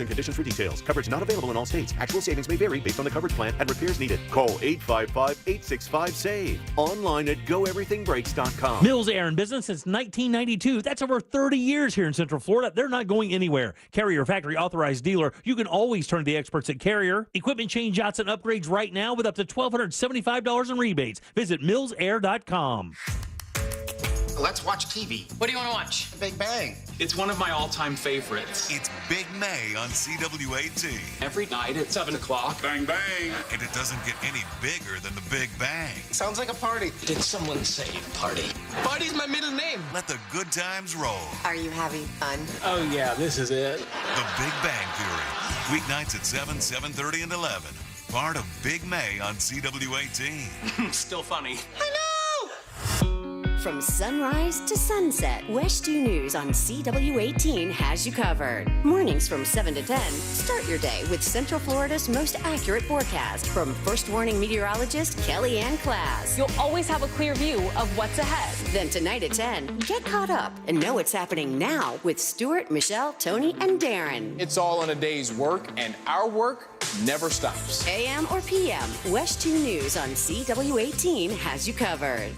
And conditions for details. Coverage not available in all states. Actual savings may vary based on the coverage plan and repairs needed. Call 855-865-SAVE. Online at goeverythingbrakes.com. Mills Air in business since 1992. That's over 30 years here in Central Florida. They're not going anywhere. Carrier factory authorized dealer. You can always turn to the experts at Carrier. Equipment change-outs and upgrades right now with up to $1,275 in rebates. Visit millsair.com. Let's watch TV. What do you want to watch? Big Bang. It's one of my all-time favorites. It's Big May on CW18. Every night at 7 o'clock. Bang, bang. And it doesn't get any bigger than the Big Bang. Sounds like a party. Did someone say party? Party's my middle name. Let the good times roll. Are you having fun? Oh, yeah, this is it. The Big Bang Theory. Weeknights at 7, 7:30, and 11. Part of Big May on CW18. Still funny. From sunrise to sunset, West 2 News on CW18 has you covered. Mornings from 7 to 10, start your day with Central Florida's most accurate forecast from First Warning meteorologist Kelly Ann Class. You'll always have a clear view of what's ahead. Then tonight at 10, get caught up and know what's happening now with Stuart, Michelle, Tony, and Darren. It's all in a day's work, and our work never stops. AM or PM, West 2 News on CW18 has you covered.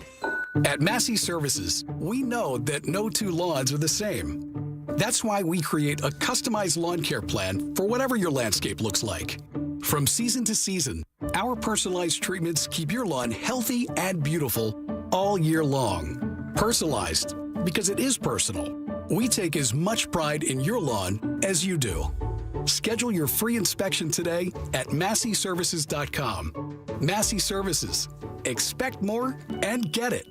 At Massey Services, we know that no two lawns are the same. That's why we create a customized lawn care plan for whatever your landscape looks like. From season to season, our personalized treatments keep your lawn healthy and beautiful all year long. Personalized, because it is personal. We take as much pride in your lawn as you do. Schedule your free inspection today at masseyservices.com. Massey Services. Expect more and get it.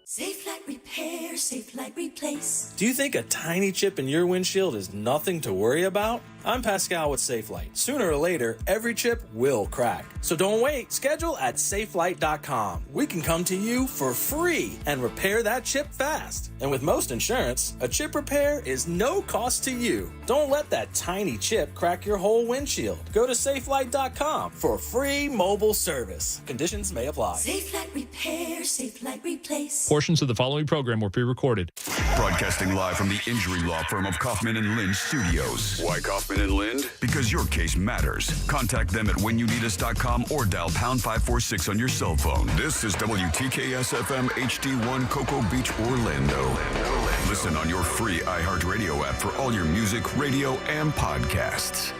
Safe Light Repair, Safe Light Replace. Do you think a tiny chip in your windshield is nothing to worry about? I'm Pascal with SafeLight. Sooner or later, every chip will crack. So don't wait. Schedule at safelight.com. We can come to you for free and repair that chip fast. And with most insurance, a chip repair is no cost to you. Don't let that tiny chip crack your whole windshield. Go to safelight.com for free mobile service. Conditions may apply. Safe Light Repair, Safe Light Replace. Portions of the following program were pre-recorded. Broadcasting live from the injury law firm of Kaufman and Lind Studios. Why Kaufman and Lind? Because your case matters. Contact them at whenyouneedus.com or dial pound 546 on your cell phone. This is WTKS FM HD1 Cocoa Beach, Orlando. Listen on your free iHeartRadio app for all your music, radio, and podcasts.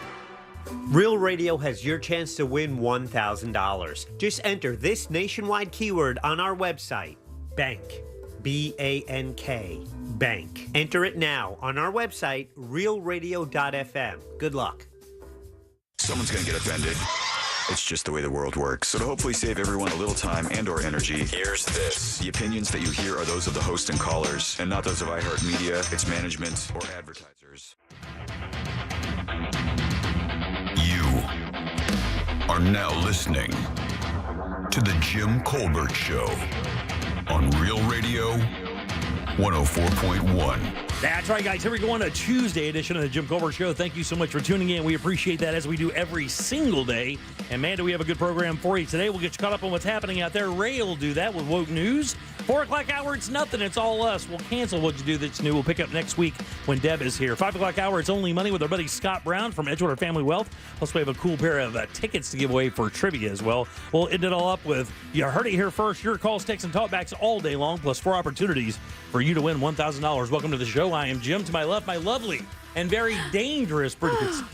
Real Radio has your chance to win $1,000. Just enter this nationwide keyword on our website, bank. B-A-N-K, bank. Enter it now on our website, realradio.fm. Good luck. Someone's going to get offended. It's just the way the world works. So to hopefully save everyone a little time and or energy, here's this. The opinions that you hear are those of the host and callers, and not those of iHeartMedia, its management, or advertisers. You are now listening to The Jim Colbert Show on Real Radio 104.1. That's right, guys. Here we go on a Tuesday edition of the Jim Colbert Show. Thank you so much for tuning in. We appreciate that, as we do every single day. And, man, do we have a good program for you today. We'll get you caught up on what's happening out there. Ray will do that with Woke News. 4 o'clock hour, it's nothing. It's all us. We'll cancel What You Do That's New. We'll pick up next week when Deb is here. 5 o'clock hour, it's Only Money with our buddy Scott Brown from Edgewater Family Wealth. Plus, we have a cool pair of tickets to give away for trivia as well. We'll end it all up with, you heard it here first, your calls, texts, and talkbacks all day long, plus 4 opportunities for you to win $1,000. Welcome to the show. I am Jim. To my left, my lovely and very dangerous producer,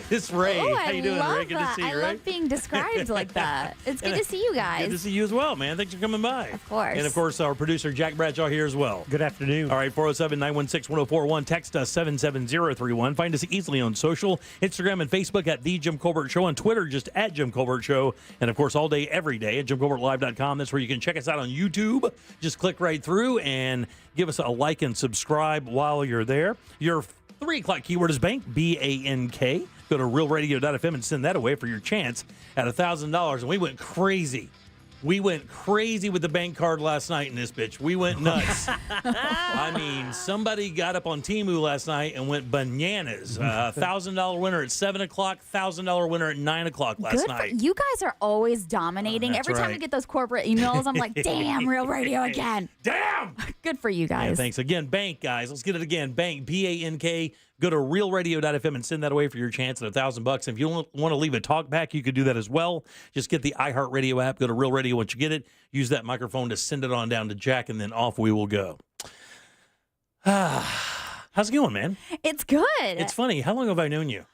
Miss Ray. How you doing, Ray? Good to see you, Ray. I love being described like that. It's good to see you guys. Good to see you as well, man. Thanks for coming by. Of course. And, of course, our producer, Jack Bradshaw, here as well. Good afternoon. All right, 407-916-1041. Text us 77031. Find us easily on social, Instagram and Facebook at The Jim Colbert Show. On Twitter, just at Jim Colbert Show. And, of course, all day, every day at JimColbertLive.com. That's where you can check us out on YouTube. Just click right through and give us a like and subscribe while you're there. Your 3 o'clock keyword is bank, B-A-N-K. Go to realradio.fm and send that away for your chance at $1,000. And we went crazy. We went crazy with the bank card last night in this bitch. We went nuts. I mean, somebody got up on Temu last night and went bananas. $1,000 winner at 7 o'clock, $1,000 winner at 9 o'clock last night. You guys are always dominating. Every time we get those corporate emails, I'm like, damn, Real Radio again. Damn! Good for you guys. Yeah, thanks. Again, bank, guys. Let's get it again. Bank, B-A-N-K. Go to realradio.fm and send that away for your chance at $1,000. If you want to leave a talk back, you could do that as well. Just get the iHeartRadio app. Go to Real Radio once you get it. Use that microphone to send it on down to Jack, and then off we will go. How's it going, man? It's good. It's funny. How long have I known you?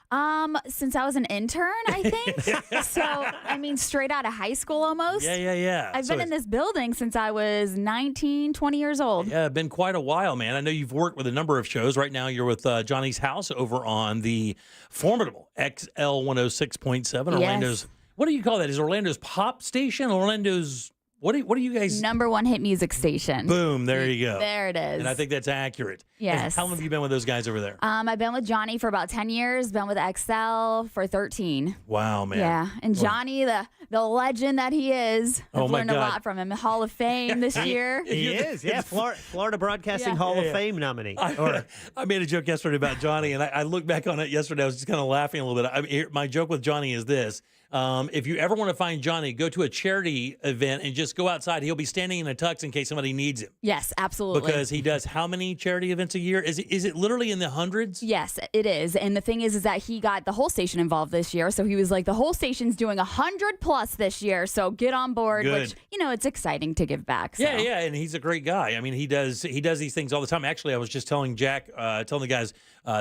Since I was an intern, I think. So, I mean, straight out of high school almost. Yeah. I've been in this building since I was 19, 20 years old. Yeah, been quite a while, man. I know you've worked with a number of shows. Right now, you're with Johnny's House over on the formidable XL 106.7. Orlando's, what do you call that? Is Orlando's pop station? Orlando's... What do you guys... Number one hit music station. Boom, there you go. There it is. And I think that's accurate. Yes. And how long have you been with those guys over there? I've been with Johnny for about 10 years, been with XL for 13. Wow, man. Yeah, and Johnny, the legend that he is, I've learned a lot from him. Hall of Fame this year. He is, yeah. Florida Broadcasting Hall of Fame nominee. I made a joke yesterday about Johnny, and I looked back on it yesterday. I was just kind of laughing a little bit. My joke with Johnny is this. If you ever want to find Johnny, go to a charity event and just go outside. He'll be standing in a tux in case somebody needs him. Yes, absolutely. Because he does how many charity events a year? Is it literally in the hundreds? Yes, it is. And the thing is that he got the whole station involved this year. So he was like, the whole station's doing 100+ this year. So get on board. Good. Which, it's exciting to give back. So. Yeah, and he's a great guy. I mean, he does these things all the time. Actually, I was just telling Jack, telling the guys,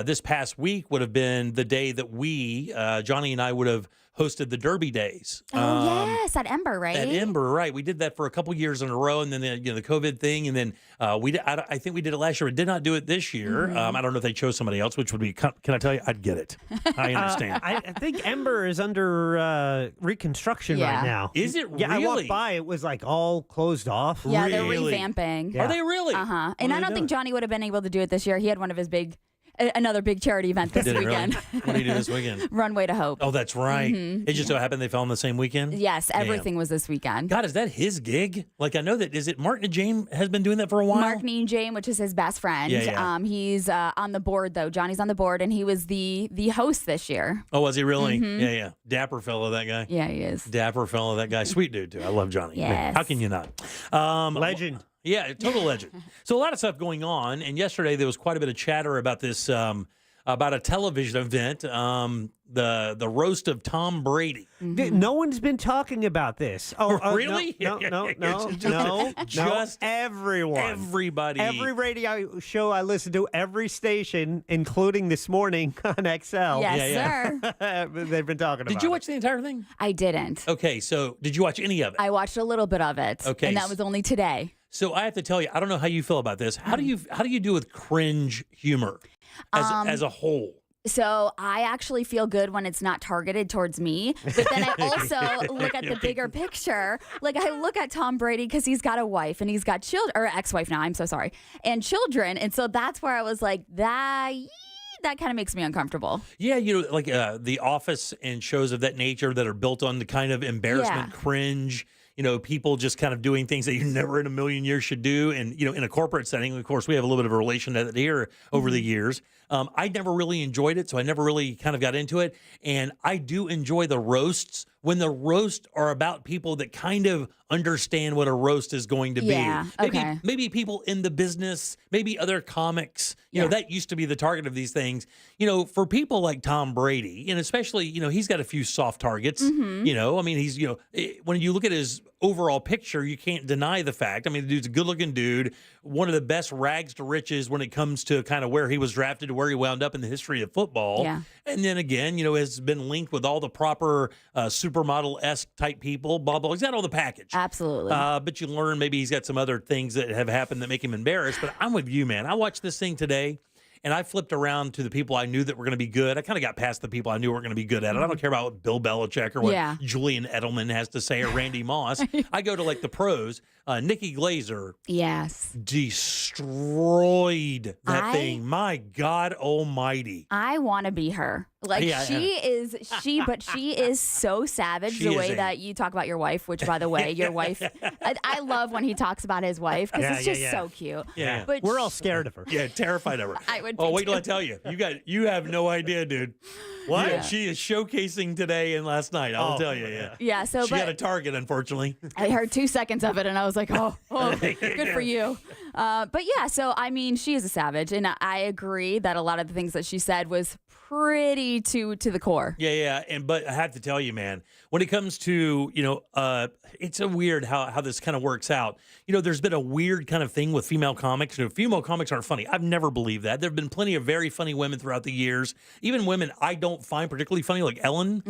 this past week would have been the day that we, Johnny and I, would have hosted the Derby Days. Yes, at Ember, right? At Ember, right. We did that for a couple years in a row, and then the COVID thing, and then I think we did it last year. We did not do it this year. Mm-hmm. I don't know if they chose somebody else, which would be, can I tell you, I'd get it. I understand. I think Ember is under reconstruction right now. Is it really? Yeah, I walked by. It was like all closed off. Yeah, they're revamping. Yeah. Are they really? Uh-huh. And I don't think Johnny would have been able to do it this year. He had one of his another big charity event this weekend. Really? What do you do this weekend? Runway to Hope. Oh, that's right. Mm-hmm. It just so happened they fell on the same weekend? Yes, everything was this weekend. God, is that his gig? Like, I know that, is it Mark Najame has been doing that for a while? Mark Najame, which is his best friend. Yeah. He's on the board, though. Johnny's on the board, and he was the host this year. Oh, was he really? Mm-hmm. Yeah. Dapper fellow, that guy. Yeah, he is. Dapper fellow, that guy. Sweet dude, too. I love Johnny. Yes. Man, how can you not? Legend. Yeah, total legend. So a lot of stuff going on, and yesterday there was quite a bit of chatter about this, about a television event, the roast of Tom Brady. Mm-hmm. No one's been talking about this. Oh, really? No. Just everyone. Everybody. Every radio show I listen to, every station, including this morning on XL. Yes, sir. They've been talking about it. Did you watch the entire thing? I didn't. Okay, so did you watch any of it? I watched a little bit of it. Okay. And that was only today. So I have to tell you, I don't know how you feel about this. How do you do with cringe humor as a whole? So I actually feel good when it's not targeted towards me. But then I also look at the bigger picture. Like I look at Tom Brady because he's got a wife and he's got children, or ex-wife now, I'm so sorry, and children. And so that's where I was like, that kind of makes me uncomfortable. Yeah, like The Office and shows of that nature that are built on the kind of embarrassment, cringe. People just kind of doing things that you never in a million years should do. And, in a corporate setting, of course, we have a little bit of a relation to that here over the years. I never really enjoyed it, so I never really kind of got into it. And I do enjoy the roasts when the roasts are about people that kind of understand what a roast is going to be. Yeah, okay. Maybe people in the business, maybe other comics. That used to be the target of these things. For people like Tom Brady, and especially, he's got a few soft targets. Mm-hmm. I mean, he's, when you look at his overall picture, you can't deny the fact. I mean, the dude's a good-looking dude, one of the best rags to riches when it comes to kind of where he was drafted to where he wound up in the history of football. Yeah. And then again, has been linked with all the proper supermodel-esque type people, blah, blah. He's got all the package. Absolutely. But you learn maybe he's got some other things that have happened that make him embarrassed. But I'm with you, man. I watched this thing today, and I flipped around to the people I knew that were going to be good. I kind of got past the people I knew were going to be good at it. I don't care about what Bill Belichick or what Julian Edelman has to say or Randy Moss. I go to like the pros. Nikki Glazer destroyed that thing. My God almighty. I want to be her. Like she is so savage the way that you talk about your wife, which by the way, your wife, I love when he talks about his wife because it's just so cute. Yeah. But we're all scared of her. Yeah, terrified of her. I would wait till I tell you. You have no idea, dude. What? Yeah, she is showcasing today and last night. I'll tell you. Yeah. Yeah. So she got a target, unfortunately. I heard 2 seconds of it, and I was like, oh good for you. But yeah, so I mean, she is a savage, and I agree that a lot of the things that she said was pretty to the core. Yeah. But I have to tell you, man, when it comes to, it's a weird how this kind of works out. There's been a weird kind of thing with female comics. Female comics aren't funny. I've never believed that. There have been plenty of very funny women throughout the years. Even women I don't find particularly funny, like Ellen,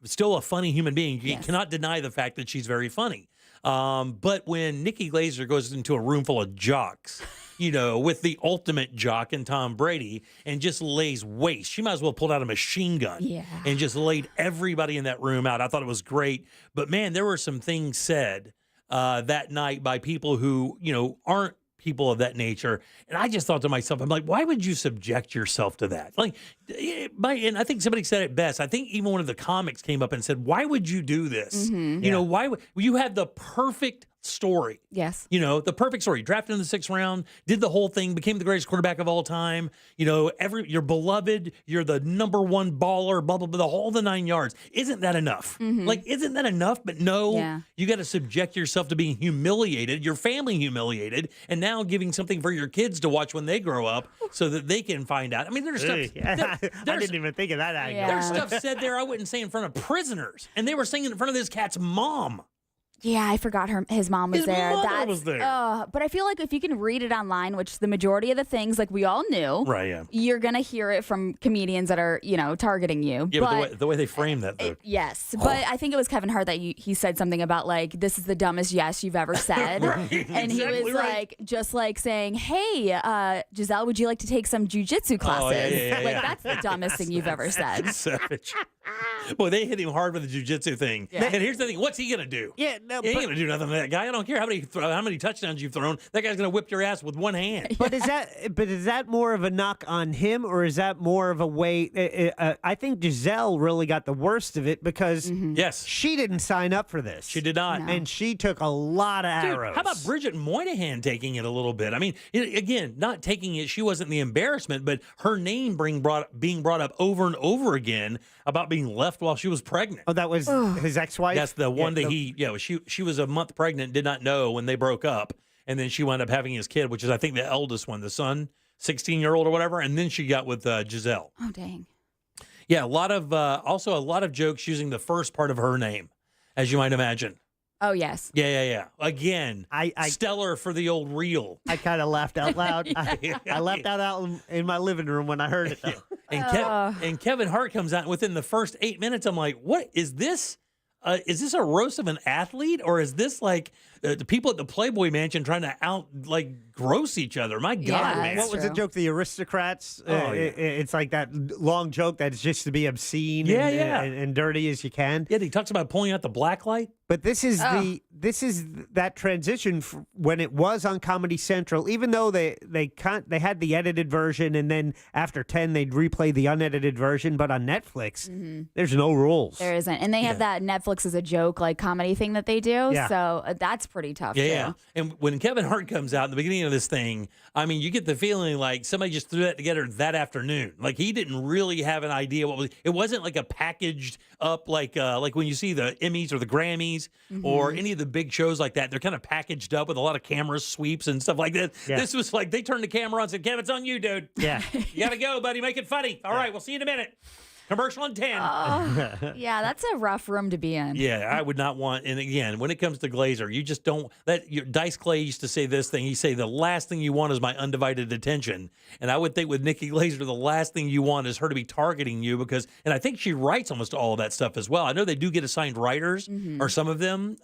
still a funny human being. You cannot deny the fact that she's very funny. But when Nikki Glaser goes into a room full of jocks, with the ultimate jock and Tom Brady, and just lays waste, she might as well pull out a machine gun and just laid everybody in that room out. I thought it was great. But man, there were some things said that night by people who, aren't people of that nature. And I just thought to myself, I'm like, why would you subject yourself to that? And I think somebody said it best. I think even one of the comics came up and said, why would you do this? Why would you have the perfect story? Yes. The perfect story. Drafted in the 6th round, did the whole thing, became the greatest quarterback of all time. You're beloved, you're the number one baller, blah, blah, blah, all the 9 yards. Isn't that enough? Isn't that enough? But no, you got to subject yourself to being humiliated, your family humiliated, and now giving something for your kids to watch when they grow up so that they can find out. I mean, there's stuff. I didn't even think of that angle. There's stuff said there I wouldn't say in front of prisoners, and they were saying it in front of this cat's mom. Yeah, I forgot his mom was there. His mother was there. But I feel like if you can read it online, which the majority of the things, like we all knew, right? Yeah, you're gonna hear it from comedians that are, targeting you. Yeah, but the way they frame that, though. Yes, but I think it was Kevin Hart that he said something about like, this is the dumbest yes you've ever said, and he was like, just like saying, hey, Giselle, would you like to take some jujitsu classes? That's the dumbest thing you've ever said. Savage. Boy, they hit him hard with the jujitsu thing. Yeah. And here's the thing: what's he gonna do? Yeah. No, he ain't gonna do nothing to that guy. I don't care how many touchdowns you've thrown. That guy's gonna whip your ass with one hand. But is that more of a knock on him, or is that more of a way? I think Giselle really got the worst of it because yes, she didn't sign up for this. She did not, and she took a lot of arrows. How about Bridget Moynihan taking it a little bit? I mean, again, not taking it. She wasn't the embarrassment, but her name being brought up over and over again about being left while she was pregnant. Oh, that was his ex-wife? That's the one that she was a month pregnant, did not know when they broke up, and then she wound up having his kid, which is I think the eldest one, the son, 16-year-old or whatever, and then she got with Giselle. Oh, dang. Yeah, a lot of jokes using the first part of her name, as you might imagine. Oh, yes. Yeah. Again, I stellar for the old reel. I kind of laughed out loud. I laughed out in my living room when I heard it, though. And Kevin Hart comes out, and within the first 8 minutes, I'm like, what is this? Is this a roast of an athlete, or is this like the people at the Playboy Mansion trying to gross each other? My God, man. What was the joke? The aristocrats? It's like that long joke that's just to be obscene and dirty as you can. Yeah, he talks about pulling out the black light. But this is that transition when it was on Comedy Central. Even though they had the edited version, and then after 10 they'd replay the unedited version. But on Netflix, there's no rules. There isn't, and they have that Netflix is a joke comedy thing that they do. Yeah. So that's pretty tough. Yeah. And when Kevin Hart comes out in the beginning of this thing, I mean, you get the feeling like somebody just threw that together that afternoon. Like he didn't really have an idea what was. It wasn't like a packaged up like when you see the Emmys or the Grammys. Or any of the big shows like that, they're kind of packaged up with a lot of camera sweeps and stuff like that. Yeah. This was like they turned the camera on and said, Kev, it's on you, dude. Yeah. You got to go, buddy. Make it funny. All right, we'll see you in a minute. Commercial in 10. Yeah, that's a rough room to be in. Yeah, I would not want. And again, when it comes to Glazer, you just don't. Dice Clay used to say this thing. He say the last thing you want is my undivided attention. And I would think with Nikki Glazer, the last thing you want is her to be targeting you because. And I think she writes almost all of that stuff as well. I know they do get assigned writers or some of them,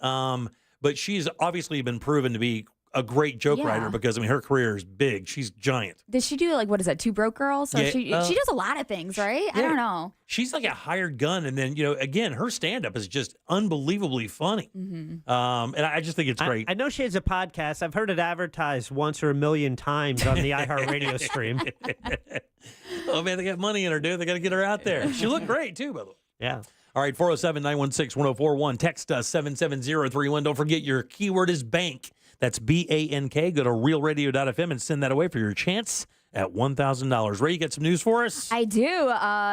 but she's obviously been proven to be a great joke writer because her career is big. She's giant. Does she do what is that? Two Broke Girls? Or she does a lot of things, right? Yeah. I don't know. She's like a hired gun, and then again, her stand up is just unbelievably funny. And I just think it's great. I know she has a podcast. I've heard it advertised once or a million times on the iHeartRadio stream. Oh man, they got money in her, dude. They got to get her out there. She looked great too, by the way. Yeah. All right, 407-916-1041. Text us 77031. Don't forget your keyword is bank. That's BANK. Go to realradio.fm and send that away for your chance at $1,000. Ray, you got some news for us? I do.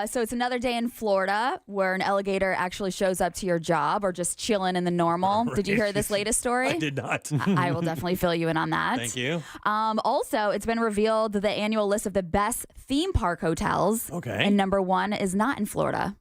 So it's another day in Florida where an alligator actually shows up to your job or just chilling in the normal. Did you hear this latest story? I did not. I will definitely fill you in on that. Thank you. Also, it's been revealed the annual list of the best theme park hotels. Okay. And number 1 is not in Florida.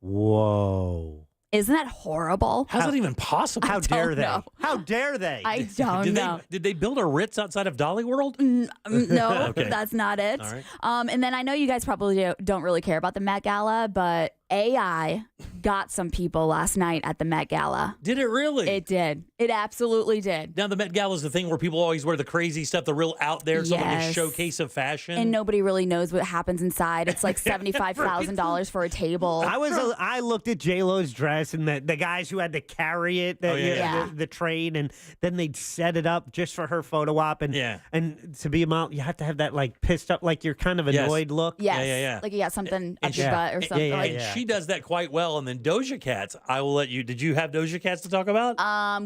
Whoa. Isn't that horrible? How's that even possible? How dare they? know. How dare they? I don't know. Did they build a Ritz outside of Dolly World? No, Okay. that's not it. All right. And then I know you guys probably don't really care about the Met Gala, but AI got some people last night at the Met Gala. Did it really? It did. It absolutely did. Now, the Met Gala is the thing where people always wear the crazy stuff, the real out there, it's like a Yes. showcase of fashion. And nobody really knows what happens inside. It's like $75,000 for a table. I looked at J-Lo's dress and the guys who had to carry it, the train, and then they'd set it up just for her photo op. And to be a model, you have to have that like pissed up, like you're kind of annoyed look. Yes. Yeah. Like you got something up your Yeah. butt or something. And she does that quite well. And then Doja Cats, I will let you. Did you have Doja Cats to talk about?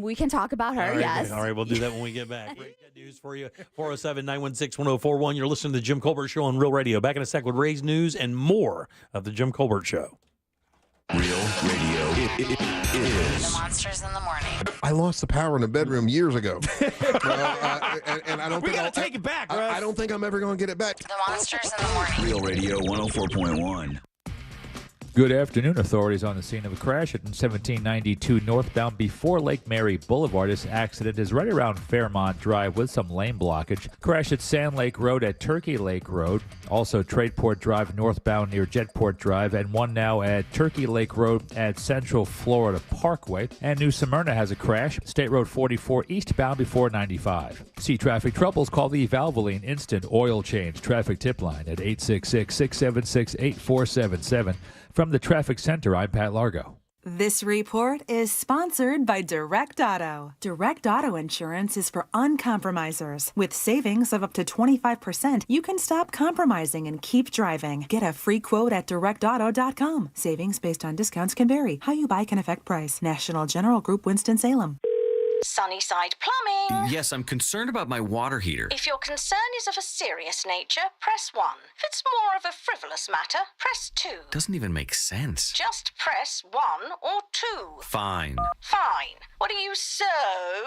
We can talk about her, All right, yes. good. All right, we'll do that when we get back. Great news for you. 407-916-1041. You're listening to the Jim Colbert Show on Real Radio. Back in a sec with Ray's news and more of the Jim Colbert Show. Real Radio. It is. The Monsters in the Morning. I lost the power in the bedroom years ago. And I don't think I'll take it back, Russ. I don't think I'm ever going to get it back. The Monsters in the Morning. Real Radio 104.1. Good afternoon. Authorities on the scene of a crash at 1792 northbound before Lake Mary Boulevard. This accident is right around Fairmont Drive with some lane blockage. Crash at Sand Lake Road at Turkey Lake Road. Also Tradeport Drive northbound near Jetport Drive, and one now at Turkey Lake Road at Central Florida Parkway. And New Smyrna has a crash. State Road 44 eastbound before 95. See traffic troubles? Call the Valvoline Instant Oil Change traffic tip line at 866-676-8477. From the Traffic Center, I'm Pat Largo. This report is sponsored by Direct Auto. Direct Auto Insurance is for uncompromisers. With savings of up to 25%, you can stop compromising and keep driving. Get a free quote at directauto.com. Savings based on discounts can vary. How you buy can affect price. National General Group, Winston-Salem. Sunnyside Plumbing. Yes, I'm concerned about my water heater. If your concern is of a serious nature, press 1. If it's more of a frivolous matter, press 2. Doesn't even make sense. Just press 1 or 2. Fine. Fine. What are you so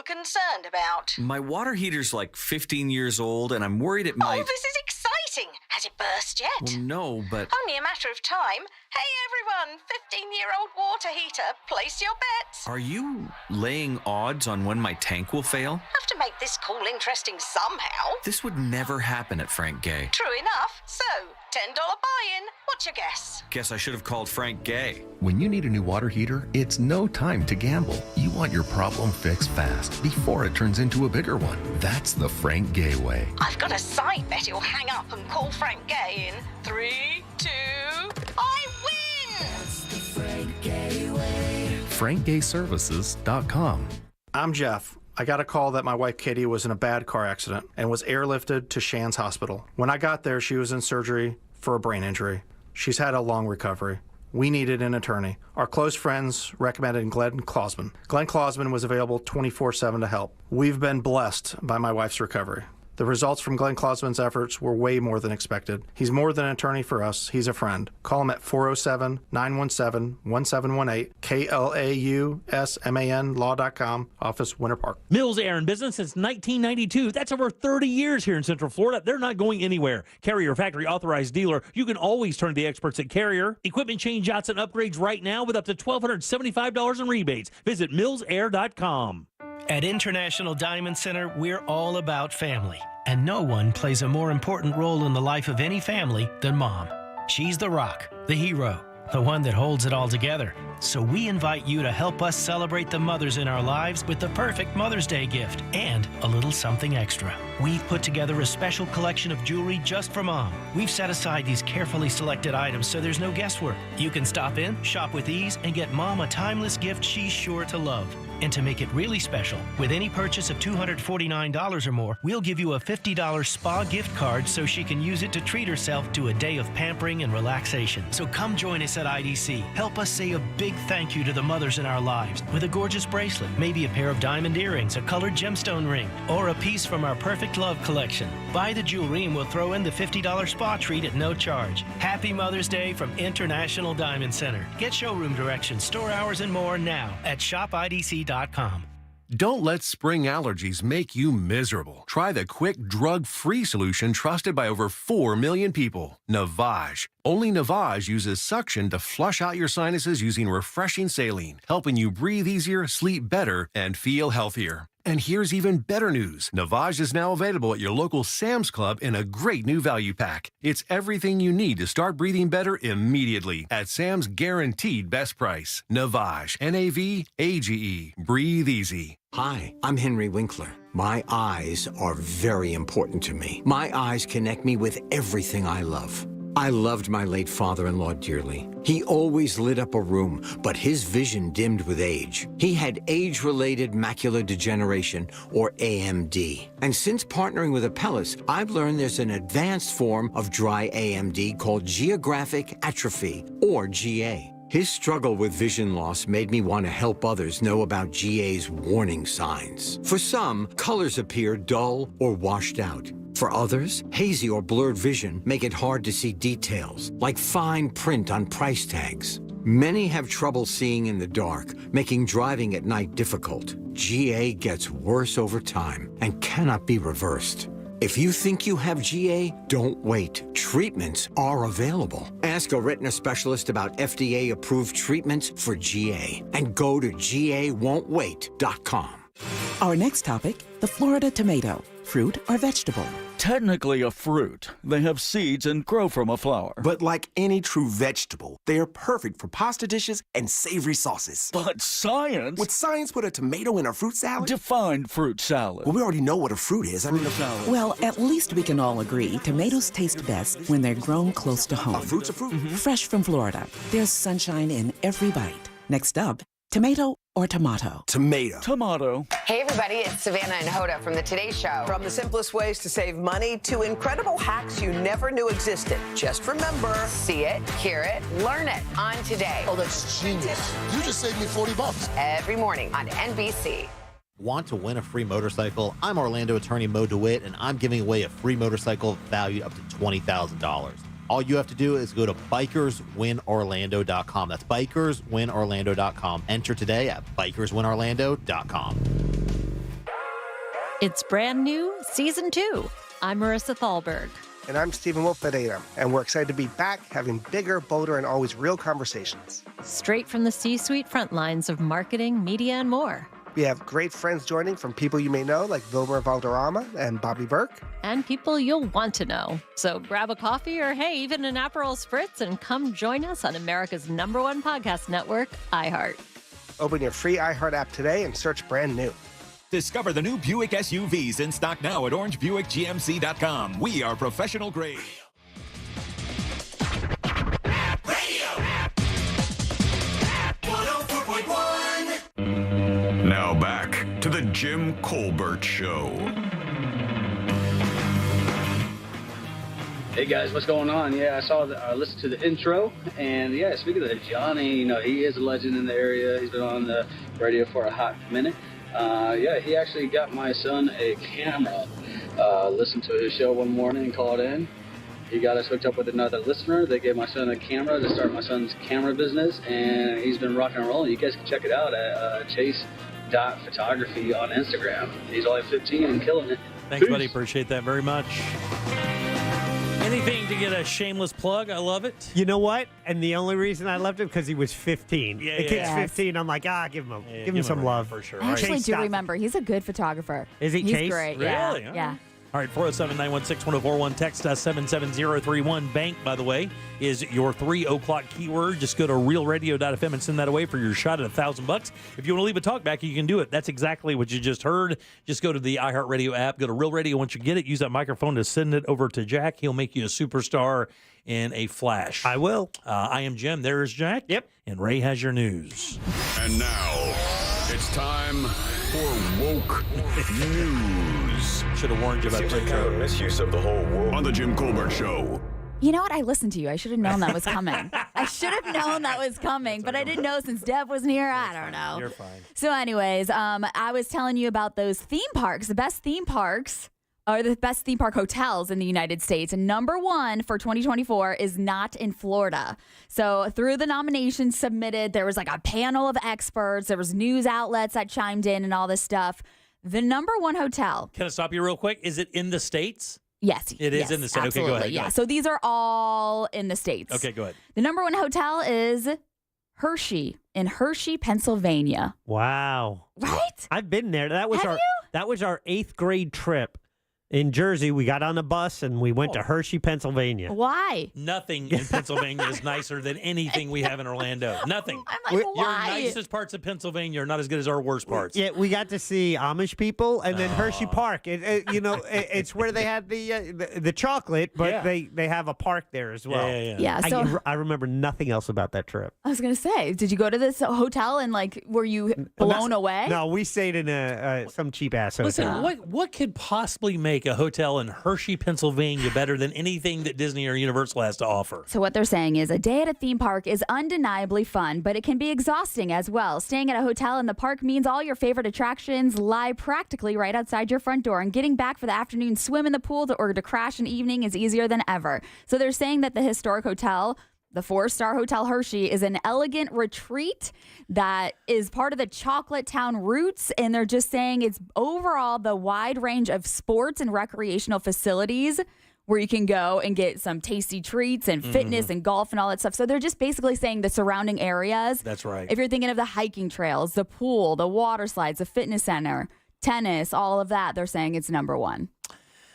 concerned about? My water heater's like 15 years old, and I'm worried it might... Oh, this is exciting. Has it burst yet? Well, no, but... Only a matter of time. Hey, everyone, 15-year-old water heater, place your bets. Are you laying odds on when my tank will fail? Have to make this call interesting somehow. This would never happen at Frank Gay. True enough. So, $10 buy-in. What's your guess? Guess I should have called Frank Gay. When you need a new water heater, it's no time to gamble. You want your problem fixed fast before it turns into a bigger one. That's the Frank Gay way. I've got a side bet you'll hang up and call Frank Gay in 3, 2, I win! That's the Frank Gay way. FrankGayServices.com. I'm Jeff. I got a call that my wife Katie was in a bad car accident and was airlifted to Shands Hospital. When I got there, she was in surgery for a brain injury. She's had a long recovery. We needed an attorney. Our close friends recommended Glenn Klausman. Glenn Klausman was available 24/7 to help. We've been blessed by my wife's recovery. The results from Glenn Klausman's efforts were way more than expected. He's more than an attorney for us. He's a friend. Call him at 407-917-1718, KLAUSMAN law.com, office Winter Park. Mills Air in business since 1992. That's over 30 years here in Central Florida. They're not going anywhere. Carrier factory authorized dealer. You can always turn to the experts at Carrier. Equipment change-outs and upgrades right now with up to $1,275 in rebates. Visit millsair.com. At International Diamond Center, we're all about family, and no one plays a more important role in the life of any family than Mom. She's the rock, the hero, the one that holds it all together. So we invite you to help us celebrate the mothers in our lives with the perfect Mother's Day gift and a little something extra. We've put together a special collection of jewelry just for Mom. We've set aside these carefully selected items so there's no guesswork. You can stop in, shop with ease, and get Mom a timeless gift she's sure to love. And to make it really special, with any purchase of $249 or more, we'll give you a $50 spa gift card so she can use it to treat herself to a day of pampering and relaxation. So come join us at IDC. Help us say a big thank you to the mothers in our lives with a gorgeous bracelet, maybe a pair of diamond earrings, a colored gemstone ring, or a piece from our Perfect Love collection. Buy the jewelry and we'll throw in the $50 spa treat at no charge. Happy Mother's Day from International Diamond Center. Get showroom directions, store hours, and more now at shopidc.com. Don't let spring allergies make you miserable. Try the quick, drug-free solution trusted by over 4 million people, Navage. Only Navage uses suction to flush out your sinuses using refreshing saline, helping you breathe easier, sleep better, and feel healthier. And here's even better news. Navage is now available at your local Sam's Club in a great new value pack. It's everything you need to start breathing better immediately at Sam's guaranteed best price. Navage, N-A-V-A-G-E. Breathe easy. Hi, I'm Henry Winkler. My eyes are very important to me. My eyes connect me with everything I love. I loved my late father-in-law dearly. He always lit up a room, but his vision dimmed with age. He had age-related macular degeneration, or AMD. And since partnering with Apellis, I've learned there's an advanced form of dry AMD called geographic atrophy, or GA. His struggle with vision loss made me want to help others know about GA's warning signs. For some, colors appear dull or washed out. For others, hazy or blurred vision make it hard to see details, like fine print on price tags. Many have trouble seeing in the dark, making driving at night difficult. GA gets worse over time and cannot be reversed. If you think you have GA, don't wait. Treatments are available. Ask a retina specialist about FDA-approved treatments for GA and go to GAWon'tWait.com. Our next topic, the Florida tomato, fruit or vegetable. Technically a fruit. They have seeds and grow from a flower. But like any true vegetable, they are perfect for pasta dishes and savory sauces. But science? Would science put a tomato in a fruit salad? Define fruit salad. Well, we already know what a fruit is. Salad. Well, at least we can all agree tomatoes taste best when they're grown close to home. A fruit's a fruit. Mm-hmm. Fresh from Florida. There's sunshine in every bite. Next up, tomato or tomato? Tomato. Tomato. Hey everybody, it's Savannah and Hoda from the Today Show. From the simplest ways to save money to incredible hacks you never knew existed. Just remember, See it, hear it, learn it on Today. Oh, that's genius. You just saved me $40. Every morning on NBC. Want to win a free motorcycle? I'm Orlando attorney Mo DeWitt, and I'm giving away a free motorcycle valued up to $20,000. All you have to do is go to bikerswinorlando.com. That's bikerswinorlando.com. Enter today at bikerswinorlando.com. It's brand new, Season 2. I'm Marissa Thalberg. And I'm Stephen Wolfadata, and we're excited to be back having bigger, bolder, and always real conversations. Straight from the C-suite front lines of marketing, media, and more. We have great friends joining from people you may know, like Wilmer Valderrama and Bobby Burke. And people you'll want to know. So grab a coffee or, hey, even an Aperol Spritz and come join us on America's #1 podcast network, iHeart. Open your free iHeart app today and search brand new. Discover the new Buick SUVs in stock now at orangebuickgmc.com. We are professional grade. Now back to the Jim Colbert Show. Hey guys, what's going on? Yeah, I listened to the intro, and yeah, speaking of Johnny, he is a legend in the area. He's been on the radio for a hot minute. Yeah, he actually got my son a camera. Listened to his show one morning and called in. He got us hooked up with another listener. They gave my son a camera to start my son's camera business, and he's been rocking and rolling. You guys can check it out at chase.photography on Instagram. He's only 15 and killing it. Thanks, buddy. Appreciate that very much. Anything to get a shameless plug. I love it. You know what? And the only reason I left him because he was 15. Yeah, the kid's yeah. 15. I'm like, give him some love. For sure. I actually Right. do remember. He's a good photographer. Is he He's Chase? great. Really? Yeah. All Yeah. right. All right, 407-916-1041. Text us 77031. Bank, by the way, is your 3 o'clock keyword. Just go to realradio.fm and send that away for your shot at $1,000. If you want to leave a talk back, you can do it. That's exactly what you just heard. Just go to the iHeartRadio app. Go to Real Radio. Once you get it, use that microphone to send it over to Jack. He'll make you a superstar in a flash. I will. I am Jim. There's Jack. Yep. And Ray has your news. And now, it's time for Woke News. Should have warned you about the intro. Misuse of the whole world. On the Jim Colbert Show. You know what? I listened to you. I should have known that was coming. I should have known that was coming, but I didn't know since Deb wasn't here. I don't know. You're fine. So anyways, I was telling you about those theme parks. The best theme parks are the best theme park hotels in the United States. And number 1 for 2024 is not in Florida. So through the nominations submitted, there was like a panel of experts. There was news outlets that chimed in and all this stuff. The number 1 hotel. Can I stop you real quick? Is it in the States? Yes. It is in the States. Okay, go ahead. Yeah. So these are all in the States. Okay, go ahead. The number 1 hotel is Hershey in Hershey, Pennsylvania. Wow. Right? I've been there. That was our 8th grade trip. In Jersey, we got on a bus and we went to Hershey, Pennsylvania. Why? Nothing in Pennsylvania is nicer than anything we have in Orlando. Nothing. I'm like, why? Your nicest parts of Pennsylvania are not as good as our worst parts. Yeah, we got to see Amish people and then Hershey Park. It's where they had the chocolate, but they have a park there as well. Yeah, so I remember nothing else about that trip. I was going to say, did you go to this hotel and were you blown away? No, we stayed in some cheap ass hotel. Listen, what could possibly make a hotel in Hershey, Pennsylvania better than anything that Disney or Universal has to offer? So what they're saying is a day at a theme park is undeniably fun, but it can be exhausting as well. Staying at a hotel in the park means all your favorite attractions lie practically right outside your front door, and getting back for the afternoon swim in the pool or to crash an evening is easier than ever. So they're saying that the historic hotel, the 4-star Hotel Hershey, is an elegant retreat that is part of the Chocolate Town roots. And they're just saying it's overall the wide range of sports and recreational facilities where you can go and get some tasty treats and fitness and golf and all that stuff. So they're just basically saying the surrounding areas. That's right. If you're thinking of the hiking trails, the pool, the water slides, the fitness center, tennis, all of that, they're saying it's number 1.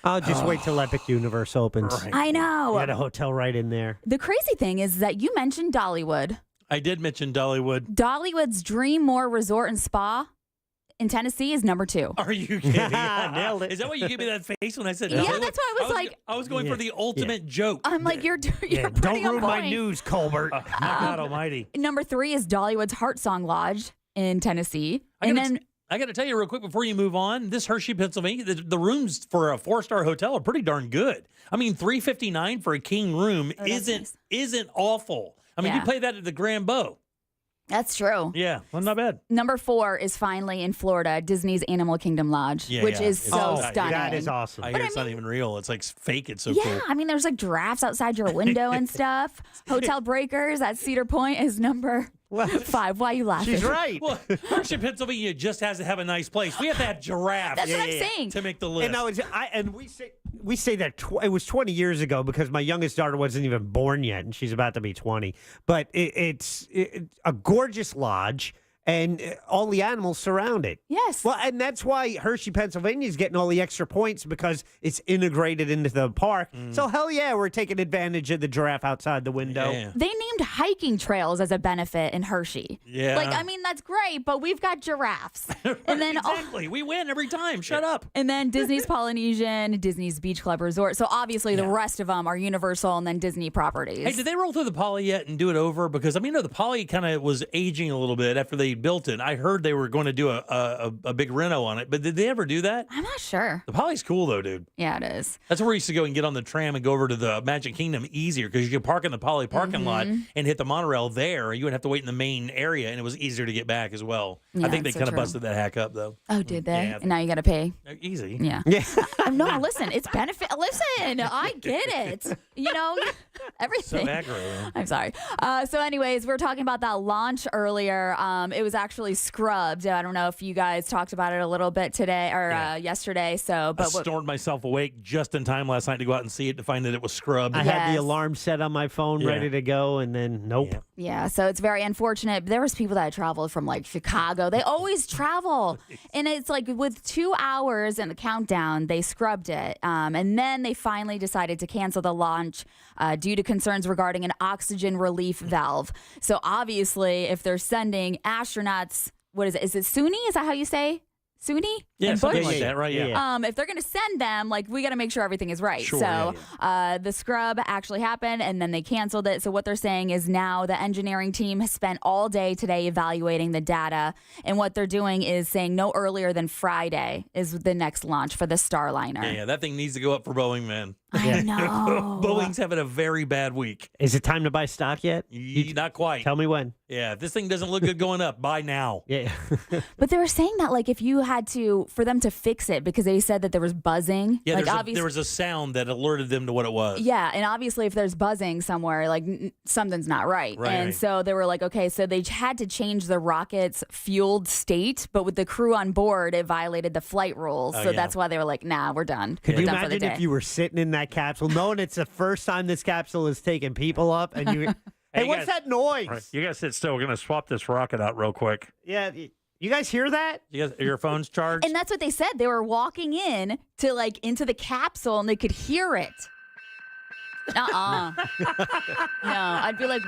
I'll just wait till Epic Universe opens. Right. I know. We had a hotel right in there. The crazy thing is that you mentioned Dollywood. I did mention Dollywood. Dollywood's Dream More Resort and Spa in Tennessee is number 2. Are you kidding? I nailed it. Is that why you gave me that face when I said Yeah, Dollywood? that's why I was like... I was going for the ultimate joke. I'm like, you're pretty Don't on ruin my point. news, Colbert. My God almighty. Number 3 is Dollywood's Heart Song Lodge in Tennessee. I got to tell you real quick before you move on, this Hershey, Pennsylvania, the rooms for a 4-star hotel are pretty darn good. I mean, $359 for a king room isn't awful. I mean, you play that at the Grand Beau. That's true. Yeah, well, not bad. Number 4 is finally in Florida, Disney's Animal Kingdom Lodge, which is so stunning. That is awesome. I hear it's not even real. It's like fake. It's so yeah, cool. I mean, there's like giraffes outside your window and stuff. Hotel Breakers at Cedar Point is number 5. Why are you laughing? She's right. Well, Hershey, Pennsylvania just has to have a nice place. We have to have giraffes. That's what I'm saying. To make the list. And we say that it was 20 years ago because my youngest daughter wasn't even born yet, and she's about to be 20. But it's a gorgeous lodge. And all the animals surround it. Yes. Well, and that's why Hershey, Pennsylvania is getting all the extra points because it's integrated into the park. So, hell yeah, we're taking advantage of the giraffe outside the window. Yeah. They named hiking trails as a benefit in Hershey. Yeah. Like, I mean, that's great, but we've got giraffes. And then exactly. We win every time. Shut up. And then Disney's Polynesian, Disney's Beach Club Resort. So obviously the rest of them are Universal and then Disney properties. Hey, did they roll through the Poly yet and do it over? Because, I mean, the Poly kind of was aging a little bit after they built it. I heard they were going to do a big reno on it, but did they ever do that? I'm not sure. The Poly's cool, though, dude. Yeah, it is. That's where we used to go and get on the tram and go over to the Magic Kingdom easier because you could park in the Poly parking lot and hit the monorail there. You wouldn't have to wait in the main area, and it was easier to get back as well. Yeah, I think they so kind of true. busted that hack up, though. Oh, did they? Yeah. And now you got to pay. Easy. Yeah. No, listen, it's benefit. Listen, I get it. You know, everything. So accurate, man. I'm sorry. So anyways, we were talking about that launch earlier. It was actually scrubbed. I don't know if you guys talked about it a little bit today or yesterday. So, I stormed myself awake just in time last night to go out and see it to find that it was scrubbed. I had the alarm set on my phone ready to go, and then nope. Yeah, so it's very unfortunate. There was people that traveled from like Chicago. They always travel. And it's like with 2 hours in the countdown, they scrubbed it. And then they finally decided to cancel the launch due to concerns regarding an oxygen relief valve. So obviously, if they're sending astronauts, what is it? Is it SUNY? Is that how you say? SUNY? Yeah, And something Bush? like that, right? Yeah. If they're going to send them, like, we got to make sure everything is right. Sure, So the scrub actually happened, and then they canceled it. So what they're saying is now the engineering team has spent all day today evaluating the data, and what they're doing is saying no earlier than Friday is the next launch for the Starliner. Yeah, that thing needs to go up for Boeing, man. I know. Boeing's having a very bad week. Is it time to buy stock yet? Not quite. Tell me when. Yeah, if this thing doesn't look good going up, buy now. Yeah. But they were saying that, like, if you had to, for them to fix it, because they said that there was buzzing. Yeah, like, there was a sound that alerted them to what it was. Yeah, and obviously if there's buzzing somewhere, like something's not right. And so they were like, okay, so they had to change the rocket's fueled state, but with the crew on board, it violated the flight rules. So that's why they were like, nah, we're done. Could We're you done for the imagine day. if you were sitting in that capsule, knowing it's the first time this capsule is taking people up, and you, hey, what's that noise? Right, you guys sit still. We're going to swap this rocket out real quick. Yeah, you guys hear that? You guys, are your phones charged? And that's what they said. They were walking in to like into the capsule and they could hear it. No, I'd be like,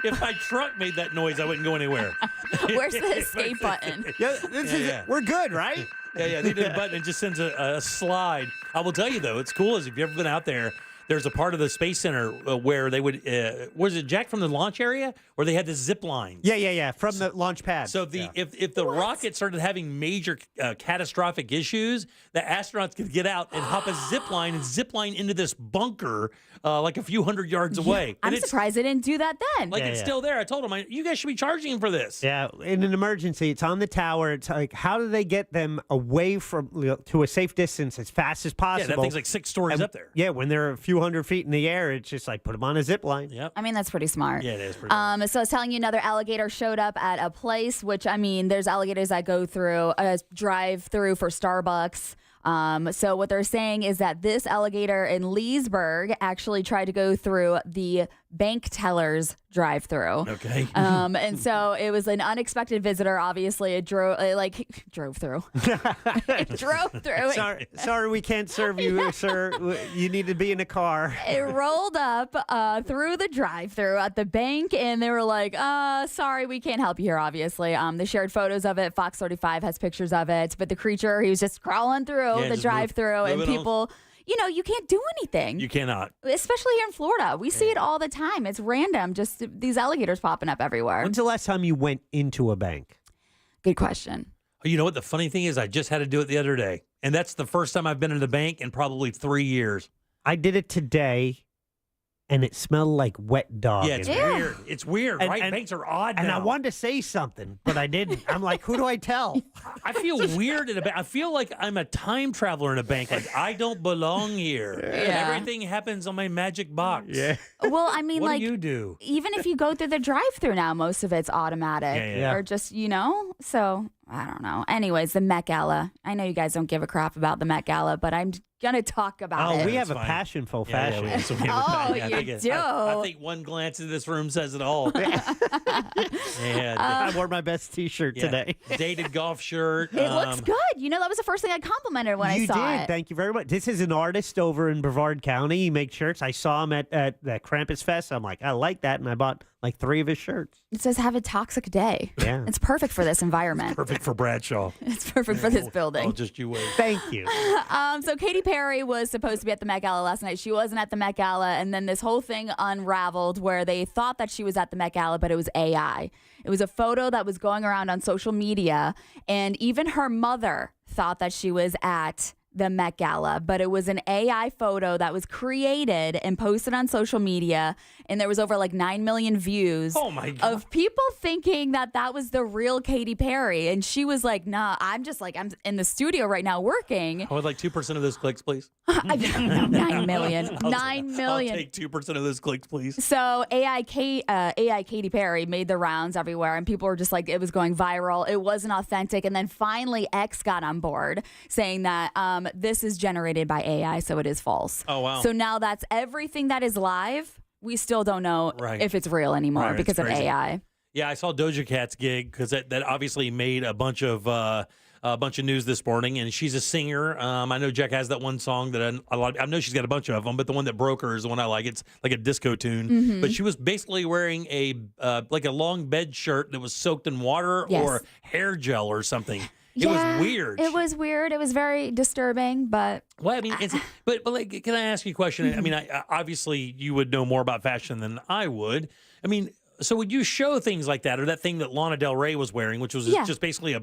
if my truck made that noise, I wouldn't go anywhere. Where's the escape button? We're good, right? Yeah. They did a button and just sends a slide. I will tell you though, it's cool. Is if you've ever been out there, there's a part of the Space Center where they would, was it Jack from the launch area where they had the zip lines? Yeah, from the launch pad. So if the rocket started having major catastrophic issues, the astronauts could get out and hop a zip line and zip line into this bunker like a few hundred yards away. I'm surprised they didn't do that then. It's still there. I told them, you guys should be charging for this. Yeah, in an emergency, it's on the tower. It's like, how do they get them away from to a safe distance as fast as possible? Yeah, that thing's like 6 stories up there. Yeah, when they're a few hundred feet in the air, it's just like put them on a zip line. Yep. I mean, that's pretty smart. Yeah, it is pretty smart. So I was telling you, another alligator showed up at a place, which, I mean, there's alligators that go through, drive through for Starbucks. So what they're saying is that this alligator in Leesburg actually tried to go through the bank teller's drive-through. Okay. And so it was an unexpected visitor. Obviously, it drove through. It drove through. Sorry, we can't serve you, sir. You need to be in a car. It rolled up through the drive-through at the bank, and they were like, sorry, we can't help you here, obviously. They shared photos of it. Fox 35 has pictures of it. But the creature, he was just crawling through the drive-through, and people... you can't do anything. You cannot. Especially here in Florida. We see it all the time. It's random, just these alligators popping up everywhere. When's the last time you went into a bank? Good question. You know what? The funny thing is I just had to do it the other day. And that's the first time I've been in the bank in probably 3 years. I did it today, and it smelled like wet dog. Yeah, it's weird. It's weird, right? Banks are odd And now. I wanted to say something, but I didn't. I'm like, who do I tell? I feel weird in a bank. I feel like I'm a time traveler in a bank. Like, I don't belong here. Yeah. Everything happens on my magic box. Yeah. Well, I mean, what do you do? Even if you go through the drive-through now, most of it's automatic. Yeah. Or just, so I don't know. Anyways, the Met Gala. I know you guys don't give a crap about the Met Gala, but I'm going to talk about it. We have a passion for fashion. You do. I think one glance into this room says it all. I wore my best T-shirt today. Dated golf shirt. It looks good. That was the first thing I complimented when I saw it. You did. Thank you very much. This is an artist over in Brevard County. He makes shirts. I saw him at the Krampus Fest. I'm like, I like that, and I bought like 3 of his shirts. It says have a toxic day. Yeah. It's perfect for this environment. Perfect for Bradshaw. It's perfect for this building. Oh, just you wait. Thank you. So Katy Perry was supposed to be at the Met Gala last night. She wasn't at the Met Gala, and then this whole thing unraveled where they thought that she was at the Met Gala, but it was AI. It was a photo that was going around on social media, and even her mother thought that she was at the Met Gala, but it was an AI photo that was created and posted on social media, and there was over like 9 million views of people thinking that that was the real Katy Perry, and she was like, nah, I'm in the studio right now working. I would like 2% of those clicks, please. 9 million. 9 million. I'll take 2% of those clicks, please. So AI Katy Perry made the rounds everywhere, and people were just like, it was going viral. It wasn't authentic. And then finally X got on board saying that this is generated by AI, so it is false. Oh, wow. So now that's everything that is live. We still don't know if it's real anymore because of AI. Yeah, I saw Doja Cat's gig because that obviously made a bunch of news this morning, and she's a singer. I know Jack has that one song that I like. I know she's got a bunch of them, but the one that broke her is the one I like. It's like a disco tune. Mm-hmm. But she was basically wearing a long bed shirt that was soaked in water or hair gel or something. It was weird. It was weird. It was very disturbing, but... Well, I mean, but like, can I ask you a question? I mean, obviously you would know more about fashion than I would. I mean, so would you show things like that, or that thing that Lana Del Rey was wearing, which was just basically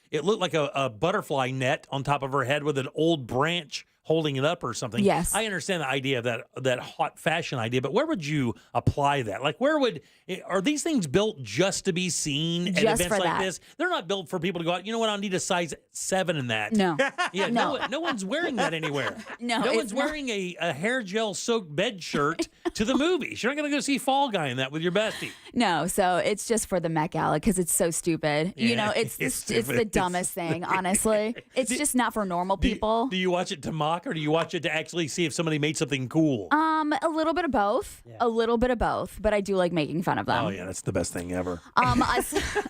it looked like a butterfly net on top of her head with an old branch holding it up or something. Yes. I understand the idea of that hot fashion idea, but where would you apply that? Like, are these things built just to be seen at Just events for like that. this? They're not built for people to go out, you know what, I need a size 7 in that. No. Yeah, No. no one's wearing that anywhere. No, No it's one's not. wearing a hair gel soaked bed shirt to the movies. You're not going to go see Fall Guy in that with your bestie. No, so it's just for the Met Gala because it's so stupid. You Yeah, know, it's it's the stupid. dumbest thing, honestly. It's just not for normal people. Do you watch it to mock, or do you watch it to actually see if somebody made something cool? A little bit of both. A little bit of both, but I do like making fun of them. Oh, yeah, that's the best thing ever.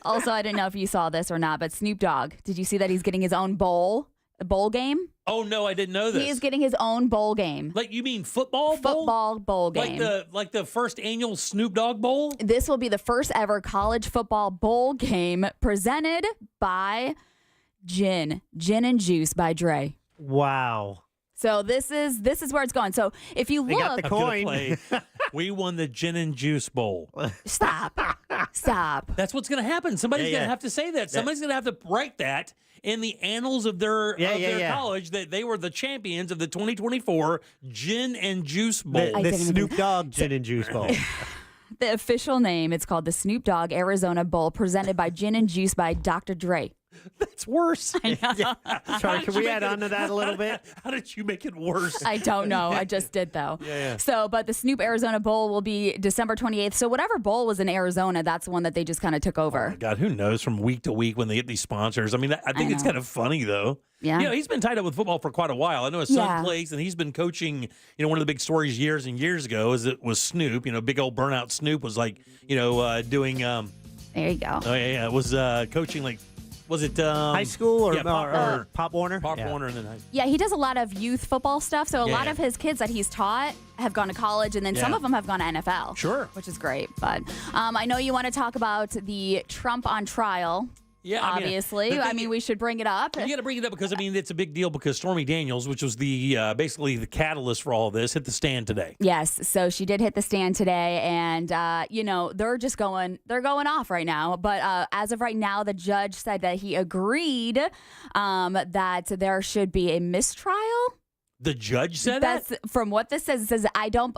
Also, I didn't know if you saw this or not, but Snoop Dogg, did you see that he's getting his own bowl game? Oh, no, I didn't know this. He is getting his own bowl game. Like, you mean football bowl? Football bowl game. Like the first annual Snoop Dogg Bowl? This will be the first ever college football bowl game presented by Gin and Juice by Dre. Wow. So this is where it's going. So if you They look, got the I'm gonna coin. play, we won the Gin and Juice Bowl. Stop. That's what's going to happen. Somebody's Yeah, going to yeah. have to say that. Somebody's going to have to write that in the annals of their college that they were the champions of the 2024 Gin and Juice Bowl. The Snoop Dogg Gin and Juice Bowl. The official name, it's called the Snoop Dogg Arizona Bowl, presented by Gin and Juice by Dr. Dre. That's worse. I know. Sorry, can we add on to that a little bit? How did you make it worse? I don't know. I just did, though. Yeah. So, but the Snoop Arizona Bowl will be December 28th. So whatever bowl was in Arizona, that's the one that they just kind of took over. Oh my God, who knows from week to week when they get these sponsors? I mean, I think it's know. kind of funny, though. Yeah. You know, he's been tied up with football for quite a while. I know his son Yeah. plays, and he's been coaching. You know, one of the big stories years and years ago was Snoop. You know, big old burnout Snoop was like, doing. There you go. Oh, yeah. It was coaching, like, was it High school or, yeah, or Pop Warner? Pop Warner and then high school. Yeah, he does a lot of youth football stuff. So a lot of his kids that he's taught have gone to college, and then some Yeah. of them have gone to NFL. Sure. Which is great. But I know you want to talk about the Trump on trial. Yeah, obviously. I mean, we should bring it up. You got to bring it up because, I mean, it's a big deal because Stormy Daniels, which was the basically the catalyst for all of this, hit the stand today. Yes, so she did hit the stand today, and they're going off right now. But as of right now, the judge said that he agreed that there should be a mistrial. The judge said that? That's from what this says. It says I don't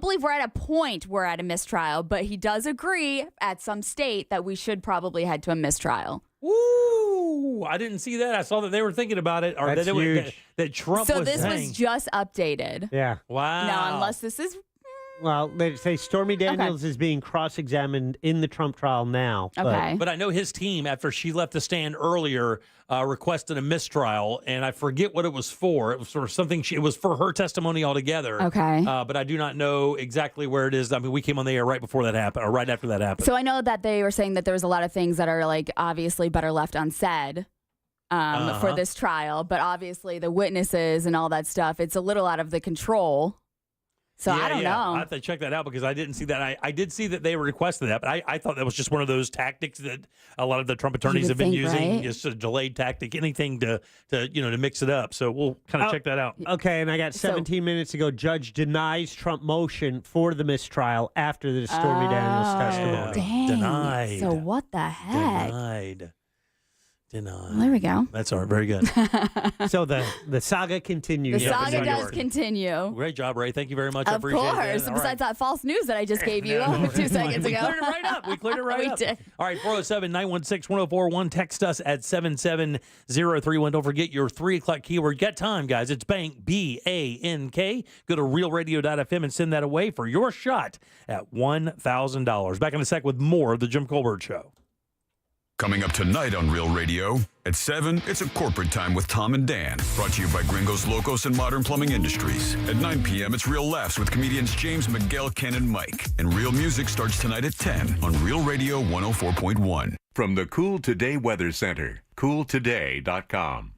believe we're at a point we're at a mistrial, but he does agree at some state that we should probably head to a mistrial. Woo! I didn't see that. I saw that they were thinking about it, or That's that Trump So was this saying. was just updated. Yeah. Wow. Now, unless this is Well, they say Stormy Daniels is being cross-examined in the Trump trial now. But I know his team, after she left the stand earlier, requested a mistrial, and I forget what it was for. It was for something. It was for her testimony altogether. Okay. But I do not know exactly where it is. I mean, we came on the air right before that happened, or right after that happened. So I know that they were saying that there was a lot of things that are like obviously better left unsaid for this trial, but obviously the witnesses and all that stuff, it's a little out of the control. So I don't know. I have to check that out because I didn't see that. I did see that they requested that, but I thought that was just one of those tactics that a lot of the Trump attorneys have been using, just a delayed tactic, anything to mix it up. So we'll kind of check that out. Okay, and I got 17 minutes to go. Judge denies Trump motion for the mistrial after the Stormy Daniels testimony. Dang. Denied. So what the heck? Denied. Well, there we go. That's all right. Very good. So the saga continues. The saga does continue. Great job, Ray. Thank you very much. I Of appreciate course. that. All Besides that false news that I just gave you 2 seconds We ago. cleared it right up. We cleared it right We up. did. All right, 407-916-1041. Text us at 77031. Don't forget your 3 o'clock keyword. Get time, guys. It's bank, B-A-N-K. Go to realradio.fm and send that away for your shot at $1,000. Back in a sec with more of the Jim Colbert Show. Coming up tonight on Real Radio at 7, it's a corporate time with Tom and Dan. Brought to you by Gringos Locos and Modern Plumbing Industries. At 9 p.m., it's Real Laughs with comedians James, Miguel, Ken, and Mike. And Real Music starts tonight at 10 on Real Radio 104.1. From the Cool Today Weather Center, cooltoday.com.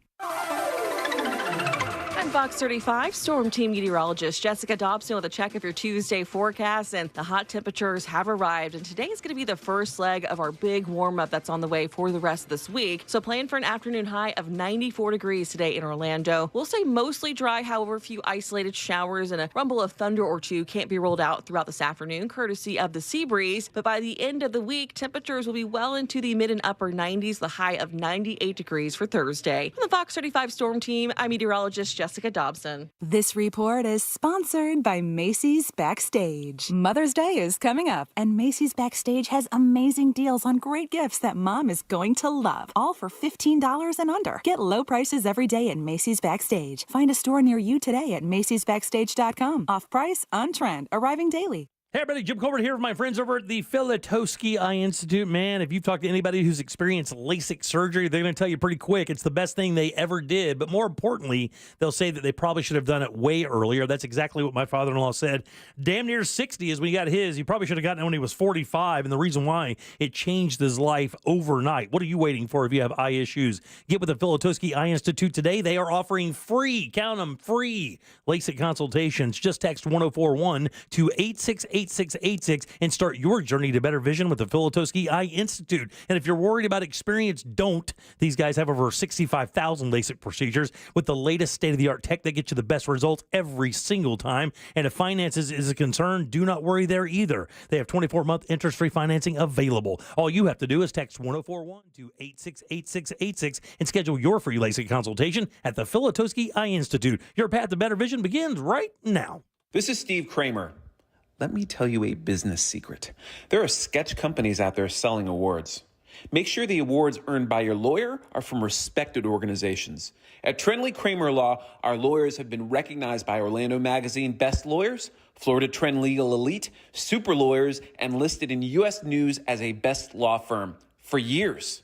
I'm Fox 35 Storm Team meteorologist Jessica Dobson with a check of your Tuesday forecast, and the hot temperatures have arrived. And today is going to be the first leg of our big warm-up that's on the way for the rest of this week. So plan for an afternoon high of 94 degrees today in Orlando. We'll stay mostly dry, however, a few isolated showers and a rumble of thunder or two can't be ruled out throughout this afternoon, courtesy of the sea breeze. But by the end of the week, temperatures will be well into the mid and upper 90s, the high of 98 degrees for Thursday. From the Fox 35 Storm Team, I'm meteorologist Jessica Jessica Dobson. This report is sponsored by Macy's Backstage. Mother's Day is coming up, and Macy's Backstage has amazing deals on great gifts that mom is going to love, all for $15 and under. Get low prices every day at Macy's Backstage. Find a store near you today at macy'sbackstage.com. Off price, on trend, arriving daily. Hey, everybody, Jim Colbert here with my friends over at the Filatowski Eye Institute. Man, if you've talked to anybody who's experienced LASIK surgery, they're going to tell you pretty quick it's the best thing they ever did. But more importantly, they'll say that they probably should have done it way earlier. That's exactly what my father-in-law said. Damn near 60 is when he got his. He probably should have gotten it when he was 45. And the reason why, it changed his life overnight. What are you waiting for if you have eye issues? Get with the Filatowski Eye Institute today. They are offering free, count them, free LASIK consultations. Just text 1041 to 868. 8686 and start your journey to better vision with the Filatowski Eye Institute. And if you're worried about experience, don't. These guys have over 65,000 LASIK procedures with the latest state-of-the-art tech that gets you the best results every single time. And if finances is a concern, do not worry there either. They have 24-month interest-free financing available. All you have to do is text 1041 to 868686 and schedule your free LASIK consultation at the Filatowski Eye Institute. Your path to better vision begins right now. This is Steve Kramer. Let me tell you a business secret. There are sketch companies out there selling awards. Make sure the awards earned by your lawyer are from respected organizations. At Trenley Kramer Law, our lawyers have been recognized by Orlando Magazine Best Lawyers, Florida Trend Legal Elite, Super Lawyers, and listed in U.S. News as a best law firm for years.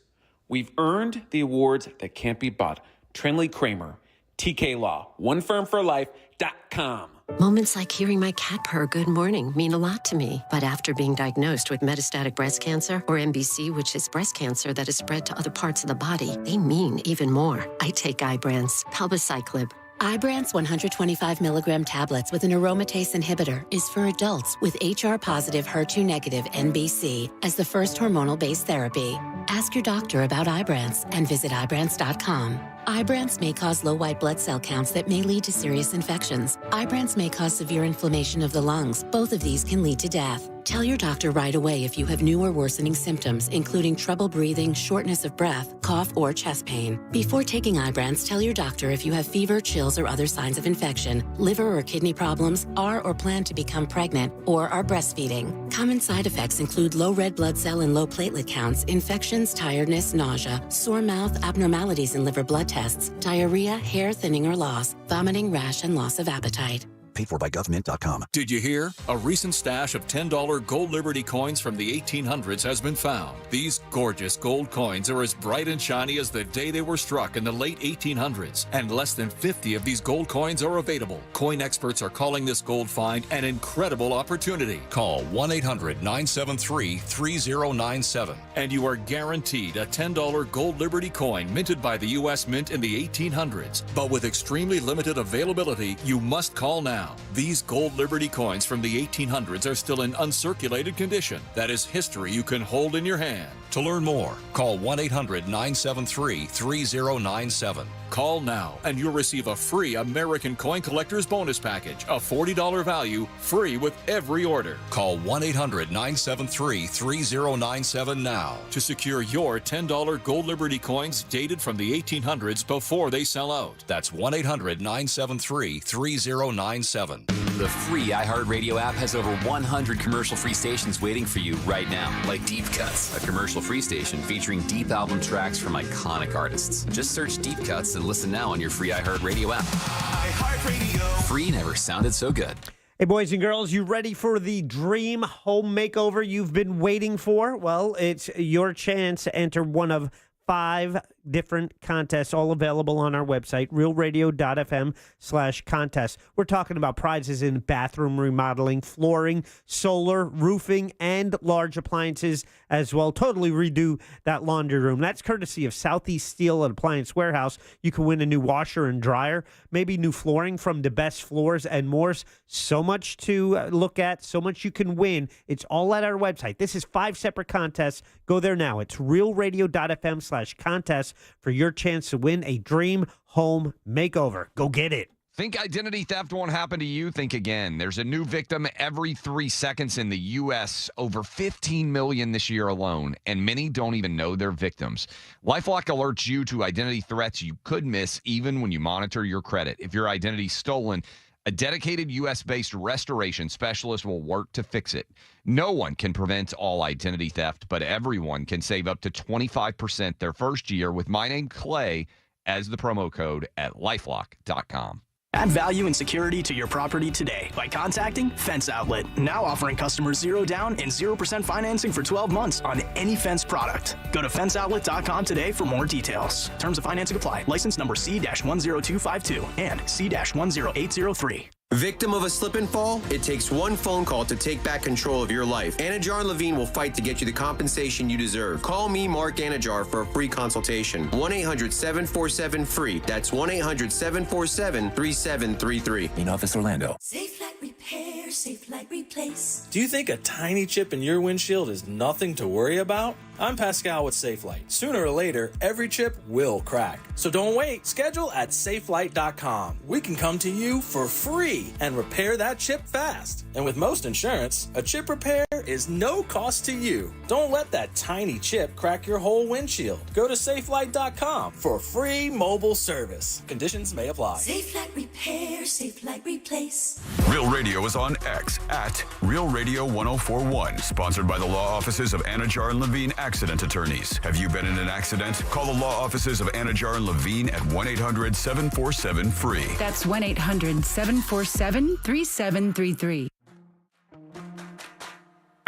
We've earned the awards that can't be bought. Trenley Kramer, TK Law, oneFirmForLife.com. Moments like hearing my cat purr good morning mean a lot to me. But after being diagnosed with metastatic breast cancer, or MBC, which is breast cancer that is spread to other parts of the body, they mean even more. I take Ibrance, palbociclib. Ibrance 125 milligram tablets with an aromatase inhibitor is for adults with HR-positive, HER2-negative MBC as the first hormonal-based therapy. Ask your doctor about Ibrance and visit Ibrance.com. Ibrance may cause low white blood cell counts that may lead to serious infections. Ibrance may cause severe inflammation of the lungs. Both of these can lead to death. Tell your doctor right away if you have new or worsening symptoms, including trouble breathing, shortness of breath, cough, or chest pain. Before taking Ibrance, tell your doctor if you have fever, chills, or other signs of infection, liver or kidney problems, are or plan to become pregnant, or are breastfeeding. Common side effects include low red blood cell and low platelet counts, infections, tiredness, nausea, sore mouth, abnormalities in liver blood tests, diarrhea, hair thinning or loss, vomiting, rash, and loss of appetite. Paid for by government.com. Did you hear? A recent stash of $10 gold Liberty coins from the 1800s has been found. These gorgeous gold coins are as bright and shiny as the day they were struck in the late 1800s, and less than 50 of these gold coins are available. Coin experts are calling this gold find an incredible opportunity. Call 1-800-973-3097, and you are guaranteed a $10 gold Liberty coin minted by the U.S. Mint in the 1800s. But with extremely limited availability, you must call now. These gold Liberty coins from the 1800s are still in uncirculated condition. That is history you can hold in your hand. To learn more, call 1-800-973-3097. Call now and you'll receive a free American Coin Collector's Bonus Package, a $40 value, free with every order. Call 1-800-973-3097 now to secure your $10 gold Liberty coins dated from the 1800s before they sell out. That's 1-800-973-3097. The free iHeartRadio app has over 100 commercial-free stations waiting for you right now, like Deep Cuts, a commercial-free station featuring deep album tracks from iconic artists. Just search Deep Cuts and listen now on your free iHeartRadio app. iHeartRadio. Free never sounded so good. Hey, boys and girls, you ready for the dream home makeover you've been waiting for? Well, it's your chance to enter one of 5 different contests, all available on our website, realradio.fm/contest. We're talking about prizes in bathroom remodeling, flooring, solar, roofing, and large appliances as well. Totally redo that laundry room. That's courtesy of Southeast Steel and Appliance Warehouse. You can win a new washer and dryer, maybe new flooring from the best floors and more. So much to look at, so much you can win. It's all at our website. This is 5 separate contests. Go there now. It's realradio.fm/contest for your chance to win a dream home makeover. Go get it. Think identity theft won't happen to you? Think again. There's a new victim every 3 seconds in the U.S., over 15 million this year alone, and many don't even know they're victims. LifeLock alerts you to identity threats you could miss even when you monitor your credit. If your identity's stolen, a dedicated U.S.-based restoration specialist will work to fix it. No one can prevent all identity theft, but everyone can save up to 25% their first year with my name, Clay, as the promo code at LifeLock.com. Add value and security to your property today by contacting Fence Outlet. Now offering customers 0 down and 0% financing for 12 months on any fence product. Go to fenceoutlet.com today for more details. Terms of financing apply. License number C-10252 and C-10803. Victim of a slip and fall? It takes one phone call to take back control of your life. Anajar and Levine will fight to get you the compensation you deserve. Call me, Mark Anajar, for a free consultation. 1-800-747-FREE. That's 1-800-747-3733. In Office Orlando. Safe Light Repair, Safe Light Replace. Do you think a tiny chip in your windshield is nothing to worry about? I'm Pascal with SafeLight. Sooner or later, every chip will crack. So don't wait. Schedule at safelight.com. We can come to you for free and repair that chip fast. And with most insurance, a chip repair is no cost to you. Don't let that tiny chip crack your whole windshield. Go to safelight.com for free mobile service. Conditions may apply. Safe Light Repair, Safe Light Replace. Real Radio is on X at Real Radio 1041. Sponsored by the law offices of Anajar and Levine Accident Attorneys. Have you been in an accident? Call the law offices of Anajar and Levine at 1-800-747-FREE. That's 1-800-747-3733.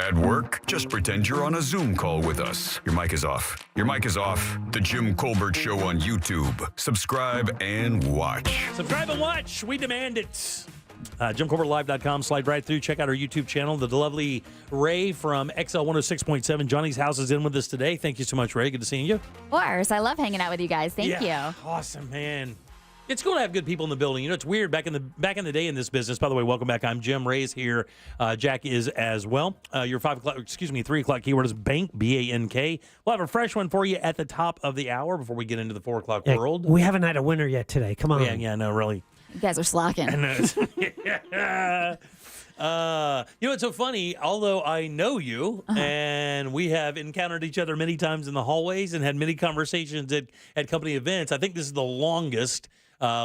At work, just pretend you're on a Zoom call with us. Your mic is off. Your mic is off. The Jim Colbert Show on YouTube. Subscribe and watch. Subscribe and watch. We demand it. JimColbertLive.com. Slide right through. Check out our YouTube channel. The lovely Ray from XL 106.7. Johnny's house is in with us today. Thank you so much, Ray. Good to seeing you. Of course. I love hanging out with you guys. Thank you. Awesome, man. It's cool to have good people in the building. You know, it's weird back in the day in this business. By the way, welcome back. I'm Jim. Ray's here. Jack is as well. Your 3 o'clock keyword is bank, B-A-N-K. We'll have a fresh one for you at the top of the hour before we get into the 4 o'clock world. We haven't had a winner yet today. Come on. Yeah, no, really. You guys are slacking. You know, it's so funny. Although I know you, and we have encountered each other many times in the hallways and had many conversations at company events, I think this is the longest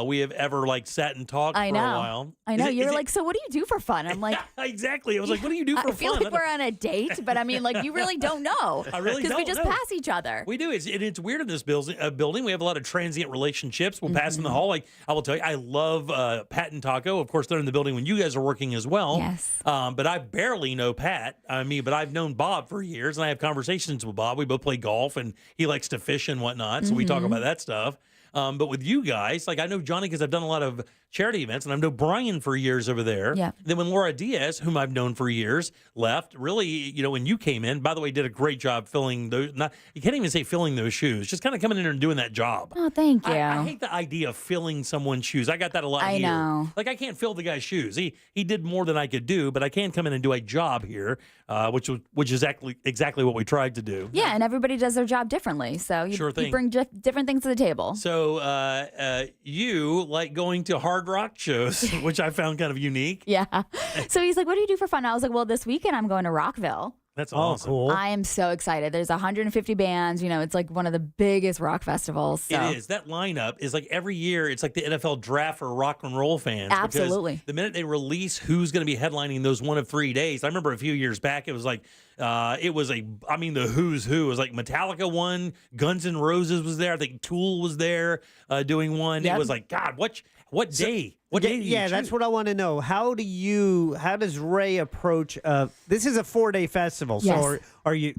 we have ever sat and talked for a while. I know. You're like, so what do you do for fun? I'm like, exactly. I was like, what do you do for fun? I feel like we're on a date, but I mean, you really don't know. I really don't know. Because we just pass each other. We do. It's weird in this building. We have a lot of transient relationships. We'll pass in the hall. I will tell you, I love Pat and Taco. Of course, they're in the building when you guys are working as well. Yes. But I barely know Pat. But I've known Bob for years, and I have conversations with Bob. We both play golf, and he likes to fish and whatnot, so we talk about that stuff. But with you guys, I know Johnny because I've done a lot of charity events, and I've known Brian for years over there. Yeah. Then when Laura Diaz, whom I've known for years, left, really, when you came in, by the way, did a great job filling those. You can't even say filling those shoes, just kind of coming in there and doing that job. Oh, thank you. I hate the idea of filling someone's shoes. I got that a lot here. I know. I can't fill the guy's shoes. He did more than I could do, but I can come in and do a job here, which is exactly what we tried to do. Yeah, and everybody does their job differently, so you bring different things to the table. So you like going to Hard Rock shows, which I found kind of unique. Yeah. So he's like, what do you do for fun? I was like, well, this weekend I'm going to Rockville. That's awesome. Cool. I am so excited. There's 150 bands. It's one of the biggest rock festivals. So. It is. That lineup is every year, it's like the NFL draft for rock and roll fans. Absolutely. Because the minute they release who's going to be headlining those 1 of 3 days, I remember a few years back, it was the who's who. It was Metallica won, Guns N' Roses was there, I think Tool was there doing one. Yep. It was God, what day? What day do you choose? That's what I want to know. How does Ray approach? This is a 4-day festival. Yes. So are you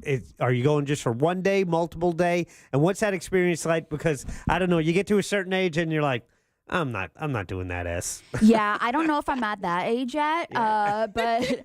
going just for 1 day, multiple day? And what's that experience like? Because I don't know, you get to a certain age and you're like, I'm not doing that. Yeah, I don't know if I'm at that age yet, but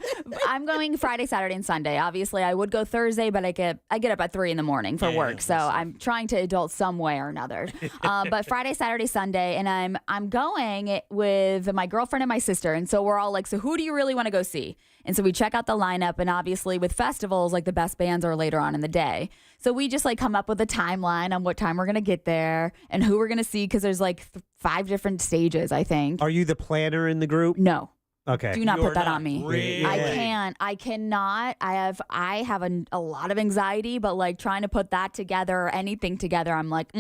I'm going Friday, Saturday, and Sunday. Obviously, I would go Thursday, but I get up at 3 a.m. for work, so I'm trying to adult some way or another. But Friday, Saturday, Sunday, and I'm going with my girlfriend and my sister, and so we're all like, so who do you really want to go see? And so we check out the lineup, and obviously with festivals, the best bands are later on in the day. So we just come up with a timeline on what time we're going to get there and who we're going to see, because there's 5 different stages, I think. Are you the planner in the group? No. Okay. Do not You're put that not on me. really. I cannot. I have a lot of anxiety, but like trying to put that together or anything together, I'm like,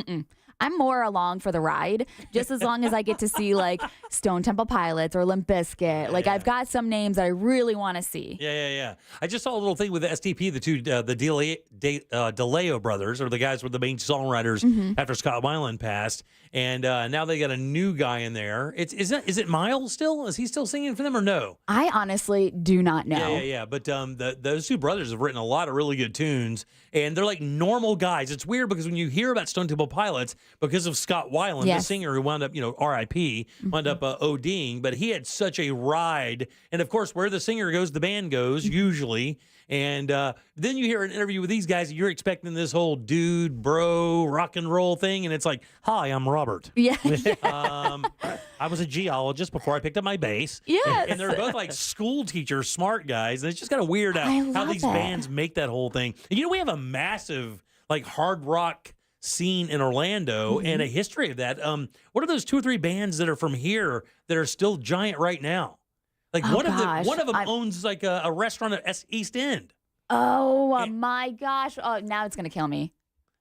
I'm more along for the ride, just as long as I get to see like Stone Temple Pilots or Limp Bizkit. Like I've got some names that I really want to see. Yeah. I just saw a little thing with the STP, the two, the DeLeo brothers, or the guys were the main songwriters after Scott Weiland passed, and now they got a new guy in there. Is it Miles still? Is he still singing for them or no? I honestly do not know. Yeah. But those two brothers have written a lot of really good tunes, and they're like normal guys. It's weird because when you hear about Stone Temple Pilots, because of Scott Weiland, the singer who wound up, R.I.P., wound up ODing, but he had such a ride. And of course, where the singer goes, the band goes, usually. And then you hear an interview with these guys, and you're expecting this whole dude, bro, rock and roll thing. And it's like, hi, I'm Robert. Yeah. I was a geologist before I picked up my bass. Yes. And they're both like school teachers, smart guys. And it's just kind of weird how these bands make that whole thing. And, we have a massive, like, hard rock scene in Orlando and a history of that. What are those 2 or 3 bands that are from here that are still giant right now? Like one of them owns like a restaurant at East End. Oh my gosh! Oh, now it's gonna kill me.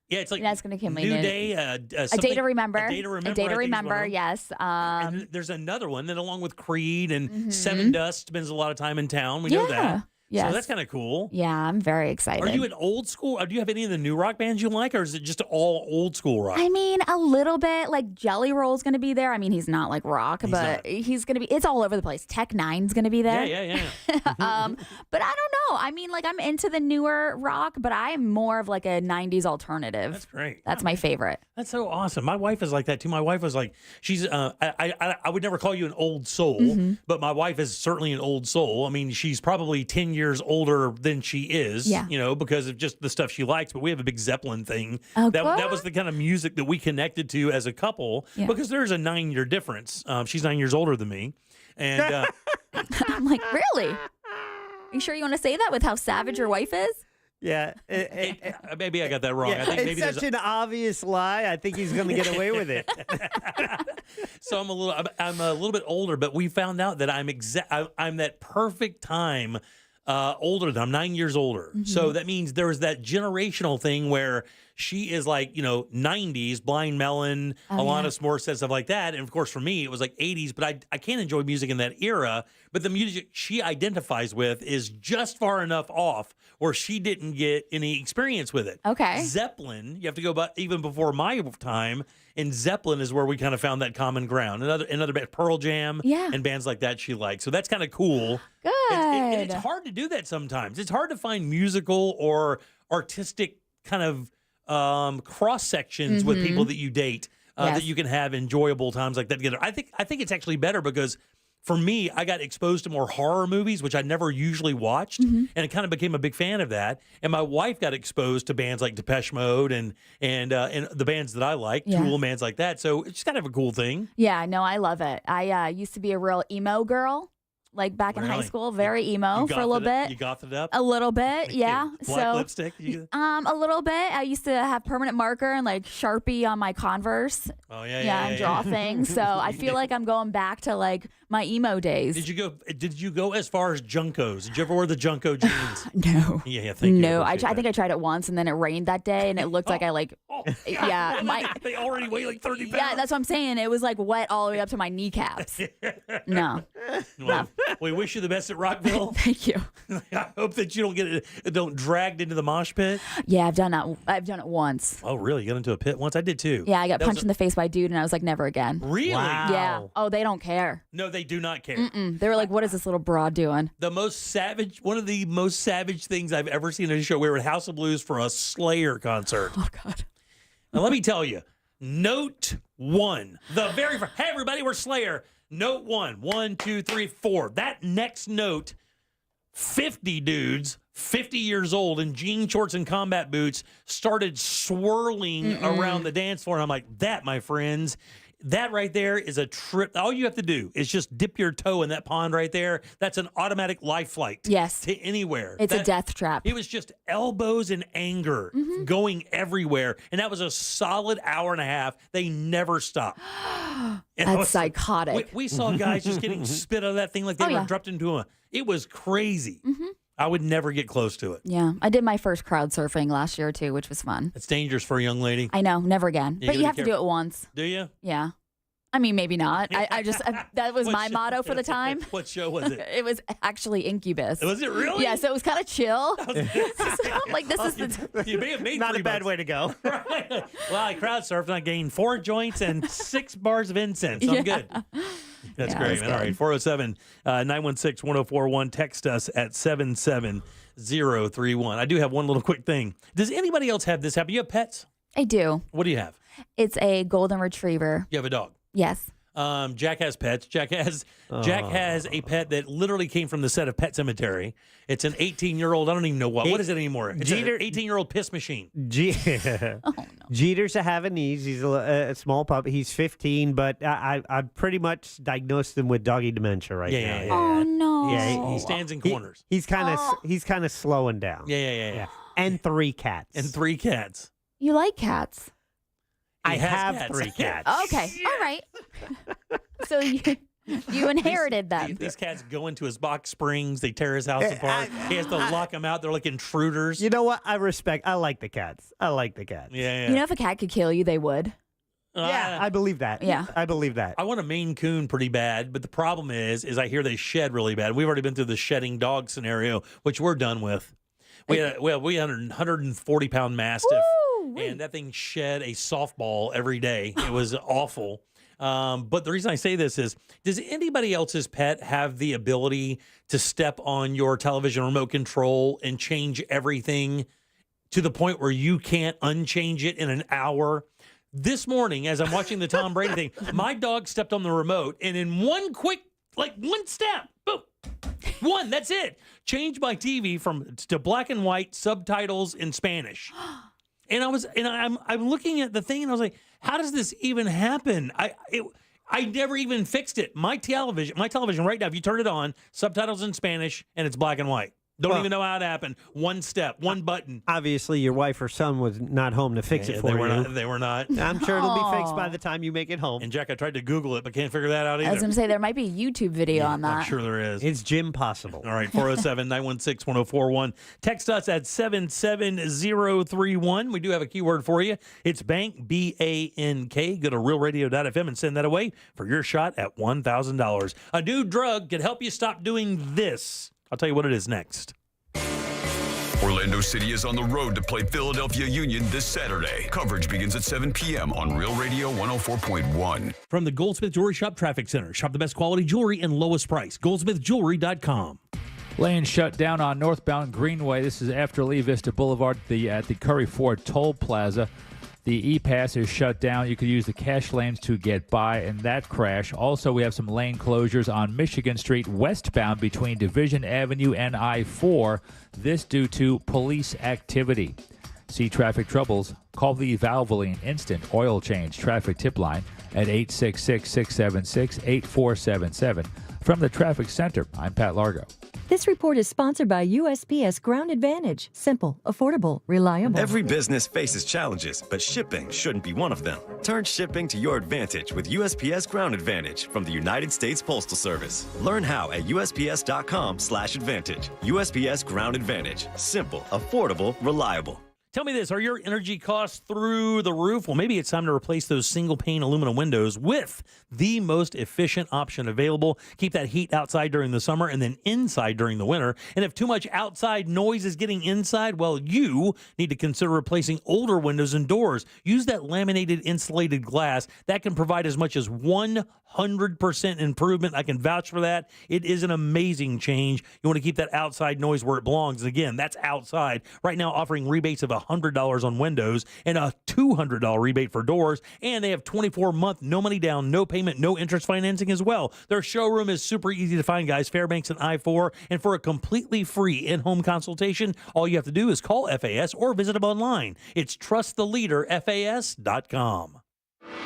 Yeah, it's like that's gonna kill me. New Day, A Day to Remember. A Day to Remember. Yes. And there's another one that, along with Creed and Seven Dust, spends a lot of time in town. We know that. Yes. So that's kind of cool. Yeah, I'm very excited. Are you an old school? Do you have any of the new rock bands you like, or is it just all old school rock? I mean, a little bit. Like Jelly Roll's going to be there. I mean, he's not like rock, but he's going to be. It's all over the place. Tech Nine's going to be there. Yeah. But I don't know. I mean, like I'm into the newer rock, but I'm more of like a '90s alternative. That's great. That's my favorite. That's so awesome. My wife is like that too. My wife was like, she's. I would never call you an old soul, but my wife is certainly an old soul. I mean, she's probably 10 years older than she is, because of just the stuff she likes. But we have a big Zeppelin thing. That was the kind of music that we connected to as a couple, because there's a 9-year difference. She's 9 years older than me. And I'm like, really? Are you sure you want to say that with how savage your wife is? Yeah. Maybe I got that wrong. I think maybe it's such an obvious lie. I think he's going to get away with it. So I'm a little bit older, but we found out that I'm that perfect time older than I'm 9 years older. So that means there's that generational thing where she is like, 90s, Blind Melon, Alanis Morissette, stuff like that. And of course, for me, it was like 80s, but I can't enjoy music in that era. But the music she identifies with is just far enough off where she didn't get any experience with it. Okay. Zeppelin, you have to go back even before my time. And Zeppelin is where we kind of found that common ground. Another band, Pearl Jam, and bands like that she likes. So that's kind of cool. Good. And it's hard to do that sometimes. It's hard to find musical or artistic kind of cross sections with people that you date that you can have enjoyable times like that together. I think it's actually better because for me, I got exposed to more horror movies, which I never usually watched, and it kind of became a big fan of that. And my wife got exposed to bands like Depeche Mode and the bands that I like, Tool, bands like that. So it's just kind of a cool thing. Yeah, no, I love it. I used to be a real emo girl. Like back in high school, very emo for a little bit. You gothed it up? A little bit, yeah. Black lipstick? A little bit. I used to have permanent marker and like Sharpie on my Converse. Oh, yeah. And draw things. So I feel like I'm going back to like my emo days. Did you go as far as Junkos? Did you ever wear the Junko jeans? No. Yeah, thank you. No, I think I tried it once and then it rained that day and it looked like I like, they already weigh like 30 pounds. Yeah, that's what I'm saying. It was like wet all the way up to my kneecaps. No. Well, we wish you the best at Rockville. Thank you. I hope that you don't dragged into the mosh pit. Yeah, I've done that. I've done it once. Oh, really? You got into a pit once? I did too. Yeah, I got punched in the face by a dude, and I was like, never again. Really? Wow. Yeah. Oh, they don't care. No, they do not care. They were like, what is this little broad doing? One of the most savage things I've ever seen in a show. We were at House of Blues for a Slayer concert. Oh, God. Now, let me tell you, note one, the very first, hey, everybody, we're Slayer. Note one, 1, 2, 3, 4. That next note, 50 dudes, 50 years old in jean shorts and combat boots started swirling around the dance floor. And I'm like, that, my friends, That right there is a trip. All you have to do is just dip your toe in that pond right there. That's an automatic life flight. Yes. To anywhere. It's a death trap. It was just elbows and anger going everywhere. And that was a solid hour and a half. They never stopped. That's psychotic. We saw guys just getting spit out of that thing like they were dropped into a. It was crazy. I would never get close to it. Yeah. I did my first crowd surfing last year, too, which was fun. It's dangerous for a young lady. I know. Never again. You But gotta you be have to do it once. Do you? Yeah. I mean, maybe not. That was my motto for the time. What show was it? It was actually Incubus. Was it really? Yeah, so it was kind of chill. Like, this is You may have made Not a bad way to go. Well, I crowd surfed and I gained 4 joints and 6 bars of incense. So I'm good. That's great, man. All right, 407-916-1041. Text us at 77031. I do have one little quick thing. Does anybody else have this happen? You have pets? I do. What do you have? It's a golden retriever. You have a dog? Yes. Jack has pets. Jack has a pet that literally came from the set of Pet Cemetery. It's an 18-year-old. I don't even know what. What is it anymore? It's an 18-year-old piss machine. Jeter's a Havanese. He's a small pup. He's 15, but I pretty much diagnosed him with doggy dementia right now. Yeah. Oh no. Yeah, he stands in corners. He's kind of slowing down. Yeah. And 3 cats. You like cats? I have 3 cats. Okay. All right. So you inherited them. These cats go into his box springs. They tear his house apart. He has to lock them out. They're like intruders. You know what? I like the cats. Yeah. You know, if a cat could kill you, they would. Yeah, I believe that. Yeah. I believe that. I want a Maine Coon pretty bad, but the problem is I hear they shed really bad. We've already been through the shedding dog scenario, which we're done with. We had a 140-pound Mastiff. And that thing shed a softball every day. It was awful. But the reason I say this is, does anybody else's pet have the ability to step on your television remote control and change everything to the point where you can't unchange it in an hour? This morning, as I'm watching the Tom Brady thing, my dog stepped on the remote, and in one step, boom, that's it. Changed my TV to black and white, subtitles in Spanish. And I'm looking at the thing and I was like, how does this even happen? I never even fixed it. My television right now, if you turn it on, subtitles in Spanish and it's black and white. Don't even know how it happened. One step, one button. Obviously, your wife or son was not home to fix it for you. They were not. I'm sure it'll be fixed by the time you make it home. And Jack, I tried to Google it, but can't figure that out either. I was going to say, there might be a YouTube video on that. I'm sure there is. It's Jim possible. All right, 407-916-1041. Text us at 77031. We do have a keyword for you. It's bank, B-A-N-K. Go to realradio.fm and send that away for your shot at $1,000. A new drug can help you stop doing this. I'll tell you what it is next. Orlando City is on the road to play Philadelphia Union this Saturday. Coverage begins at 7 p.m. on Real Radio 104.1. From the Goldsmith Jewelry Shop Traffic Center. Shop the best quality jewelry and lowest price. Goldsmithjewelry.com. Lane shut down on northbound Greenway. This is after Lee Vista Boulevard at the Curry Ford Toll Plaza. The E-Pass is shut down. You could use the cash lanes to get by in that crash. Also, we have some lane closures on Michigan Street westbound between Division Avenue and I-4. This due to police activity. See traffic troubles? Call the Valvoline Instant Oil Change Traffic Tip Line at 866-676-8477. From the Traffic Center, I'm Pat Largo. This report is sponsored by USPS Ground Advantage. Simple, affordable, reliable. Every business faces challenges, but shipping shouldn't be one of them. Turn shipping to your advantage with USPS Ground Advantage from the United States Postal Service. Learn how at USPS.com/advantage. USPS Ground Advantage. Simple, affordable, reliable. Tell me this, are your energy costs through the roof? Well, maybe it's time to replace those single-pane aluminum windows with the most efficient option available. Keep that heat outside during the summer and then inside during the winter. And if too much outside noise is getting inside, well, you need to consider replacing older windows and doors. Use that laminated insulated glass. That can provide as much as 100% improvement. I can vouch for that. It is an amazing change. You want to keep that outside noise where it belongs. And again, that's outside. Right now, offering rebates of $100 on windows and a $200 rebate for doors. And they have 24-month, no money down, no payment, no interest financing as well. Their showroom is super easy to find, guys. Fairbanks and I-4. And for a completely free in-home consultation, all you have to do is call FAS or visit them online. It's trustthelederFAS.com.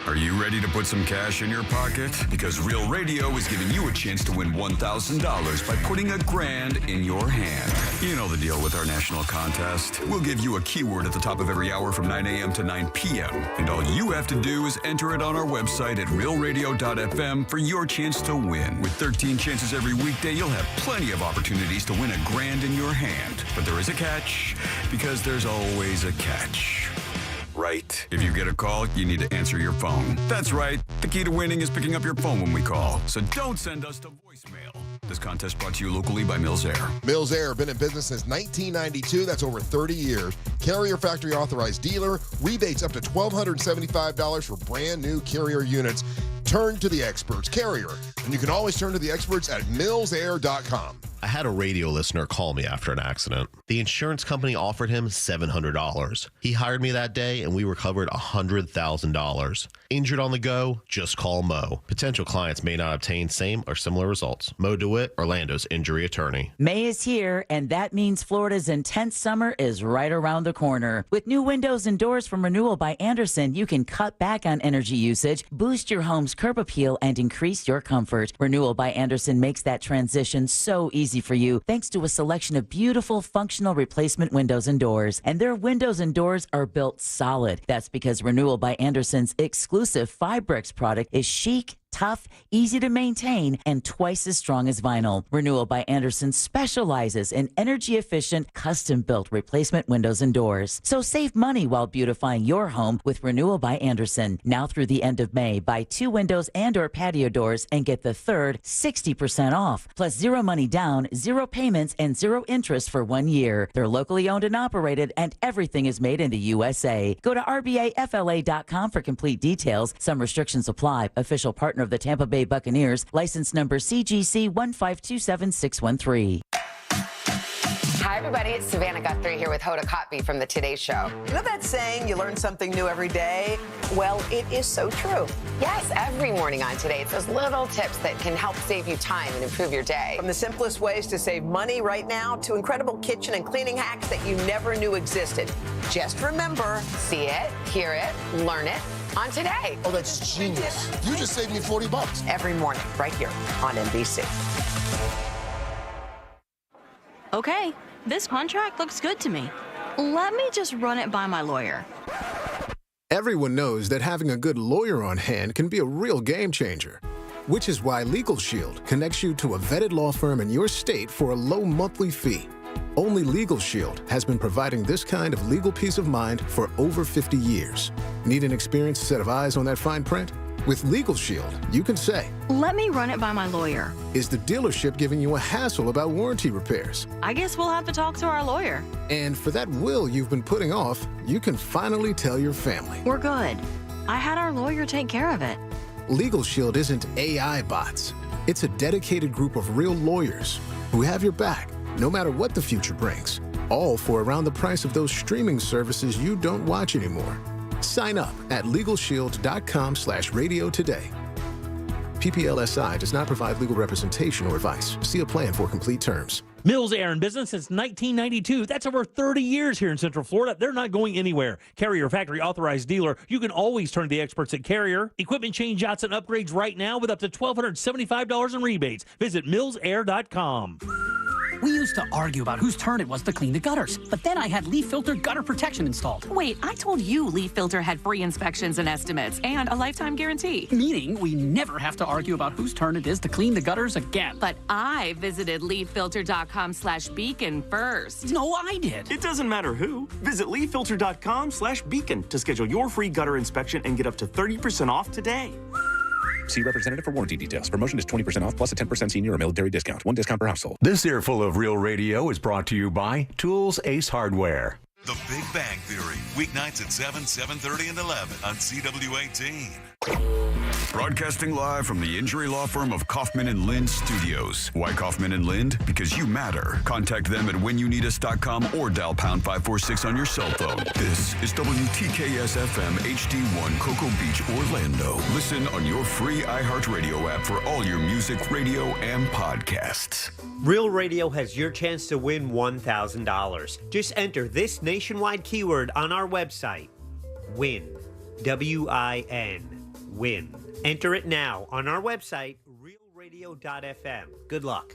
Are you ready to put some cash in your pocket? Because Real Radio is giving you a chance to win $1,000 by putting $1,000 in your hand. You know the deal with our national contest. We'll give you a keyword at the top of every hour from 9 a.m. to 9 p.m. And all you have to do is enter it on our website at realradio.fm for your chance to win. With 13 chances every weekday, you'll have plenty of opportunities to win $1,000 in your hand. But there is a catch, because there's always a catch. Right. If you get a call, you need to answer your phone. That's right. The key to winning is picking up your phone when we call. So don't send us to voicemail. This contest brought to you locally by Mills Air. Mills Air, been in business since 1992. That's over 30 years. Carrier factory authorized dealer. Rebates up to $1,275 for brand new Carrier units. Turn to the experts. Carrier. And you can always turn to the experts at millsair.com. I had a radio listener call me after an accident. The insurance company offered him $700. He hired me that day, and we recovered $100,000. Injured on the go? Just call Mo. Potential clients may not obtain same or similar results. Mo DeWitt, Orlando's injury attorney. May is here, and that means Florida's intense summer is right around the corner. With new windows and doors from Renewal by Andersen, you can cut back on energy usage, boost your home's curb appeal, and increase your comfort. Renewal by Andersen makes that transition so easy for you thanks to a selection of beautiful functional replacement windows and doors. And their windows and doors are built solid. That's because Renewal by Andersen's exclusive Fibrix product is chic, tough, easy to maintain, and twice as strong as vinyl. Renewal by Andersen specializes in energy-efficient, custom-built replacement windows and doors. So save money while beautifying your home with Renewal by Andersen. Now through the end of May, buy 2 windows and or patio doors and get the third 60% off. Plus 0 money down, 0 payments, and 0 interest for 1 year. They're locally owned and operated, and everything is made in the USA. Go to rbafla.com for complete details. Some restrictions apply. Official partner of the Tampa Bay Buccaneers, license number CGC 1527613. Hi, everybody. It's Savannah Guthrie here with Hoda Kotb from the Today Show. You know that saying, you learn something new every day? Well, it is so true. Yes, every morning on Today, it's those little tips that can help save you time and improve your day. From the simplest ways to save money right now to incredible kitchen and cleaning hacks that you never knew existed. Just remember, see it, hear it, learn it on Today. Oh, that's genius. You just saved me $40. Every morning, right here on NBC. Okay, this contract looks good to me. Let me just run it by my lawyer. Everyone knows that having a good lawyer on hand can be a real game changer, which is why Legal Shield connects you to a vetted law firm in your state for a low monthly fee. Only Legal Shield has been providing this kind of legal peace of mind for over 50 years. Need an experienced set of eyes on that fine print? With Legal Shield, you can say, let me run it by my lawyer. Is the dealership giving you a hassle about warranty repairs? I guess we'll have to talk to our lawyer. And for that will you've been putting off, you can finally tell your family. We're good. I had our lawyer take care of it. Legal Shield isn't AI bots. It's a dedicated group of real lawyers who have your back, no matter what the future brings. All for around the price of those streaming services you don't watch anymore. Sign up at LegalShield.com/radio today. PPLSI does not provide legal representation or advice. See a plan for complete terms. Mills Air in business since 1992. That's over 30 years here in Central Florida. They're not going anywhere. Carrier factory authorized dealer. You can always turn to the experts at Carrier. Equipment change-outs and upgrades right now with up to $1,275 in rebates. Visit millsair.com. We used to argue about whose turn it was to clean the gutters, but then I had Leaf Filter gutter protection installed. Wait, I told you Leaf Filter had free inspections and estimates and a lifetime guarantee. Meaning we never have to argue about whose turn it is to clean the gutters again. But I visited leaffilter.com/beacon first. No, I did. It doesn't matter who. Visit leaffilter.com/beacon to schedule your free gutter inspection and get up to 30% off today. See representative for warranty details. Promotion is 20% off plus a 10% senior or military discount. 1 discount per household. This earful of Real Radio is brought to you by Tools Ace Hardware. The Big Bang Theory, weeknights at 7, 7:30, and 11 on CW18. Broadcasting live from the injury law firm of Kaufman & Lind Studios. Why Kaufman & Lind? Because you matter. Contact them at whenyouneedus.com or dial pound 546 on your cell phone. This is WTKS-FM HD1 Cocoa Beach, Orlando. Listen on your free iHeartRadio app for all your music, radio, and podcasts. Real Radio has your chance to win $1,000. Just enter this nationwide keyword on our website. WIN. WIN. win. Enter it now on our website, realradio.fm. Good luck.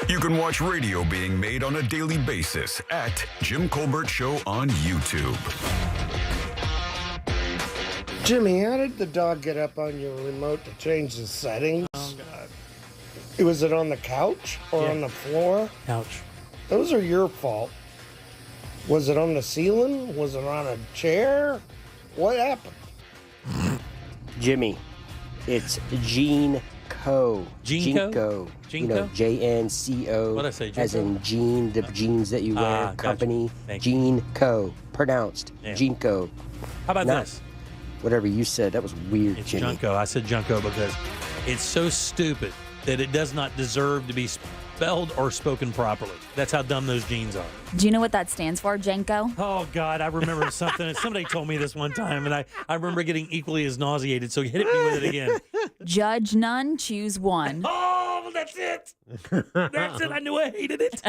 You can watch radio being made on a daily basis at Jim Colbert Show on YouTube. Jimmy, how did the dog get up on your remote to change the settings? Oh, God. Was it on the couch or on the floor? Couch. Those are your fault. Was it on the ceiling? Was it on a chair? What happened? Jimmy, it's Gene Co. Genco? You know, JNCO. What'd I say, As in Gene, the jeans that you wear, Gotcha. company. Thank you. Gene Co. Pronounced Yeah. Gene Co. How about Not this? Whatever you said, that was weird, It's Jimmy. Junko. I said Junko because it's so stupid that it does not deserve to be spelled or spoken properly. That's how dumb those jeans are. Do you know what that stands for, Jenko? Oh, God, I remember something. Somebody told me this one time, and I remember getting equally as nauseated, so hit me with it again. Judge none, choose one. Oh, that's it. That's it. I knew I hated it.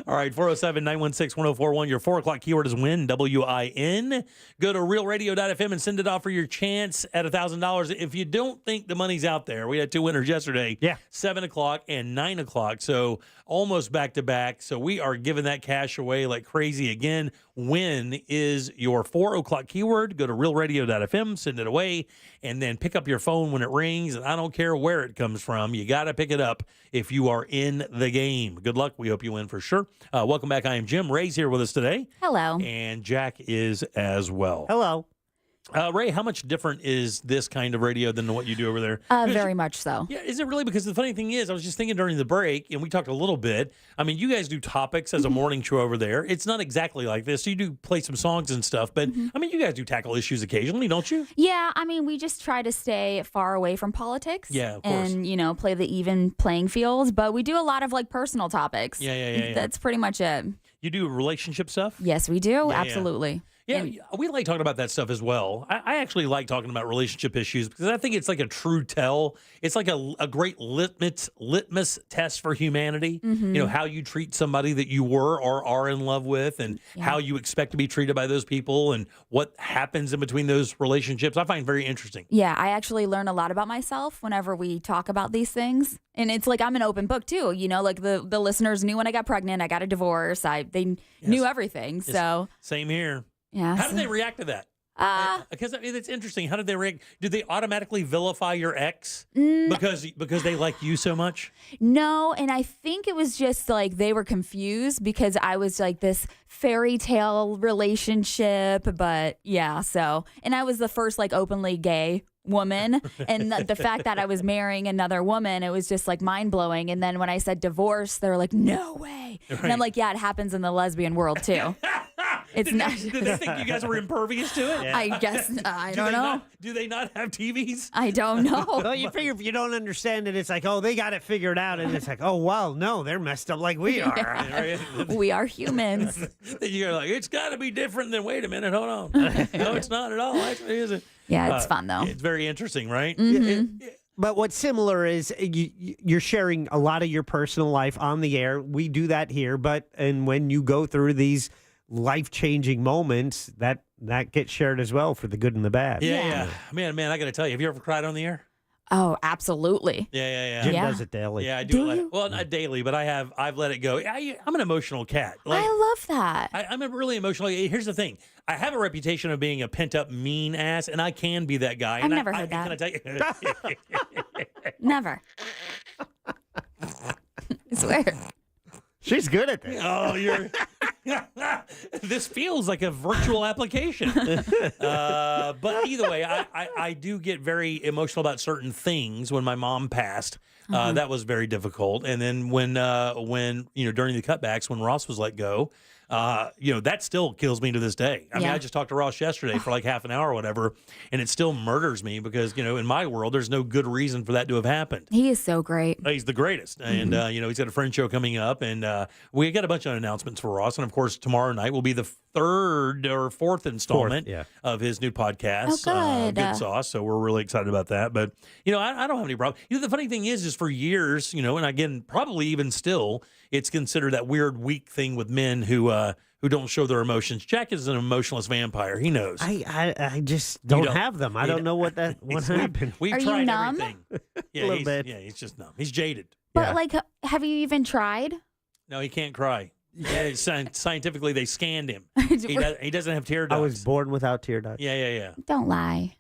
All right, 407-916-1041. Your 4 o'clock keyword is win, W-I-N. Go to realradio.fm and send it off for your chance at $1,000. If you don't think the money's out there, we had 2 winners yesterday. Yeah. 7 o'clock and 9 o'clock, so almost back-to-back. So we are giving that cash away like crazy again. Win is your 4 o'clock keyword. Go to realradio.fm, send it away, and then pick up your phone when it rings. And I don't care where it comes from. You got to pick it up if you are in the game. Good luck. We hope you win for sure. Welcome back. I am Jim. Ray's here with us today. Hello. And Jack is as well. Hello. Ray, how much different is this kind of radio than what you do over there? Very much so. Yeah, is it really? Because the funny thing is, I was just thinking during the break, and we talked a little bit. I mean, you guys do topics as a morning show over there. It's not exactly like this. You do play some songs and stuff, but I mean, you guys do tackle issues occasionally, don't you? Yeah, I mean, we just try to stay far away from politics. Yeah, of course. And, play the even playing field, but we do a lot of like personal topics. Yeah. That's pretty much it. You do relationship stuff? Yes, we do. Yeah. Absolutely. Yeah, we like talking about that stuff as well. I actually like talking about relationship issues because I think it's like a true tell. It's like a great litmus test for humanity. Mhm. How you treat somebody that you were or are in love with, and how you expect to be treated by those people, and what happens in between those relationships. I find very interesting. Yeah, I actually learn a lot about myself whenever we talk about these things. And it's like I'm an open book too. Like the listeners knew when I got pregnant, I got a divorce. They knew everything. So Same here. yeah. How did they react to that? Because I mean, it's interesting. How did they react? Did they automatically vilify your ex because they like you so much? No, and I think it was just like they were confused because I was like this fairy tale relationship, but yeah, and I was the first like openly gay woman, and the fact that I was marrying another woman, it was just like mind-blowing. And then when I said divorce, they were like, no way. Right. And I'm like, yeah, it happens in the lesbian world too. It's not. Did they think you guys were impervious to it? I guess I don't know. Do they not have TVs? I don't know. Well, you figure if you don't understand it, it's like, oh, they got it figured out. And it's like, oh, well, no, they're messed up like we are. We are humans. You're like, it's got to be different than, wait a minute, hold on. No, it's not at all. Actually, is it? Yeah, it's fun, though. It's very interesting, right? But what's similar is you're sharing a lot of your personal life on the air. We do that here. And when you go through these life-changing moments, that gets shared as well for the good and the bad. Yeah. Man, I got to tell you, have you ever cried on the air? Oh, absolutely. Yeah. Jim does it daily. Yeah, I do. Well, not daily, but I've let it go. I'm an emotional cat. Like, I love that. I'm a really emotional. Here's the thing. I have a reputation of being a pent-up mean ass, and I can be that guy. I've never heard that. Can I tell you? Never. I swear. She's good at this. Oh, you're. This feels like a virtual application. But either way, I do get very emotional about certain things. When my mom passed, that was very difficult. And then when during the cutbacks, when Ross was let go, that still kills me to this day. I mean, I just talked to Ross yesterday for like half an hour or whatever, and it still murders me because, in my world, there's no good reason for that to have happened. He is so great. He's the greatest. And, he's got a friend show coming up, and we got a bunch of announcements for Ross. And, of course, tomorrow night will be the third or fourth installment of his new podcast, Good Sauce. So we're really excited about that. But, I don't have any problem. The funny thing is for years, and again, probably even still, it's considered that weird, weak thing with men who who don't show their emotions. Jack is an emotionless vampire. He knows. I just don't have them. I don't know what happened. We've Are you tried numb? everything. Yeah, A little bit. Yeah, he's just numb. He's jaded. But like, have you even tried? No, he can't cry. Yeah, scientifically, they scanned him. He doesn't have tear ducts. I was born without tear ducts. Yeah. Don't lie.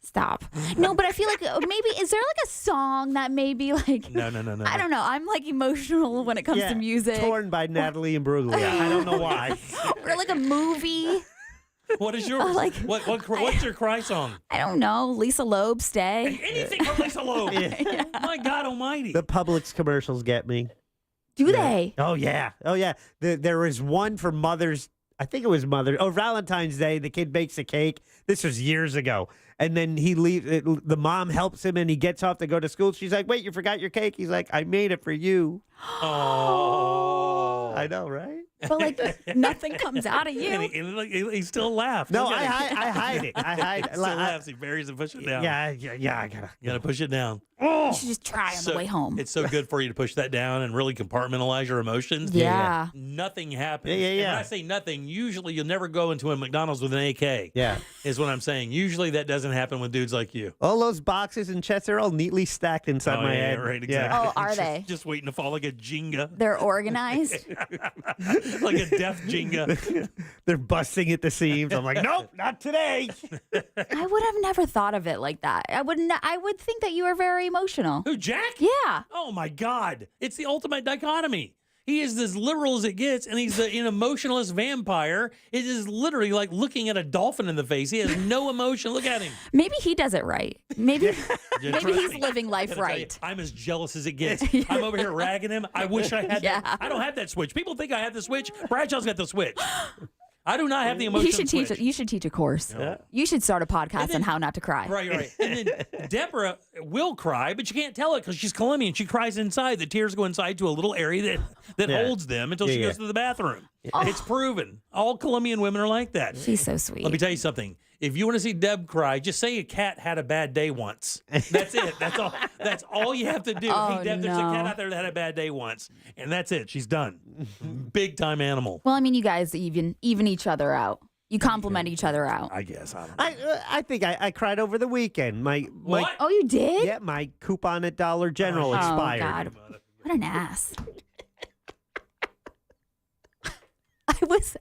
Stop. No, but I feel like maybe, is there like a song that maybe like, No. I don't know. I'm like emotional when it comes to music. Torn by Natalie Imbruglia. I don't know why. Or like a movie. What is yours? What's your cry song? I don't know. Lisa Loeb, Stay. Anything from Lisa Loeb. My God almighty. The Publix commercials get me. Do they? Oh, yeah. There was one for Mother's, I think it was Valentine's Day. The kid bakes a cake. This was years ago. And then he leaves. The mom helps him and he gets off to go to school. She's like, wait, you forgot your cake? He's like, I made it for you. Oh. I know, right? But like nothing comes out of you. And he still laughs. No, I hide it. I hide it. He still laughs. He buries and pushes it down. Yeah. I gotta push it down. You should just try on the way home. It's so good for you to push that down and really compartmentalize your emotions. Yeah. Nothing happens. Yeah. And when I say nothing, usually you'll never go into a McDonald's with an AK. Yeah. Is what I'm saying. Usually that doesn't happen with dudes like you. All those boxes and chests are all neatly stacked inside my head. Right, exactly. Oh, are they? Just waiting to fall like a Jenga. They're organized. Like a death Jenga. They're busting at the seams. I'm like, nope, not today. I would have never thought of it like that. I would think that you are very emotional. Who, Jack? Yeah. Oh my God. It's the ultimate dichotomy. He is as literal as it gets, and he's an emotionless vampire. It is literally like looking at a dolphin in the face. He has no emotion. Look at him. Maybe he does it right. Maybe Trust he's me. living life I gotta tell you, right. I'm as jealous as it gets. I'm over here ragging him. I wish I had that. I don't have that switch. People think I have the switch. Bradshaw's got the switch. I do not have the emotion. You should teach a course. Yeah. You should start a podcast on how not to cry. Right. And then Deborah will cry, but you can't tell it because she's Colombian. She cries inside. The tears go inside to a little area that holds them until she goes to the bathroom. It's proven. All Colombian women are like that. She's so sweet. Let me tell you something. If you want to see Deb cry, just say a cat had a bad day once. That's it. That's all. That's all you have to do. Oh, hey, Deb, there's a cat out there that had a bad day once, and that's it. She's done. Big time animal. Well, I mean, you guys even each other out. You compliment each other out. I guess. I don't know. I think I cried over the weekend. My Oh, you did? Yeah, my coupon at Dollar General expired. Oh, God. What an ass.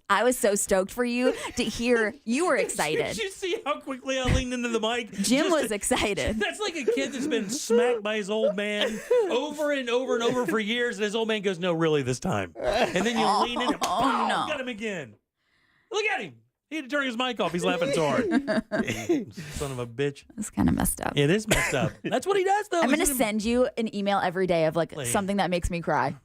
I was so stoked for you to hear you were excited. Did you see how quickly I leaned into the mic? Jim was excited. That's like a kid that's been smacked by his old man over and over and over for years, and his old man goes, "No, really, this time." And then you lean in and no. got him again. Look at him. He had to turn his mic off. He's laughing so hard. Son of a bitch. It's kind of messed up. It is messed up. That's what he does, though. I'm going to send you an email every day of like something that makes me cry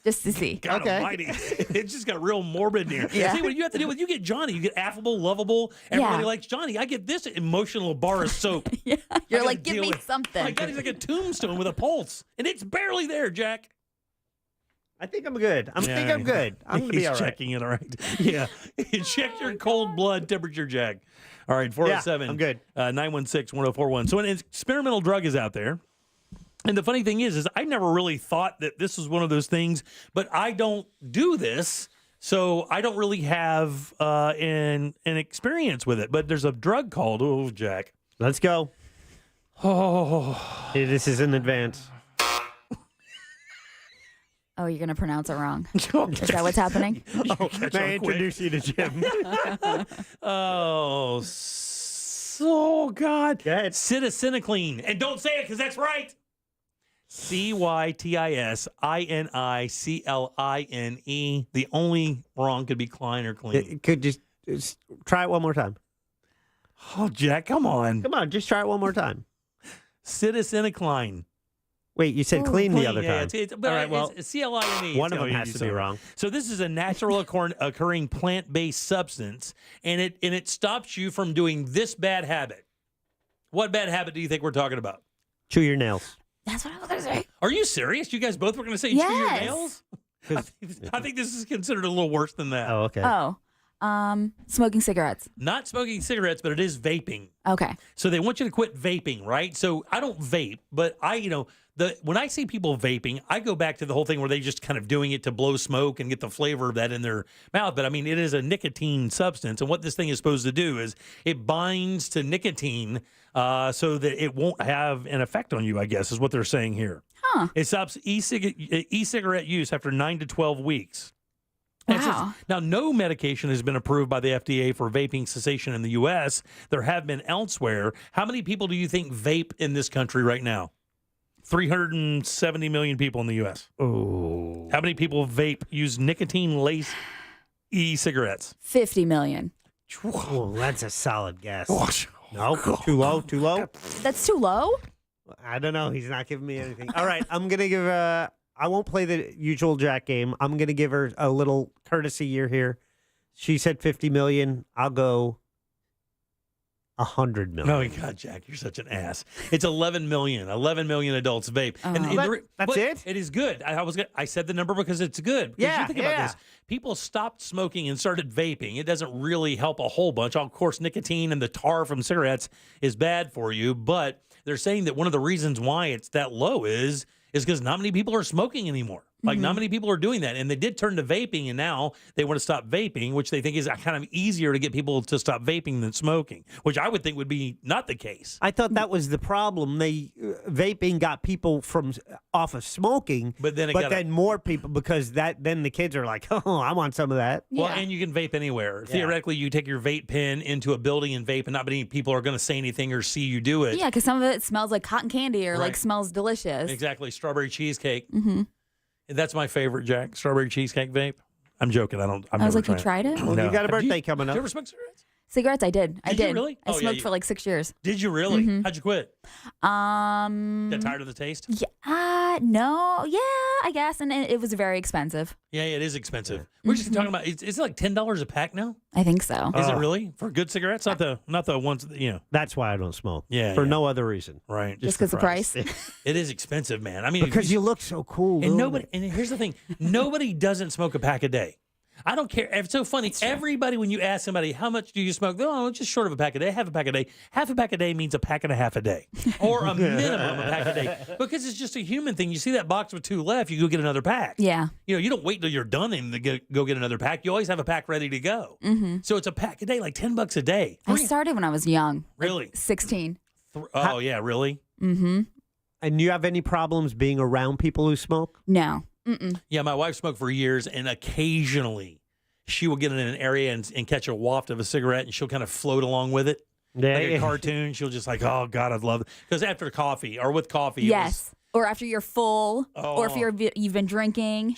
just to see. God almighty. It just got real morbid in here. Yeah. See, what you have to do with you get Johnny. You get affable, lovable. Everybody likes Johnny. I get this emotional bar of soap. You're like, give me something. My God, he's like a tombstone with a pulse. And it's barely there, Jack. I think I'm good. I think I'm good. I'm going to be all right. He's checking it, all right. Yeah. Check your cold blood temperature, Jack. All right, 407. Yeah, I'm good. 916-1041. So an experimental drug is out there. And the funny thing is I never really thought that this was one of those things, but I don't do this, so I don't really have an experience with it. But there's a drug called, Jack. Let's go. Oh. This is in advance. Oh, you're going to pronounce it wrong. Is that what's happening? May I introduce you to Jim? Oh, God. Go ahead. Cytisinicline. And don't say it because that's right. Cytisinicline. The only wrong could be Klein or clean. It could just try it one more time. Oh, Jack, come on. Come on, just try it one more time. Cytisinicline. Wait, you said clean the other time. All right, well, it's CLINE. One of them has to be wrong. So this is a natural occurring plant-based substance, and it stops you from doing this bad habit. What bad habit do you think we're talking about? Chew your nails. That's what I was going to say. Are you serious? You guys both were going to say chew your nails? I think this is considered a little worse than that. Oh, okay. Oh. Smoking cigarettes. Not smoking cigarettes, but it is vaping. Okay. So they want you to quit vaping, right? So I don't vape, but when I see people vaping, I go back to the whole thing where they just kind of doing it to blow smoke and get the flavor of that in their mouth. But I mean, it is a nicotine substance, and what this thing is supposed to do is it binds to nicotine so that it won't have an effect on you, I guess, is what they're saying here. Huh. It stops e-cigarette use after 9 to 12 weeks. Wow. Now, no medication has been approved by the FDA for vaping cessation in the U.S. There have been elsewhere. How many people do you think vape in this country right now? 370 million people in the U.S. Oh. How many people vape, use nicotine-laced e-cigarettes? 50 million. Oh, that's a solid guess. No, too low, too low. That's too low? I don't know. He's not giving me anything. All right, I'm going to give I won't play the usual Jack game. I'm going to give her a little courtesy year here. She said 50 million. I'll go 100 million. Oh, my God, Jack, you're such an ass. It's 11 million. 11 million adults vape. That's it? It is good. I said the number because it's good. Because you think about this. People stopped smoking and started vaping. It doesn't really help a whole bunch. Of course, nicotine and the tar from cigarettes is bad for you. But they're saying that one of the reasons why it's that low is because not many people are smoking anymore. Like, not many people are doing that. And they did turn to vaping, and now they want to stop vaping, which they think is kind of easier to get people to stop vaping than smoking, which I would think would be not the case. I thought that was the problem. Vaping got people off of smoking, but then more people, because then the kids are like, oh, I want some of that. Well, and you can vape anywhere. Yeah. Theoretically, you take your vape pen into a building and vape, and not many people are going to say anything or see you do it. Yeah, because some of it smells like cotton candy or like smells delicious. Exactly. Strawberry cheesecake. Mm-hmm. That's my favorite, Jack. Strawberry cheesecake vape. I'm joking. I was like, you tried it? Well, you got a birthday coming up. Did you ever smoke cigarettes? Cigarettes, I did. Did you really? I smoked for like 6 years. Did you really? Mm-hmm. How'd you quit? Got tired of the taste? Yeah. No. Yeah, I guess. And it was very expensive. Yeah, it is expensive. We're just talking about. Is it like $10 a pack now? I think so. Is it really for good cigarettes? Not the ones That's why I don't smoke. Yeah, for no other reason. Right. Just because of price. It is expensive, man. I mean, because you look so cool. And here's the thing: nobody doesn't smoke a pack a day. I don't care. It's so funny. Everybody, when you ask somebody, how much do you smoke? Oh, just short of a pack a day, half a pack a day. Half a pack a day means a pack and a half a day, or a minimum a pack a day, because it's just a human thing. You see that box with 2 left, you go get another pack. Yeah. You don't wait till you're done and go get another pack. You always have a pack ready to go. Mm-hmm. So it's a pack a day, like $10 a day. I started when I was young. Really? Like 16. Oh, yeah, really? Mm-hmm. And you have any problems being around people who smoke? No. Mm-mm. Yeah, my wife smoked for years, and occasionally she will get in an area and catch a waft of a cigarette, and she'll kind of float along with it. Yeah, like a cartoon. She'll just like, oh, God, I'd love it. Because after coffee or with coffee. Yes. Or after you're full, or if you've been drinking.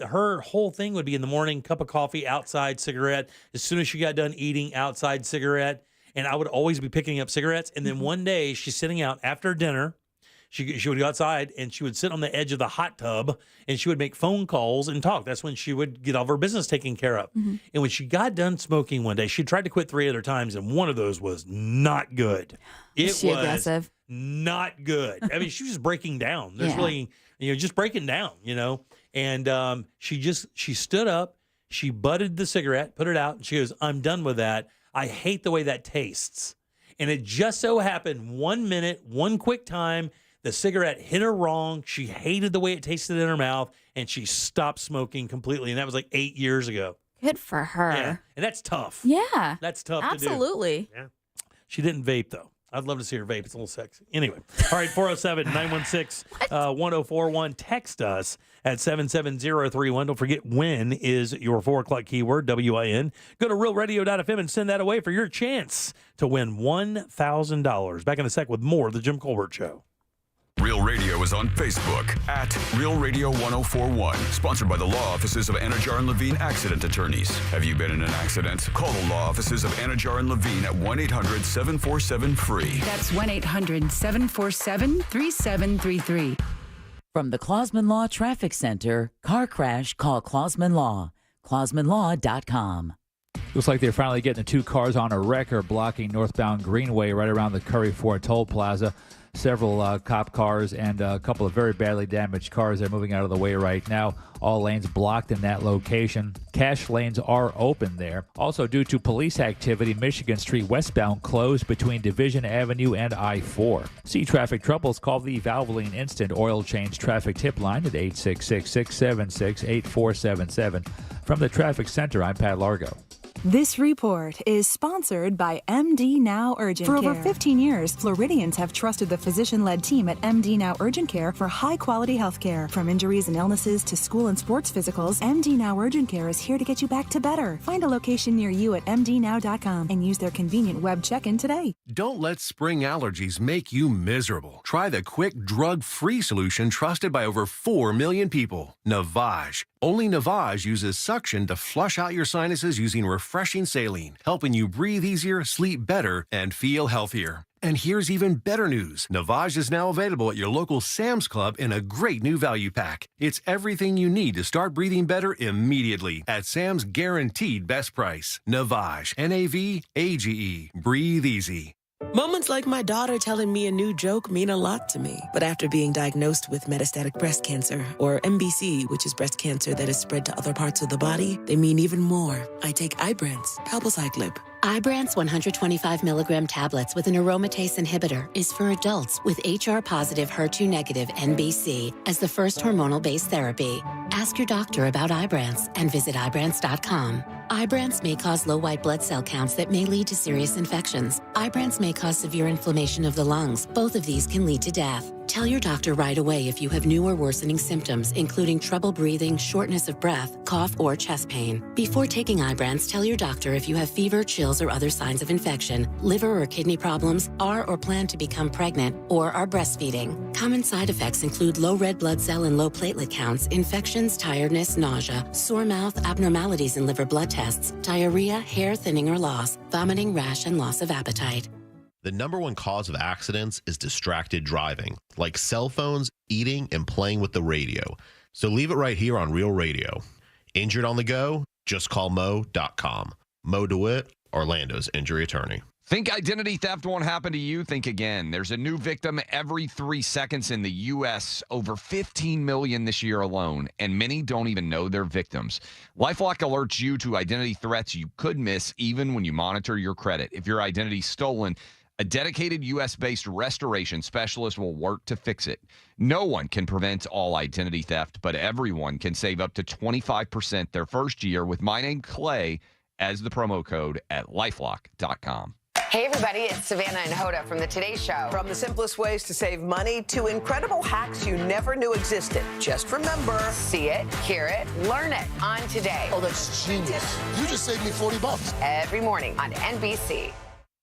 Her whole thing would be in the morning, cup of coffee, outside cigarette. As soon as she got done eating, outside cigarette. And I would always be picking up cigarettes. And then one day she's sitting out after dinner. She would go outside and she would sit on the edge of the hot tub and she would make phone calls and talk. That's when she would get all of her business taken care of. Mm-hmm. And when she got done smoking one day, she tried to quit 3 other times, and one of those was not good. Is she aggressive? Not good. I mean, she was just breaking down. There's really, just breaking down, And she stood up, she butted the cigarette, put it out, and she goes, I'm done with that. I hate the way that tastes. And it just so happened 1 minute, one quick time, the cigarette hit her wrong. She hated the way it tasted in her mouth, and she stopped smoking completely. And that was like 8 years ago. Good for her. Yeah. And that's tough. Yeah. That's tough Absolutely. to do. Yeah. She didn't vape, though. I'd love to see her vape. It's a little sexy. Anyway. All right, 407-916-1041. Text us at 77031. Don't forget, win is your 4 o'clock keyword, WIN. Go to realradio.fm and send that away for your chance to win $1,000. Back in a sec with more of The Jim Colbert Show. Real Radio is on Facebook at Real Radio 1041. Sponsored by the law offices of Anajar and Levine Accident Attorneys. Have you been in an accident? Call the law offices of Anajar and Levine at 1-800-747-FREE. That's 1-800-747-3733. From the Clausman Law Traffic Center, car crash, call Clausman Law. ClausmanLaw.com. Looks like they're finally getting the 2 cars on a wrecker blocking northbound Greenway right around the Curry Ford Toll Plaza. several cop cars and a couple of very badly damaged cars. They're moving out of the way right now. All lanes blocked in that location. Cash lanes are open there. Also, due to police activity, Michigan Street westbound closed between Division Avenue and I-4. See traffic troubles, call the Valvoline Instant Oil Change Traffic Tip Line at 866-676-8477. From the Traffic Center, I'm Pat Largo. This report is sponsored by MD Now Urgent Care. For over 15 years, Floridians have trusted the physician-led team at MD Now Urgent Care for high-quality health care. From injuries and illnesses to school and sports physicals, MD Now Urgent Care is here to get you back to better. Find a location near you at mdnow.com and use their convenient web check-in today. Don't let spring allergies make you miserable. Try the quick, drug-free solution trusted by over 4 million people, Navage. Only Navage uses suction to flush out your sinuses using refreshing saline, helping you breathe easier, sleep better, and feel healthier. And here's even better news. Navage is now available at your local Sam's Club in a great new value pack. It's everything you need to start breathing better immediately at Sam's guaranteed best price. Navage, N-A-V-A-G-E. Breathe easy. Moments like my daughter telling me a new joke mean a lot to me. But after being diagnosed with metastatic breast cancer, or MBC, which is breast cancer that is spread to other parts of the body, they mean even more. I take Ibrance, palbociclib. Ibrance 125 milligram tablets with an aromatase inhibitor is for adults with HR-positive, HER2-negative MBC as the first hormonal-based therapy. Ask your doctor about Ibrance and visit Ibrance.com. Ibrance may cause low white blood cell counts that may lead to serious infections. Ibrance may cause severe inflammation of the lungs. Both of these can lead to death. Tell your doctor right away if you have new or worsening symptoms, including trouble breathing, shortness of breath, cough, or chest pain. Before taking Ibrance, tell your doctor if you have fever, chills, or other signs of infection, liver or kidney problems, are or plan to become pregnant, or are breastfeeding. Common side effects include low red blood cell and low platelet counts, infections, tiredness, nausea, sore mouth, abnormalities in liver blood tests, diarrhea, hair thinning or loss, vomiting, rash, and loss of appetite. The number one cause of accidents is distracted driving, like cell phones, eating, and playing with the radio. So leave it right here on Real Radio. Injured on the go? Just call Mo.com. Mo DeWitt, Orlando's injury attorney. Think identity theft won't happen to you? Think again. There's a new victim every 3 seconds in the U.S., over 15 million this year alone, and many don't even know they're victims. LifeLock alerts you to identity threats you could miss even when you monitor your credit. If your identity's stolen, a dedicated U.S.-based restoration specialist will work to fix it. No one can prevent all identity theft, but everyone can save up to 25% their first year with my name, Clay, as the promo code at LifeLock.com. Hey, everybody, it's Savannah and Hoda from the Today Show. From the simplest ways to save money to incredible hacks you never knew existed. Just remember, See it, hear it, learn it on Today. Oh, that's genius. You just saved me $40. Every morning on NBC.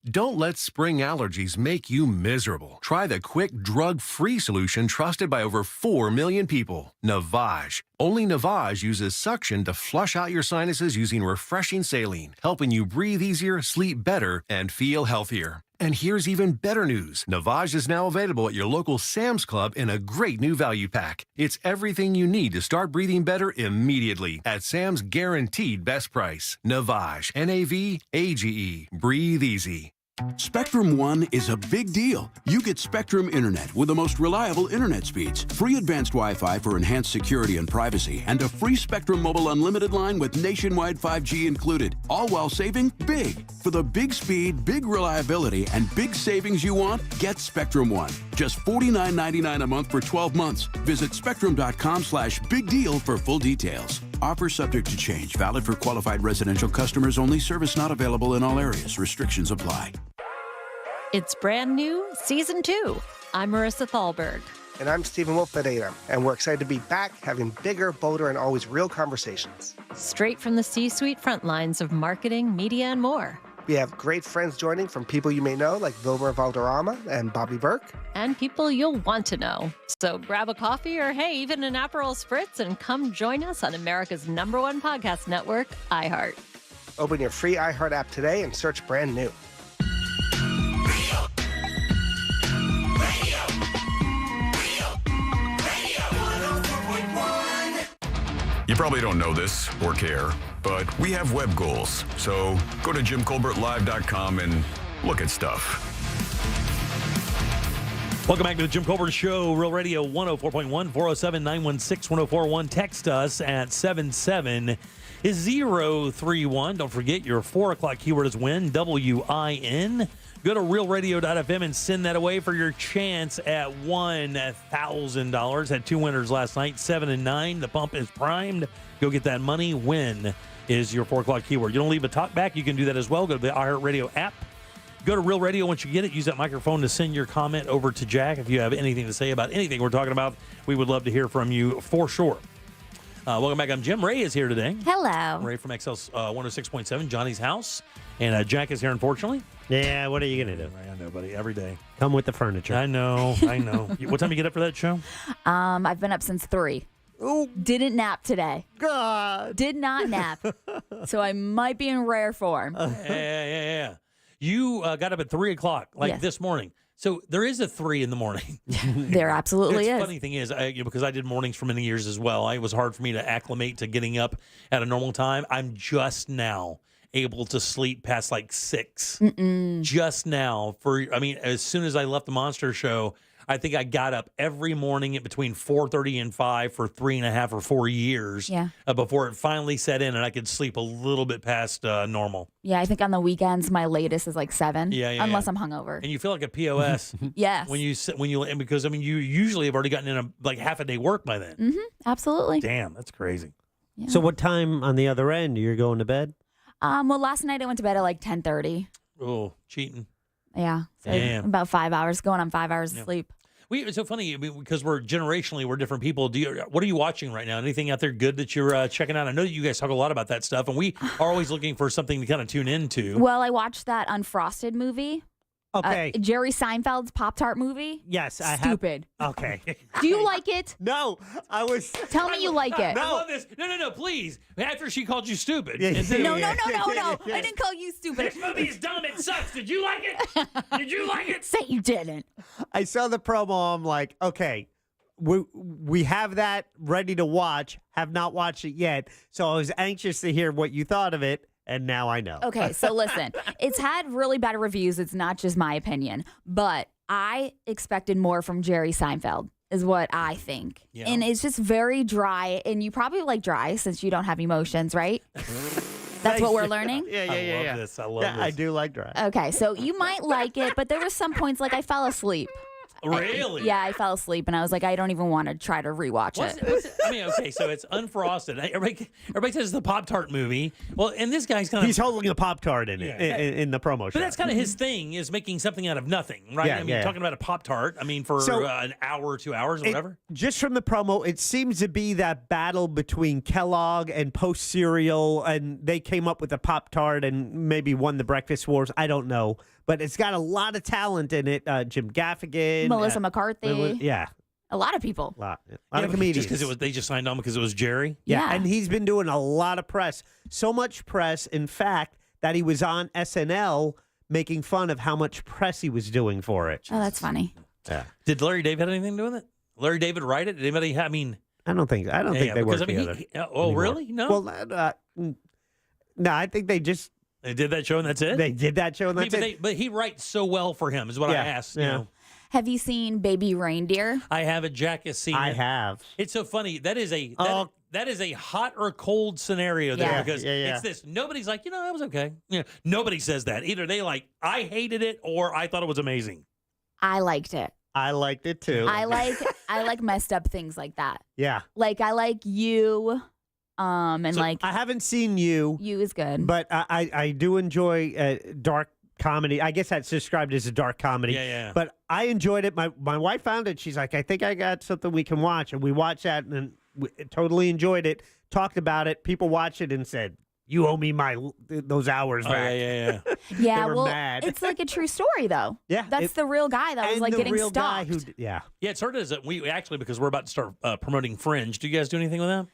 Don't let spring allergies make you miserable. Try the quick, drug-free solution trusted by over 4 million people, Navage. Only Navage uses suction to flush out your sinuses using refreshing saline, helping you breathe easier, sleep better, and feel healthier. And here's even better news. Navage is now available at your local Sam's Club in a great new value pack. It's everything you need to start breathing better immediately at Sam's guaranteed best price. Navage, N-A-V-A-G-E. Breathe easy. Spectrum One is a big deal. You get Spectrum Internet with the most reliable internet speeds, free advanced Wi-Fi for enhanced security and privacy, and a free Spectrum Mobile Unlimited line with nationwide 5G included, all while saving big. For the big speed, big reliability, and big savings you want, get Spectrum One. Just $49.99 a month for 12 months. Visit spectrum.com/big deal for full details. Offer subject to change. Valid for qualified residential customers only. Service not available in all areas. Restrictions apply. It's brand new, Season 2. I'm Marissa Thalberg. And I'm Stephen Wolf-Ferreira, and we're excited to be back having bigger, bolder, and always real conversations. Straight from the C-suite front lines of marketing, media, and more. We have great friends joining from people you may know, like Wilmer Valderrama and Bobby Burke. And people you'll want to know. So grab a coffee or, hey, even an Aperol Spritz and come join us on America's #1 podcast network, iHeart. Open your free iHeart app today and search brand new. You probably don't know this or care, but we have web goals. So go to JimColbertLive.com and look at stuff. Welcome back to the Jim Colbert Show, Real Radio 104.1, 407-916-1041. Text us at 77031. Don't forget your 4 o'clock keyword is win, WIN. Go to realradio.fm and send that away for your chance at $1,000. Had 2 winners last night, 7 and 9. The pump is primed. Go get that money. Win is your 4 o'clock keyword. You don't leave a talk back. You can do that as well. Go to the iHeartRadio app. Go to Real Radio once you get it. Use that microphone to send your comment over to Jack. If you have anything to say about anything we're talking about, we would love to hear from you for sure. Welcome back. I'm Jim. Ray is here today. Hello. Ray from XL 106.7, Johnny's house. And Jack is here, unfortunately. Yeah, what are you going to do? I know, buddy. Every day. Come with the furniture. I know. What time you get up for that show? I've been up since 3. Oh, didn't nap today. God. Did not nap. So I might be in rare form. Yeah. You got up at 3 o'clock, this morning. So there is a 3 in the morning. There absolutely is. The funny thing is, because I did mornings for many years as well, it was hard for me to acclimate to getting up at a normal time. I'm just now able to sleep past 6. Just now. As soon as I left the Monster Show, I think I got up every morning at between 4:30 and 5 for 3.5 or 4 years before it finally set in and I could sleep a little bit past normal. Yeah, I think on the weekends my latest is 7. Unless I'm hungover. And you feel like a POS. Yes. Because you usually have already gotten in half a day work by then. Mm-hmm. Absolutely. Damn, that's crazy. Yeah. So what time on the other end you're going to bed? Well, last night I went to bed at 10:30. Oh, cheating. Yeah. So about 5 hours, going on 5 hours of sleep. It's so funny because we're different people. What are you watching right now? Anything out there good that you're checking out? I know that you guys talk a lot about that stuff, and we are always looking for something to kind of tune into. Well, I watched that Unfrosted movie. Okay. Jerry Seinfeld's Pop-Tart movie. Yes, I have. Stupid. Okay. Do you like it? No, I was. Tell me you like it. No. I love this. No, please. After she called you stupid. No. I didn't call you stupid. This movie is dumb. It sucks. Did you like it? Did you like it? Say you didn't. I saw the promo. I'm like, okay, we have that ready to watch. Have not watched it yet. So I was anxious to hear what you thought of it. And now I know. Okay, so listen, it's had really bad reviews. It's not just my opinion, but I expected more from Jerry Seinfeld, is what I think. Yeah. And it's just very dry, and you probably like dry since you don't have emotions, right? That's what we're learning? Yeah. I love this. I do like dry. Okay, so you might like it, but there were some points I fell asleep. Really? Yeah, I fell asleep, and I was like, I don't even want to try to rewatch it. Okay, so it's Unfrosted. Everybody says it's the Pop-Tart movie. Well, and this guy's kind of... He's holding a Pop-Tart in it, in the promo shot. But that's kind of his thing, is making something out of nothing, right? Talking about a Pop-Tart, for an hour or 2 hours or whatever. Just from the promo, it seems to be that battle between Kellogg and Post Cereal, and they came up with a Pop-Tart and maybe won the breakfast wars. I don't know. But it's got a lot of talent in it. Jim Gaffigan. Melissa McCarthy. Yeah. A lot of people. A lot of comedians. Just because they just signed on because it was Jerry? Yeah, and he's been doing a lot of press. So much press, in fact, that he was on SNL making fun of how much press he was doing for it. Oh, that's funny. Yeah. Did Larry David have anything to do with it? Larry David write it? Did anybody I don't think they work together. Really? No? Well, no, I think they just... They did that show and that's it? They did that show and that's it. But he writes so well for him is what I asked. Yeah. You know. Have you seen Baby Reindeer? I haven't. Jack has seen it. I have. It's so funny. That is a hot or cold scenario there because it's this. Nobody's like, that was okay. Nobody says that. Either they I hated it or I thought it was amazing. I liked it. I liked it too. I like messed up things like that. Yeah. I like You. I haven't seen You. You is good. But I do enjoy dark comedy. I guess that's described as a dark comedy. Yeah. But I enjoyed it. My wife found it. She's like, I think I got something we can watch. And we watched that and we totally enjoyed it. Talked about it. People watched it and said, you owe me those hours back. Yeah, they were well, mad. it's like a true story, though. Yeah. That's the real guy that was getting real stalked. Guy yeah, it started as we actually, because we're about to start promoting Fringe. Do you guys do anything with that?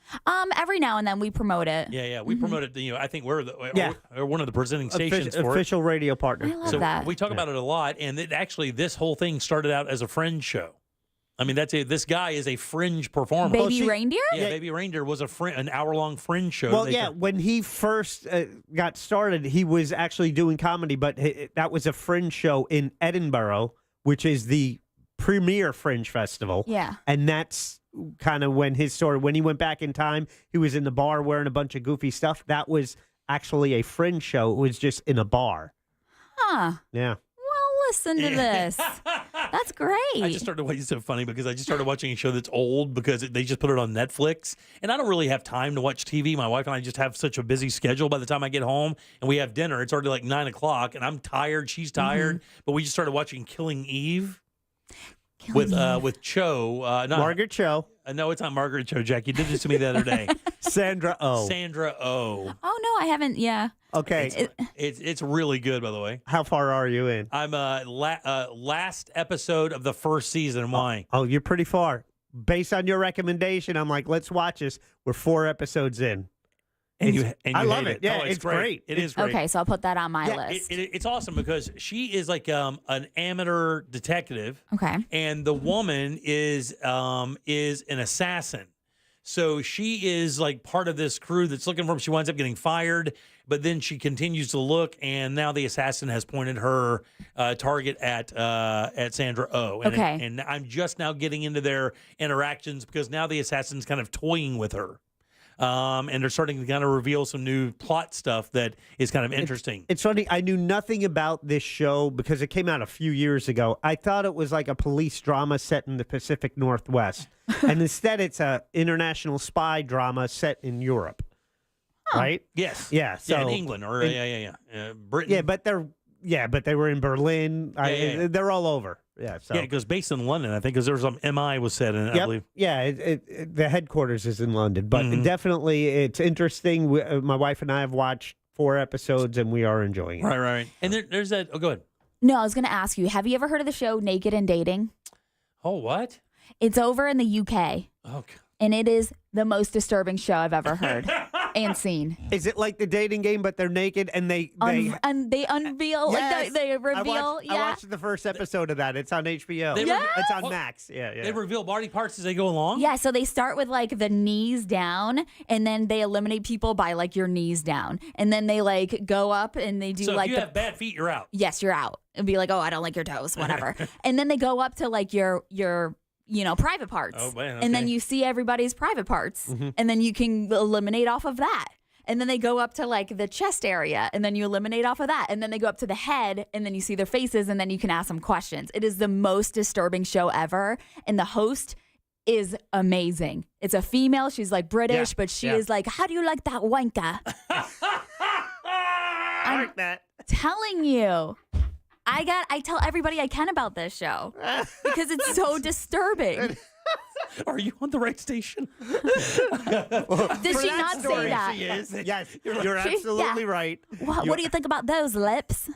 Every now and then we promote it. Yeah. We promote it. I think we're one of the presenting stations for official radio partner. I love that. We talk about it a lot, and this whole thing started out as a Fringe show. This guy is a Fringe performer. Baby Reindeer? Yeah, Baby Reindeer was an hour-long Fringe show. Well, when he first got started, he was actually doing comedy, but that was a Fringe show in Edinburgh, which is the premier Fringe Festival. Yeah. And that's kind of when his story, when he went back in time, he was in the bar wearing a bunch of goofy stuff. That was actually a Fringe show. It was just in a bar. Huh. Yeah. Well, listen to this. That's great. I just started watching. It's so funny because I just started watching a show that's old because they just put it on Netflix, and I don't really have time to watch TV. My wife and I just have such a busy schedule. By the time I get home and we have dinner, it's already like 9 o'clock, and I'm tired. She's tired, but we just started watching Killing Eve with Cho, not Margaret Cho. No, it's not Margaret Cho. Jack, you did this to me the other day. Sandra Oh. Sandra Oh. Oh no, I haven't. Yeah. Okay. It's really good, by the way. How far are you in? I'm last episode of the first season. Why? Oh, you're pretty far. Based on your recommendation, I'm like, let's watch this. We're 4 episodes in. I love hate it. Yeah, Oh, it's great. It is great. Okay, so I'll put that on my list. It's awesome because she is like an amateur detective. Okay. And the woman is an assassin. So she is like part of this crew that's looking for him. She winds up getting fired, but then she continues to look, and now the assassin has pointed her target at Sandra Oh. And Okay. and I'm just now getting into their interactions because now the assassin's kind of toying with her. And they're starting to kind of reveal some new plot stuff that is kind of interesting. It's funny. I knew nothing about this show because it came out a few years ago. I thought it was like a police drama set in the Pacific Northwest. And instead, it's a international spy drama set in Europe. Right? Yes. Yeah. So in England or Britain. Yeah, but they were in Berlin. Yeah. They're all over. Yeah. So. Yeah, it goes based in London, I think, because there was some MI was set in it, I believe. Yeah, the headquarters is in London, but definitely it's interesting. My wife and I have watched 4 episodes, and we are enjoying it. Right. And there's that. Oh, go ahead. No, I was going to ask you, have you ever heard of the show Naked and Dating? Oh, what? It's over in the UK. Oh, and it is the most disturbing show I've ever heard and seen. Is it like the dating game, but they're naked and they unveil, Yes. like they reveal? I watched the first episode of that. It's on HBO. It's on Max. Yeah. They reveal body parts as they go along? Yeah, so they start with like the knees down, and then they eliminate people by like your knees down, and then they like go up and they do So like if you have bad feet, you're out. yes, you're out, and be like, oh, I don't like your toes, whatever, and then they go up to like your private parts, Oh, man, and then okay. you see everybody's private parts, Mhm. and then you can eliminate off of that. And then they go up to like the chest area, and then you eliminate off of that. And then they go up to the head, and then you see their faces, and then you can ask them questions. It is the most disturbing show ever. And the host is amazing. It's a female. She's like British, Yeah, but she yeah. is like, how do you like that wanker? I like that. Telling you. I tell everybody I can about this show because it's so disturbing. Are you on the right station? Did she not say that? She is. Yes, you're She- absolutely yeah. right. What do you think about those lips?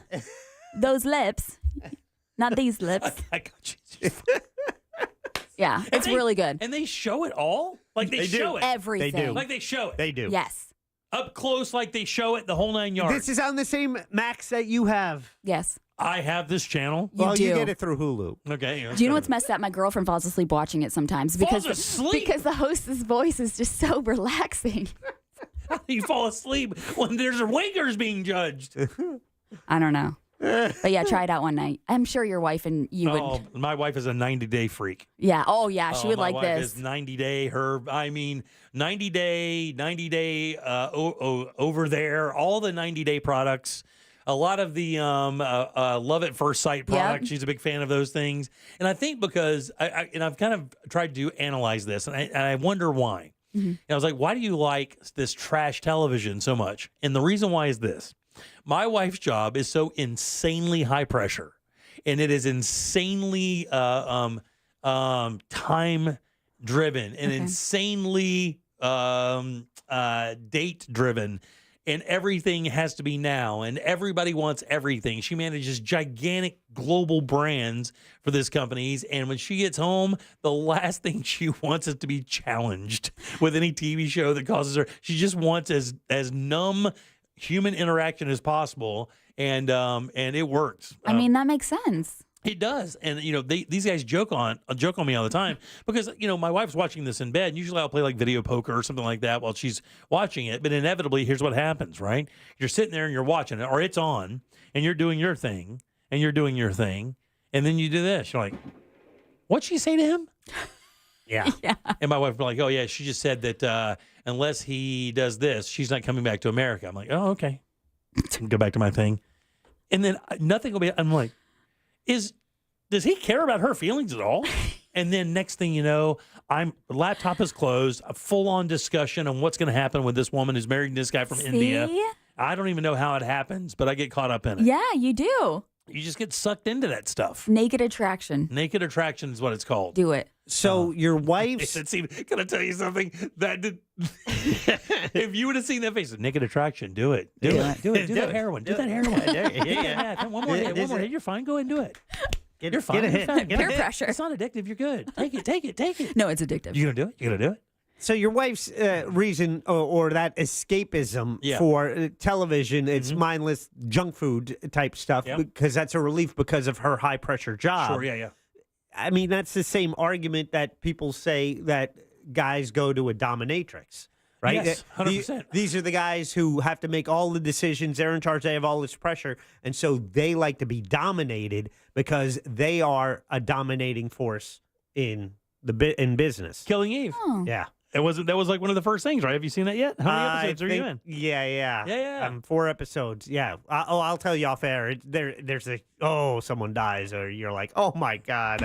Those lips. Not these lips. I got you. Yeah, it's really good. And they show it all? Like they, They do. show it. Everything. They do. Like they show it. They do. Yes. Up close, like they show it the whole 9 yards. This is on the same Max that you have. Yes. I have this channel. You Well, do. you get it through Hulu. Okay. Do you know what's messed up? My girlfriend falls asleep watching it sometimes because the host's voice is just so relaxing. How do you fall asleep when there's wankers being judged? I don't know. But yeah, try it out one night. I'm sure your wife and you would. Oh, my wife is a 90-day freak. Yeah. Oh, yeah. She would my like wife this. Is 90-day. 90-day over there. All the 90-day products. A lot of the Love at First Sight products. Yep. She's a big fan of those things. And I think because I've kind of tried to analyze this, and I wonder why. Mm-hmm. And I was like, why do you like this trash television so much? And the reason why is this. My wife's job is so insanely high pressure, and it is insanely time driven and insanely date driven. And everything has to be now, and everybody wants everything. She manages gigantic global brands for this companies, and when she gets home, the last thing she wants is to be challenged with any TV show that causes her. She just wants as numb human interaction as possible, and it works. I mean, that makes sense. It does, and these guys joke on me all the time because my wife's watching this in bed. And usually, I'll play like video poker or something like that while she's watching it. But inevitably, here's what happens: right? You're sitting there and you're watching it, or it's on, and you're doing your thing, and you're doing your thing, and then you do this. You're like, What'd she say to him? Yeah. And my wife would be like, oh, yeah, she just said that unless he does this, she's not coming back to America. I'm like, oh, okay. Go back to my thing. And then nothing will be, I'm like, does he care about her feelings at all? And then next thing you know, the laptop is closed, a full-on discussion on what's going to happen with this woman who's marrying this guy from India. I don't even know how it happens, but I get caught up in it. Yeah, you do. You just get sucked into that stuff. Naked attraction. Naked attraction is what it's called. Do it. So your wife's... Can I tell you something? If you would have seen that face, naked attraction, do it. Do that heroin. Do that heroin. Yeah. One more hit. You're fine. Go ahead and do it. You're fine. Get a hit. Peer pressure. It's not addictive. You're good. Take it. No, it's addictive. You gonna do it? So your wife's reason or that escapism for television, it's mindless junk food type stuff because that's a relief because of her high pressure job. Sure, yeah. I mean, that's the same argument that people say that guys go to a dominatrix, right? Yes, 100%. These are the guys who have to make all the decisions. They're in charge. They have all this pressure. And so they like to be dominated because they are a dominating force in business. Killing Eve. Oh. Yeah. That was like one of the first things, right? Have you seen that yet? How many episodes are you in? Yeah. 4 episodes. Yeah. I'll tell you off air. There's someone dies, or you're like, oh my god.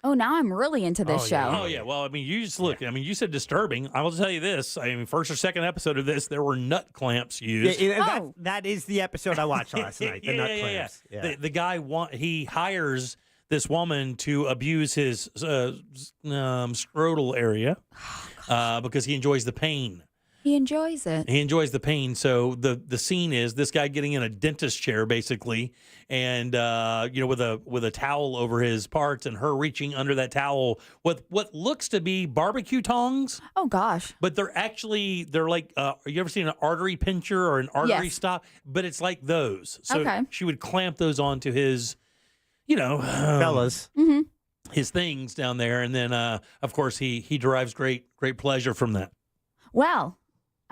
Oh, now I'm really into this show. Oh yeah. Well, I mean, you just look. I mean, you said disturbing. I will tell you this. I mean, first or second episode of this, there were nut clamps used. That is the episode I watched last night. The nut clamps. Yeah. The guy he hires this woman to abuse his scrotal area because he enjoys the pain. He enjoys it. He enjoys the pain. So the scene is this guy getting in a dentist chair, basically, and with a towel over his parts, and her reaching under that towel with what looks to be barbecue tongs. Oh gosh! But they're like you ever seen an artery pincher or an artery stop? But it's like those. So she would clamp those onto his, fellas. Mm-hmm. His things down there, and then of course he derives great pleasure from that. Well,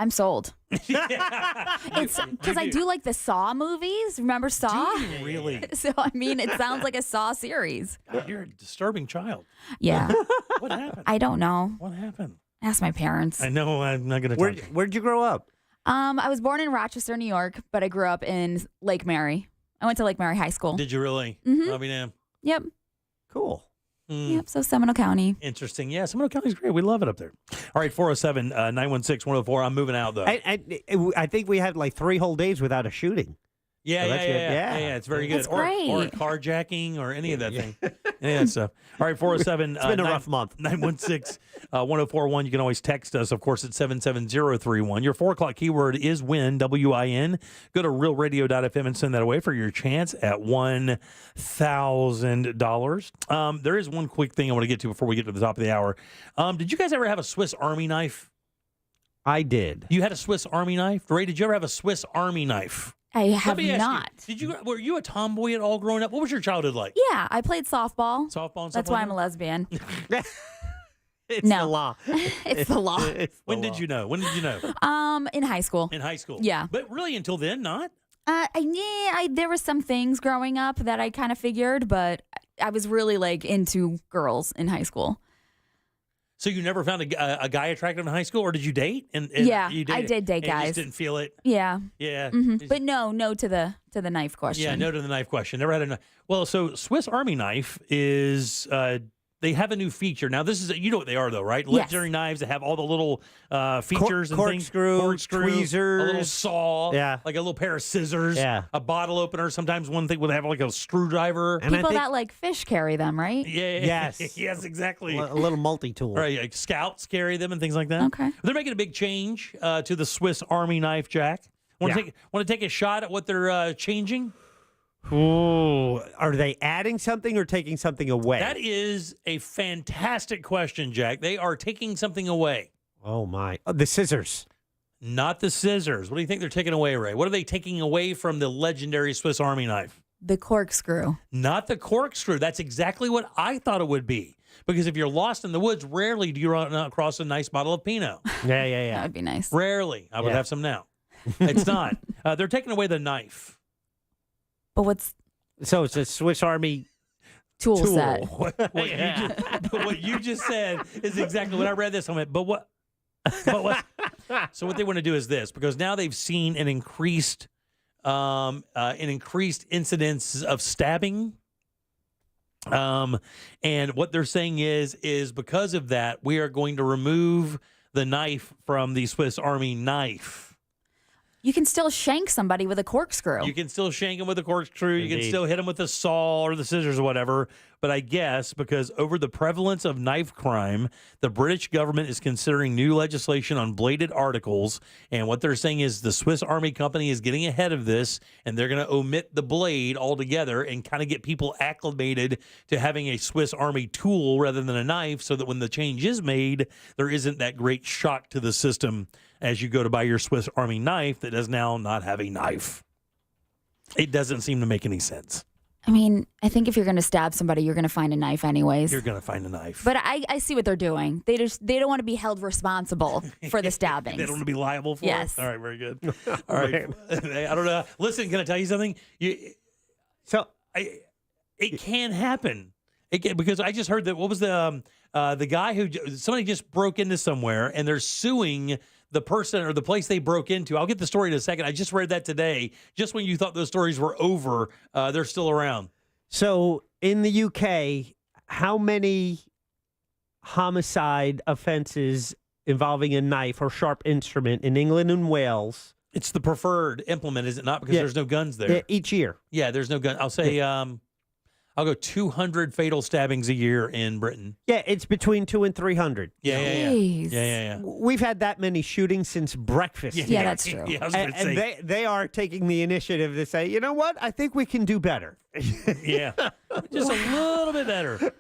I'm sold. It's because I do like the Saw movies. Remember Saw? Do you really? So I mean, it sounds like a Saw series. God, you're a disturbing child. Yeah. What happened? I don't know. What happened? Ask my parents. I know. I'm not going to. Where'd you grow up? I was born in Rochester, New York, but I grew up in Lake Mary. I went to Lake Mary High School. Did you really? Mm-hmm. I'll be damned. Yep. Cool. Yep, so Seminole County. Interesting. Yeah, Seminole County's great. We love it up there. All right, 407-916-104. I'm moving out, though. I think we had like 3 whole days without a shooting. Yeah, So that's good. yeah. It's very good. That's great. Or carjacking or any of that thing. Any of that stuff. All right, 407. It's been a rough month. 916-1041. You can always text us, of course, at 77031. Your 4 o'clock keyword is win, WIN. Go to realradio.fm and send that away for your chance at $1,000. There is one quick thing I want to get to before we get to the top of the hour. Did you guys ever have a Swiss Army knife? I did. You had a Swiss Army knife? Ray, did you ever have a Swiss Army knife? I have not. Were you a tomboy at all growing up? What was your childhood like? Yeah, I played softball. And stuff That's why I'm a lesbian. It's the law. It's the law. When did you know? In high school. In high school. Yeah. But really until then, not? There were some things growing up that I kind of figured, but I was really like into girls in high school. So you never found a guy attractive in high school, or did you date? Yeah, you I did date and guys. You just didn't feel it. Yeah. Yeah. Mm-hmm. But no to the knife question. Yeah, no to the knife question. Never had a knife. Well, so Swiss Army knife is they have a new feature. Now, this is, you know what they are, though, right? Legendary knives that have all the little features and things. Corkscrew, tweezers. A little saw. Yeah. Like a little pair of scissors. Yeah. A bottle opener. Sometimes one thing would have like a screwdriver. And People that like fish carry them, right? Yeah. Yes. Yes, exactly. A little multi-tool. Right. Like scouts carry them and things like that. Okay. They're making a big change to the Swiss Army knife, Jack. Want to take a shot at what they're changing? Ooh, are they adding something or taking something away? That is a fantastic question, Jack. They are taking something away. Oh, my. Oh, the scissors. Not the scissors. What do you think they're taking away, Ray? What are they taking away from the legendary Swiss Army knife? The corkscrew. Not the corkscrew. That's exactly what I thought it would be. Because if you're lost in the woods, rarely do you run across a nice bottle of Pinot. Yeah. That would be nice. Rarely. I would have some now. It's not. They're taking away the knife. But what's... So it's a Swiss Army Tool set. What you just said is exactly when I read this. I went, but what? So what they want to do is this, because now they've seen an increased incidence of stabbing. And what they're saying is because of that, we are going to remove the knife from the Swiss Army knife. You can still shank somebody with a corkscrew. You can still shank them with a corkscrew. Indeed. You can still hit them with a saw or the scissors or whatever. But I guess because over the prevalence of knife crime, the British government is considering new legislation on bladed articles. And what they're saying is the Swiss Army company is getting ahead of this, and they're going to omit the blade altogether and kind of get people acclimated to having a Swiss Army tool rather than a knife, so that when the change is made, there isn't that great shock to the system as you go to buy your Swiss Army knife that does now not have a knife. It doesn't seem to make any sense. I mean, I think if you're going to stab somebody, you're going to find a knife anyways. You're going to find a knife. But I see what they're doing. They don't want to be held responsible for the stabbings. They don't want to be liable for Yes. it? All right, very good. All right. I don't know. Listen, can I tell you something? It can happen. Because I just heard that, what was the guy who, somebody just broke into somewhere and they're suing the person or the place they broke into. I'll get the story in a second. I just read that today. Just when you thought those stories were over, they're still around. So in the UK, how many homicide offenses involving a knife or sharp instrument in England and Wales? It's the preferred implement, is it not? Because there's no guns there. Each year. Yeah, there's no gun. I'll say, I'll go 200 fatal stabbings a year in Britain. Yeah, it's between 200 and 300. Yeah. We've had that many shootings since breakfast. Yeah, that's true. Yeah, I was gonna say. And they are taking the initiative to say, you know what? I think we can do better. Yeah, just a little bit better.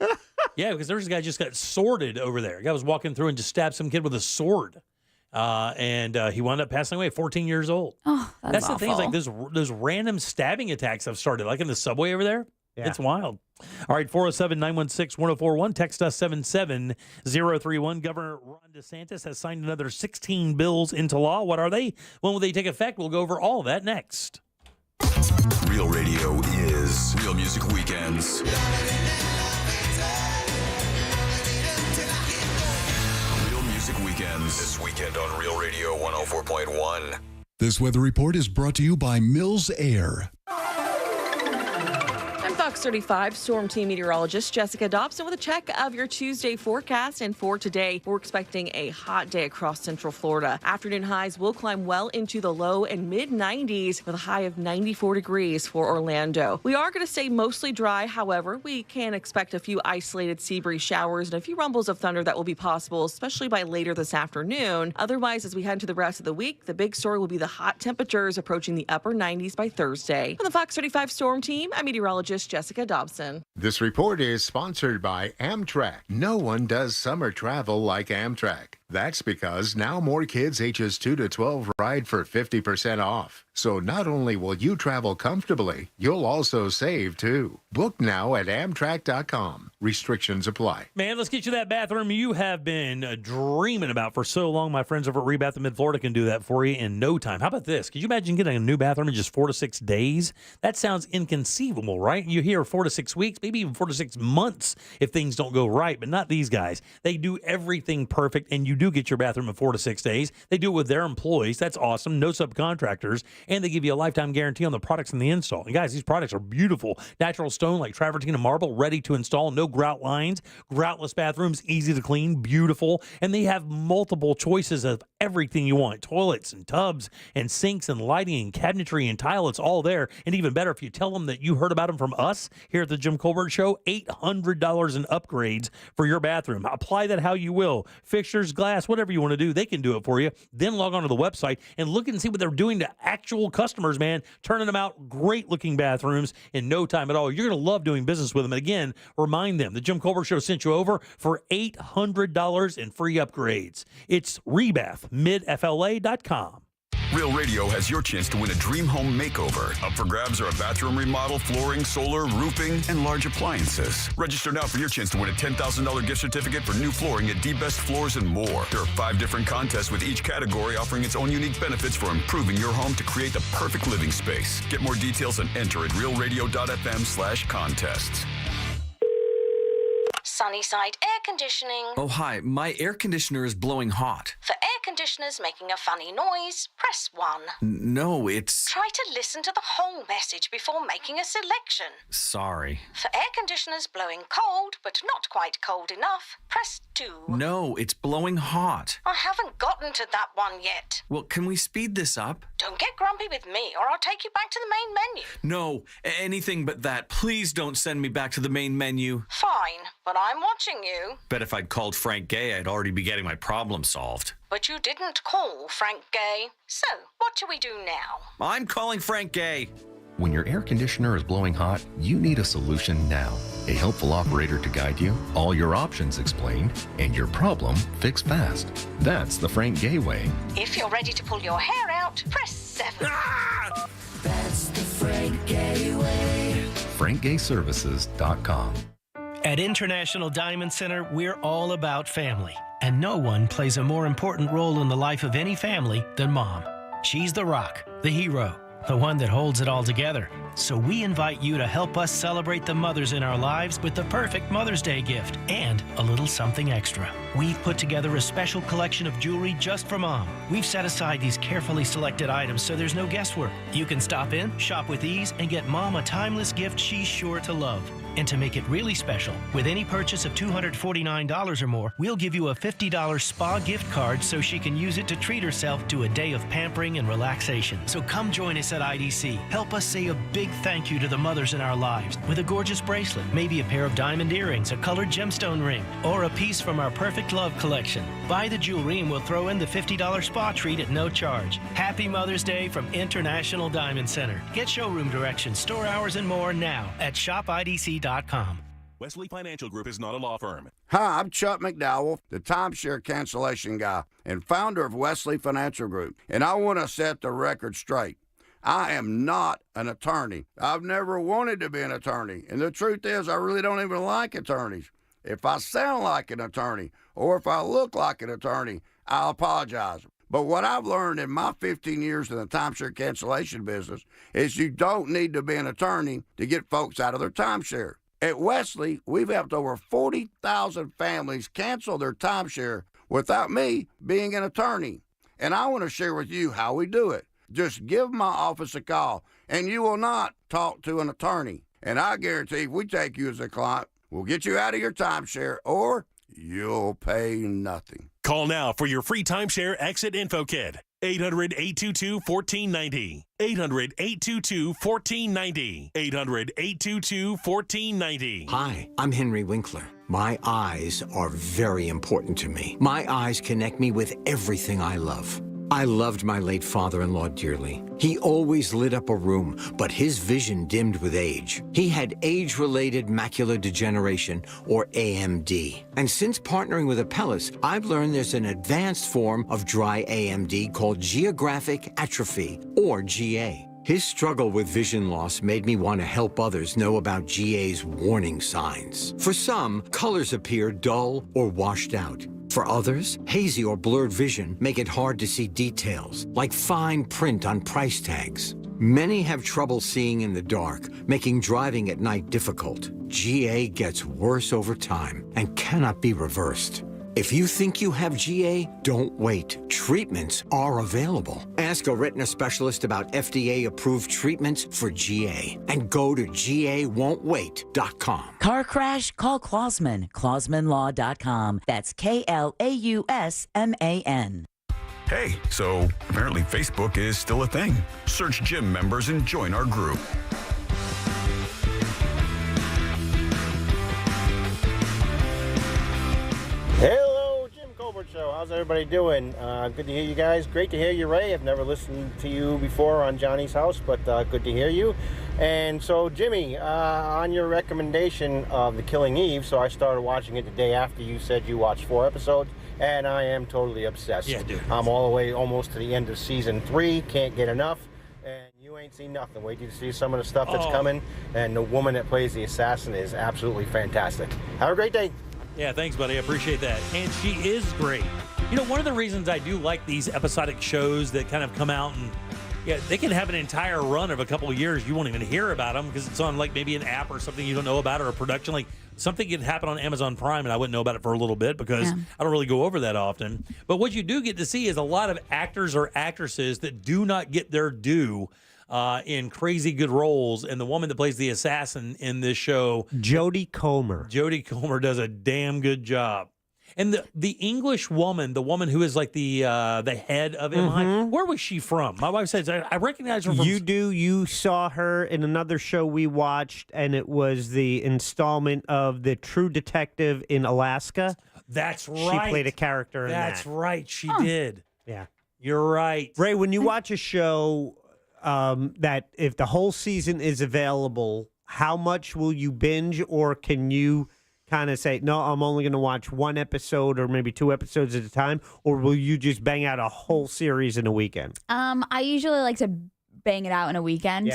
Yeah, because there's a guy just got sworded over there. A guy was walking through and just stabbed some kid with a sword. And he wound up passing away, 14 years old. Oh, that's the thing. Is like awful. those random stabbing attacks have started, like in the subway over there. Yeah. It's wild. All right, 407-916-1041. Text us 77031. Governor Ron DeSantis has signed another 16 bills into law. What are they? When will they take effect? We'll go over all of that next. Real radio is Real Music Weekends. Real Music Weekends. This weekend on Real Radio 104.1. This weather report is brought to you by Mills Air. I'm Fox 35 Storm Team meteorologist Jessica Dobson with a check of your Tuesday forecast. And for today, we're expecting a hot day across Central Florida. Afternoon highs will climb well into the low and mid 90s with a high of 94 degrees for Orlando. We are going to stay mostly dry. However, we can expect a few isolated sea breeze showers and a few rumbles of thunder that will be possible, especially by later this afternoon. Otherwise, as we head into the rest of the week, the big story will be the hot temperatures approaching the upper 90s by Thursday. From the Fox 35 Storm Team, I'm meteorologist Jessica Dobson. This report is sponsored by Amtrak. No one does summer travel like Amtrak. That's because now more kids ages 2 to 12 ride for 50% off. So not only will you travel comfortably, you'll also save too. Book now at Amtrak.com. Restrictions apply. Man, let's get you that bathroom you have been dreaming about for so long. My friends over at Rebath in Mid-Florida can do that for you in no time. How about this? Could you imagine getting a new bathroom in just 4 to 6 days? That sounds inconceivable, right? You hear 4 to 6 weeks, maybe even 4 to 6 months if things don't go right, but not these guys. They do everything perfect, and you do get your bathroom in 4 to 6 days. They do it with their employees. That's awesome. No subcontractors, and they give you a lifetime guarantee on the products and the install. And guys, these products are beautiful. Natural stone like travertine and marble, ready to install. No grout lines. Groutless bathrooms, easy to clean, beautiful. And they have multiple choices of everything you want. Toilets and tubs and sinks and lighting and cabinetry and tile. It's all there. And even better, if you tell them that you heard about them from us here at the Jim Colbert Show, $800 in upgrades for your bathroom. Apply that how you will. Fixtures, glass, whatever you want to do, they can do it for you. Then log on to the website and look and see what they're doing to actual customers, man. Turning them out great looking bathrooms in no time at all. You're going to love doing business with them. And again, remind them the Jim Colbert Show sent you over for $800 in free upgrades. It's rebathmidfla.com. Real Radio has your chance to win a dream home makeover. Up for grabs are a bathroom remodel, flooring, solar, roofing, and large appliances. Register now for your chance to win a $10,000 gift certificate for new flooring at D-Best Floors and more. There are 5 different contests with each category offering its own unique benefits for improving your home to create the perfect living space. Get more details and enter at realradio.fm/contests. Sunnyside Air Conditioning. Oh, hi. My air conditioner is blowing hot. For air conditioners making a funny noise, press 1. No, it's... Try to listen to the whole message before making a selection. Sorry. For air conditioners blowing cold, but not quite cold enough, press 2. No, it's blowing hot. I haven't gotten to that one yet. Well, can we speed this up? Don't get grumpy with me, or I'll take you back to the main menu. No, anything but that. Please don't send me back to the main menu. Fine, but I'm watching you. Bet if I'd called Frank Gay, I'd already be getting my problem solved. But you didn't call Frank Gay. So, what do we do now? I'm calling Frank Gay. When your air conditioner is blowing hot, you need a solution now. A helpful operator to guide you, all your options explained, and your problem fixed fast. That's the Frank Gay way. If you're ready to pull your hair out, press 7. That's the Frank Gay way. FrankGayServices.com. At International Diamond Center, we're all about family. And no one plays a more important role in the life of any family than Mom. She's the rock, the hero, the one that holds it all together. So we invite you to help us celebrate the mothers in our lives with the perfect Mother's Day gift and a little something extra. We've put together a special collection of jewelry just for Mom. We've set aside these carefully selected items so there's no guesswork. You can stop in, shop with ease, and get Mom a timeless gift she's sure to love. And to make it really special, with any purchase of $249 or more, we'll give you a $50 spa gift card so she can use it to treat herself to a day of pampering and relaxation. So come join us at IDC. Help us say a big thank you to the mothers in our lives with a gorgeous bracelet, maybe a pair of diamond earrings, a colored gemstone ring, or a piece from our Perfect Love collection. Buy the jewelry and we'll throw in the $50 spa treat at no charge. Happy Mother's Day from International Diamond Center. Get showroom directions, store hours, and more now at shopidc.com. Wesley Financial Group is not a law firm. Hi, I'm Chuck McDowell, the timeshare cancellation guy and founder of Wesley Financial Group, and I want to set the record straight. I am not an attorney. I've never wanted to be an attorney, and the truth is I really don't even like attorneys. If I sound like an attorney or if I look like an attorney, I'll apologize. But what I've learned in my 15 years in the timeshare cancellation business is you don't need to be an attorney to get folks out of their timeshare. At Wesley, we've helped over 40,000 families cancel their timeshare without me being an attorney. And I want to share with you how we do it. Just give my office a call, and you will not talk to an attorney. And I guarantee if we take you as a client, we'll get you out of your timeshare, or you'll pay nothing. Call now for your free timeshare exit info kit. 800-822-1490. 800-822-1490. 800-822-1490. Hi, I'm Henry Winkler. My eyes are very important to me. My eyes connect me with everything I love. I loved my late father-in-law dearly. He always lit up a room, but his vision dimmed with age. He had age-related macular degeneration, or AMD. And since partnering with Apellis, I've learned there's an advanced form of dry AMD called geographic atrophy, or GA. His struggle with vision loss made me want to help others know about GA's warning signs. For some, colors appear dull or washed out. For others, hazy or blurred vision make it hard to see details, like fine print on price tags. Many have trouble seeing in the dark, making driving at night difficult. GA gets worse over time and cannot be reversed. If you think you have GA, don't wait. Treatments are available. Ask a retina specialist about FDA-approved treatments for GA and go to GAWon'tWait.com. Car crash? Call Klausman. KlausmanLaw.com. That's KLAUSMAN. Hey, so apparently Facebook is still a thing. Search gym members and join our group. Hello, Jim Colbert Show. How's everybody doing? Good to hear you guys. Great to hear you, Ray. I've never listened to you before on Johnny's House, but good to hear you. And so, Jimmy, on your recommendation of The Killing Eve, so I started watching it the day after you said you watched 4 episodes, and I am totally obsessed. Yeah, dude. I'm all the way almost to the end of season 3. Can't get enough. And you ain't seen nothing. Wait till you see some of the stuff that's coming. And the woman that plays the assassin is absolutely fantastic. Have a great day. Yeah, thanks, buddy. I appreciate that. And she is great. You know, one of the reasons I do like these episodic shows that kind of come out and, yeah, they can have an entire run of a couple of years. You won't even hear about them because it's on like maybe an app or something you don't know about or a production. Like something had happened on Amazon Prime, and I wouldn't know about it for a little bit because I don't really go over that often. But what you do get to see is a lot of actors or actresses that do not get their due in crazy good roles. And the woman that plays the assassin in this show, Jodie Comer. Jodie Comer does a damn good job. And the English woman, the woman who is like the head of MI, where was she from? My wife says, I recognize her from... You do. You saw her in another show we watched, and it was the installment of The True Detective in Alaska. That's right. She played a character in that. That's right. She did. Yeah. You're right. Ray, when you watch a show that if the whole season is available, how much will you binge, or can you kind of say, no, I'm only going to watch one episode or maybe 2 episodes at a time, or will you just bang out a whole series in a weekend? I usually like to bang it out in a weekend.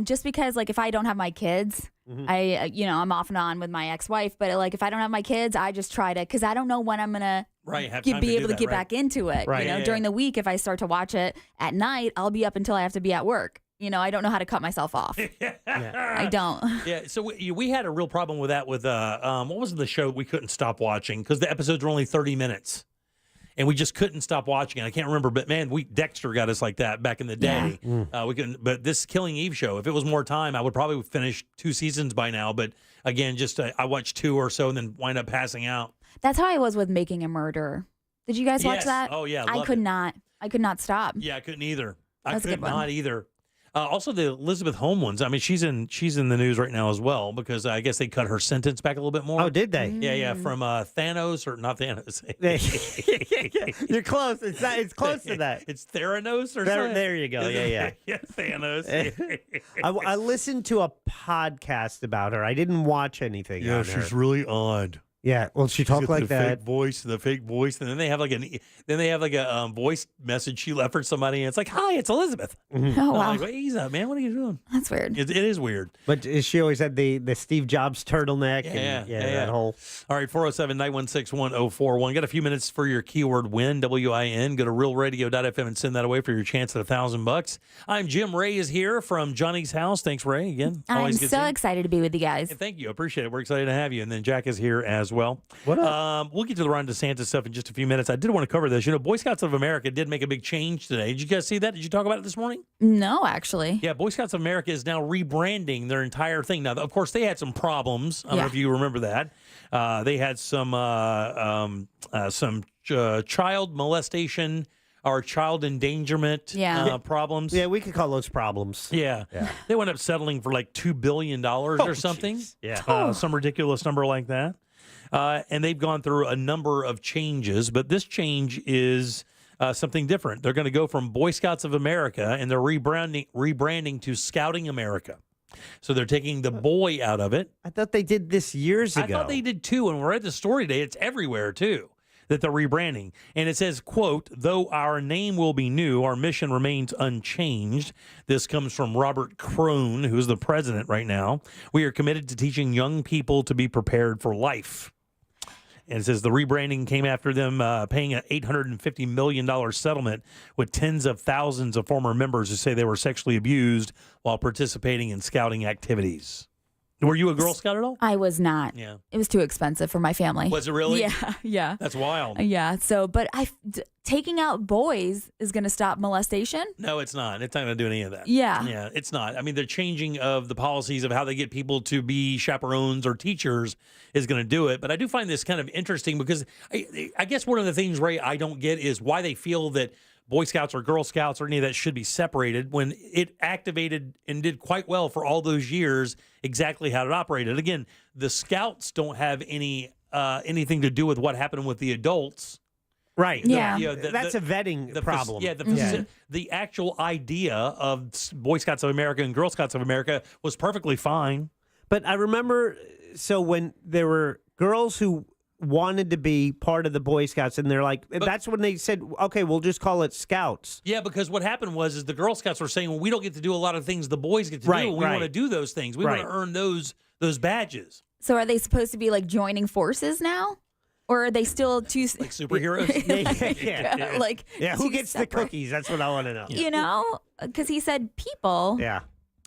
Just because, like, if I don't have my kids, I'm off and on with my ex-wife, but like if I don't have my kids, I just try to, because I don't know when I'm gonna be able to get back into it. Right. During the week, if I start to watch it at night, I'll be up until I have to be at work. I don't know how to cut myself off. I don't. Yeah, so we had a real problem with that with, what was the show we couldn't stop watching? Because the episodes were only 30 minutes. And we just couldn't stop watching it. I can't remember, but man, Dexter got us like that back in the day. We couldn't. But this Killing Eve show, if it was more time, I would probably finish 2 seasons by now. But again, just I watched 2 or so and then wind up passing out. That's how I was with Making a Murderer. Did you guys watch that? Oh yeah, I could not stop. Yeah, I couldn't either. That's I a could good one. not either. Also, the Elizabeth Holmes ones. I mean, she's in the news right now as well because I guess they cut her sentence back a little bit more. Oh, did they? Yeah, from Thanos or not Thanos. You're close. It's close to that. It's Theranos or There, something. there you go. Yeah. Thanos. I listened to a podcast about her. I didn't watch anything. Yeah, on she's her. really odd. Yeah, well, she talked like that. The fake voice, and then they have like a voice message she left for somebody, and it's like, "Hi, it's Elizabeth." Oh wow, like, ease up, man. What are you doing? That's weird. It is weird. But she always had the Steve Jobs turtleneck. That whole. All right, 407-916-1041. Got a few minutes for your keyword win, WIN. Go to realradio.fm and send that away for your chance at $1,000. I'm Jim. Ray is here from Johnny's house. Thanks, Ray. Again, I'm always good so to see you. excited to be with you guys. Thank you. I appreciate it. We're excited to have you. And then Jack is here as well. What up? We'll get to the Ron DeSantis stuff in just a few minutes. I did want to cover this. Boy Scouts of America did make a big change today. Did you guys see that? Did you talk about it this morning? No, actually. Yeah, Boy Scouts of America is now rebranding their entire thing. Now, of course, they had some problems. I don't know if you remember that. They had some child molestation or child endangerment problems. Yeah, we could call those problems. Yeah. They went up settling for like $2 billion or something. Geez. Yeah. Some ridiculous number like that. And they've gone through a number of changes, but this change is something different. They're going to go from Boy Scouts of America, and they're rebranding to Scouting America. So they're taking the boy out of it. I thought they did this years ago. I thought they did too, and we're at the story today. It's everywhere too that they're rebranding. And it says, quote, "Though our name will be new, our mission remains unchanged." This comes from Robert Crone, who's the president right now. "We are committed to teaching young people to be prepared for life." And it says the rebranding came after them paying an $850 million settlement with tens of thousands of former members who say they were sexually abused while participating in scouting activities. Were you a Girl Scout at all? I was not. Yeah. It was too expensive for my family. Was it really? Yeah. That's wild. Yeah. So, but taking out boys is going to stop molestation? No, it's not. It's not going to do any of that. Yeah. Yeah, it's not. I mean, the changing of the policies of how they get people to be chaperones or teachers is going to do it. But I do find this kind of interesting because I guess one of the things, Ray, I don't get is why they feel that Boy Scouts or Girl Scouts or any of that should be separated when it activated and did quite well for all those years exactly how it operated. Again, the Scouts don't have anything to do with what happened with the adults. Right. Yeah. That's a vetting problem. The actual idea of Boy Scouts of America and Girl Scouts of America was perfectly fine. But I remember, so when there were girls who wanted to be part of the Boy Scouts, and they're like, that's when they said, okay, we'll just call it Scouts. Yeah, because what happened was the Girl Scouts were saying, well, we don't get to do a lot of things the boys get to do. We want to do those things. We want to earn those badges. So are they supposed to be like joining forces now? Or are they still too... Like superheroes? Who gets the cookies? That's what I want to know. You know? Because he said people. Yeah.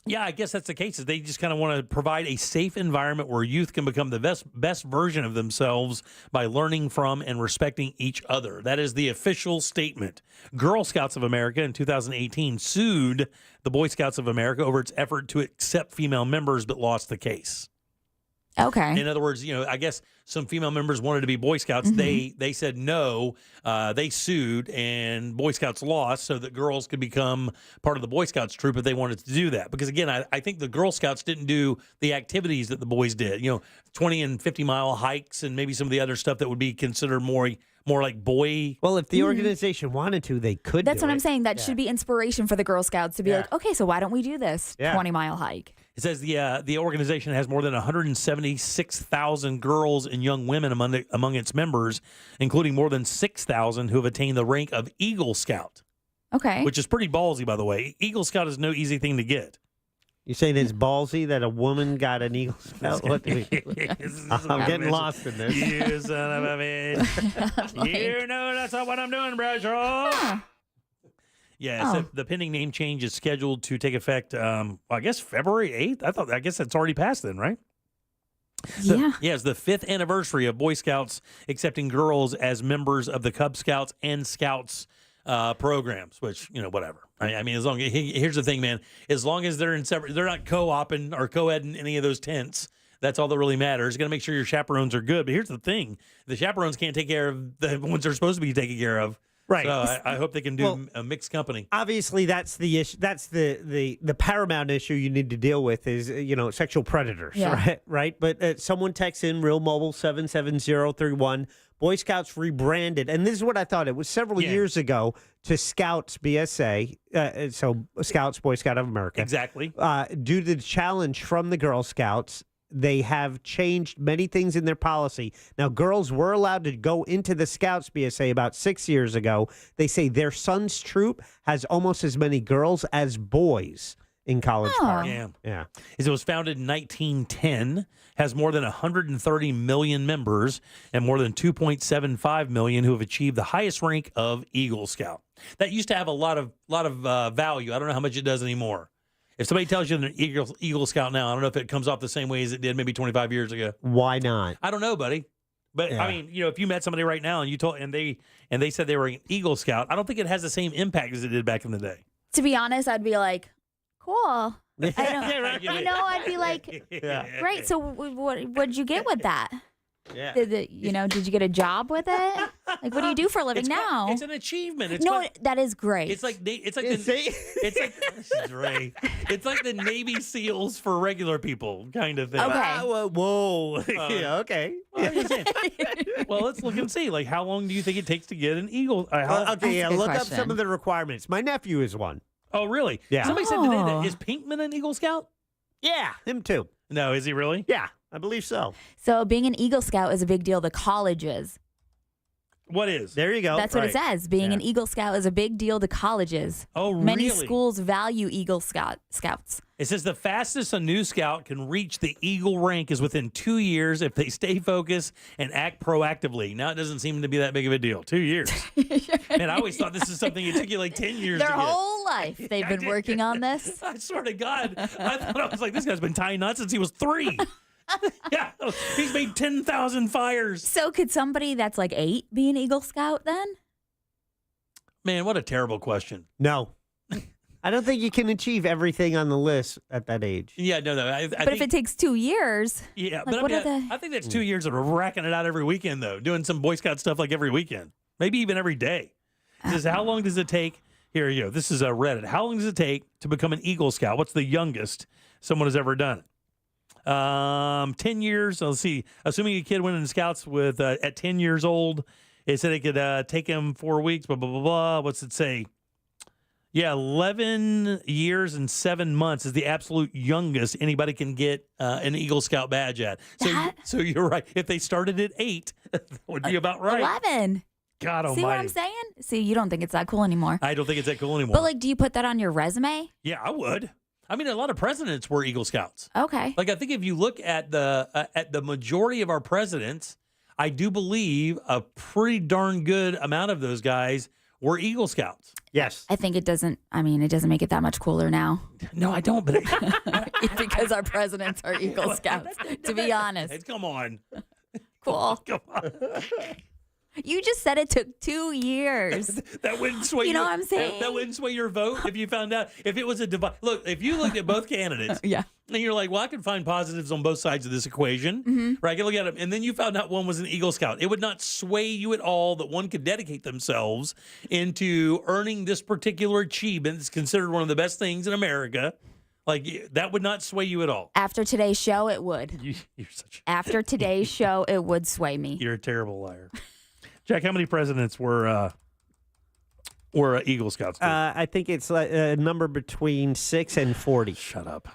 Yeah, I guess that's the case. Is they just kind of want to provide a safe environment where youth can become the best version of themselves by learning from and respecting each other. That is the official statement. Girl Scouts of America in 2018 sued the Boy Scouts of America over its effort to accept female members, but lost the case. Okay. In other words, I guess some female members wanted to be Boy Scouts. Mm-hmm. They said no. They sued, and Boy Scouts lost so that girls could become part of the Boy Scouts troop if they wanted to do that. Because, again, I think the Girl Scouts didn't do the activities that the boys did. 20 and 50-mile hikes and maybe some of the other stuff that would be considered more like boy. Well, if the organization wanted to, they could That's do what it. I'm saying. That should be inspiration for the Girl Scouts to be like, okay, so why don't we do this 20-mile hike? It says the organization has more than 176,000 girls and young women among its members, including more than 6,000 who have attained the rank of Eagle Scout. Okay. Which is pretty ballsy, by the way. Eagle Scout is no easy thing to get. You're saying it's ballsy that a woman got an Eagle Scout? What do we, I'm getting lost in this. You son of a bitch. You know that's not what I'm doing, Bradshaw. Yeah, so the pending name change is scheduled to take effect, I guess February 8th. I guess that's already passed then, right? Yeah, it's the 5th anniversary of Boy Scouts accepting girls as members of the Cub Scouts and Scouts programs, which, whatever. I mean, here's the thing, man. As long as they're in separate, they're not co-oping or co-eding any of those tents. That's all that really matters. Got to make sure your chaperones are good. But here's the thing: the chaperones can't take care of the ones they're supposed to be taking care of. Right. So I hope they can do a mixed company. Obviously, that's the issue. That's the paramount issue you need to deal with is sexual predators. Yeah. Right. But someone texts in Real Mobile 77031. Boy Scouts rebranded, and this is what I thought. It was several years ago to Scouts BSA, so Scouts Boy Scout of America. Exactly. Due to the challenge from the Girl Scouts, they have changed many things in their policy. Now, girls were allowed to go into the Scouts BSA about 6 years ago. They say their son's troop has almost as many girls as boys in College Park. Yeah. It was founded in 1910, has more than 130 million members, and more than 2.75 million who have achieved the highest rank of Eagle Scout. That used to have a lot of value. I don't know how much it does anymore. If somebody tells you they're an Eagle Scout now, I don't know if it comes off the same way as it did maybe 25 years ago. Why not? I don't know, buddy. But I mean, if you met somebody right now and they said they were an Eagle Scout, I don't think it has the same impact as it did back in the day. To be honest, I'd be like, cool. I'd be like, great. So what'd you get with that? Yeah. Did you get a job with it? Like, what do you do for a living now? It's an achievement. That is great. It's like this is Ray. It's like the Navy SEALs for regular people kind of thing. Okay. Whoa. Okay. Well, let's look and see. Like, how long do you think it takes to get an Eagle? Look up some of the requirements. My nephew is one. Oh, really? Yeah. Somebody said today that is Pinkman an Eagle Scout? Yeah, him too. No, is he really? Yeah, I believe so. So being an Eagle Scout is a big deal to colleges. What is? There you go. That's what it says. Being an Eagle Scout is a big deal to colleges. Oh, really? Many schools value Eagle Scouts. It says the fastest a new scout can reach the Eagle rank is within 2 years if they stay focused and act proactively. Now, it doesn't seem to be that big of a deal. 2 years. Man, I always thought this is something it took you like 10 years Their to get. whole life they've been working on this. I swear to God. I was like, this guy's been tying knots since he was 3. Yeah, he's made 10,000 fires. So could somebody that's like 8 be an Eagle Scout then? Man, what a terrible question. No. I don't think you can achieve everything on the list at that age. Yeah, no. But if it takes 2 years. Yeah, like, but I think that's 2 years of racking it out every weekend, though, doing some Boy Scout stuff like every weekend, maybe even every day. It says, how long does it take? Here you go. This is Reddit. How long does it take to become an Eagle Scout? What's the youngest someone has ever done it? 10 years. Let's see. Assuming a kid went in Scouts with at 10 years old, it said it could take him 4 weeks, blah, blah, blah, blah. What's it say? Yeah, 11 years and 7 months is the absolute youngest anybody can get an Eagle Scout badge at. So you're right. If they started at 8, that would be about right. 11. God almighty. See what I'm saying? See, you don't think it's that cool anymore. I don't think it's that cool anymore. But, like, do you put that on your resume? Yeah, I would. I mean, a lot of presidents were Eagle Scouts. Okay. Like, I think if you look at the majority of our presidents, I do believe a pretty darn good amount of those guys were Eagle Scouts. Yes. I think it doesn't make it that much cooler now. No, I don't. But because our presidents are Eagle Scouts, to be honest. Come on. Cool. Come on. You just said it took 2 years. That wouldn't sway You know what I'm saying? That wouldn't sway your vote if you found out if it was a divide. Look, if you looked at both candidates, yeah, and you're like, well, I can find positives on both sides of this equation, right? I can look at them, and then you found out one was an Eagle Scout. It would not sway you at all that one could dedicate themselves into earning this particular achievement. It's considered one of the best things in America. Like, that would not sway you at all. After today's show, it would. After today's show, it would sway me. You're a terrible liar. Jack, how many presidents were Eagle Scouts? I think it's like a number between 6 and 40. Shut up.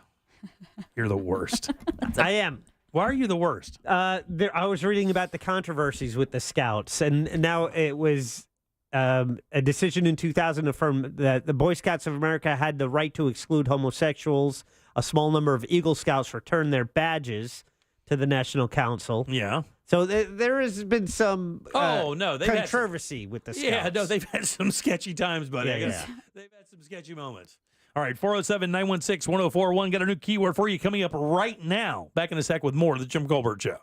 You're the worst. I am. Why are you the worst? I was reading about the controversies with the Scouts, and now it was a decision in 2000 affirmed that the Boy Scouts of America had the right to exclude homosexuals. A small number of Eagle Scouts returned their badges to the National Council. Yeah. So there has been some controversy with the Scouts. Yeah, no, they've had some sketchy times, buddy. Yeah. They've had some sketchy moments. All right, 407-916-1041. Got a new keyword for you coming up right now. Back in a sec with more of the Jim Colbert Show.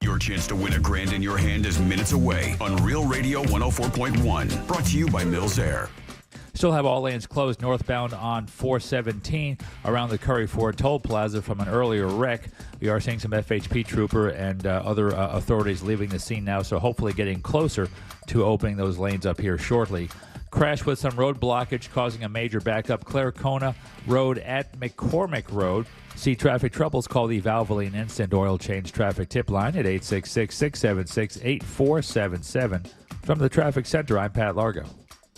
Your chance to win $1,000 in your hand is minutes away on Real Radio 104.1. Brought to you by Mills Air. Still have all lanes closed northbound on 417 around the Curry Ford Toll Plaza from an earlier wreck. We are seeing some FHP trooper and other authorities leaving the scene now, so hopefully getting closer to opening those lanes up here shortly. Crash with some road blockage causing a major backup. Claricona Road at McCormick Road. See traffic troubles, call the Valvoline Instant Oil Change Traffic Tip Line at 866-676-8477. From the Traffic Center, I'm Pat Largo.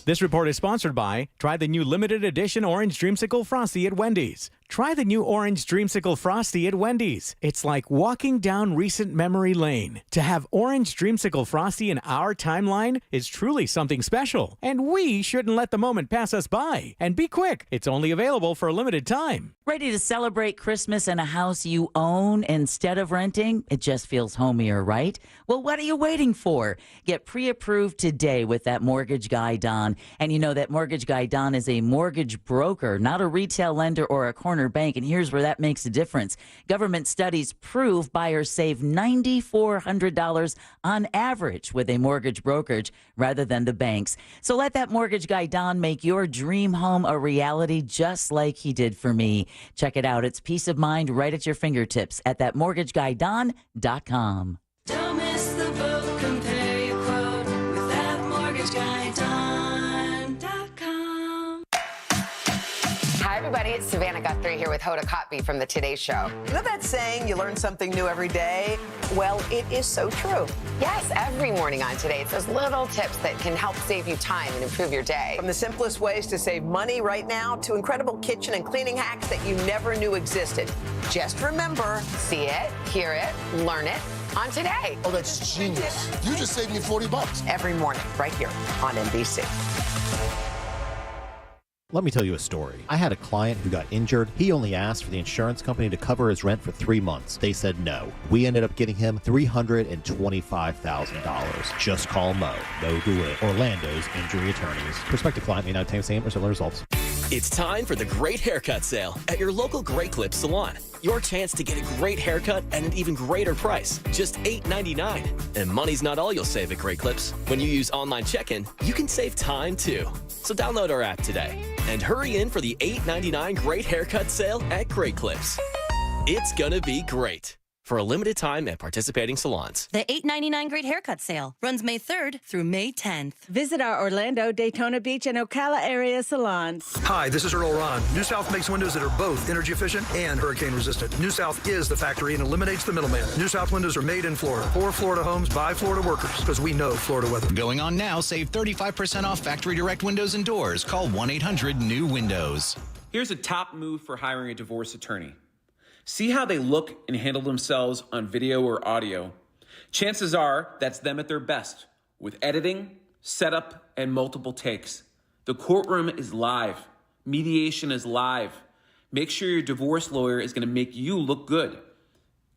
This report is sponsored by try the new limited edition Orange Dreamsicle Frosty at Wendy's. Try the new Orange Dreamsicle Frosty at Wendy's. It's like walking down recent memory lane. To have Orange Dreamsicle Frosty in our timeline is truly something special, and we shouldn't let the moment pass us by. And be quick, it's only available for a limited time. Ready to celebrate Christmas in a house you own instead of renting? It just feels homier, right? Well, what are you waiting for? Get pre-approved today with that mortgage guy, Don. And you know that mortgage guy, Don, is a mortgage broker, not a retail lender or a corner bank. And here's where that makes a difference. Government studies prove buyers save $9,400 on average with a mortgage brokerage rather than the banks. So let that mortgage guy, Don, make your dream home a reality just like he did for me. Check it out. It's peace of mind right at your fingertips at thatmortgageguydon.com. Don't miss the boat, compare your quote with thatmortgageguydon.com. Hi, everybody. It's Savannah Guthrie here with Hoda Kotb from The Today Show. You know that saying, you learn something new every day? Well, it is so true. Yes, every morning on Today, it's those little tips that can help save you time and improve your day. From the simplest ways to save money right now to incredible kitchen and cleaning hacks that you never knew existed. Just remember, see it, hear it, learn it on Today. Oh, that's genius. You just saved me $40. Every morning, right here on NBC. Let me tell you a story. I had a client who got injured. He only asked for the insurance company to cover his rent for 3 months. They said no. We ended up getting him $325,000. Just call Mo. Mo Do It. Orlando's injury attorneys. Prospective client may not obtain same or similar results. It's time for the Great Haircut Sale at your local Great Clips salon. Your chance to get a great haircut at an even greater price, just $8.99. And money's not all you'll save at Great Clips. When you use online check-in, you can save time too. So download our app today and hurry in for the $8.99 Great Haircut Sale at Great Clips. It's gonna be great. For a limited time at participating salons. The $8.99 Great Haircut Sale runs May 3rd through May 10th. Visit our Orlando, Daytona Beach, and Ocala area salons. Hi, this is Earl Ron. New South makes windows that are both energy efficient and hurricane resistant. New South is the factory and eliminates the middleman. New South windows are made in Florida for Florida homes by Florida workers because we know Florida weather. Going on now, save 35% off factory direct windows and doors. Call 1-800-NEW-WINDOWS. Here's a top move for hiring a divorce attorney. See how they look and handle themselves on video or audio. Chances are that's them at their best, with editing, setup, and multiple takes. The courtroom is live. Mediation is live. Make sure your divorce lawyer is going to make you look good.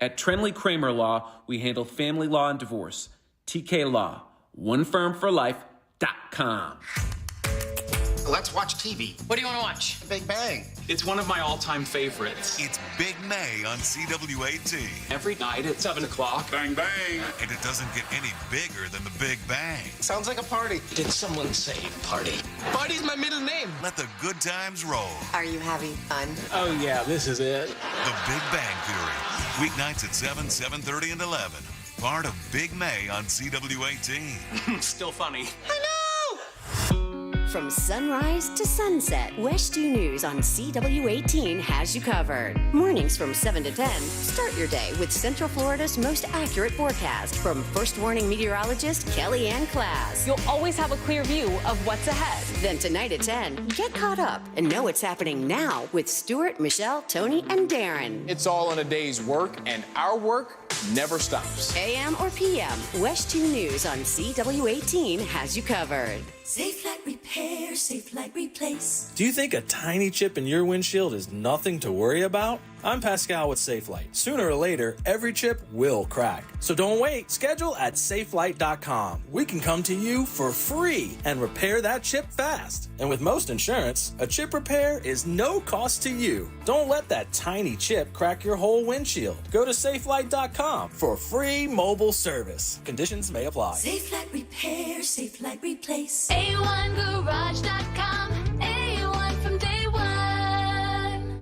At Trenley Kramer Law, we handle family law and divorce. TK Law, one firm for life, SafeLight.com. Let's watch TV. What do you want to watch? Big Bang. It's one of my all-time favorites. It's Big May on CWAT. Every night at 7 o'clock. Bang, bang. And it doesn't get any bigger than the Big Bang. Sounds like a party. Did someone say party? Party's my middle name. Let the good times roll. Are you having fun? Oh, yeah, this is it. The Big Bang Theory. Weeknights at 7, 7:30, and 11. Part of Big May on CWAT. Still funny. From sunrise to sunset, West 2 News on CW18 has you covered. Mornings from 7 to 10, start your day with Central Florida's most accurate forecast from First Warning meteorologist Kelly Ann Class. You'll always have a clear view of what's ahead. Then tonight at 10, get caught up and know what's happening now with Stuart, Michelle, Tony, and Darren. It's all in a day's work, and our work never stops. AM or PM, West 2 News on CW18 has you covered. Safe Light Repair, Safe Light Replace. Do you think a tiny chip in your windshield is nothing to worry about? I'm Pascal with SafeLight. Sooner or later, every chip will crack. So don't wait. Schedule at SafeLight.com. We can come to you for free and repair that chip fast. And with most insurance, a chip repair is no cost to you. Don't let that tiny chip crack your whole windshield. Go to SafeLight.com for free mobile service. Conditions may apply. Safe Light Repair, Safe Light Replace. A1Garage.com. A1 from day one.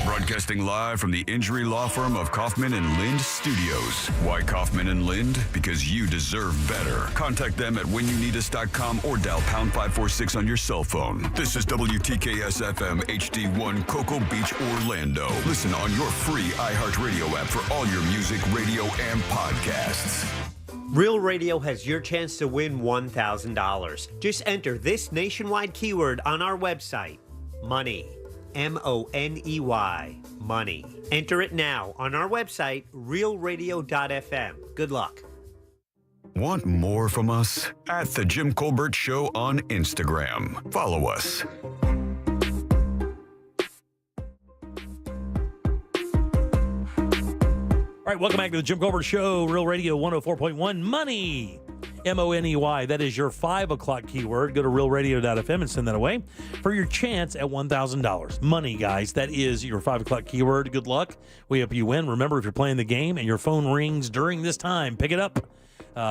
Broadcasting live from the injury law firm of Kaufman and Lind Studios. Why Kaufman and Lind? Because you deserve better. Contact them at whenyouneedus.com or dial pound 546 on your cell phone. This is WTKS FM HD1 Cocoa Beach, Orlando. Listen on your free iHeartRadio app for all your music, radio, and podcasts. Real Radio has your chance to win $1,000. Just enter this nationwide keyword on our website, money. MONEY, money. Enter it now on our website, realradio.fm. Good luck. Want more from us? At The Jim Colbert Show on Instagram. Follow us. All right, welcome back to the Jim Colbert Show, Real Radio 104.1, money. MONEY. That is your 5 o'clock keyword. Go to realradio.fm and send that away for your chance at $1,000. Money, guys. That is your 5 o'clock keyword. Good luck. We hope you win. Remember, if you're playing the game and your phone rings during this time, pick it up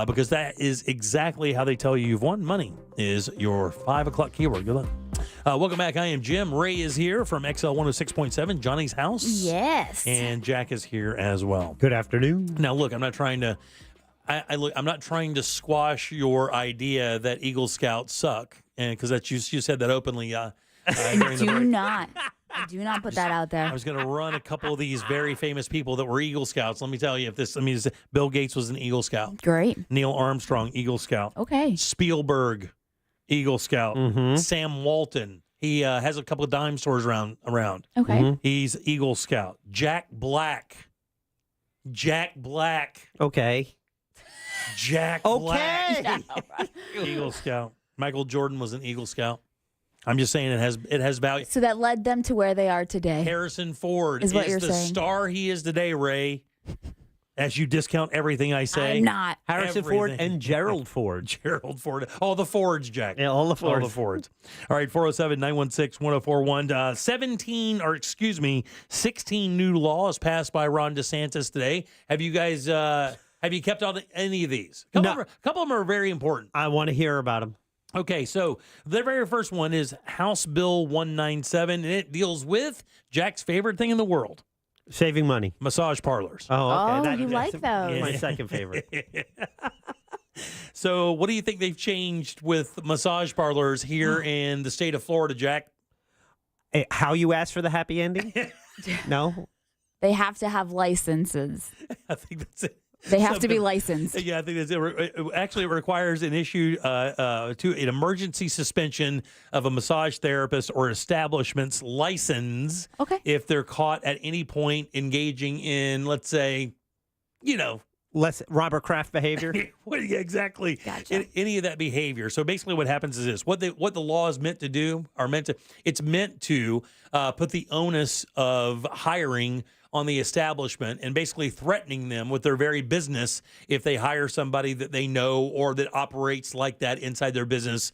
because that is exactly how they tell you you've won. Money is your 5 o'clock keyword. Good luck. Welcome back. I am Jim. Ray is here from XL 106.7, Johnny's house. Yes. And Jack is here as well. Good afternoon. Now, look, I'm not trying to I'm not trying to squash your idea that Eagle Scouts suck, and because that's you said that openly. Do not put that out there. I was going to run a couple of these very famous people that were Eagle Scouts. Let me tell you, Bill Gates was an Eagle Scout. Great. Neil Armstrong, Eagle Scout. Okay. Spielberg, Eagle Scout. Mm-hmm. Sam Walton. He has a couple of dime stores around. Okay. Mm-hmm. He's Eagle Scout. Jack Black. Okay. Jack Okay. Black. Eagle Scout. Michael Jordan was an Eagle Scout. I'm just saying it has value. So that led them to where they are today. Harrison Ford is what you're the saying. Star he is today, Ray. As you discount everything I say. I'm not. Harrison Ford and Gerald Ford. Gerald Ford. All the Fords, Jack. Yeah, all the Fords. All the Fords. All right, 407-916-1041. 16 new laws passed by Ron DeSantis today. Have you guys have you kept any of these? A couple of them are very important. I want to hear about them. Okay, so the very first one is House Bill 197, and it deals with Jack's favorite thing in the world. Saving money. Massage parlors. Oh, okay. You like those. My second favorite. So what do you think they've changed with massage parlors here in the state of Florida, Jack? How you ask for the happy ending? No? They have to have licenses. I think that's it. They have to be licensed. Yeah, I think that's it. Actually, it requires an issue to an emergency suspension of a massage therapist or establishment's license. Okay. If they're caught at any point engaging in, let's say, less Robert Kraft behavior. Yeah, exactly. Gotcha. Any of that behavior. So basically, what happens is this: what the law is meant to do it's meant to put the onus of hiring on the establishment and basically threatening them with their very business if they hire somebody that they know or that operates like that inside their business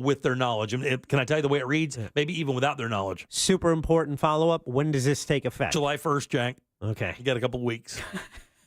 with their knowledge. And can I tell you the way it reads? Maybe even without their knowledge. Super important follow-up. When does this take effect? July 1st, Jack. Okay. You got a couple weeks.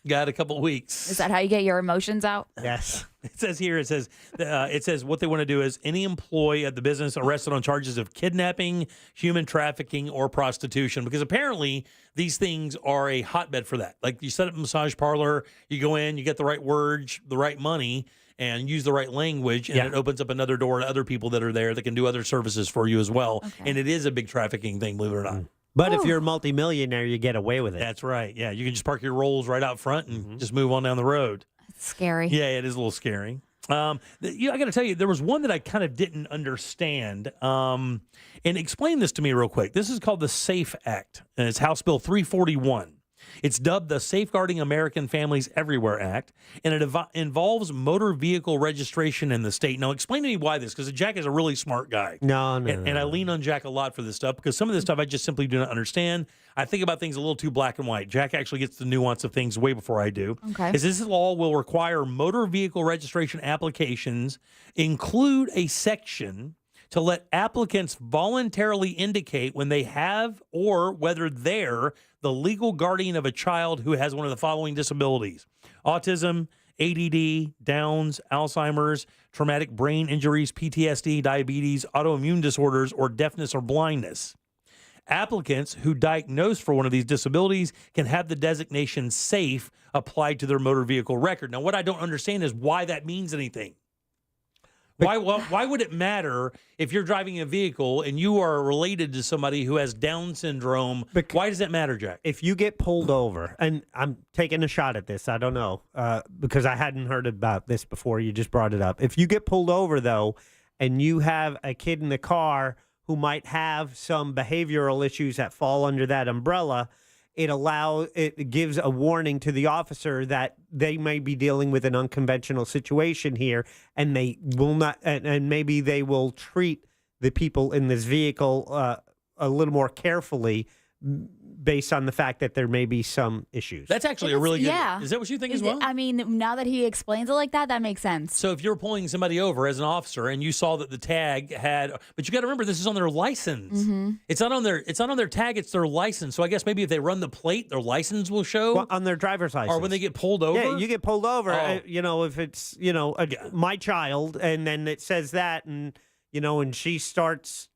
Got a couple weeks. Is that how you get your emotions out? Yes. It says here, it says what they want to do is any employee at the business arrested on charges of kidnapping, human trafficking, or prostitution, because apparently these things are a hotbed for that. Like you set up a massage parlor, you go in, you get the right words, the right money, and use the right language, and it opens up another door to other people that are there that can do other services for you as well. Okay. And it is a big trafficking thing, believe it or not. But if you're a multimillionaire, you get away with it. That's right. Yeah, you can just park your Rolls right out front and just move on down the road. It's scary. Yeah, it is a little scary. I got to tell you, there was one that I kind of didn't understand. And explain this to me real quick. This is called the SAFE Act, and it's House Bill 341. It's dubbed the Safeguarding American Families Everywhere Act, and it involves motor vehicle registration in the state. Now, explain to me why this, because Jack is a really smart guy. No. And I lean on Jack a lot for this stuff, because some of this stuff I just simply do not understand. I think about things a little too black and white. Jack actually gets the nuance of things way before I do. Okay. Is this law will require motor vehicle registration applications include a section to let applicants voluntarily indicate when they have or whether they're the legal guardian of a child who has one of the following disabilities: autism, ADD, Downs, Alzheimer's, traumatic brain injuries, PTSD, diabetes, autoimmune disorders, or deafness or blindness. Applicants who diagnose for one of these disabilities can have the designation SAFE applied to their motor vehicle record. Now, what I don't understand is why that means anything. Why would it matter if you're driving a vehicle and you are related to somebody who has Down syndrome? Why does that matter, Jack? If you get pulled over, and I'm taking a shot at this, I don't know, because I hadn't heard about this before. You just brought it up. If you get pulled over, though, and you have a kid in the car who might have some behavioral issues that fall under that umbrella, it gives a warning to the officer that they may be dealing with an unconventional situation here, and they will not, and maybe they will treat the people in this vehicle a little more carefully based on the fact that there may be some issues. That's actually a really good. Yeah. Is that what you think as well? I mean, now that he explains it like that, that makes sense. So if you're pulling somebody over as an officer and you saw that the tag had, but you got to remember this is on their license. Mm-hmm. It's not on their tag. It's their license. So I guess maybe if they run the plate, their license will show on their driver's license. Or when they get pulled over. Yeah, you get pulled over. If it's my child, and then it says that, and and she starts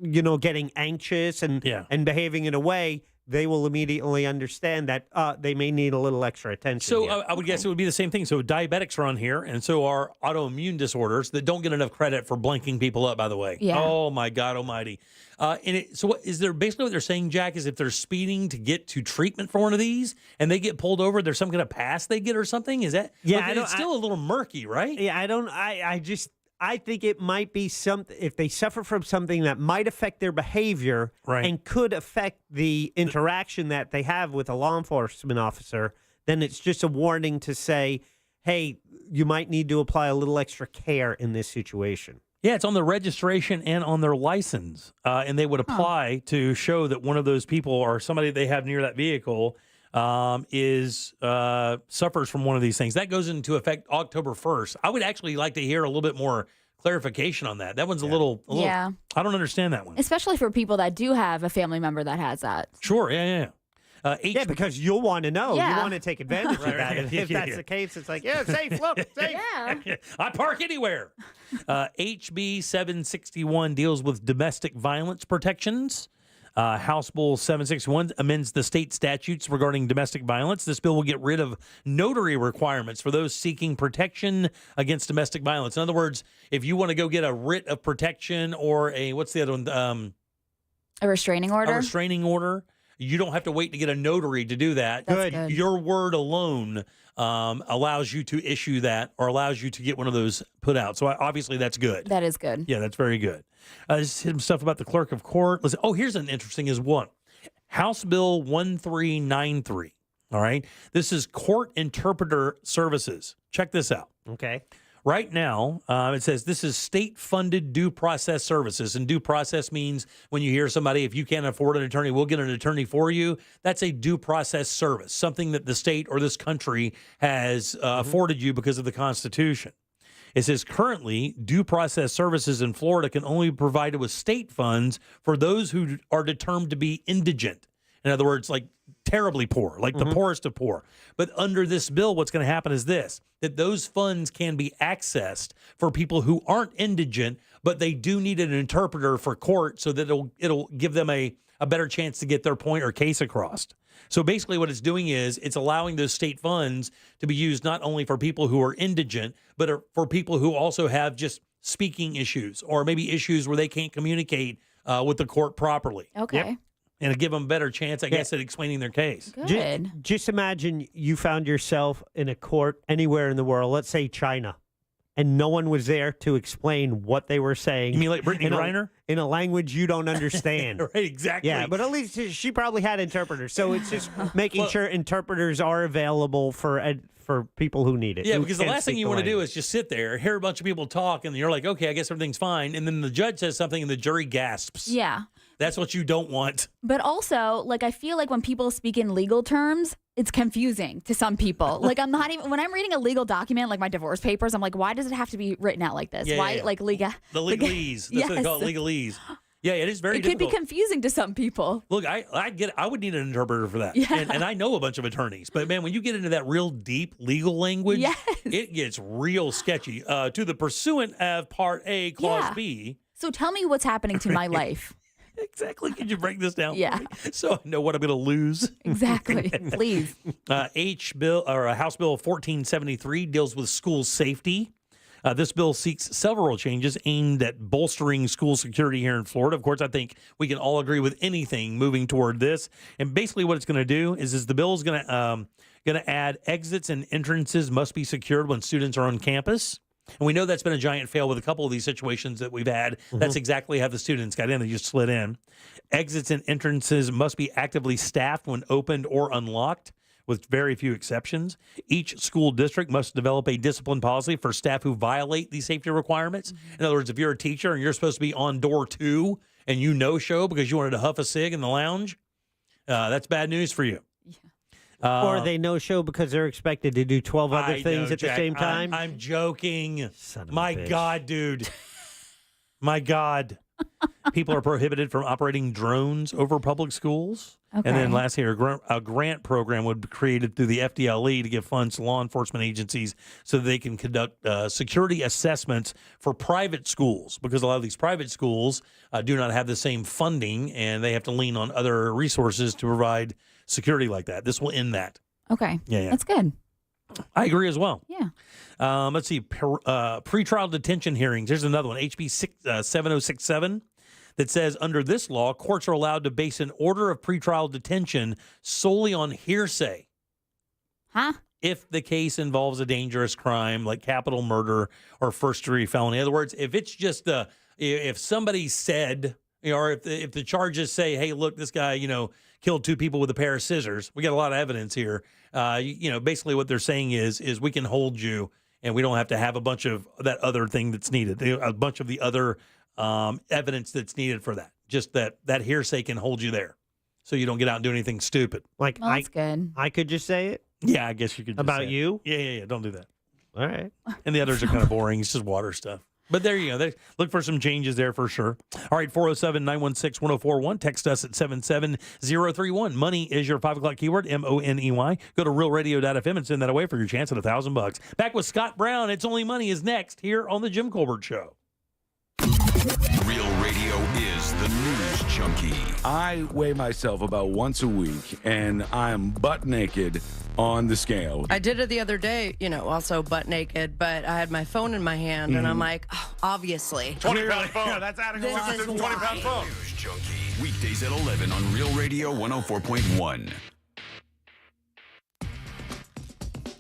getting anxious and behaving in a way, they will immediately understand that they may need a little extra attention. So I would guess it would be the same thing. So diabetics are on here, and so are autoimmune disorders that don't get enough credit for blanking people up, by the way. Yeah. Oh, my God almighty. So what is there basically what they're saying, Jack, is if they're speeding to get to treatment for one of these and they get pulled over, there's some kind of pass they get or something? Is that? Yeah, it's still a little murky, right? Yeah, I think it might be something, if they suffer from something that might affect their behavior and could affect the interaction that they have with a law enforcement officer, then it's just a warning to say, hey, you might need to apply a little extra care in this situation. Yeah, it's on the registration and on their license. And they would apply to show that one of those people or somebody they have near that vehicle suffers from one of these things. That goes into effect October 1st. I would actually like to hear a little bit more clarification on that. That one's a little, I don't understand that one. Especially for people that do have a family member that has that. Sure, yeah. Because you'll want to know. Yeah. You want to take advantage of that. And if that's the case, it's like, safe, look, safe. Yeah. I park anywhere. HB 761 deals with domestic violence protections. House Bill 761 amends the state statutes regarding domestic violence. This bill will get rid of notary requirements for those seeking protection against domestic violence. In other words, if you want to go get a writ of protection or what's the other one? A restraining order? A restraining order. You don't have to wait to get a notary to do that. Good. Your word alone allows you to issue that or allows you to get one of those put out. So obviously that's good. That is good. Yeah, that's very good. Some stuff about the clerk of court. Listen, here's an interesting one. House Bill 1393. All right. This is court interpreter services. Check this out. Okay. Right now, it says this is state-funded due process services. And due process means when you hear somebody, if you can't afford an attorney, we'll get an attorney for you. That's a due process service, something that the state or this country has afforded you because of the Constitution. It says currently, due process services in Florida can only be provided with state funds for those who are determined to be indigent. In other words, like terribly poor, like the poorest of poor. But under this bill, what's going to happen is this, that those funds can be accessed for people who aren't indigent, but they do need an interpreter for court so that it'll give them a better chance to get their point or case across. So basically what it's doing is it's allowing those state funds to be used not only for people who are indigent, but for people who also have just speaking issues or maybe issues where they can't communicate with the court properly. Okay. Yep. And give them a better chance, I guess, at explaining their case. Good. Just imagine you found yourself in a court anywhere in the world, let's say China, and no one was there to explain what they were saying. You mean like Brittany Griner? In a language you don't understand. Right, exactly. Yeah, but at least she probably had interpreters. So it's just making sure interpreters are available for people who need it. Yeah, because the last thing you want to do is just sit there, hear a bunch of people talk, and you're like, okay, I guess everything's fine. And then the judge says something and the jury gasps. Yeah. That's what you don't want. But also, like, I feel like when people speak in legal terms, it's confusing to some people. Like, I'm not even, when I'm reading a legal document, like my divorce papers, I'm like, why does it have to be written out like this? Yeah, why, yeah. like, The legalese. That's what they call it, legalese. Yeah, it is very difficult. It could be confusing to some people. Look, I get it. I would need an interpreter for that. Yeah. And I know a bunch of attorneys. But, man, when you get into that real deep legal language, it gets real sketchy. To the pursuant of Part A, Clause B. So tell me what's happening to my life. Exactly. Could you break this down? Yeah. For me? So I know what I'm going to lose. Exactly. Please. House Bill 1473 deals with school safety. This bill seeks several changes aimed at bolstering school security here in Florida. Of course, I think we can all agree with anything moving toward this. And basically what it's going to do is the bill is going to add exits and entrances must be secured when students are on campus. And we know that's been a giant fail with a couple of these situations that we've had. That's exactly how the students got in. They just slid in. Exits and entrances must be actively staffed when opened or unlocked, with very few exceptions. Each school district must develop a discipline policy for staff who violate these safety requirements. In other words, if you're a teacher and you're supposed to be on door 2 and you no-show because you wanted to huff a cig in the lounge, that's bad news for you. Or they no-show because they're expected to do 12 other things at the same time. I'm joking. Son of a My bitch. God, dude. My God. People are prohibited from operating drones over public schools. Okay. And then lastly, a grant program would be created through the FDLE to give funds to law enforcement agencies so that they can conduct security assessments for private schools, because a lot of these private schools do not have the same funding and they have to lean on other resources to provide security like that. This will end that. Okay. Yeah. That's good. I agree as well. Yeah. Let's see. Pretrial detention hearings. There's another one, HB 7067, that says under this law, courts are allowed to base an order of pretrial detention solely on hearsay. Huh? If the case involves a dangerous crime like capital murder or first-degree felony. In other words, if it's just if somebody said, or if the charges say, hey, look, this guy, killed 2 people with a pair of scissors. We got a lot of evidence here. Basically what they're saying is we can hold you and we don't have to have a bunch of that other thing that's needed, a bunch of the other evidence that's needed for that. Just that hearsay can hold you there so you don't get out and do anything stupid. Like, Well, that's good. I could just say it Yeah, I guess you could just about say it. you. Yeah. Don't do that. All right. And the others are kind of boring. It's just water stuff. But there you go. Look for some changes there for sure. All right, 407-916-1041. Text us at 77031. Money is your 5 o'clock keyword, MONEY. Go to realradio.fm and send that away for your chance at $1,000. Back with Scott Brown. It's Only Money is next here on The Jim Colbert Show. Real radio is the news junkie. I weigh myself about once a week, and I'm butt naked on the scale. I did it the other day, also butt naked, but I had my phone in my hand, and I'm like, obviously. 20-pound phone. Yeah, that's adding a This lot is to the 20-pound phone. News junkie. Weekdays at 11 on Real Radio 104.1.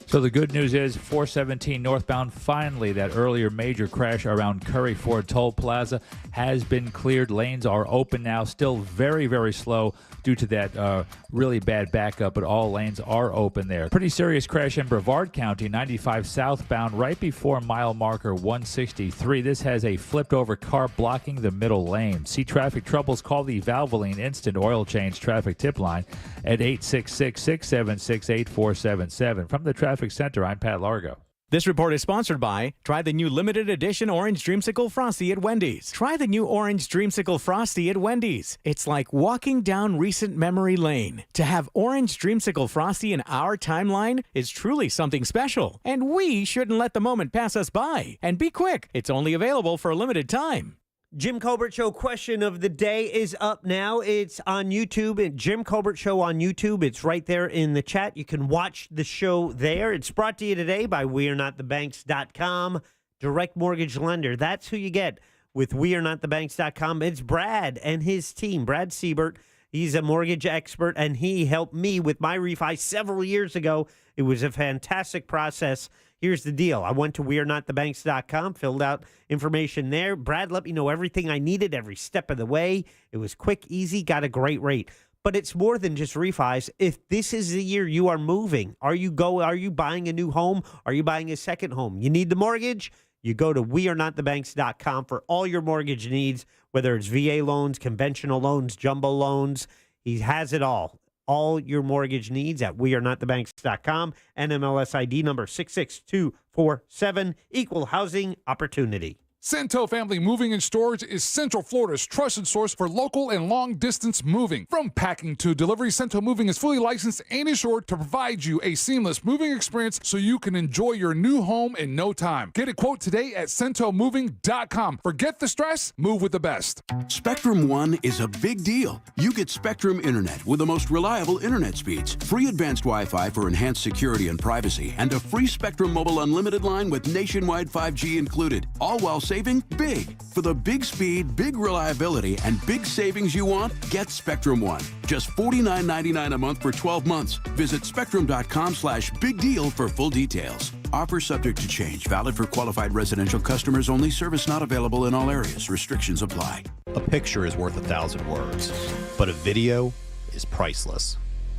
So the good news is 417 northbound, finally, that earlier major crash around Curry Ford Toll Plaza has been cleared. Lanes are open now, still very, very slow due to that really bad backup, but all lanes are open there. Pretty serious crash in Brevard County, 95 southbound, right before mile marker 163. This has a flipped over car blocking the middle lane. See traffic troubles, call the Valvoline Instant Oil Change traffic tip line at 866-676-8477. From the Traffic Center, I'm Pat Largo. This report is sponsored by try the new limited edition Orange Dreamsicle Frosty at Wendy's. Try the new Orange Dreamsicle Frosty at Wendy's. It's like walking down recent memory lane. To have Orange Dreamsicle Frosty in our timeline is truly something special. And we shouldn't let the moment pass us by. And be quick, it's only available for a limited time. Jim Colbert Show question of the day is up now. It's on YouTube. Jim Colbert Show on YouTube. It's right there in the chat. You can watch the show there. It's brought to you today by wearenotthebanks.com. Direct mortgage lender. That's who you get with wearenotthebanks.com. It's Brad and his team. Brad Siebert. He's a mortgage expert, and he helped me with my refi several years ago. It was a fantastic process. Here's the deal. I went to wearenotthebanks.com, filled out information there. Brad let me know everything I needed every step of the way. It was quick, easy, got a great rate. But it's more than just refis. If this is the year you are moving, are you buying a new home? Are you buying a second home? You need the mortgage? You go to wearenotthebanks.com for all your mortgage needs, whether it's VA loans, conventional loans, jumbo loans. He has it all. All your mortgage needs at wearenotthebanks.com. NMLS ID number 66247. Equal housing opportunity. Cento Family Moving and Storage is Central Florida's trusted source for local and long-distance moving. From packing to delivery, Cento Moving is fully licensed and insured to provide you a seamless moving experience so you can enjoy your new home in no time. Get a quote today at centomoving.com. Forget the stress, move with the best. Spectrum One is a big deal. You get Spectrum Internet with the most reliable internet speeds, free advanced Wi-Fi for enhanced security and privacy, and a free Spectrum Mobile Unlimited line with nationwide 5G included, all while saving big. For the big speed, big reliability, and big savings you want, get Spectrum One. Just $49.99 a month for 12 months. Visit spectrum.com/big deal for full details. Offer subject to change. Valid for qualified residential customers only. Service not available in all areas. Restrictions apply. A picture is worth 1,000 words, but a video is priceless.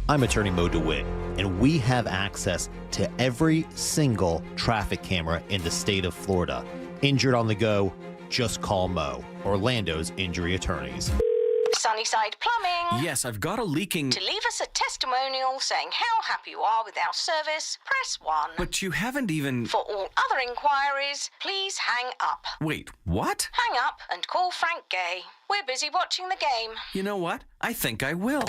I'm attorney Mo DeWitt, and we have access to every single traffic camera in the state of Florida. Injured on the go, just call Mo, Orlando's injury attorneys. Sunnyside Plumbing. Yes, I've got a leaking... To leave us a testimonial saying how happy you are with our service, press 1. But you haven't even... For all other inquiries, please hang up. Wait, what? Hang up and call Frank Gay. We're busy watching the game. You know what? I think I will.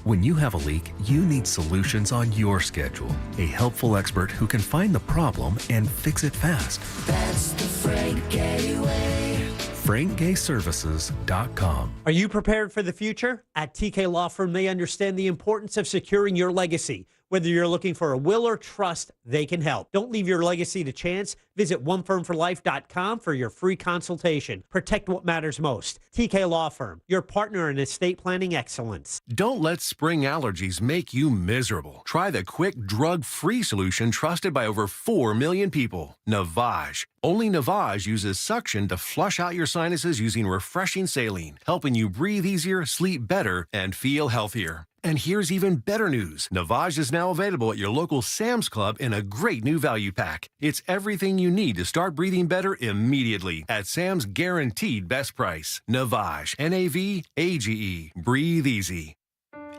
When you have a leak, you need solutions on your schedule. A helpful expert who can find the problem and fix it fast. That's the Frank Gay way. FrankGayServices.com. Are you prepared for the future? At TK Law Firm, they understand the importance of securing your legacy. Whether you're looking for a will or trust, they can help. Don't leave your legacy to chance. Visit onefirmforlife.com for your free consultation. Protect what matters most. TK Law Firm, your partner in estate planning excellence. Don't let spring allergies make you miserable. Try the quick, drug-free solution trusted by over 4 million people. Navage. Only Navage uses suction to flush out your sinuses using refreshing saline, helping you breathe easier, sleep better, and feel healthier. And here's even better news. Navage is now available at your local Sam's Club in a great new value pack. It's everything you need to start breathing better immediately at Sam's guaranteed best price. Navage. N-A-V-A-G-E. Breathe easy.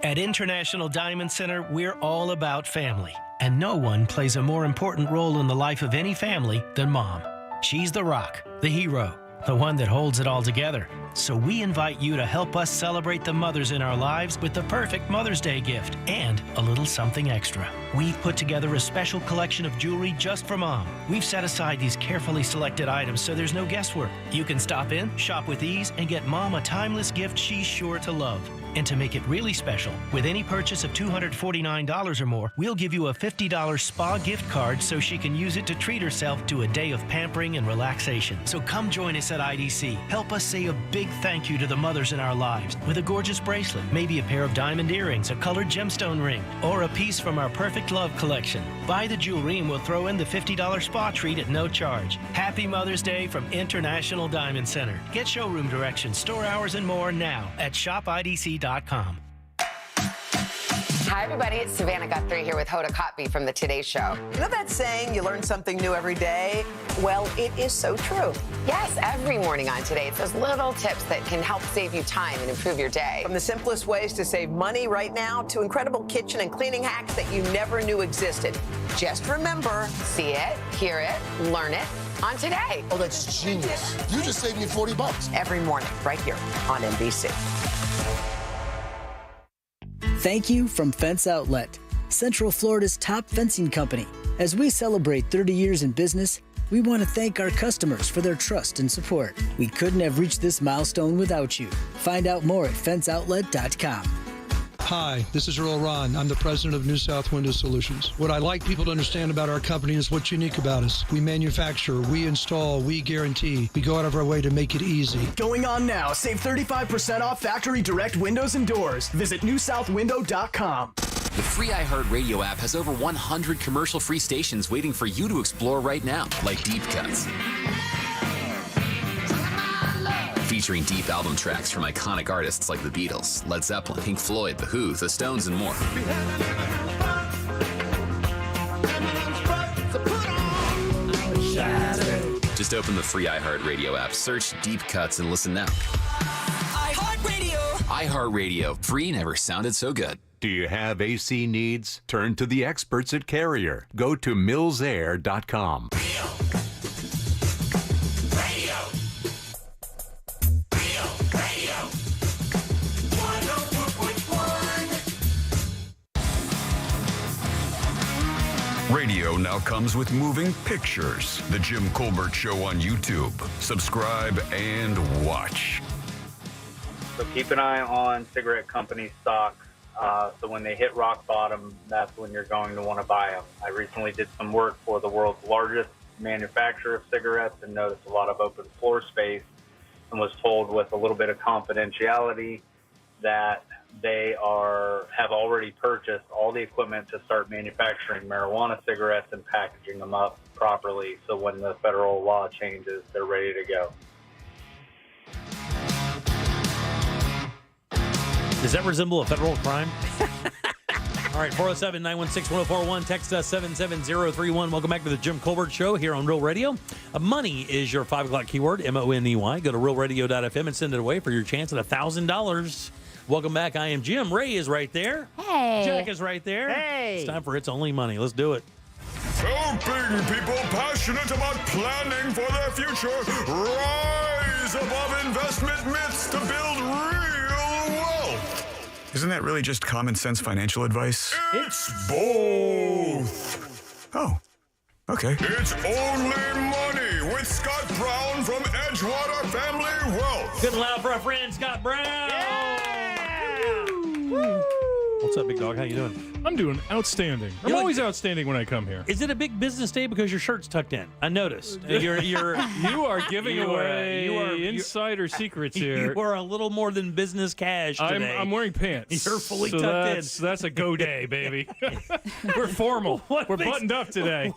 At International Diamond Center, we're all about family. And no one plays a more important role in the life of any family than Mom. She's the rock, the hero, the one that holds it all together. So we invite you to help us celebrate the mothers in our lives with the perfect Mother's Day gift and a little something extra. We've put together a special collection of jewelry just for Mom. We've set aside these carefully selected items so there's no guesswork. You can stop in, shop with ease, and get Mom a timeless gift she's sure to love. And to make it really special, with any purchase of $249 or more, we'll give you a $50 spa gift card so she can use it to treat herself to a day of pampering and relaxation. So come join us at IDC. Help us say a big thank you to the mothers in our lives with a gorgeous bracelet, maybe a pair of diamond earrings, a colored gemstone ring, or a piece from our Perfect Love collection. Buy the jewelry and we'll throw in the $50 spa treat at no charge. Happy Mother's Day from International Diamond Center. Get showroom directions, store hours, and more now at shopidc.com. Hi, everybody. It's Savannah Guthrie here with Hoda Kotb from The Today Show. You know that saying, you learn something new every day? Well, it is so true. Yes, every morning on Today, it's those little tips that can help save you time and improve your day. From the simplest ways to save money right now to incredible kitchen and cleaning hacks that you never knew existed. Just remember, See it, hear it, learn it on Today. Oh, that's genius. You just saved me $40. Every morning, right here on NBC. Thank you from Fence Outlet, Central Florida's top fencing company. As we celebrate 30 years in business, we want to thank our customers for their trust and support. We couldn't have reached this milestone without you. Find out more at fenceoutlet.com. Hi, this is Earl Ron. I'm the president of New South Window Solutions. What I like people to understand about our company is what's unique about us. We manufacture, we install, we guarantee. We go out of our way to make it easy. Going on now. Save 35% off factory direct windows and doors. Visit newsouthwindow.com. The free iHeartRadio app has over 100 commercial-free stations waiting for you to explore right now, like Deep Cuts. Featuring deep album tracks from iconic artists like the Beatles, Led Zeppelin, Pink Floyd, The Who, The Stones, and more. Just open the free iHeartRadio app, search Deep Cuts, and listen now. iHeartRadio. Free never sounded so good. Do you have AC needs? Turn to the experts at Carrier. Go to millsair.com. Radio now comes with moving pictures. The Jim Colbert Show on YouTube. Subscribe and watch. So keep an eye on cigarette company stocks. So when they hit rock bottom, that's when you're going to want to buy them. I recently did some work for the world's largest manufacturer of cigarettes and noticed a lot of open floor space and was told with a little bit of confidentiality that they have already purchased all the equipment to start manufacturing marijuana cigarettes and packaging them up properly. So when the federal law changes, they're ready to go. Does that resemble a federal crime? All right, 407-916-1041. Text us 77031. Welcome back to the Jim Colbert Show here on Real Radio. Money is your 5 o'clock keyword, M-O-N-E-Y. Go to realradio.fm and send it away for your chance at $1,000. Welcome back. I am Jim. Ray is right there. Hey. Jack is right there. Hey. It's time for It's Only Money. Let's do it. Helping people passionate about planning for their future rise above investment myths to build real wealth. Isn't that really just common sense financial advice? It's both. Oh, okay. It's Only Money with Scott Brown from Edgewater Family Wealth. Good and loud for our friend Scott Brown. What's up, big dog? How you doing? I'm doing outstanding. I'm always outstanding when I come here. Is it a big business day because your shirt's tucked in? I noticed. You are giving away insider secrets here. You are a little more than business cash today. I'm wearing pants. You're fully tucked in. That's a go day, baby. We're formal. We're buttoned up today.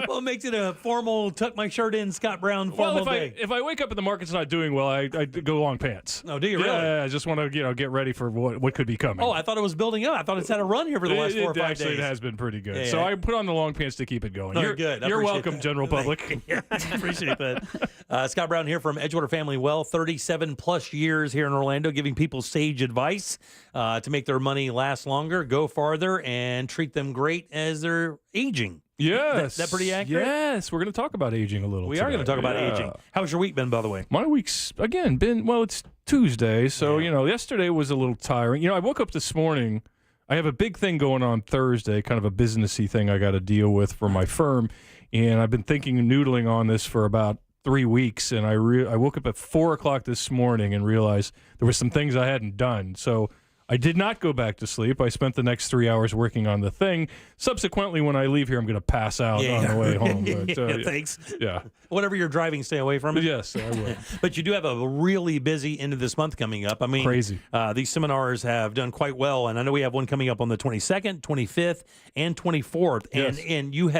What makes it a formal tuck my shirt in Scott Brown formal day? If I wake up and the market's not doing well, I go long pants. Oh, do you really? Yeah, I just want to get ready for what could be coming. Oh, I thought it was building up. I thought it's had a run here for the last 4 or 5 days. Actually, it has been pretty good. Yeah. So I put on the long pants to keep it going. You're good. You're welcome, that. General public. Yeah, I appreciate that. Scott Brown here from Edgewater Family Wealth, 37 plus years here in Orlando, giving people sage advice to make their money last longer, go farther, and treat them great as they're aging. Yes. That pretty accurate? Yes. We're going to talk about aging a little We today. are going to talk about aging. How's your week been, by the way? My week's, again, it's Tuesday, so, yesterday was a little tiring. I woke up this morning. I have a big thing going on Thursday, kind of a businessy thing I got to deal with for my firm, and I've been thinking and noodling on this for about 3 weeks, and I woke up at 4 o'clock this morning and realized there were some things I hadn't done. So I did not go back to sleep. I spent the next 3 hours working on the thing. Subsequently, when I leave here, I'm going to pass out on the way home. But, thanks. Yeah. Whatever you're driving, stay away from it. Yes, I will. But you do have a really busy end of this month coming up. I mean, crazy. These seminars have done quite well, and I know we have one coming up on the 22nd, 25th, and 24th. Yes. And you've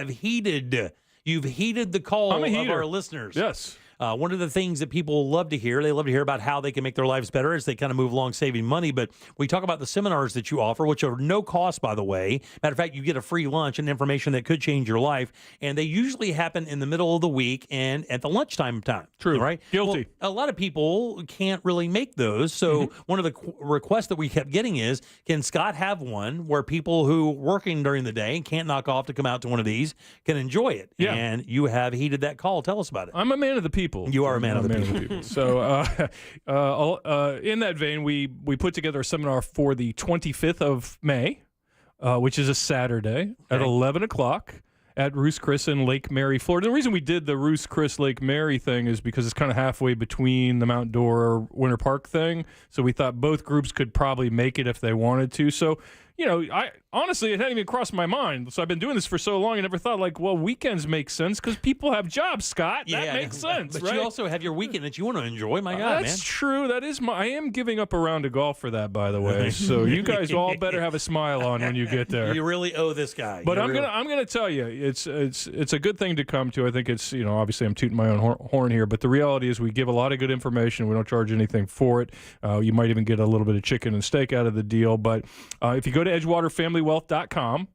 heeded the call of our listeners. Yes. One of the things that people love to hear, they love to hear about how they can make their lives better as they kind of move along saving money. But we talk about the seminars that you offer, which are no cost, by the way. Matter of fact, you get a free lunch and information that could change your life. And they usually happen in the middle of the week and at the lunchtime time. True. Right? Guilty. Well, a lot of people can't really make those. So one of the requests that we kept getting is, can Scott have one where people who are working during the day and can't knock off to come out to one of these can enjoy it? Yeah. And you have heeded that call. Tell us about it. I'm a man of the people. You are a man of the people. So in that vein, we put together a seminar for the 25th of May, which is a Saturday at 11 o'clock. At Ruth's Chris in Lake Mary, Florida. The reason we did the Ruth's Chris Lake Mary thing is because it's kind of halfway between the Mount Dora Winter Park thing. So we thought both groups could probably make it if they wanted to. So, I honestly, it hadn't even crossed my mind. So I've been doing this for so long, I never thought, weekends make sense because people have jobs, Scott. That makes sense, but right? you also have your weekend that you want to enjoy. My God, That's man. true. That is I am giving up a round of golf for that, by the way. So you guys all better have a smile on when you get there. You really owe this guy. But I'm gonna tell you, it's a good thing to come to. I think it's obviously I'm tooting my own horn here, but the reality is we give a lot of good information. We don't charge anything for it. You might even get a little bit of chicken and steak out of the deal. But if you go to EdgewaterFamilyWealth.com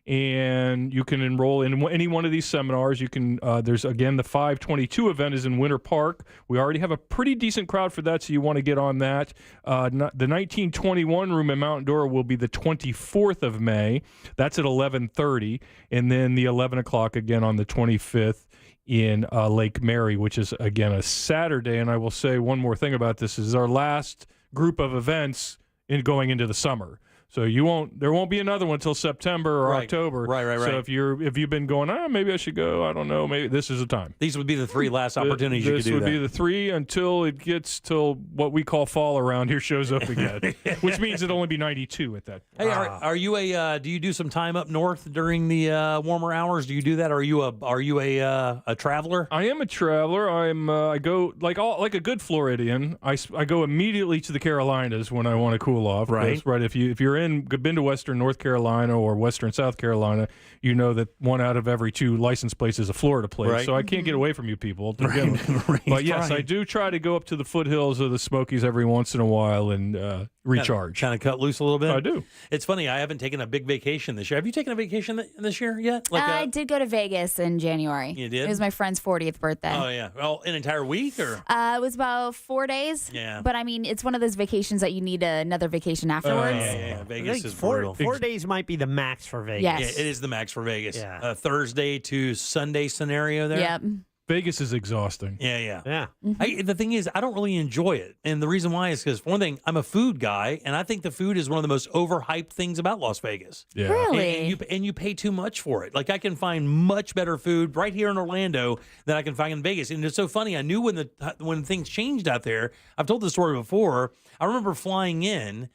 and you can enroll in any one of these seminars, you can. There's again the 522 event is in Winter Park. We already have a pretty decent crowd for that, so you want to get on that. The 1921 room in Mount Dora will be the 24th of May. That's at 11:30, and then the 11 o'clock again on the 25th in Lake Mary, which is again a Saturday. And I will say one more thing about this: is our last group of events in going into the summer. So there won't be another one until September or October. Right. So if you've been going, maybe I should go, I don't know, maybe this is the time. These would be the three last opportunities you could do that. This would be the three until it gets till what we call fall around here shows up again, which means it'll only be 92 at that. Hey, are you do you do some time up north during the warmer hours? Do you do that? Or are you a traveler? I am a traveler. I go like a good Floridian. I go immediately to the Carolinas when I want to cool off. Right. If you're been to Western North Carolina or Western South Carolina, you know that one out of every two license plates is a Florida plate. Right. So I can't get away from you people. But yes, I do try to go up to the foothills of the Smokies every once in a while and recharge. Kind of cut loose a little bit? I do. It's funny. I haven't taken a big vacation this year. Have you taken a vacation this year yet? I did go to Vegas in January. You did? It was my friend's 40th birthday. Oh, yeah. Well, an entire week? Or it was about 4 days. Yeah. But, I mean, it's one of those vacations that you need another vacation afterwards. Yeah. Vegas is four brutal. 4 days might be the max for Vegas. Yes. Yeah, it is the max for Vegas. Yeah. Thursday to Sunday scenario there. Yep. Vegas is exhausting. Yeah. The thing is, I don't really enjoy it. And the reason why is because, for one thing, I'm a food guy, and I think the food is one of the most overhyped things about Las Vegas. Yeah. Really? And you pay too much for it. Like, I can find much better food right here in Orlando than I can find in Vegas. And it's so funny. I knew when things changed out there. I've told this story before. I remember flying in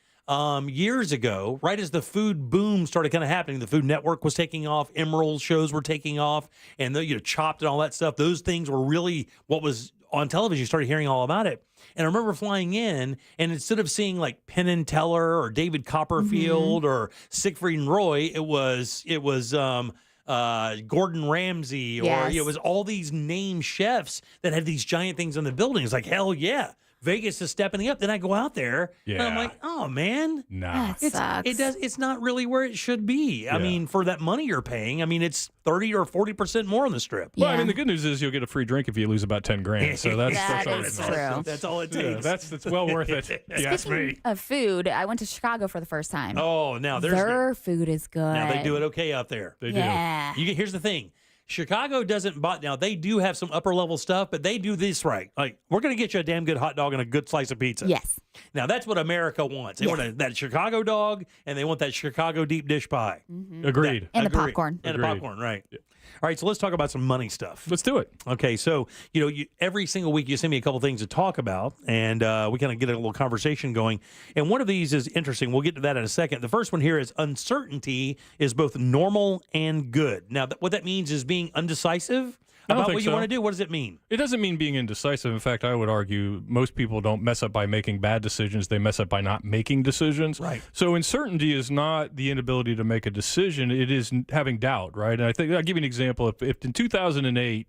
years ago, right as the food boom started kind of happening. The Food Network was taking off, Emerald shows were taking off, and Chopped and all that stuff. Those things were really what was on television. You started hearing all about it. And I remember flying in, and instead of seeing like Penn and Teller or David Copperfield or Siegfried and Roy, it was Gordon Ramsay, or it was all these name chefs that had these giant things in the building. It's like, hell yeah. Vegas is stepping up. Then I go out there, and I'm like, oh man, nah, it's not really where it should be. I mean, for that money you're paying, I mean, it's 30 or 40% more on the Strip. Well, I mean, the good news is you'll get a free drink if you lose about 10 grand. So that's all is true. That's all it takes. That's well worth it. Yes, me. Of food, I went to Chicago for the first time. Oh, now their food is good. Now they do it okay out there. They do. Here's the thing. Chicago doesn't now they do have some upper level stuff, but they do this right. Like, we're going to get you a damn good hot dog and a good slice of pizza. Yes. Now that's what America wants. They want that Chicago dog, and they want that Chicago deep dish pie. Mm-hmm. Agreed. And the popcorn. And the popcorn, right. Yeah. All right, so let's talk about some money stuff. Let's do it. Okay, so every single week you send me a couple things to talk about, and we kind of get a little conversation going. And one of these is interesting. We'll get to that in a second. The first one here is uncertainty is both normal and good. Now, what that means is being undecisive about what you want to do. What does it mean? It doesn't mean being indecisive. In fact, I would argue most people don't mess up by making bad decisions. They mess up by not making decisions. Right. So uncertainty is not the inability to make a decision. It is having doubt, right? And I think I'll give you an example. If in 2008,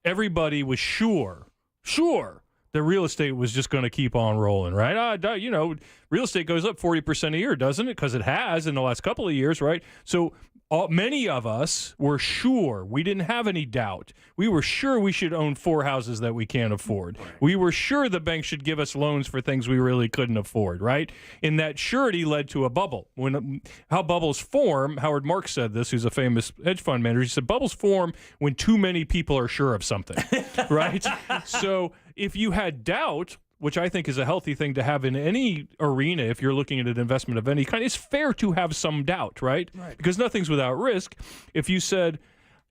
everybody was sure sure the real estate was just going to keep on rolling, right? Real estate goes up 40% a year, doesn't it? Because it has in the last couple of years, right? So many of us were sure. We didn't have any doubt. We were sure we should own 4 houses that we can't afford. Right. We were sure the bank should give us loans for things we really couldn't afford, right? And that surety led to a bubble. How bubbles form, Howard Marks said this, who's a famous hedge fund manager. He said bubbles form when too many people are sure of something, right? So if you had doubt, which I think is a healthy thing to have in any arena if you're looking at an investment of any kind, it's fair to have some doubt, right? Because nothing's without risk. If you said,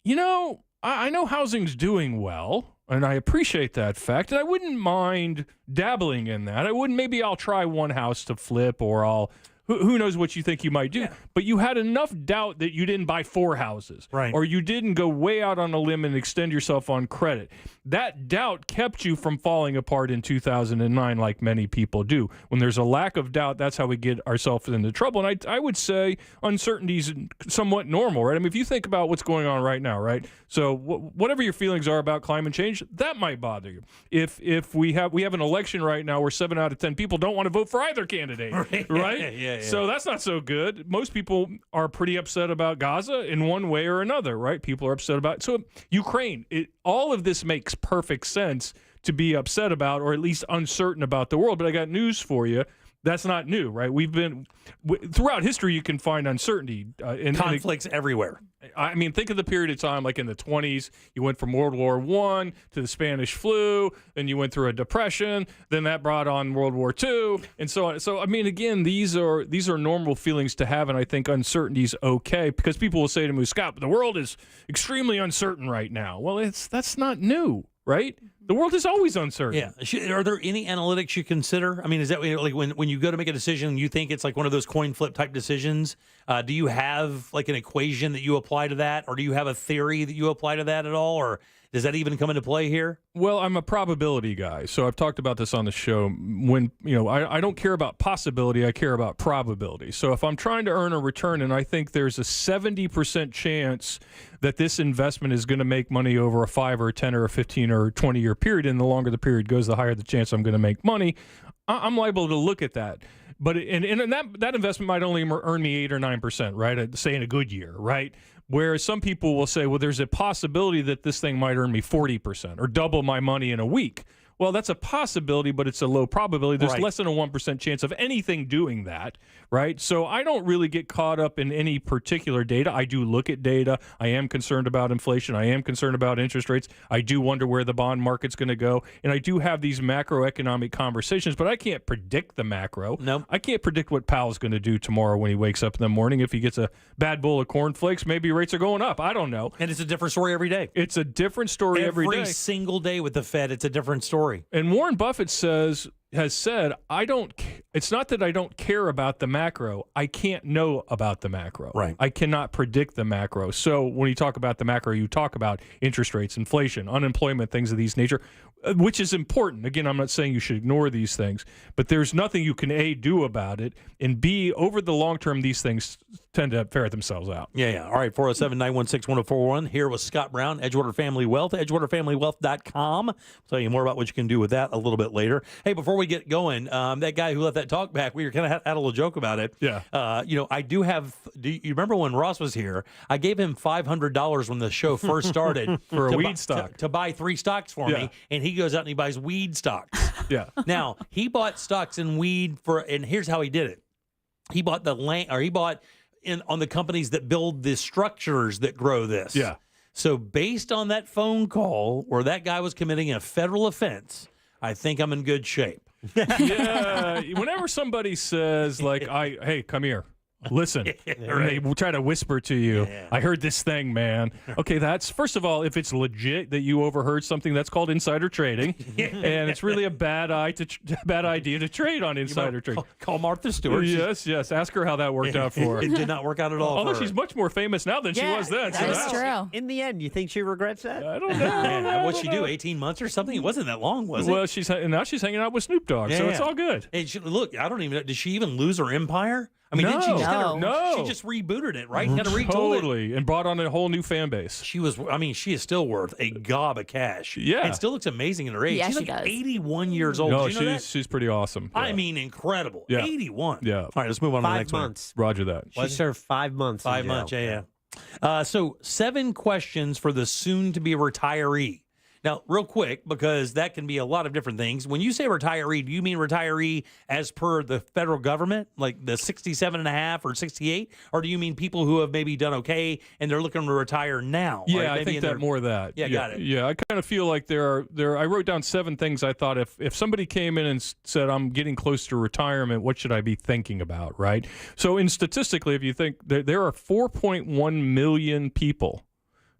I know housing's doing well, and I appreciate that fact, and I wouldn't mind dabbling in that. Maybe I'll try one house to flip, or who knows what you think you might do. Yeah. But you had enough doubt that you didn't buy 4 houses. Right. Or you didn't go way out on a limb and extend yourself on credit. That doubt kept you from falling apart in 2009 like many people do. When there's a lack of doubt, that's how we get ourselves into trouble. And I would say uncertainty is somewhat normal, right? I mean, if you think about what's going on right now, right? So whatever your feelings are about climate change, that might bother you. If we have an election right now where 7 out of 10 people don't want to vote for either candidate, right? Yeah. So that's not so good. Most people are pretty upset about Gaza in one way or another, right? People are upset about so Ukraine. All of this makes perfect sense to be upset about, or at least uncertain about the world. But I got news for you. That's not new, right? Throughout history, you can find uncertainty. Conflicts everywhere. I mean, think of the period of time, like in the 20s, you went from World War I to the Spanish flu, then you went through a depression, then that brought on World War II, and so on. So, I mean, again, these are normal feelings to have, and I think uncertainty is okay, because people will say to me, Scott, the world is extremely uncertain right now. Well, that's not new, right? The world is always uncertain. Yeah. Are there any analytics you consider? I mean, is that like when you go to make a decision, you think it's like one of those coin flip type decisions? Do you have like an equation that you apply to that, or do you have a theory that you apply to that at all, or does that even come into play here? Well, I'm a probability guy, so I've talked about this on the show. When I don't care about possibility, I care about probability. So if I'm trying to earn a return and I think there's a 70% chance that this investment is going to make money over a 5 or 10 or a 15 or 20 year period, and the longer the period goes, the higher the chance I'm going to make money, I'm liable to look at that. But that investment might only earn me 8 or 9%, right? Say in a good year, right? Whereas some people will say, well, there's a possibility that this thing might earn me 40% or double my money in a week. Well, that's a possibility, but it's a low probability. There's less than a 1% chance of anything doing that, right? So I don't really get caught up in any particular data. I do look at data. I am concerned about inflation. I am concerned about interest rates. I do wonder where the bond market's going to go. And I do have these macroeconomic conversations, but I can't predict the macro. No. I can't predict what Powell's going to do tomorrow when he wakes up in the morning. If he gets a bad bowl of cornflakes, maybe rates are going up. I don't know. And it's a different story every day. It's a different story every day. Every single day with the Fed, it's a different story. And Warren Buffett has said, it's not that I don't care about the macro. I can't know about the macro. Right. I cannot predict the macro. So when you talk about the macro, you talk about interest rates, inflation, unemployment, things of these nature, which is important. Again, I'm not saying you should ignore these things, but there's nothing you can A, do about it, and B, over the long term, these things tend to ferret themselves out. Yeah. All right, 407-916-1041. Here with Scott Brown, Edgewater Family Wealth, edgewaterfamilywealth.com. I'll tell you more about what you can do with that a little bit later. Hey, before we get going, that guy who left that talk back, we were kind of had a little joke about it. Yeah. I do have, do you remember when Ross was here? I gave him $500 when the show first started. For a weed stock. To buy 3 stocks for me, and he goes out and he buys weed stocks. Yeah. Now, he bought stocks in weed and here's how he did it. He bought the land, or he bought on the companies that build the structures that grow this. Yeah. So based on that phone call where that guy was committing a federal offense, I think I'm in good shape. Yeah. Whenever somebody says, like, hey, come here. Listen, and they will try to whisper to you, I heard this thing, man. Okay, that's, first of all, if it's legit that you overheard something, that's called insider trading. And it's really a bad idea to trade on insider trading. Call Martha Stewart. Yes. Ask her how that worked out for her. It did not work out at all. Although she's much more famous now than she was then. That's true. In the end, you think she regrets that? I don't know. What'd she do, 18 months or something? It wasn't that long, was it? Well, now she's hanging out with Snoop Dogg, so it's all good. Hey, look, I don't even know. Did she even lose her empire? I mean, didn't she just No. she just rebooted it, right? Kind of retooled it. Totally, and brought on a whole new fan base. She is still worth a gob of cash. Yeah. And still looks amazing in her age. Yeah, she's she like does. 81 years old. No, Did you know that? she's pretty awesome. I mean, incredible. Yeah. 81. Yeah. All right, let's move on to the 5 next months. Roger that. She served 5 months. 5 in jail. months, yeah. So 7 questions for the soon-to-be retiree. Now, real quick, because that can be a lot of different things. When you say retiree, do you mean retiree as per the federal government, like the 67 and a half or 68? Or do you mean people who have maybe done okay and they're looking to retire now? Yeah, right? I think that more of that. Yeah, got it. Yeah, I kind of feel like there I wrote down 7 things I thought if somebody came in and said, I'm getting close to retirement, what should I be thinking about, right? So statistically, if you think there are 4.1 million people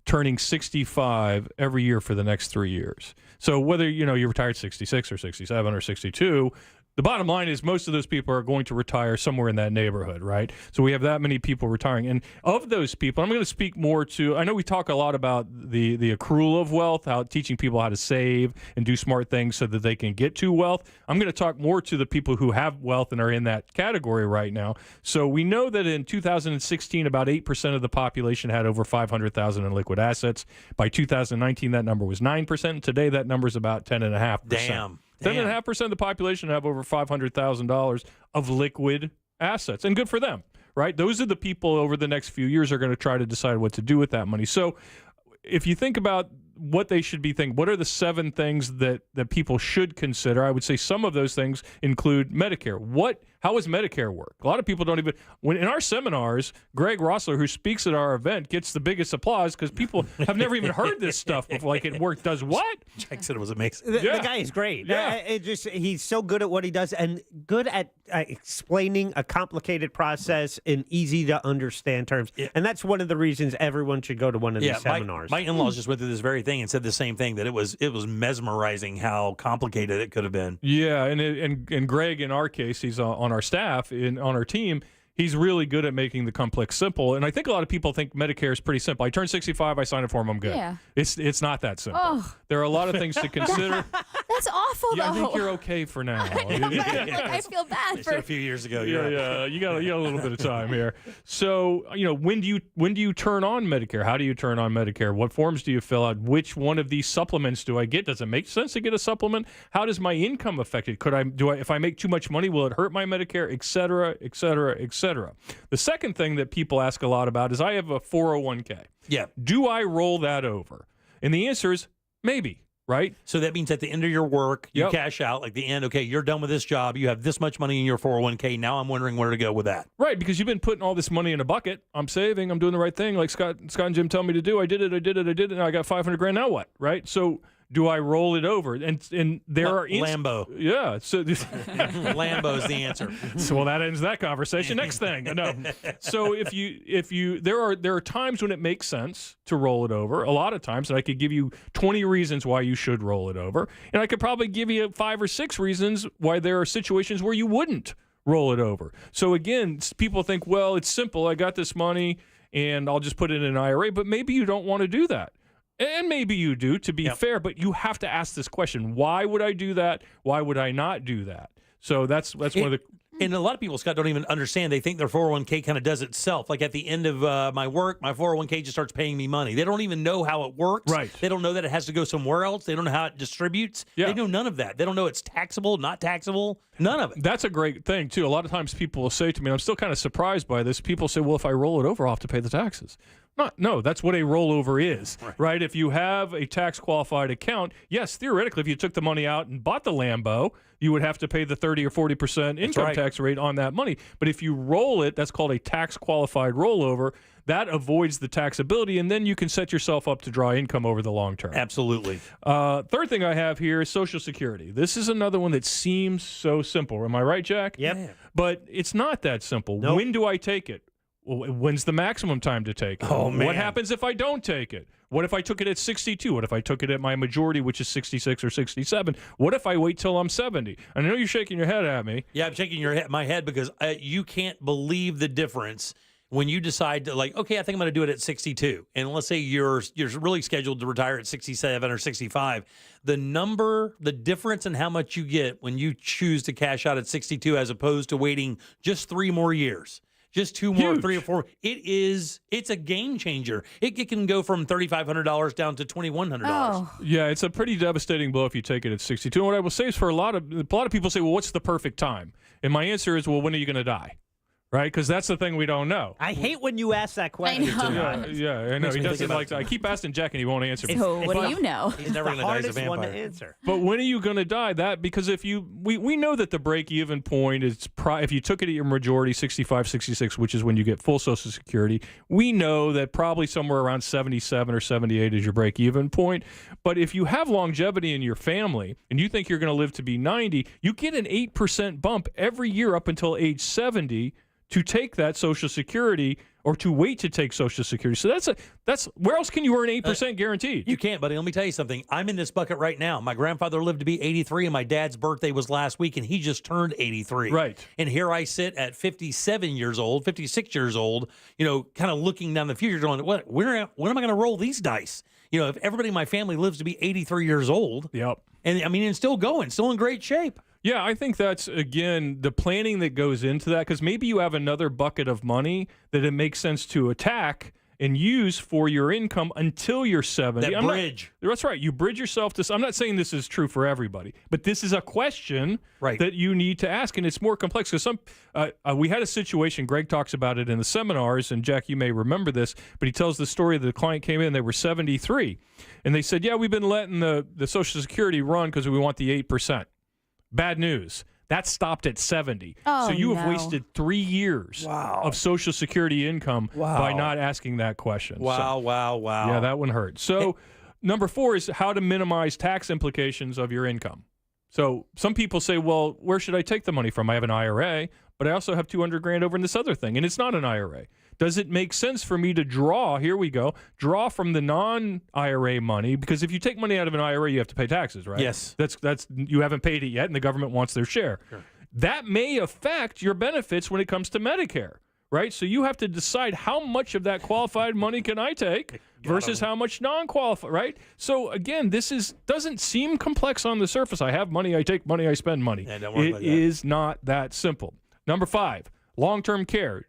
turning 65 every year for the next 3 years. So whether, you're retired 66 or 67 or 62, the bottom line is most of those people are going to retire somewhere in that neighborhood, right? So we have that many people retiring. And of those people, I'm going to speak more to, I know we talk a lot about the accrual of wealth, how teaching people how to save and do smart things so that they can get to wealth. I'm going to talk more to the people who have wealth and are in that category right now. So we know that in 2016, about 8% of the population had over $500,000 in liquid assets. By 2019, that number was 9%. Today, that number is about 10.5%. Damn. 10.5% of the population have over $500,000 of liquid assets, and good for them, right? Those are the people over the next few years are going to try to decide what to do with that money. So if you think about what they should be thinking, what are the 7 things that people should consider? I would say some of those things include Medicare. How does Medicare work? A lot of people don't even, in our seminars, Greg Rossler, who speaks at our event, gets the biggest applause because people have never even heard this stuff before. Like, it worked, does what? Jack said it was amazing. The guy is great. Yeah. He's so good at what he does and good at explaining a complicated process in easy to understand terms. Yeah. And that's one of the reasons everyone should go to one of these seminars. My in-laws just went through this very thing and said the same thing, that it was mesmerizing how complicated it could have been. Yeah, and Greg, in our case, he's on our staff, on our team, he's really good at making the complex simple. And I think a lot of people think Medicare is pretty simple. I turn 65, I sign a form, I'm good. Yeah. It's not that simple. Oh. There are a lot of things to consider. That's awful, Yeah, though. I think you're okay for now. I feel bad for a few years ago. Yeah, you got a little bit of time here. So, when do you turn on Medicare? How do you turn on Medicare? What forms do you fill out? Which one of these supplements do I get? Does it make sense to get a supplement? How does my income affect it? If I make too much money, will it hurt my Medicare? Et cetera, et cetera, et cetera. The second thing that people ask a lot about is I have a 401k. Yeah. Do I roll that over? And the answer is maybe. Right? So that means at the end of your work, you cash out, like the end, okay, you're done with this job. You have this much money in your 401k. Now I'm wondering where to go with that. Right, because you've been putting all this money in a bucket. I'm saving. I'm doing the right thing. Like Scott and Jim tell me to do. I did it. Now I got $500,000. Now what? Right? So do I roll it over? And there are Lambo. Yeah. So Lambo's the answer. So well, that ends that conversation. Next thing. No. So if you there are times when it makes sense to roll it over. A lot of times, and I could give you 20 reasons why you should roll it over, and I could probably give you 5 or 6 reasons why there are situations where you wouldn't roll it over. So again, people think, well, it's simple. I got this money and I'll just put it in an IRA, but maybe you don't want to do that. And maybe you do, to be fair, but you have to ask this question. Why would I do that? Why would I not do that? So that's one of the... And a lot of people, Scott, don't even understand. They think their 401k kind of does itself. Like at the end of my work, my 401k just starts paying me money. They don't even know how it works. Right. They don't know that it has to go somewhere else. They don't know how it distributes. Yeah. They know none of that. They don't know it's taxable, not taxable, none of it. That's a great thing, too. A lot of times people will say to me, and I'm still kind of surprised by this, people say, well, if I roll it over, I'll have to pay the taxes. No, that's what a rollover is, right? If you have a tax-qualified account, yes, theoretically, if you took the money out and bought the Lambo, you would have to pay the 30 or 40% income tax rate on that money. But if you roll it, that's called a tax-qualified rollover. That avoids the taxability, and then you can set yourself up to draw income over the long term. Absolutely. Third thing I have here is Social Security. This is another one that seems so simple. Am I right, Jack? Yep. Yeah. But it's not that simple. Nope. When do I take it? Well, when's the maximum time to take it? Oh, man. What happens if I don't take it? What if I took it at 62? What if I took it at my majority, which is 66 or 67? What if I wait till I'm 70? I know you're shaking your head at me. Yeah, I'm shaking my head because you can't believe the difference when you decide to okay, I think I'm going to do it at 62, and let's say you're really scheduled to retire at 67 or 65, the difference in how much you get when you choose to cash out at 62 as opposed to waiting just 3 more years. Just 2 more, Huge. 3 or 4. It's a game changer. It can go from $3,500 down to $2,100. Oh. Yeah, it's a pretty devastating blow if you take it at 62. And what I will say is for a lot of people say, well, what's the perfect time? And my answer is, well, when are you going to die? Right? Because that's the thing we don't know. I hate when you ask that question. Yeah, I know. He doesn't like that. I keep asking Jack and he won't answer me. So what do you know? He's never going to die as a vampire. One to answer. But when are you going to die? Because if we know that the break-even point is if you took it at your majority, 65, 66, which is when you get full Social Security, we know that probably somewhere around 77 or 78 is your break-even point. But if you have longevity in your family and you think you're going to live to be 90, you get an 8% bump every year up until age 70 to take that Social Security or to wait to take Social Security. So that's where else can you earn 8% guaranteed? You can't, buddy. Let me tell you something. I'm in this bucket right now. My grandfather lived to be 83, and my dad's birthday was last week, and he just turned 83. Right. And here I sit at 57 years old, 56 years old, kind of looking down the future going, when am I going to roll these dice? If everybody in my family lives to be 83 years old. Yep. And still going, still in great shape. Yeah, I think that's, again, the planning that goes into that, because maybe you have another bucket of money that it makes sense to attack and use for your income until you're 70. That bridge. That's right. You bridge yourself to. I'm not saying this is true for everybody, but this is a question that you need to ask, and it's more complex because we had a situation. Greg talks about it in the seminars, and Jack, you may remember this, but he tells the story that the client came in. They were 73, and they said, "Yeah, we've been letting the Social Security run because we want the 8%." Bad news. That stopped at 70. Oh, so you have wasted 3 years of Social Security income by not asking that question. Wow. Yeah, that one hurt. So number 4 is how to minimize tax implications of your income. So some people say, well, where should I take the money from? I have an IRA, but I also have $200,000 over in this other thing, and it's not an IRA. Does it make sense for me to draw from the non-IRA money? Because if you take money out of an IRA, you have to pay taxes, right? Yes. That's you haven't paid it yet, and the government wants their share. Sure. That may affect your benefits when it comes to Medicare, right? So you have to decide how much of that qualified money can I take versus how much non-qualified, right? So again, doesn't seem complex on the surface. I have money, I take money, I spend money. Yeah, don't worry about that. It is not that simple. Number 5, long-term care.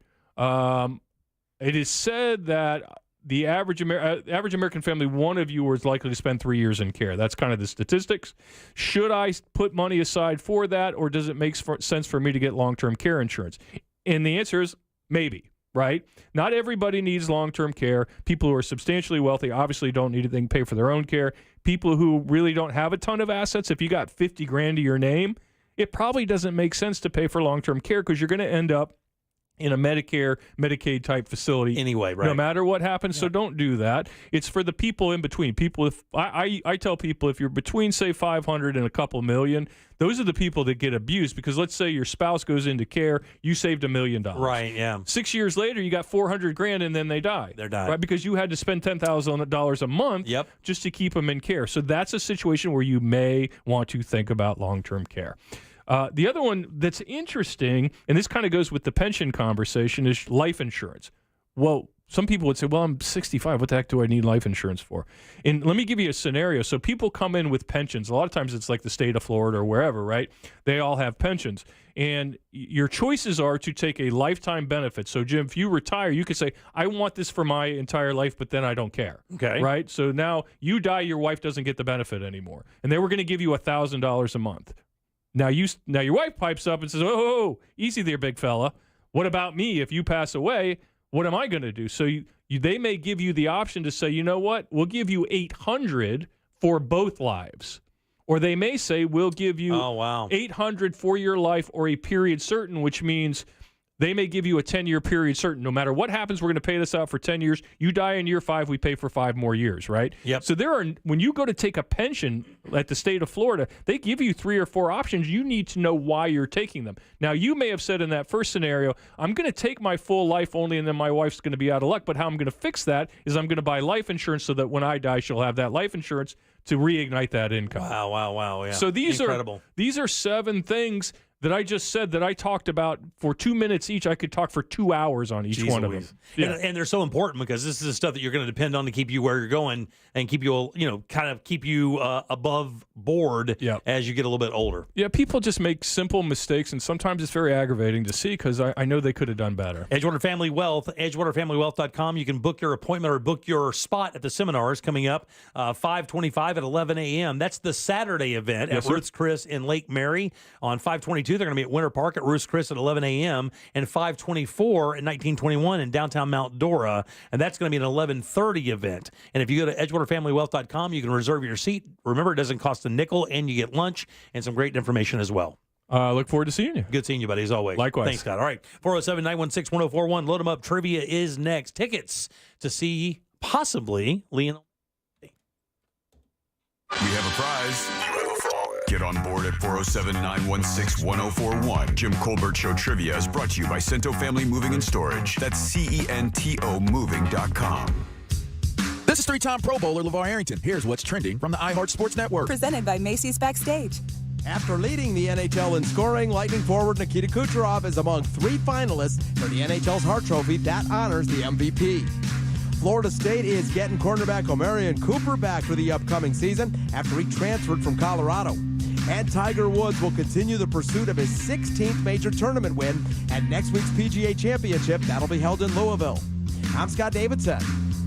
It is said that the average American family, one of you is likely to spend 3 years in care. That's kind of the statistics. Should I put money aside for that, or does it make sense for me to get long-term care insurance? And the answer is maybe, right? Not everybody needs long-term care. People who are substantially wealthy obviously don't need anything to pay for their own care. People who really don't have a ton of assets, if you got $50,000 to your name, it probably doesn't make sense to pay for long-term care because you're going to end up in a Medicare, Medicaid type facility anyway, right? No matter what happens, so don't do that. It's for the people in between. I tell people if you're between say 500 and a couple million, those are the people that get abused because let's say your spouse goes into care, you saved $1 million. Right, yeah. 6 years later, you got $400,000 and then they die. They're dying. Right, because you had to spend $10,000 a month just to keep them in care. So that's a situation where you may want to think about long-term care. The other one that's interesting, and this kind of goes with the pension conversation, is life insurance. Well, some people would say, well, I'm 65. What the heck do I need life insurance for? And let me give you a scenario. So people come in with pensions. A lot of times it's like the state of Florida or wherever, right? They all have pensions. And your choices are to take a lifetime benefit. So, Jim, if you retire, you could say, I want this for my entire life, but then I don't care. Okay. Right? So now you die, your wife doesn't get the benefit anymore. And they were going to give you $1,000 a month. Now your wife pipes up and says, "Oh, easy there, big fella. What about me? If you pass away, what am I going to do?" So they may give you the option to say, "You know what? We'll give you $800 for both lives," or they may say, "We'll give you $800 for your life or a period certain," which means they may give you a 10-year period certain. No matter what happens, we're going to pay this out for 10 years. You die in year 5, we pay for 5 more years, right? Yep. So when you go to take a pension at the state of Florida, they give you 3 or 4 options. You need to know why you're taking them. Now, you may have said in that first scenario, I'm going to take my full life only and then my wife's going to be out of luck. But how I'm going to fix that is I'm going to buy life insurance so that when I die, she'll have that life insurance to reignite that income. Wow, yeah. So these incredible. These are 7 things. that I just said that I talked about for 2 minutes each. I could talk for 2 hours on each one of them. Yeah. And they're so important because this is the stuff that you're going to depend on to keep you where you're going and keep you, kind of keep you above board as you get a little bit older. Yeah, people just make simple mistakes, and sometimes it's very aggravating to see because I know they could have done better. Edgewater Family Wealth, edgewaterfamilywealth.com. You can book your appointment or book your spot at the seminars coming up 5/25 at 11 a.m. That's the Saturday event at Ruth's Chris in Lake Mary. On 5/22, they're going to be at Winter Park at Ruth's Chris at 11 a.m. and 5/24 at 1921 in downtown Mount Dora, and that's going to be an 11:30 event. And if you go to edgewaterfamilywealth.com, you can reserve your seat. Remember, it doesn't cost a nickel, and you get lunch and some great information as well. Look forward to seeing you. Good seeing you, buddy, as always. Likewise. Thanks, Scott. All right, 407-916-1041. Load them up. Trivia is next. Tickets to see possibly Lionel. We have a prize. You have a phone. Get on board at 407-916-1041. Jim Colbert Show Trivia is brought to you by Cento Family Moving and Storage. That's CENTO moving.com. This is three-time Pro Bowler LeVar Arrington. Here's what's trending from the iHeart Sports Network. Presented by Macy's Backstage. After leading the NHL in scoring, Lightning forward Nikita Kucherov is among 3 finalists for the NHL's Hart Trophy that honors the MVP. Florida State is getting cornerback Omarion Cooper back for the upcoming season after he transferred from Colorado. And Tiger Woods will continue the pursuit of his 16th major tournament win at next week's PGA Championship that'll be held in Louisville. I'm Scott Davidson.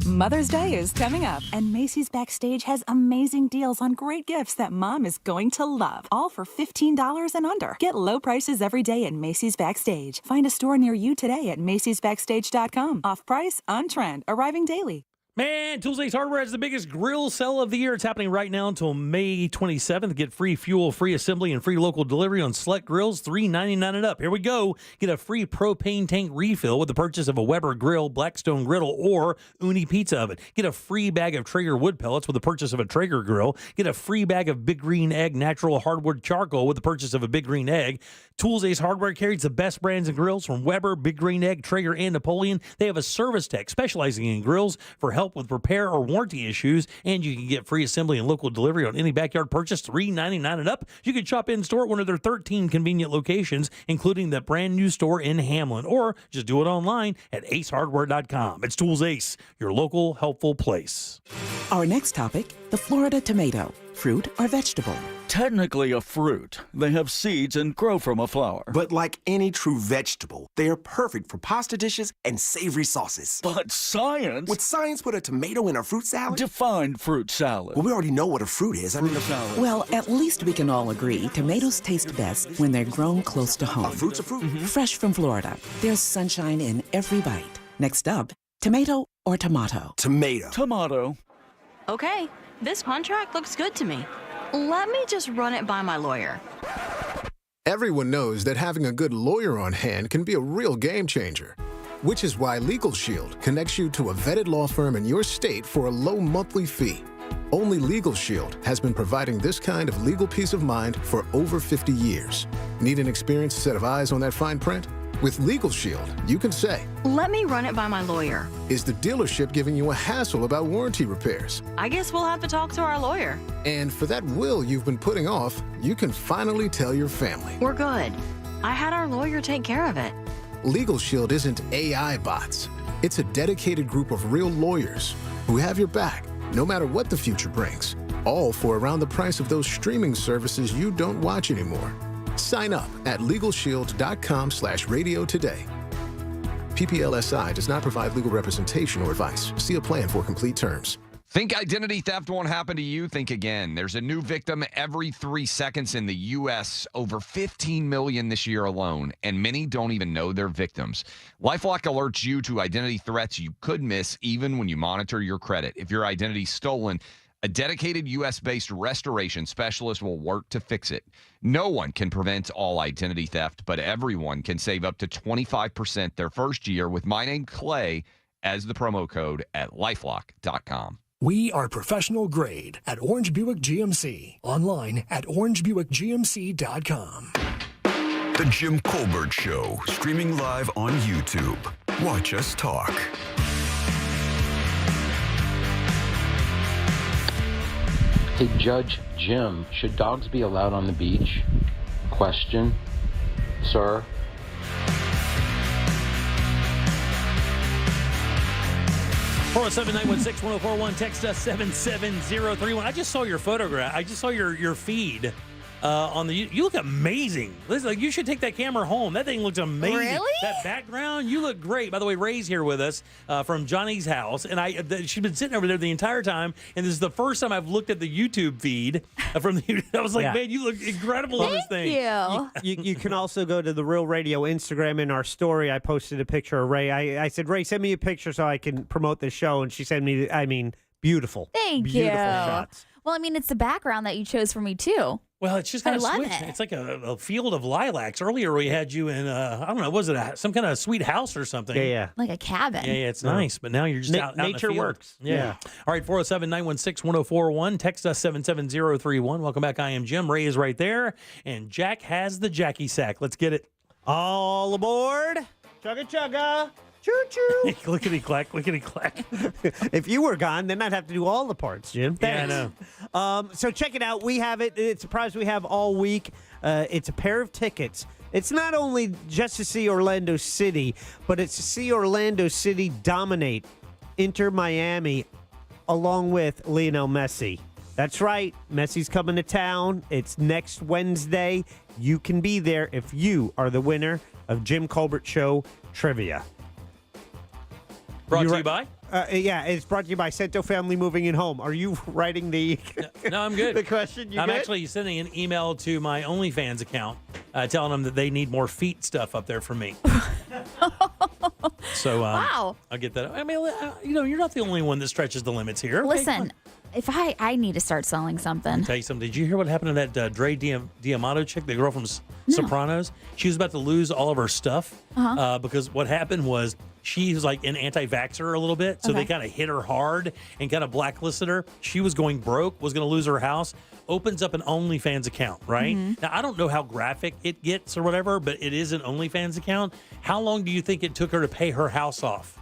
Mother's Day is coming up, and Macy's Backstage has amazing deals on great gifts that Mom is going to love, all for $15 and under. Get low prices every day at Macy's Backstage. Find a store near you today at macy'sbackstage.com. Off price, on trend, arriving daily. Man, Tools Ace Hardware has the biggest grill sale of the year. It's happening right now until May 27th. Get free fuel, free assembly, and free local delivery on select grills, $3.99 and up. Here we go. Get a free propane tank refill with the purchase of a Weber grill, Blackstone griddle, or Uni pizza oven. Get a free bag of Traeger wood pellets with the purchase of a Traeger grill. Get a free bag of Big Green Egg natural hardwood charcoal with the purchase of a Big Green Egg. Tools Ace Hardware carries the best brands and grills from Weber, Big Green Egg, Traeger, and Napoleon. They have a service tech specializing in grills for help with repair or warranty issues, and you can get free assembly and local delivery on any backyard purchase, $3.99 and up. You can shop in-store at one of their 13 convenient locations, including the brand new store in Hamlin, or just do it online at acehardware.com. It's Tools Ace, your local helpful place. Our next topic, the Florida tomato. Fruit or vegetable? Technically a fruit. They have seeds and grow from a flower. But like any true vegetable, they are perfect for pasta dishes and savory sauces. But science... Would science put a tomato in a fruit salad? Define fruit salad. Well, we already know what a fruit is. Salad. Well, at least we can all agree tomatoes taste best when they're grown close to home. A fruit's a fruit. Mm-hmm. Fresh from Florida. There's sunshine in every bite. Next up, tomato or tomato? Tomato. Tomato. Okay, this contract looks good to me. Let me just run it by my lawyer. Everyone knows that having a good lawyer on hand can be a real game changer, which is why Legal Shield connects you to a vetted law firm in your state for a low monthly fee. Only Legal Shield has been providing this kind of legal peace of mind for over 50 years. Need an experienced set of eyes on that fine print? With Legal Shield, you can say, let me run it by my lawyer. Is the dealership giving you a hassle about warranty repairs? I guess we'll have to talk to our lawyer. And for that will you've been putting off, you can finally tell your family. We're good. I had our lawyer take care of it. Legal Shield isn't AI bots. It's a dedicated group of real lawyers who have your back, no matter what the future brings. All for around the price of those streaming services you don't watch anymore. Sign up at LegalShield.com/radio today. PPLSI does not provide legal representation or advice. See a plan for complete terms. Think identity theft won't happen to you? Think again. There's a new victim every 3 seconds in the U.S., over 15 million this year alone, and many don't even know they're victims. LifeLock alerts you to identity threats you could miss even when you monitor your credit. If your identity's stolen, a dedicated U.S.-based restoration specialist will work to fix it. No one can prevent all identity theft, but everyone can save up to 25% their first year with my name, Clay, as the promo code at LifeLock.com. We are professional grade at Orange Buick GMC. Online at orangebuickgmc.com. The Jim Colbert Show, streaming live on YouTube. Watch us talk. Hey, Judge Jim, should dogs be allowed on the beach? Question. sir. Four 407-916-1041. Text us 77031. I just saw your photograph. I just saw your feed on the. You look amazing. Listen, like, you should take that camera home. That thing looks amazing. Really? That background, you look great. By the way, Ray's here with us from Johnny's house, and she's been sitting over there the entire time. And this is the first time I've looked at the YouTube feed from the. I was like, man, you look incredible on this thing. You can also go to the Real Radio Instagram. In our story, I posted a picture of Ray. I said, Ray, send me a picture so I can promote this show. And she sent me, beautiful. Thank beautiful you. shots. Well, it's the background that you chose for me, too. Well, it's just kind of I love switched. it. It's like a field of lilacs. Earlier, we had you in, I don't know, was it some kind of sweet house or something? Yeah. Like a cabin. Yeah, it's nice. But now you're just out in the nature field. works. Yeah. All right, 407-916-1041. Text us 77031. Welcome back. I am Jim. Ray is right there. And Jack has the Jackie sack. Let's get it. All aboard. Chugga chugga. Choo-choo. Clickety-clack, clickety-clack. If you were gone, then I'd have to do all the parts, Jim. Yeah, I know. So check it out. We have it. It's a prize we have all week. It's a pair of tickets. It's not only just to see Orlando City, but it's to see Orlando City dominate Inter Miami along with Lionel Messi. That's right. Messi's coming to town. It's next Wednesday. You can be there if you are the winner of Jim Colbert Show Trivia. Brought to you by? Yeah, it's brought to you by Cento Family Moving in Home. Are you writing the No, I'm good. the question? I'm actually sending an email to my OnlyFans account telling them that they need more feet stuff up there for me. So wow. I'll get that. You're not the only one that stretches the limits here. Okay, Listen, if I need to start selling something. I'll tell you something. Did you hear what happened to that Dre Diamato chick, the girl from Sopranos? She was about to lose all of her stuff because what happened was she was like an anti-vaxxer a little bit, so they kind of hit her hard and kind of blacklisted her. She was going broke, was going to lose her house, opens up an OnlyFans account, right? Now, I don't know how graphic it gets or whatever, but it is an OnlyFans account. How long do you think it took her to pay her house off?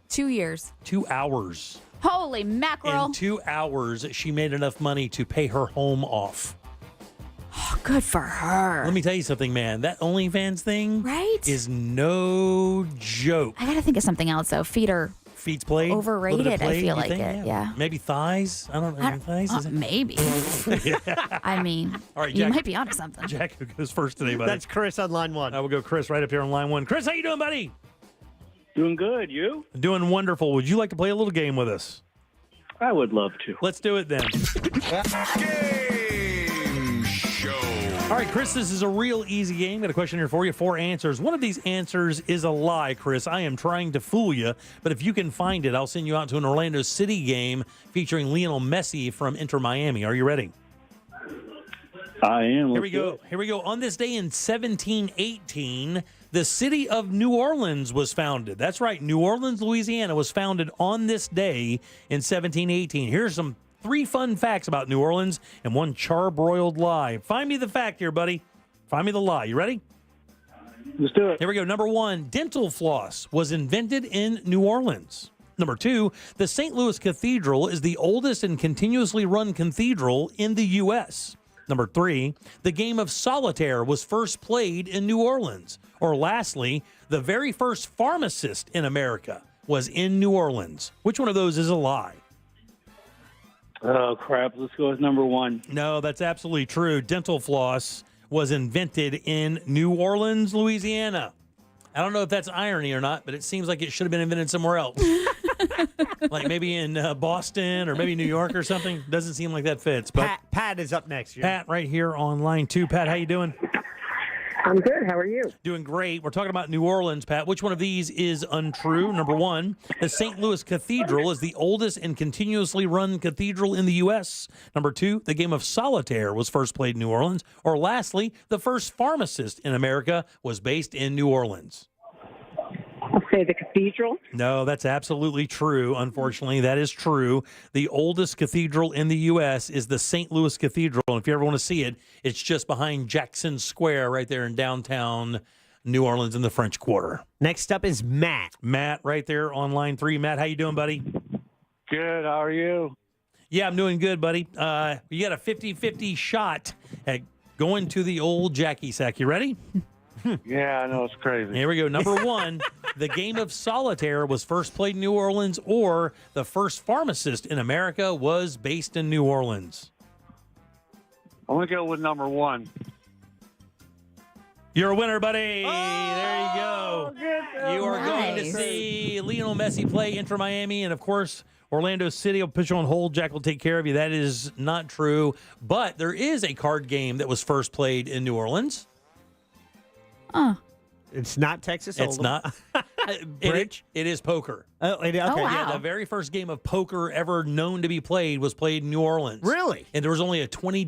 2 years. 2 hours. Holy mackerel. In 2 hours, she made enough money to pay her home off. Oh, good for her. Let me tell you something, man. That OnlyFans thing is no joke. I got to think of something else, though. Feet's played? Overrated, I feel like think? it. Yeah. Maybe thighs? I don't know. Thighs? Maybe. I mean, all right, you Jack, might be onto something. Jack, who goes first today, buddy? That's Chris on line one. I will go Chris right up here on line one. Chris, how you doing, buddy? Doing good. You? Doing wonderful. Would you like to play a little game with us? I would love to. Let's do it then. Game show. All right, Chris, this is a real easy game. Got a question here for you. 4 answers. One of these answers is a lie, Chris. I am trying to fool you, but if you can find it, I'll send you out to an Orlando City game featuring Lionel Messi from Inter Miami. Are you ready? I am. Here we go. Here we go. On this day in 1718, the city of New Orleans was founded. That's right. New Orleans, Louisiana was founded on this day in 1718. Here's some 3 fun facts about New Orleans and 1 charbroiled lie. Find me the fact here, buddy. Find me the lie. You ready? Let's do it. Here we go. Number 1, dental floss was invented in New Orleans. Number 2, the St. Louis Cathedral is the oldest and continuously run cathedral in the U.S. Number 3, the game of solitaire was first played in New Orleans. Or lastly, the very first pharmacist in America was in New Orleans. Which one of those is a lie? Oh, crap. Let's go with number 1. No, that's absolutely true. Dental floss was invented in New Orleans, Louisiana. I don't know if that's irony or not, but it seems like it should have been invented somewhere else. Like maybe in Boston or maybe New York or something. Doesn't seem like that fits. But Pat is up next. Pat right here on line 2. Pat, how you doing? I'm good. How are you? Doing great. We're talking about New Orleans, Pat. Which one of these is untrue? Number 1, the St. Louis Cathedral is the oldest and continuously run cathedral in the U.S. Number 2, the game of solitaire was first played in New Orleans. Or lastly, the first pharmacist in America was based in New Orleans. I'll say the cathedral. No, that's absolutely true. Unfortunately, that is true. The oldest cathedral in the U.S. is the St. Louis Cathedral. And if you ever want to see it, it's just behind Jackson Square right there in downtown New Orleans in the French Quarter. Next up is Matt. Matt right there on line 3. Matt, how you doing, buddy? Good. How are you? Yeah, I'm doing good, buddy. You got a 50-50 shot at Going to the old Jackie sack. You ready? Yeah, I know, it's crazy. Here we go. Number one, the game of solitaire was first played in New Orleans, or the first pharmacist in America was based in New Orleans. I'm going to go with number one. You're a winner, buddy. There you go. You are going to see Lionel Messi play Inter Miami, and of course, Orlando City will put you on hold. Jack will take care of you. That is not true. But there is a card game that was first played in New Orleans. It's not Texas Hold'em. It's not. Bridge? It is poker. Oh, okay. Yeah, the very first game of poker ever known to be played was played in New Orleans. Really? And there was only a 20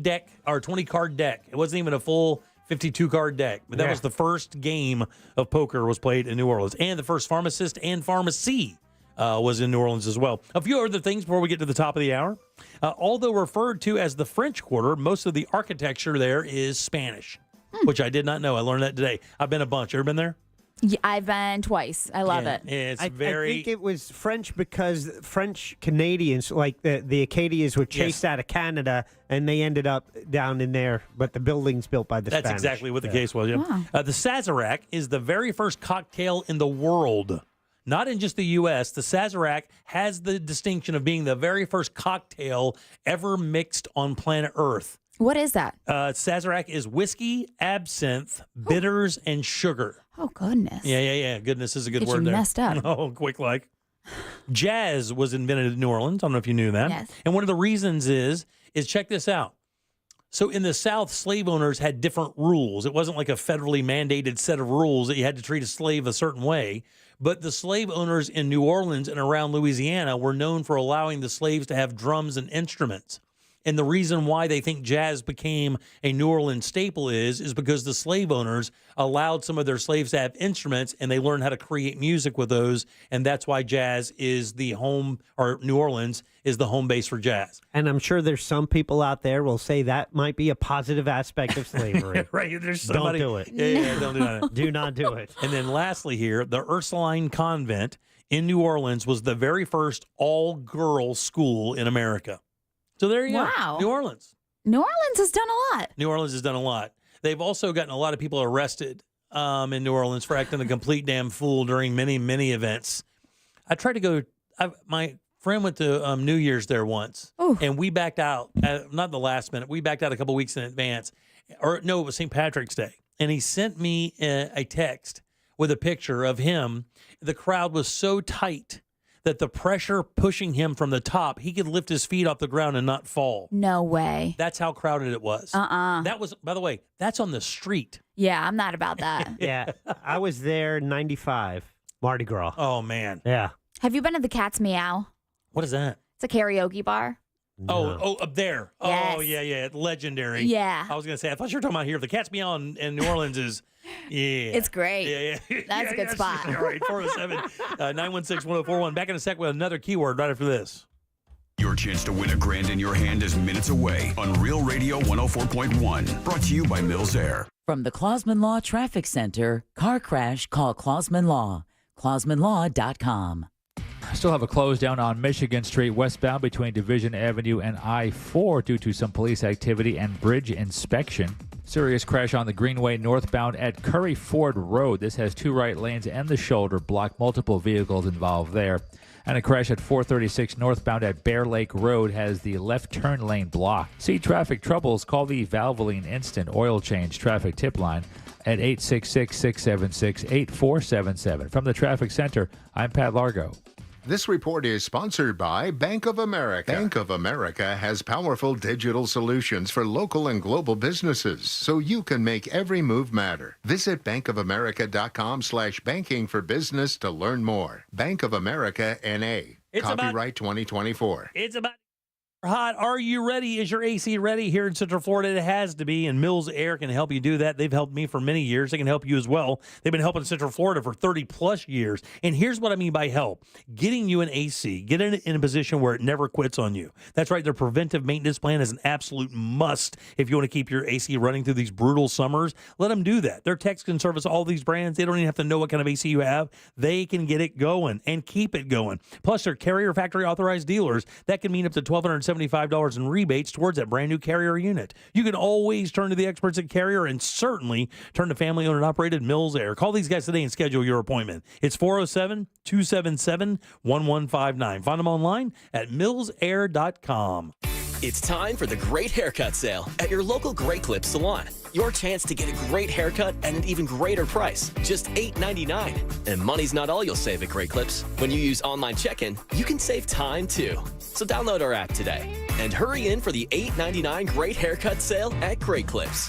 card deck. It wasn't even a full 52 card deck. But that was the first game of poker was played in New Orleans. And the first pharmacist and pharmacy was in New Orleans as well. A few other things before we get to the top of the hour. Although referred to as the French Quarter, most of the architecture there is Spanish, which I did not know. I learned that today. I've been a bunch. You ever been there? Yeah, I've been twice. I love it. It's I think it was French because French Canadians, like the Acadians, were chased out of Canada, and they ended up down in there. But the building's built by the That's Spanish. exactly what the case was. Yeah. Wow. The Sazerac is the very first cocktail in the world. Not in just the U.S. The Sazerac has the distinction of being the very first cocktail ever mixed on planet Earth. What is that? Sazerac is whiskey, absinthe, bitters, and sugar. Oh, goodness. Yeah. Goodness is a good Get word you there. messed up. Oh, quick like. Jazz was invented in New Orleans. I don't know if you knew that. Yes. And one of the reasons is check this out. So in the South, slave owners had different rules. It wasn't like a federally mandated set of rules that you had to treat a slave a certain way. But the slave owners in New Orleans and around Louisiana were known for allowing the slaves to have drums and instruments. And the reason why they think jazz became a New Orleans staple is because the slave owners allowed some of their slaves to have instruments, and they learned how to create music with those. And that's why jazz is the home, or New Orleans is the home base for jazz. And I'm sure there's some people out there will say that might be a positive aspect of slavery. Right. There's somebody, Don't do it. Yeah, don't do that. Do not do it. And then lastly here, the Ursuline Convent in New Orleans was the very first all-girls school in America. So there you Wow. go. New Orleans. New Orleans has done a lot. New Orleans has done a lot. They've also gotten a lot of people arrested in New Orleans for acting a complete damn fool during many, many events. I tried to go. My friend went to New Year's there once, and we backed out. Not the last minute. We backed out a couple weeks in advance. Or no, it was St. Patrick's Day. And he sent me a text with a picture of him. The crowd was so tight that the pressure pushing him from the top, he could lift his feet off the ground and not fall. No way. That's how crowded it was. That was, by the way, that's on the street. Yeah, I'm not about that. Yeah. I was there in 95, Mardi Gras. Oh, man. Yeah. Have you been to the Cat's Meow? What is that? It's a karaoke bar. No. Oh, up there. Yes. Oh, yeah. Legendary. Yeah. I was going to say, I thought you were talking about here. The Cat's Meow in New Orleans is, yeah. It's great. Yeah. That's a good spot. All right, 407-916-1041. Back in a sec with another keyword right after this. Your chance to win $1,000 in your hand is minutes away on Real Radio 104.1. Brought to you by Mills Air. From the Clausman Law Traffic Center, car crash, call Clausman Law. ClausmanLaw.com. Still have a close down on Michigan Street westbound between Division Avenue and I-4 due to some police activity and bridge inspection. Serious crash on the Greenway northbound at Curry Ford Road. This has 2 right lanes and the shoulder block. Multiple vehicles involved there. And a crash at 436 northbound at Bear Lake Road has the left turn lane blocked. See traffic troubles? Call the Valvoline Instant Oil Change traffic tip line at 866-676-8477. From the Traffic Center, I'm Pat Largo. This report is sponsored by Bank of America. Bank of America has powerful digital solutions for local and global businesses, so you can make every move matter. Visit bankofamerica.com/banking for business to learn more. Bank of America, N.A. Copyright 2024. It's about hot. Are you ready? Is your AC ready here in Central Florida? It has to be, and Mills Air can help you do that. They've helped me for many years. They can help you as well. They've been helping Central Florida for 30-plus years. And here's what I mean by help. Getting you an AC. Get it in a position where it never quits on you. That's right. Their preventive maintenance plan is an absolute must if you want to keep your AC running through these brutal summers. Let them do that. Their techs can service all these brands. They don't even have to know what kind of AC you have. They can get it going and keep it going. Plus, they're carrier factory authorized dealers. That can mean up to $1,270 $175 in rebates towards that brand new Carrier unit. You can always turn to the experts at Carrier and certainly turn to family-owned and operated Mills Air. Call these guys today and schedule your appointment. It's 407-277-1159. Find them online at millsair.com. It's time for the Great Haircut Sale at your local Great Clips salon. Your chance to get a great haircut at an even greater price, just $8.99. And money's not all you'll save at Great Clips. When you use online check-in, you can save time too. So download our app today and hurry in for the $8.99 Great Haircut Sale at Great Clips.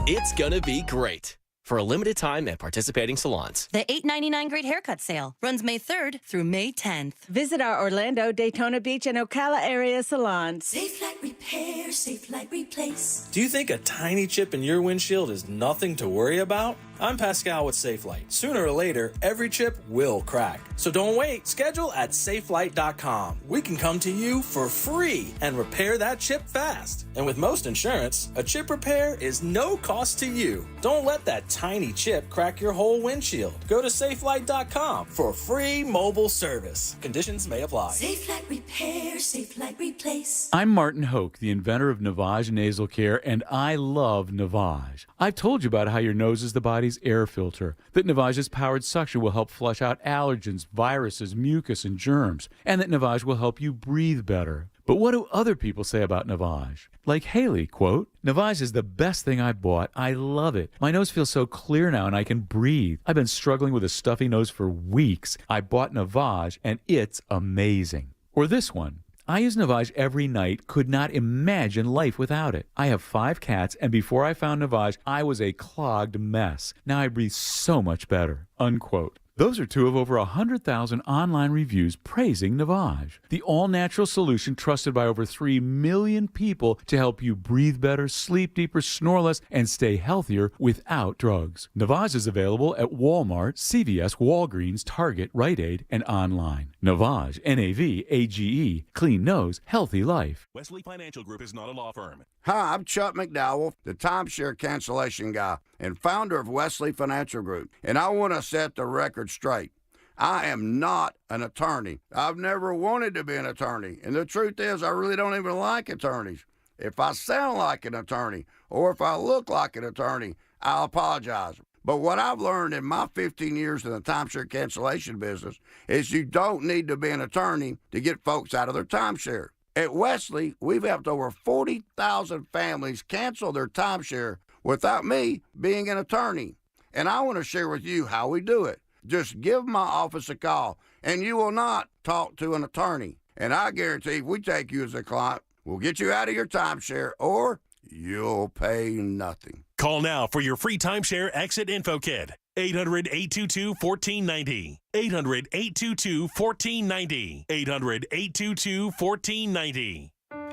It's gonna be great. For a limited time at participating salons. The $8.99 Great Haircut Sale runs May 3rd through May 10th. Visit our Orlando, Daytona Beach, and Ocala area salons. Safe Light Repair, Safe Light Replace. Do you think a tiny chip in your windshield is nothing to worry about? I'm Pascal with SafeLight. Sooner or later, every chip will crack. So don't wait. Schedule at safelight.com. We can come to you for free and repair that chip fast. And with most insurance, a chip repair is no cost to you. Don't let that tiny chip crack your whole windshield. Go to safelight.com for free mobile service. Conditions may apply. Safe Light Repair, Safe Light Replace. I'm Martin Hoke, the inventor of Navage Nasal Care, and I love Navage. I've told you about how your nose is the body's air filter, that Navage's powered suction will help flush out allergens, viruses, mucus, and germs, and that Navage will help you breathe better. But what do other people say about Navage? Like Haley, quote, "Navage is the best thing I bought. I love it. My nose feels so clear now and I can breathe. I've been struggling with a stuffy nose for weeks. I bought Navage and it's amazing." Or this one, "I use Navage every night, could not imagine life without it. I have 5 cats, and before I found Navage, I was a clogged mess. Now I breathe so much better." Unquote. Those are 2 of over 100,000 online reviews praising Navage, the all-natural solution trusted by over 3 million people to help you breathe better, sleep deeper, snore less, and stay healthier without drugs. Navage is available at Walmart, CVS, Walgreens, Target, Rite Aid, and online. Navage, Navage, clean nose, healthy life. Wesley Financial Group is not a law firm. Hi, I'm Chuck McDowell, the timeshare cancellation guy and founder of Wesley Financial Group, and I want to set the record straight. I am not an attorney. I've never wanted to be an attorney, and the truth is I really don't even like attorneys. If I sound like an attorney or if I look like an attorney, I'll apologize. But what I've learned in my 15 years in the timeshare cancellation business is you don't need to be an attorney to get folks out of their timeshare. At Wesley, we've helped over 40,000 families cancel their timeshare without me being an attorney. And I want to share with you how we do it. Just give my office a call, and you will not talk to an attorney. And I guarantee if we take you as a client, we'll get you out of your timeshare, or you'll pay nothing. Call now for your free timeshare exit info kit. 800-822-1490. 800-822-1490. 800-822-1490.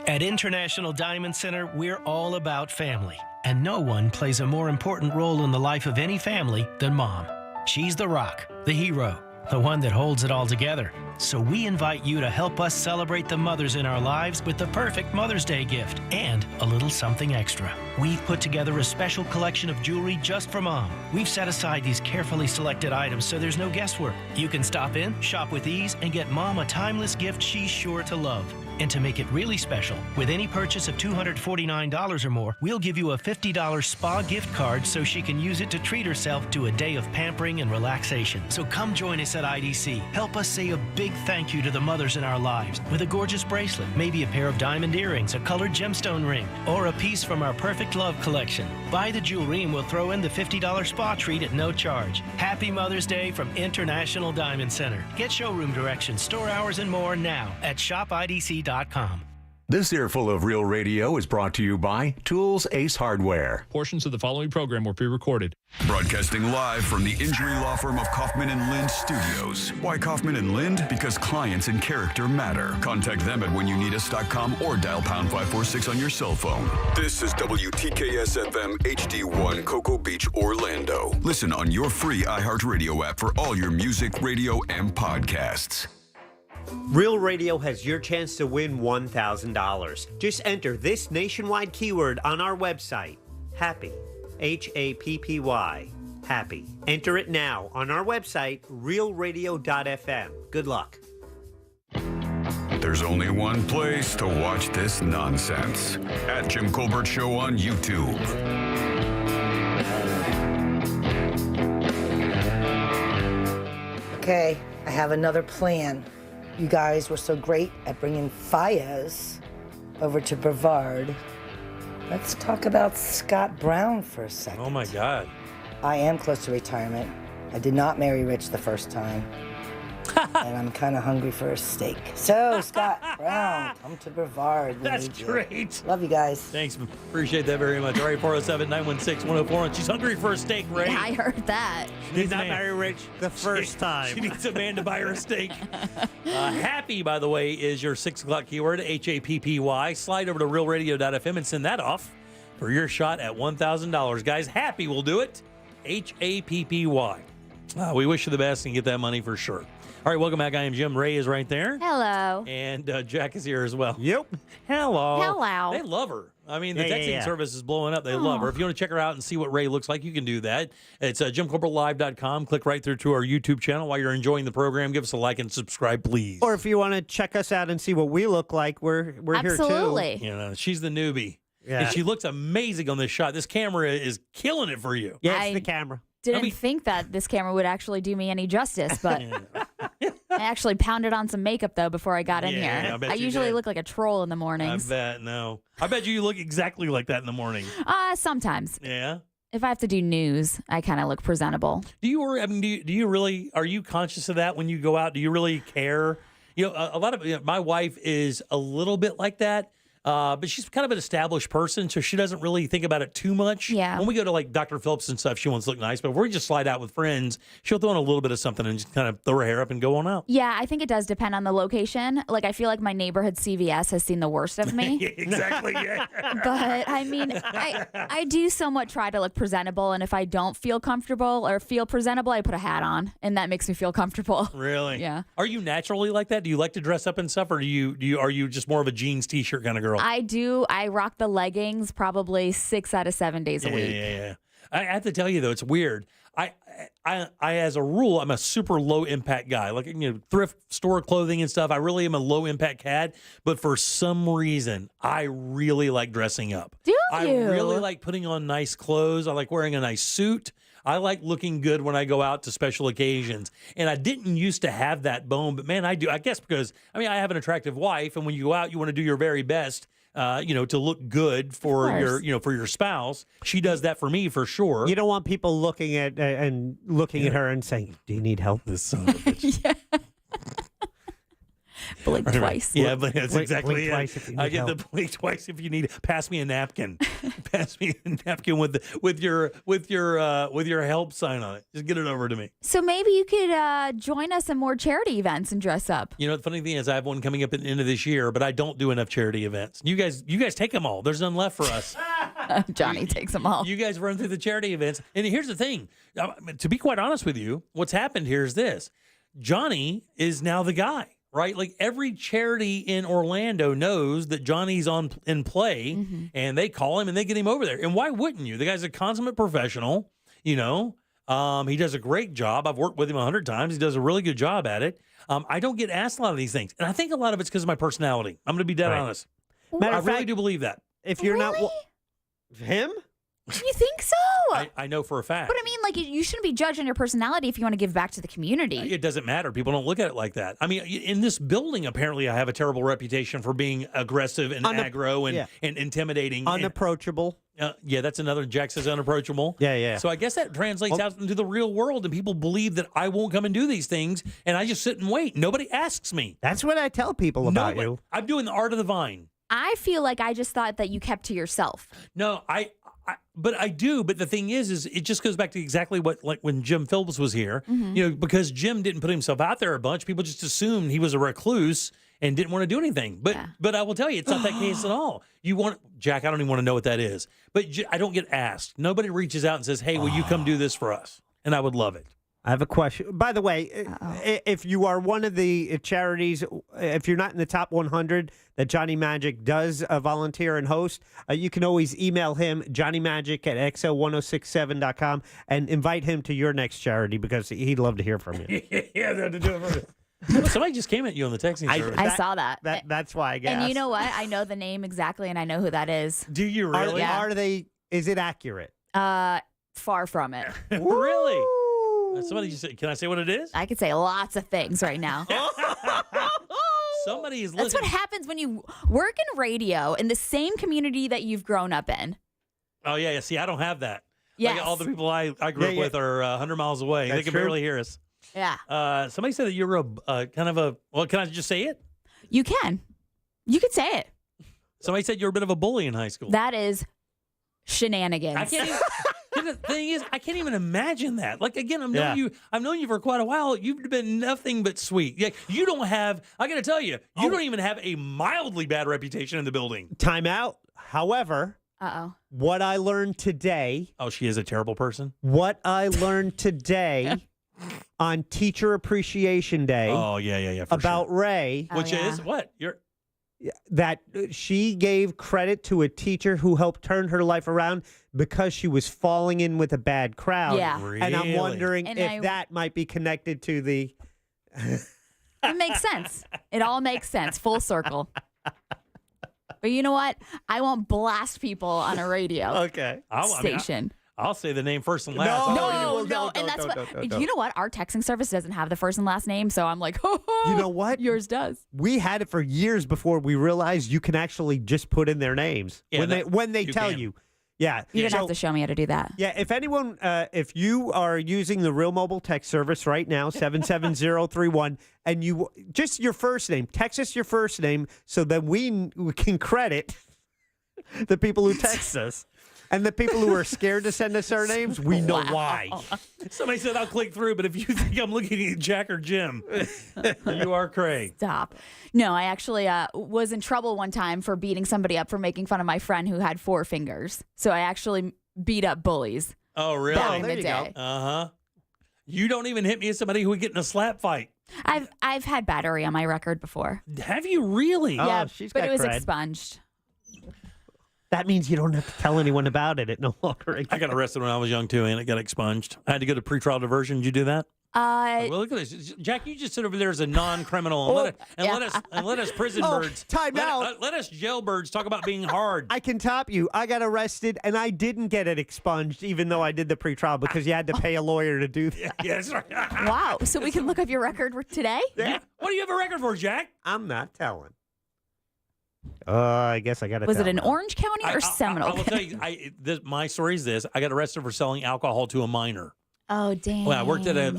At International Diamond Center, we're all about family. And no one plays a more important role in the life of any family than Mom. She's the rock, the hero, the one that holds it all together. So we invite you to help us celebrate the mothers in our lives with the perfect Mother's Day gift and a little something extra. We've put together a special collection of jewelry just for Mom. We've set aside these carefully selected items so there's no guesswork. You can stop in, shop with ease, and get Mom a timeless gift she's sure to love. And to make it really special, with any purchase of $249 or more, we'll give you a $50 spa gift card so she can use it to treat herself to a day of pampering and relaxation. So come join us at IDC. Help us say a big thank you to the mothers in our lives with a gorgeous bracelet, maybe a pair of diamond earrings, a colored gemstone ring, or a piece from our Perfect Love collection. Buy the jewelry and we'll throw in the $50 spa treat at no charge. Happy Mother's Day from International Diamond Center. Get showroom directions, store hours, and more now at shopidc.com. This earful of Real Radio is brought to you by Tools Ace Hardware. Portions of the following program were pre-recorded. Broadcasting live from the injury law firm of Kaufman and Lind Studios. Why Kaufman and Lind? Because clients and character matter. Contact them at whenyounneedus.com or dial pound 546 on your cell phone. This is WTKS-FM HD1 Cocoa Beach, Orlando. Listen on your free iHeartRadio app for all your music, radio, and podcasts. Real Radio has your chance to win $1,000. Just enter this nationwide keyword on our website, HAPPY, H-A-P-P-Y, HAPPY. Enter it now on our website, realradio.fm. Good luck. There's only one place to watch this nonsense. At Jim Colbert Show on YouTube. Okay, I have another plan. You guys were so great at bringing Fayez over to Brevard. Let's talk about Scott Brown for a second. Oh, my God. I am close to retirement. I did not marry rich the first time. And I'm kind of hungry for a steak. So, Scott Brown, come to Brevard. That's great. Love you guys. Thanks. Appreciate that very much. All right, 407-916-1041. She's hungry for a steak, Ray. Yeah, I heard that. She needs Did not a man. marry rich the first time. She needs a man to buy her a steak. Happy, by the way, is your 6 o'clock keyword, HAPPY. Slide over to realradio.fm and send that off for your shot at $1,000. Guys, happy will do it. HAPPY. We wish you the best and get that money for sure. All right, welcome back. I am Jim. Ray is right there. Hello. And Jack is here as well. Yep. Hello. Hello. They love her. I mean, the Yeah, texting yeah. service is blowing up. They love her. If you want to check her out and see what Ray looks like, you can do that. It's JimCorbettLive.com. Click right through to our YouTube channel. While you're enjoying the program, give us a like and subscribe, please. Or if you want to check us out and see what we look like, we're Absolutely. here too. You know, she's the newbie. Yeah. And she looks amazing on this shot. This camera is killing it for you. Yeah, it's the camera. Didn't think that this camera would actually do me any justice, but I actually pounded on some makeup though before I got in Yeah, here. I bet I you usually did. look like a troll in the I mornings. bet, no. I bet you look exactly like that in the morning. Sometimes. Yeah. If I have to do news, I kind of look presentable. Do you worry? I mean, do you really? Are you conscious of that when you go out? Do you really care? You know, a lot of my wife is a little bit like that. But she's kind of an established person, so she doesn't really think about it too much. Yeah. When we go to like Dr. Phillips and stuff, she wants to look nice. But if we just slide out with friends, she'll throw in a little bit of something and just kind of throw her hair up and go on out. Yeah, I think it does depend on the location. Like, I feel like my neighborhood CVS has seen the worst of me. Yeah, exactly. Yeah. But I mean, I do somewhat try to look presentable, and if I don't feel comfortable or feel presentable, I put a hat on, and that makes me feel comfortable. Really? Yeah. Are you naturally like that? Do you like to dress up and stuff, or are you just more of a jeans t-shirt kind of girl? I do. I rock the leggings probably 6 out of 7 days a week. Yeah. I have to tell you though, it's weird. I as a rule, I'm a super low impact guy. Like, thrift store clothing and stuff. I really am a low impact cat. But for some reason, I really like dressing up. Do I you? really like putting on nice clothes. I like wearing a nice suit. I like looking good when I go out to special occasions. And I didn't used to have that bone, but man, I do. I guess because I have an attractive wife, and when you go out, you want to do your very best. To look good for your spouse. She does that for me for sure. You don't want people looking at at her and saying, "Do you need help?" This son of a bitch. Yeah. Blink twice. Yeah, but that's Blink exactly it. twice if you I need get the help. blink twice if you need. Pass me a napkin. Pass me a napkin with your help sign on it. Just get it over to me. So maybe you could join us in more charity events and dress up. You know, the funny thing is, I have one coming up at the end of this year, but I don't do enough charity events. You guys take them all. There's none left for us. Johnny takes them all. You guys run through the charity events. And here's the thing. To be quite honest with you, what's happened here is this. Johnny is now the guy, right? Like every charity in Orlando knows that Johnny's in play, and they call him and they get him over there. And why wouldn't you? The guy's a consummate professional, He does a great job. I've worked with him 100 times. He does a really good job at it. I don't get asked a lot of these things. And I think a lot of it's because of my personality. I'm going to be dead honest. I really do believe that. If you're not him, you think so? I know for a fact. But I mean, like, you shouldn't be judged on your personality if you want to give back to the community. It doesn't matter. People don't look at it like that. I mean, in this building, apparently, I have a terrible reputation for being aggressive and aggro and intimidating. Unapproachable. Yeah, that's another. Jack says unapproachable. Yeah. So I guess that translates out into the real world, and people believe that I won't come and do these things, and I just sit and wait. Nobody asks me. That's what I tell people about you. I'm doing the art of the vine. I feel like I just thought that you kept to yourself. No, but I do. But the thing is it just goes back to exactly what, like when Jim Phillips was here, because Jim didn't put himself out there a bunch, people just assumed he was a recluse and didn't want to do anything. But I will tell you, it's not that case at all. Jack, I don't even want to know what that is. But I don't get asked. Nobody reaches out and says, hey, will you come do this for us? And I would love it. I have a question. By the way, if you are one of the charities, if you're not in the top 100 that Johnny Magic does volunteer and host, you can always email him, johnnymagic@xo1067.com, and invite him to your next charity because he'd love to hear from you. Yeah, to do it for Somebody just came at you on the texting service. I saw that. That's why I guess. And you know what? I know the name exactly, and I know who that is. Do you really? Are they? Is it accurate? Far from it. Really? Somebody just said, can I say what it is? I could say lots of things right now. Somebody is That's what happens when you work in radio in the same community that you've grown up in. Oh, yeah. See, I don't have that. Yes. Like, all the people I grew up with are 100 miles away. They can barely hear us. Yeah. Somebody said that you're a kind of a, well, can I just say it? You can. You could say it. Somebody said you're a bit of a bully in high school. That is shenanigans. I can't even. The thing is, I can't even imagine that. Like, again, I've known you for quite a while. You've been nothing but sweet. Yeah, you don't have, I got to tell you, you don't even have a mildly bad reputation in the building. Time out. However, what I learned today. Oh, she is a terrible person? What I learned today on Teacher Appreciation Day. Oh, yeah. About Ray. Which is what? That she gave credit to a teacher who helped turn her life around because she was falling in with a bad crowd. Yeah. Really? And I'm wondering if that might be connected to the... It makes sense. It all makes sense. Full circle. But you know what? I won't blast people on a radio station. I'll say the name first and last. No. And that's what, you know what? Our texting service doesn't have the first and last name. So I'm like, you know what? Yours does. We had it for years before we realized you can actually just put in their names when they tell you. Yeah. You didn't have to show me how to do that. Yeah. If anyone, if you are using the Real Mobile text service right now, 77031, and you just your first name, text us your first name so that we can credit the people who text us. And the people who are scared to send us our names, we know why. Somebody said I'll click through, but if you think I'm looking at Jack or Jim, you are cray. Stop. No, I actually was in trouble one time for beating somebody up for making fun of my friend who had 4 fingers. So I actually beat up bullies. Oh, really? Back in the day. Uh-huh. You don't even hit me as somebody who would get in a slap fight. I've had battery on my record before. Have you really? Yeah, she's but got it was cred. expunged. That means you don't have to tell anyone about it. It no longer exists. I got arrested when I was young, too, and it got expunged. I had to go to pretrial diversion. Did you do that? Well, look at this. Jack, you just sit over there as a non-criminal let us prison birds. Time out. Let us jailbirds talk about being hard. I can top you. I got arrested, and I didn't get it expunged, even though I did the pretrial, because you had to pay a lawyer to do that. Yeah, that's right. Wow. So we can look up your record today? Yeah. What do you have a record for, Jack? I'm not telling. I guess I got to. Was it in Orange County or Seminole? I will tell you, my story is this. I got arrested for selling alcohol to a minor. Oh, dang. Well, I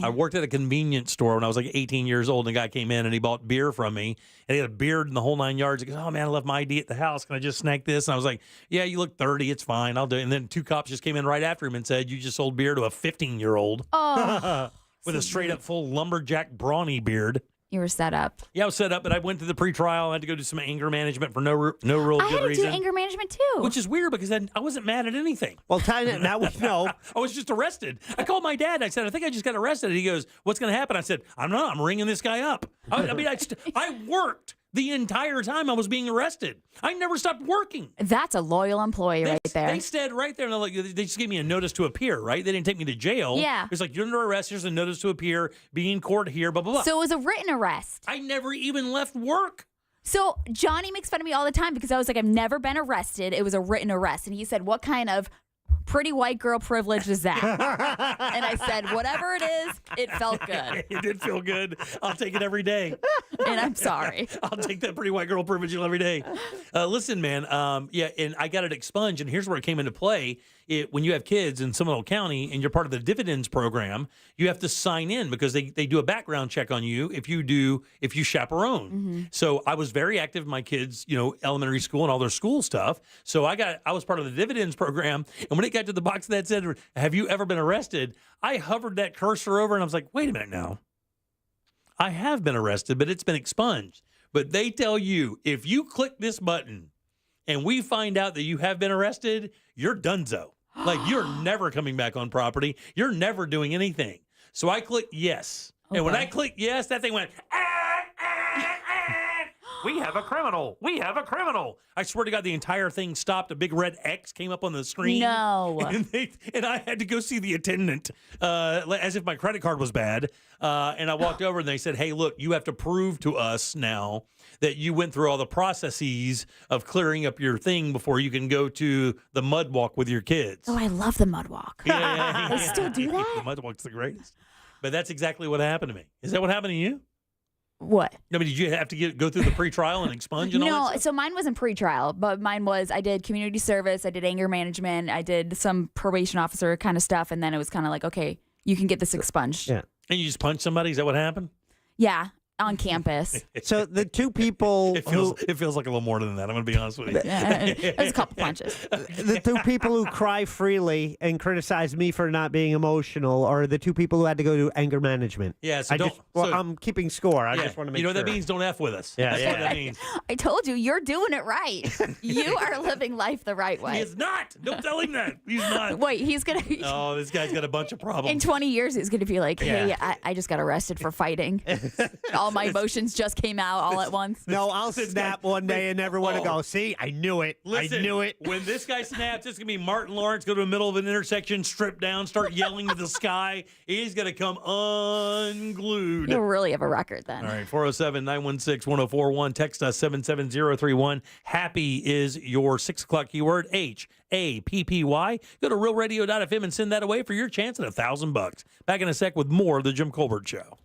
worked at a convenience store when I was like 18 years old, and a guy came in and he bought beer from me, and he had a beard in the whole 9 yards. He goes, "Oh man, I left my ID at the house. Can I just snag this?" And I was like, "Yeah, you look 30. It's fine. I'll do it." And then 2 cops just came in right after him and said, "You just sold beer to a 15-year-old." Oh. With a straight up full lumberjack brawny beard. You were set up. Yeah, I was set up, but I went to the pretrial. I had to go do some anger management for no real good reason. I had to do anger management too. Which is weird because I wasn't mad at anything. Well, now we know. I was just arrested. I called my dad. I said, "I think I just got arrested." And he goes, "What's going to happen?" I said, "I'm not. I'm ringing this guy up." I worked the entire time I was being arrested. I never stopped working. That's a loyal employee right there. They said right there, and they just gave me a notice to appear, right? They didn't take me to jail. Yeah. It's like, "You're under arrest. Here's a notice to appear. Be in court here, blah, blah, blah." So it was a written arrest. I never even left work. So Johnny makes fun of me all the time because I was like, "I've never been arrested. It was a written arrest." And he said, "What kind of pretty white girl privilege is that?" And I said, "Whatever it is, it felt good." It did feel good. I'll take it every day. And I'm sorry. I'll take that pretty white girl privilege every day. Listen, man. And I got it expunged. And here's where it came into play. When you have kids in Seminole County and you're part of the dividends program, you have to sign in because they do a background check on you if you chaperone. Mm-hmm. So I was very active in my kids, elementary school and all their school stuff. So I was part of the dividends program. And when it got to the box that said, "Have you ever been arrested?" I hovered that cursor over and I was like, "Wait a minute now. I have been arrested, but it's been expunged." But they tell you, if you click this button and we find out that you have been arrested, you're donezo. Like, you're never coming back on property. You're never doing anything. So I clicked yes. Okay. And when I clicked yes, that thing went, We have a criminal. We have a criminal. I swear to God, the entire thing stopped. A big red X came up on the screen. No. And I had to go see the attendant as if my credit card was bad. And I walked over and they said, hey, look, you have to prove to us now that you went through all the processes of clearing up your thing before you can go to the mud walk with your kids. Oh, I love the mud walk. Yeah. They still do that? The mud walk's the greatest. But that's exactly what happened to me. Is that what happened to you? What? No, but did you have to go through the pre-trial and expunge and all that No, stuff? so mine wasn't pre-trial, but mine was, I did community service, I did anger management, I did some probation officer kind of stuff, and then it was kind of like, okay, you can get this expunged. Yeah. And you just punched somebody? Is that what happened? Yeah, on campus. So the two people It feels like a little more than that. I'm going to be honest with you. It was a couple punches. the two people who cry freely and criticize me for not being emotional are the two people who had to go to anger management. Yeah, so I'm keeping score. I just want to make You know sure. what that means? Don't F with us. Yeah, That's yeah. what that means. I told you, you're doing it right. You are living life the right way. He is not. Don't tell him that. He's not. Wait, he's going to... Oh, this guy's got a bunch of problems. In 20 years, he's going to be like, hey, Yeah. I just got arrested for fighting. All my emotions just came out all at once. No, I'll snap one day and everyone will go, see, I knew it. Listen, I knew it. When this guy snaps, it's going to be Martin Lawrence go to the middle of an intersection, strip down, start yelling to the sky. He's going to come unglued. You'll really have a record then. All right, 407-916-1041. Text us 77031. Happy is your 6 o'clock keyword, HAPPY. Go to realradio.fm and send that away for your chance at $1,000. Back in a sec with more of the Jim Colbert Show.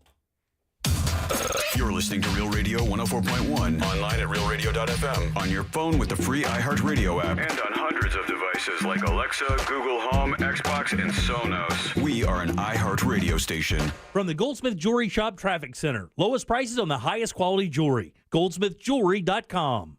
You're listening to Real Radio 104.1. Online at realradio.fm. On your phone with the free iHeartRadio app. And on hundreds of devices like Alexa, Google Home, Xbox, and Sonos. We are an iHeartRadio station. From the Goldsmith Jewelry Shop Traffic Center. Lowest prices on the highest quality jewelry. goldsmithjewelry.com.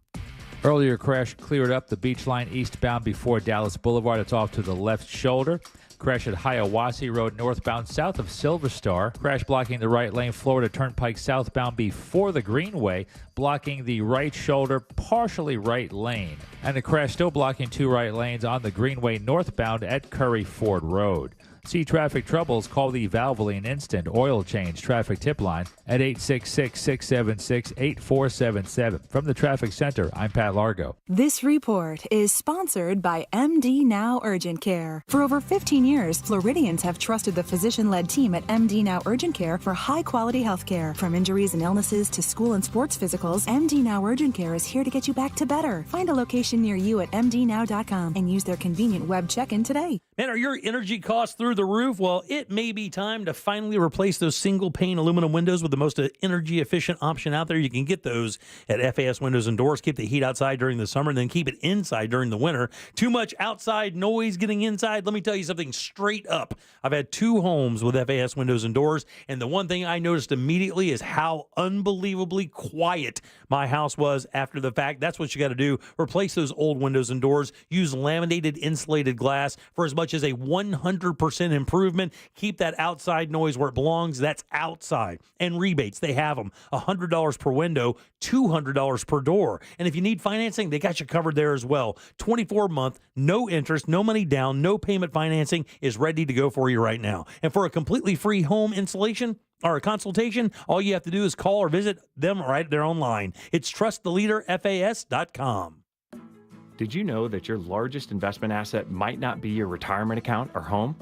Earlier crash cleared up the beach line eastbound before Dallas Boulevard. It's off to the left shoulder. Crash at Hiawassee Road northbound south of Silver Star. Crash blocking the right lane, Florida Turnpike southbound before the Greenway, blocking the right shoulder, partially right lane. And the crash still blocking two right lanes on the Greenway northbound at Curry Ford Road. See traffic troubles, call the Valvoline Instant Oil Change traffic tip line at 866-676-8477. From the Traffic Center, I'm Pat Largo. This report is sponsored by MD Now Urgent Care. For over 15 years, Floridians have trusted the physician-led team at MD Now Urgent Care for high-quality health care. From injuries and illnesses to school and sports physicals, MD Now Urgent Care is here to get you back to better. Find a location near you at mdnow.com and use their convenient web check-in today. Man, are your energy costs through the roof? Well, it may be time to finally replace those single-pane aluminum windows with the most energy-efficient option out there. You can get those at FAS Windows and Doors. Keep the heat outside during the summer and then keep it inside during the winter. Too much outside noise getting inside? Let me tell you something straight up. I've had 2 homes with FAS Windows and Doors, and the one thing I noticed immediately is how unbelievably quiet my house was after the fact. That's what you got to do. Replace those old windows and doors. Use laminated insulated glass for as much as a 100% improvement. Keep that outside noise where it belongs. That's outside. And rebates, they have them. $100 per window, $200 per door. And if you need financing, they got you covered there as well. 24-month, no interest, no money down, no payment financing is ready to go for you right now. And for a completely free home installation or a consultation, all you have to do is call or visit them right there online. It's trusttheleaderfas.com. Did you know that your largest investment asset might not be your retirement account or home?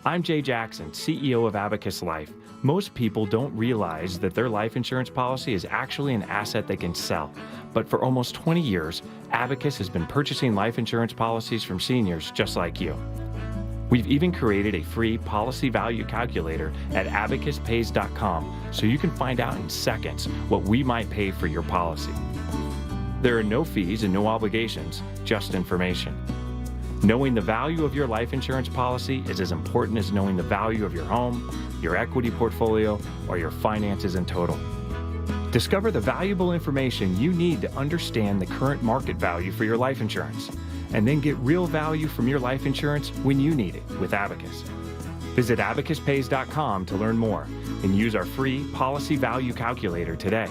I'm Jay Jackson, CEO of Abacus Life. Most people don't realize that their life insurance policy is actually an asset they can sell. But for almost 20 years, Abacus has been purchasing life insurance policies from seniors just like you. We've even created a free policy value calculator at abacuspays.com so you can find out in seconds what we might pay for your policy. There are no fees and no obligations, just information. Knowing the value of your life insurance policy is as important as knowing the value of your home, your equity portfolio, or your finances in total. Discover the valuable information you need to understand the current market value for your life insurance, and then get real value from your life insurance when you need it with Abacus. Visit abacuspays.com to learn more and use our free policy value calculator today.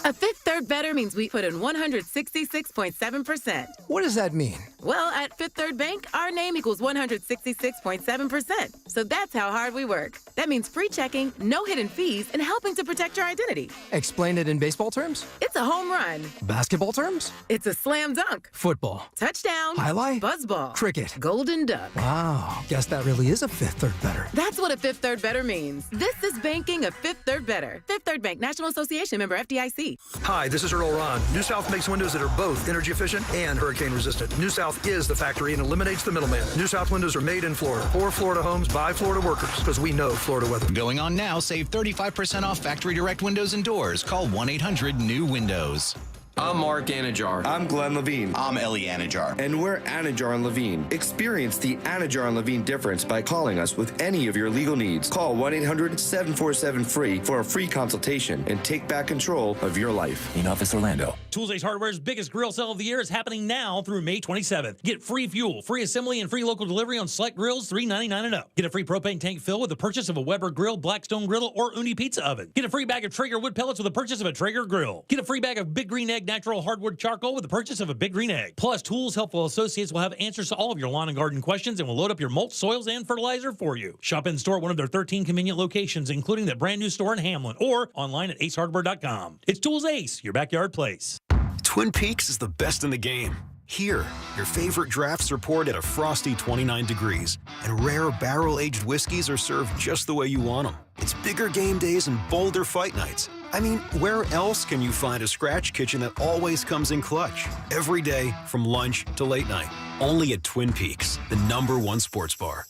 A Fifth Third Better means we put in 166.7%. What does that mean? Well, at Fifth Third Bank, our name equals 166.7%. So that's how hard we work. That means free checking, no hidden fees, and helping to protect your identity. Explain it in baseball terms? It's a home run. Basketball terms? It's a slam dunk. Football. Touchdown. Highlight? Buzzball. Cricket. Golden duck. Wow. Guess that really is a Fifth Third better. That's what a Fifth Third better means. This is banking a Fifth Third better. Fifth Third Bank, National Association member FDIC. Hi, this is Earl Ron. New South makes windows that are both energy efficient and hurricane resistant. New South is the factory and eliminates the middleman. New South windows are made in Florida for Florida homes by Florida workers because we know Florida weather. Going on now, save 35% off factory direct windows and doors. Call 1-800-NEW-WINDOWS. I'm Mark Anajar. I'm Glenn Levine. I'm Ellie Anajar. And we're Anajar and Levine. Experience the Anajar and Levine difference by calling us with any of your legal needs. Call 1-800-747-FREE for a free consultation and take back control of your life. In Office Orlando. Tools Ace Hardware's biggest grill sale of the year is happening now through May 27th. Get free fuel, free assembly, and free local delivery on select grills, $3.99 and up. Get a free propane tank fill with the purchase of a Weber grill, Blackstone griddle, or Uni pizza oven. Get a free bag of Traeger wood pellets with the purchase of a Traeger grill. Get a free bag of Big Green Egg natural hardwood charcoal with the purchase of a Big Green Egg. Plus, Tools Helpful Associates will have answers to all of your lawn and garden questions and will load up your mulch, soils, and fertilizer for you. Shop in store at one of their 13 convenient locations, including the brand new store in Hamlin, or online at acehardware.com. It's Tools Ace, your backyard place. Twin Peaks is the best in the game. Here, your favorite drafts are poured at a frosty 29 degrees, and rare barrel-aged whiskeys are served just the way you want them. It's bigger game days and bolder fight nights. I mean, where else can you find a scratch kitchen that always comes in clutch? Every day, from lunch to late night. Only at Twin Peaks, the #1 sports bar.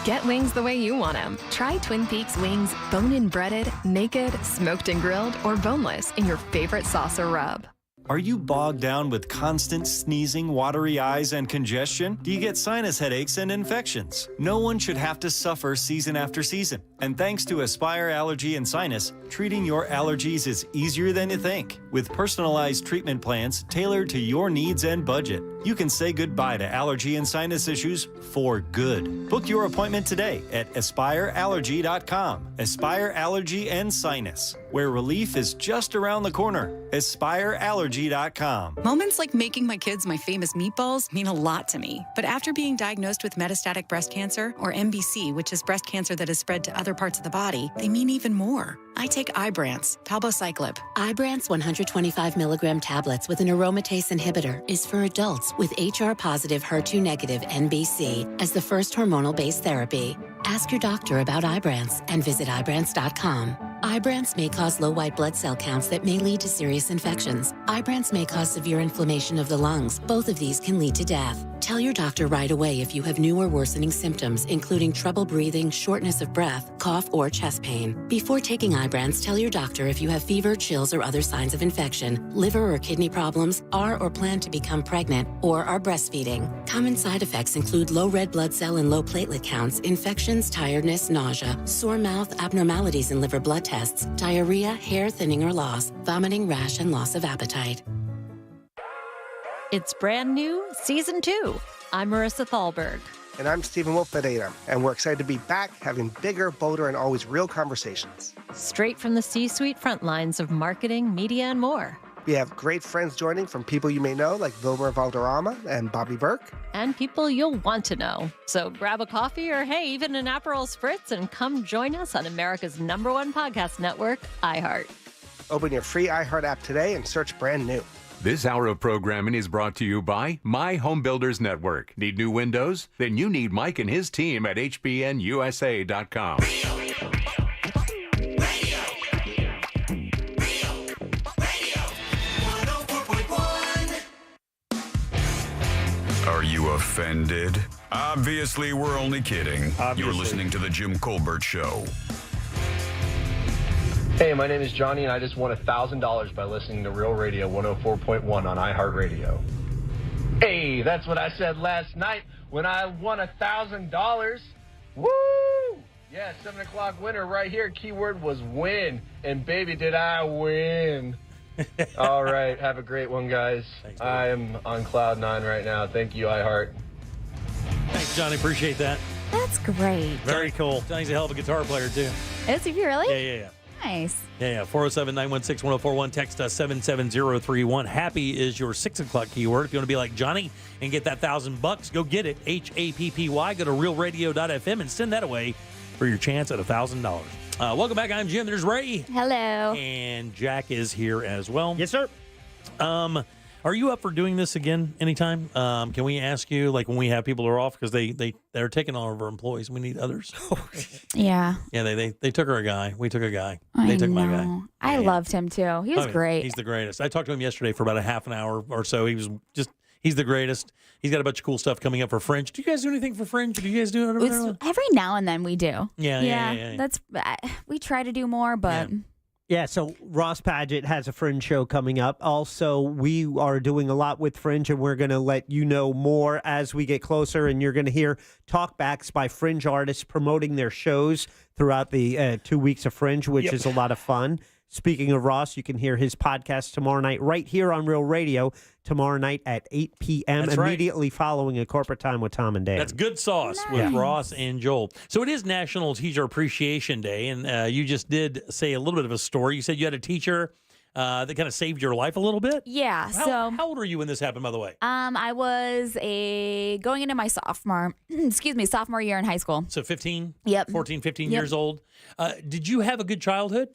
Get wings the way you want them. Try Twin Peaks wings bone-in breaded, naked, smoked and grilled, or boneless in your favorite sauce or rub. Are you bogged down with constant sneezing, watery eyes, and congestion? Do you get sinus headaches and infections? No one should have to suffer season after season. And thanks to Aspire Allergy and Sinus, treating your allergies is easier than you think. With personalized treatment plans tailored to your needs and budget, you can say goodbye to allergy and sinus issues for good. Book your appointment today at AspireAllergy.com. Aspire Allergy and Sinus, where relief is just around the corner. AspireAllergy.com. Moments like making my kids my famous meatballs mean a lot to me. But after being diagnosed with metastatic breast cancer, or MBC, which is breast cancer that has spread to other parts of the body, they mean even more. I take Ibrance, palbociclib. Ibrance 125 milligram tablets with an aromatase inhibitor is for adults with HR-positive, HER2-negative MBC as the first hormonal-based therapy. Ask your doctor about Ibrance and visit Ibrance.com. Ibrance may cause low white blood cell counts that may lead to serious infections. Ibrance may cause severe inflammation of the lungs. Both of these can lead to death. Tell your doctor right away if you have new or worsening symptoms, including trouble breathing, shortness of breath, cough, or chest pain. Before taking Ibrance, tell your doctor if you have fever, chills, or other signs of infection, liver or kidney problems, are or plan to become pregnant, or are breastfeeding. Common side effects include low red blood cell and low platelet counts, infections, tiredness, nausea, sore mouth, abnormalities in liver blood tests, diarrhea, hair thinning or loss, vomiting, rash, and loss of appetite. It's brand new, Season 2. I'm Marissa Thalberg. And I'm Stephen Wolf-Ferreira, and we're excited to be back having bigger, bolder, and always real conversations. Straight from the C-suite front lines of marketing, media, and more. We have great friends joining from people you may know, like Wilmer Valderrama and Bobby Burke. And people you'll want to know. So grab a coffee or, hey, even an Aperol Spritz and come join us on America's #1 podcast network, iHeart. Open your free iHeart app today and search brand new. This hour of programming is brought to you by My Home Builders Network. Need new windows? Then you need Mike and his team at hbnusa.com. Are you offended? Obviously, we're only kidding. You're listening to The Jim Colbert Show. Hey, my name is Johnny, and I just won $1,000 by listening to Real Radio 104.1 on iHeartRadio. Hey, that's what I said last night when I won $1,000. Woo! Yeah, 7 o'clock winner right here. Keyword was win, and baby, did I win. All right, have a great one, guys. Thanks, I am on cloud 9 right now. Thank you, iHeart. Thanks, Johnny. Appreciate that. That's great. Very cool. Johnny's a hell of a guitar player, too. Is he really? Yeah. Nice. Yeah, 407-916-1041. Text us 77031. Happy is your 6 o'clock keyword. If you want to be like Johnny and get that $1,000, go get it. HAPPY. Go to realradio.fm and send that away for your chance at $1,000. Welcome back. I'm Jim. There's Ray. Hello. And Jack is here as well. Yes, sir. Are you up for doing this again anytime? Can we ask you, like, when we have people who are off, because they're taking all of our employees. We need others. Yeah. Yeah, they took our guy. We took a guy. I They took my know. guy. I loved him too. He was great. He's the greatest. I talked to him yesterday for about a half an hour or so. He's the greatest. He's got a bunch of cool stuff coming up for Fringe. Do you guys do anything for Fringe? Do you guys do it over there? Every now and then we do. Yeah. That's we try to do more, but Yeah, so Ross Padgett has a Fringe show coming up. Also, we are doing a lot with Fringe, and we're going to let you know more as we get closer, and you're going to hear talkbacks by Fringe artists promoting their shows throughout the 2 weeks of Fringe, which is a lot of fun. Speaking of Ross, you can hear his podcast tomorrow night right here on Real Radio, tomorrow night at 8 p.m., That's right. immediately following A Corporate Time with Tom and Dan. That's good sauce with Ross and Joel. So it is National Teacher Appreciation Day, and you just did say a little bit of a story. You said you had a teacher that kind of saved your life a little bit? Yeah. How old are you when this happened, by the way? I was going into my sophomore year in high school. So 15? Yep. 14, 15 Yep. years old. Did you have a good childhood?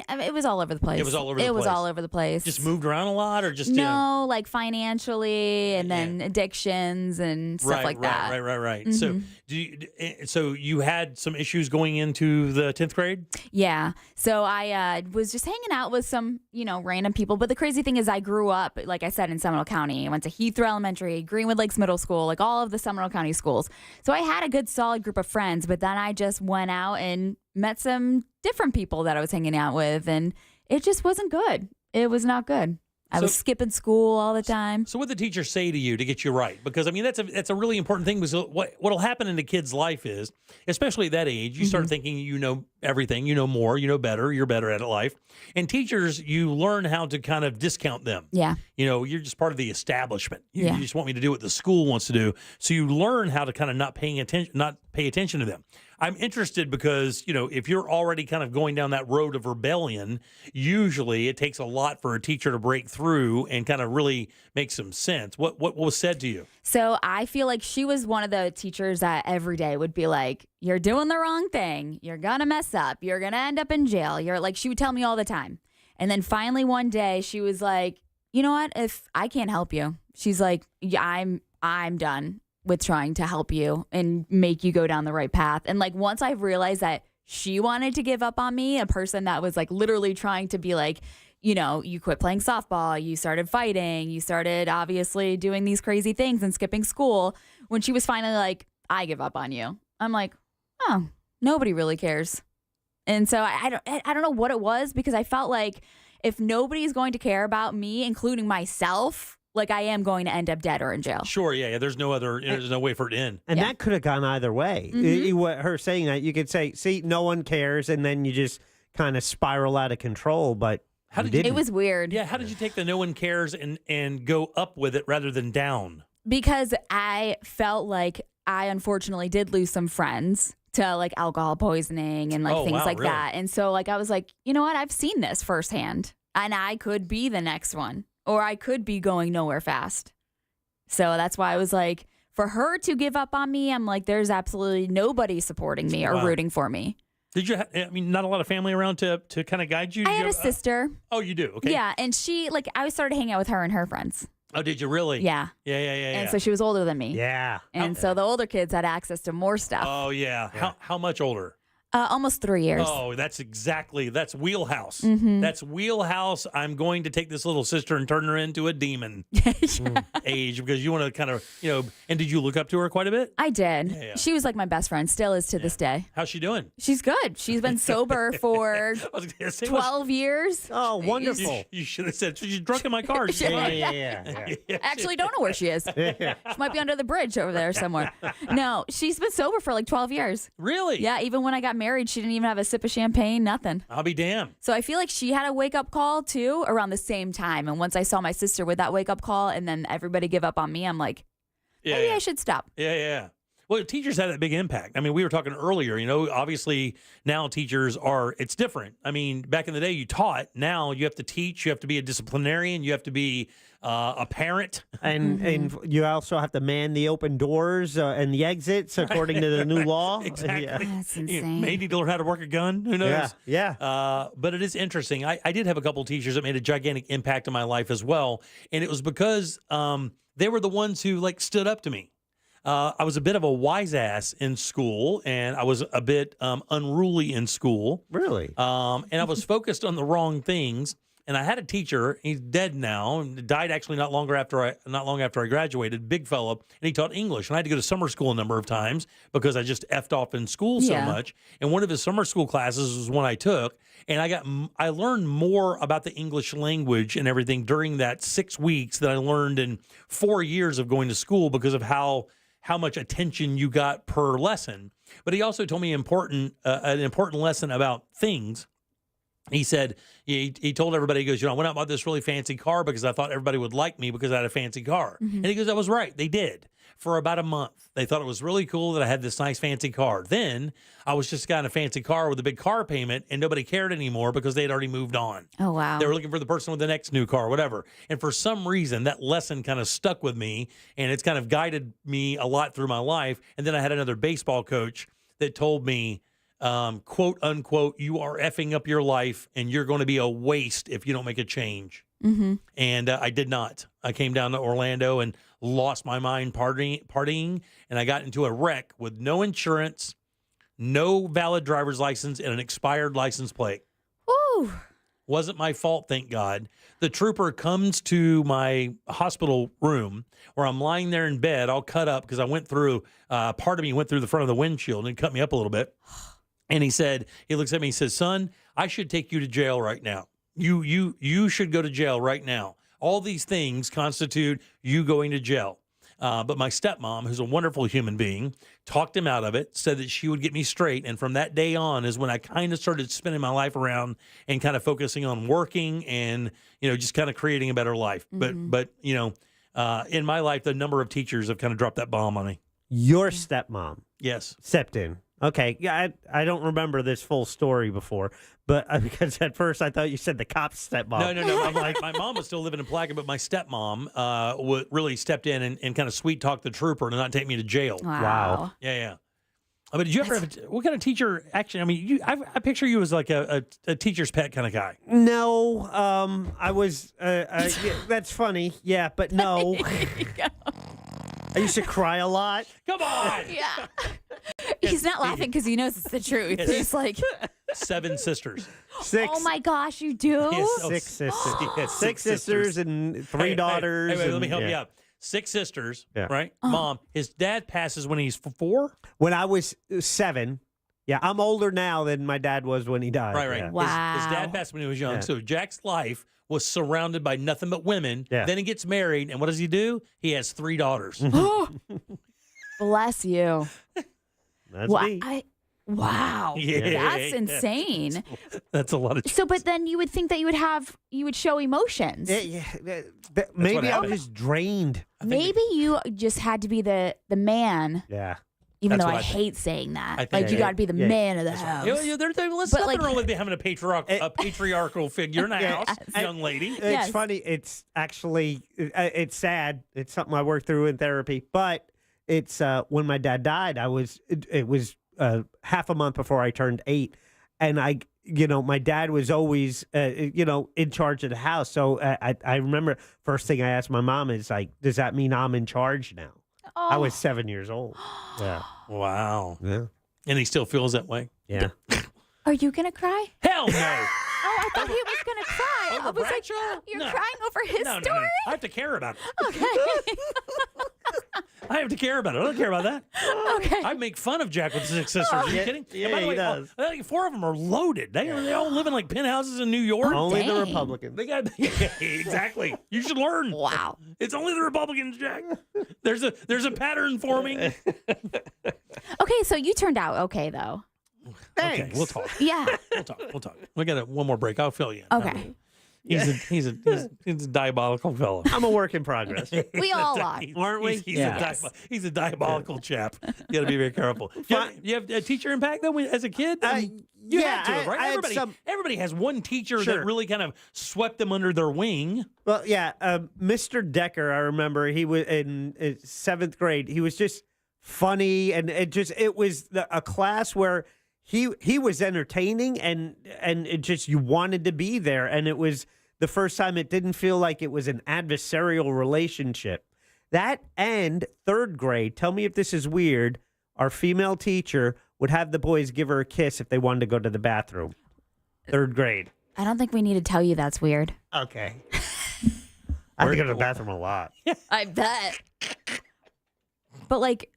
It was all over the place. It was all over the place. It was all over the place. Just moved around a lot, or just no, like financially, and then addictions and stuff like that. Right. Mhm. So you had some issues going into the 10th grade? Yeah. So I was just hanging out with some, random people. But the crazy thing is I grew up, like I said, in Seminole County. I went to Heathrow Elementary, Greenwood Lakes Middle School, like all of the Seminole County schools. So I had a good, solid group of friends. But then I just went out and met some different people that I was hanging out with. And it just wasn't good. It was not good. I was skipping school all the time. So what did the teacher say to you to get you right? Because, I mean, that's a really important thing. Because what'll happen in a kid's life is, especially at that age, you start thinking you know everything, you know more, you know better, you're better at life. And teachers, you learn how to kind of discount them. Yeah. You're just part of the establishment. You just want me to do what the school wants to do. So you learn how to kind of not pay attention to them. I'm interested because, if you're already kind of going down that road of rebellion, usually it takes a lot for a teacher to break through and kind of really make some sense. What was said to you? So I feel like she was one of the teachers that every day would be like, you're doing the wrong thing. You're going to mess up. You're going to end up in jail. She would tell me all the time. And then finally one day she was like, you know what? If I can't help you, she's like, yeah, I'm done with trying to help you and make you go down the right path. And once I realized that she wanted to give up on me, a person that was literally trying to be you quit playing softball, you started fighting, you started obviously doing these crazy things and skipping school. When she was finally like, I give up on you, I'm like, oh, nobody really cares. And so I don't know what it was, because I felt like if nobody's going to care about me, including myself, I am going to end up dead or in jail. Sure, yeah. There's no way for it to end. And that could have gone either way. Her saying that, you could say, see, no one cares, and then you just kind of spiral out of control. But it was weird. Yeah, how did you take the no one cares and go up with it rather than down? Because I felt like I unfortunately did lose some friends to alcohol poisoning and things like really? that. And so I was like, you know what? I've seen this firsthand, and I could be the next one. Or I could be going nowhere fast. So that's why I was like, for her to give up on me, I'm like, there's absolutely nobody supporting me or rooting for me. Did you? Not a lot of family around to kind of guide you. I had a sister. Oh, you do? Okay. Yeah, and she I started hanging out with her and her friends. Oh, did you really? Yeah. Yeah. And so she was older than me. Yeah. And so the older kids had access to more stuff. Oh yeah. How much older? Almost 3 years. Oh, that's wheelhouse. Mhm. That's wheelhouse. I'm going to take this little sister and turn her into a demon age, because you want to kind of, and did you look up to her quite a bit? I did. Yeah. She was my best friend, still is to this day. How's she doing? She's good. She's been sober for 12 years. Oh, wonderful. You should have said, she's drunk in my car. Yeah. Actually, don't know where she is. She might be under the bridge over there somewhere. No, she's been sober for 12 years. Really? Yeah, even when I got married, she didn't even have a sip of champagne, nothing. I'll be damned. So I feel like she had a wake-up call, too, around the same time. And once I saw my sister with that wake-up call and then everybody give up on me, I'm like, maybe I should stop. Yeah. Well, teachers had a big impact. I mean, we were talking earlier, obviously now teachers it's different. I mean, back in the day you taught, now you have to teach, you have to be a disciplinarian, you have to be a parent. And you also have to man the open doors and the exits according to the new law. Exactly. Yeah. That's You insane. may need to learn how to work a gun. Who knows? Yeah. But it is interesting. I did have a couple of teachers that made a gigantic impact in my life as well. And it was because they were the ones who stood up to me. I was a bit of a wise ass in school, and I was a bit unruly in school. Really? And I was focused on the wrong things. And I had a teacher. He's dead now, and died actually not long after I graduated. Big fella, and he taught English. And I had to go to summer school a number of times because I just effed off in school so much. And one of his summer school classes was one I took, and I learned more about the English language and everything during that 6 weeks that I learned in 4 years of going to school because of how much attention you got per lesson. But he also told me an important lesson about things. He said, he told everybody, he goes, I went out and bought this really fancy car because I thought everybody would like me because I had a fancy car. Mm-hmm. And he goes, I was right. They did. For about a month. They thought it was really cool that I had this nice fancy car. Then I was just got in a fancy car with a big car payment and nobody cared anymore because they had already moved on. Oh, wow. They were looking for the person with the next new car, whatever. And for some reason, that lesson kind of stuck with me and it's kind of guided me a lot through my life. And then I had another baseball coach that told me, quote unquote, you are effing up your life and you're going to be a waste if you don't make a change. Mm-hmm. And I did not. I came down to Orlando and lost my mind partying, and I got into a wreck with no insurance, no valid driver's license, and an expired license plate. Ooh. Wasn't my fault, thank God. The trooper comes to my hospital room where I'm lying there in bed, all cut up because I went through, part of me went through the front of the windshield and cut me up a little bit. And he looks at me, he says, son, I should take you to jail right now. You should go to jail right now. All these things constitute you going to jail. But my stepmom, who's a wonderful human being, talked him out of it, said that she would get me straight. And from that day on is when I kind of started spinning my life around and kind of focusing on working and, just kind of creating a better life. Mm-hmm. But in my life, the number of teachers have kind of dropped that bomb on me. Your stepmom Yes. stepped in. Okay. Yeah, I don't remember this full story before, but because at first I thought you said the cop's stepmom. No. I'm like, my mom was still living in Plaquemine, but my stepmom really stepped in and kind of sweet talked the trooper to not take me to jail. Wow. Yeah. But did you ever have what kind of teacher? Actually, I mean, I picture you as like a teacher's pet kind of guy. No, I was. Yeah, that's funny. Yeah, but no. I used to cry a lot. Come on. Yeah. He's not laughing because he knows it's the truth. Yes. He's like, 7 sisters. 6. oh my gosh, you do? Yes. 6 sisters. Yes, 6 sisters and 3 daughters. Hey, let me and- help yeah. you out. 6 sisters, Yeah. right? Mom, his dad passes when he's 4. When I was 7. Yeah, I'm older now than my dad was when he died. Right. Yeah. Wow. His dad passed when he was young. Yeah. So Jack's life was surrounded by nothing but women. Yeah. Then he gets married, and what does he do? He has 3 daughters. Bless you. That's Wow. me. Wow. Yeah. That's insane. That's a lot of. So, but then you would think that you would show emotions. Maybe I happened. was drained. Maybe you just had to be the man, Yeah. even That's though what I I think. hate saying that. I think Like, you yeah. got to be the Yeah. man of the house. There's But, nothing like- wrong with having a patriarchal figure in a house, young lady. It's Yes. funny. It's actually, it's sad. It's something I worked through in therapy. But it's when my dad died, it was half a month before I turned 8. And my dad was always, in charge of the house. So I remember first thing I asked my mom is like, does that mean I'm in charge now? Oh. I was 7 years old. Yeah. Wow. Yeah. And he still feels that way. Yeah. Are you going to cry? Hell no. Oh, I thought he was going to cry. Over I was like, Bradshaw? you're No. crying over his No. story? I have to care about it. Okay. I have to care about it. I don't care about that. Okay. I make fun of Jack with 6 sisters. Are you kidding? Yeah, And by the he way, does. I think 4 of them are loaded. They all live in like penthouses in New York. Only the dang. Republicans. They got exactly. You should learn. Wow. It's only the Republicans, Jack. There's a pattern forming. Okay, so you turned out okay, though. Okay, we'll talk. Yeah. We'll talk. We got one more break. I'll fill you in. Okay. He's a diabolical fellow. I'm a work in progress. We all are. Aren't we? He's a diabolical chap. You got to be very careful. You have a teacher impact, though, as a kid? You had to have, right? Everybody has one teacher that really kind of swept them under their wing. Well, yeah. Mr. Decker, I remember, he was in 7th grade. He was just funny, and it was a class where he was entertaining, and it just, you wanted to be there, and it was the first time it didn't feel like it was an adversarial relationship. That and 3rd grade, tell me if this is weird, our female teacher would have the boys give her a kiss if they wanted to go to the bathroom. 3rd grade. I don't think we need to tell you that's weird. Okay. I have to go to the bathroom a lot. I bet. But like...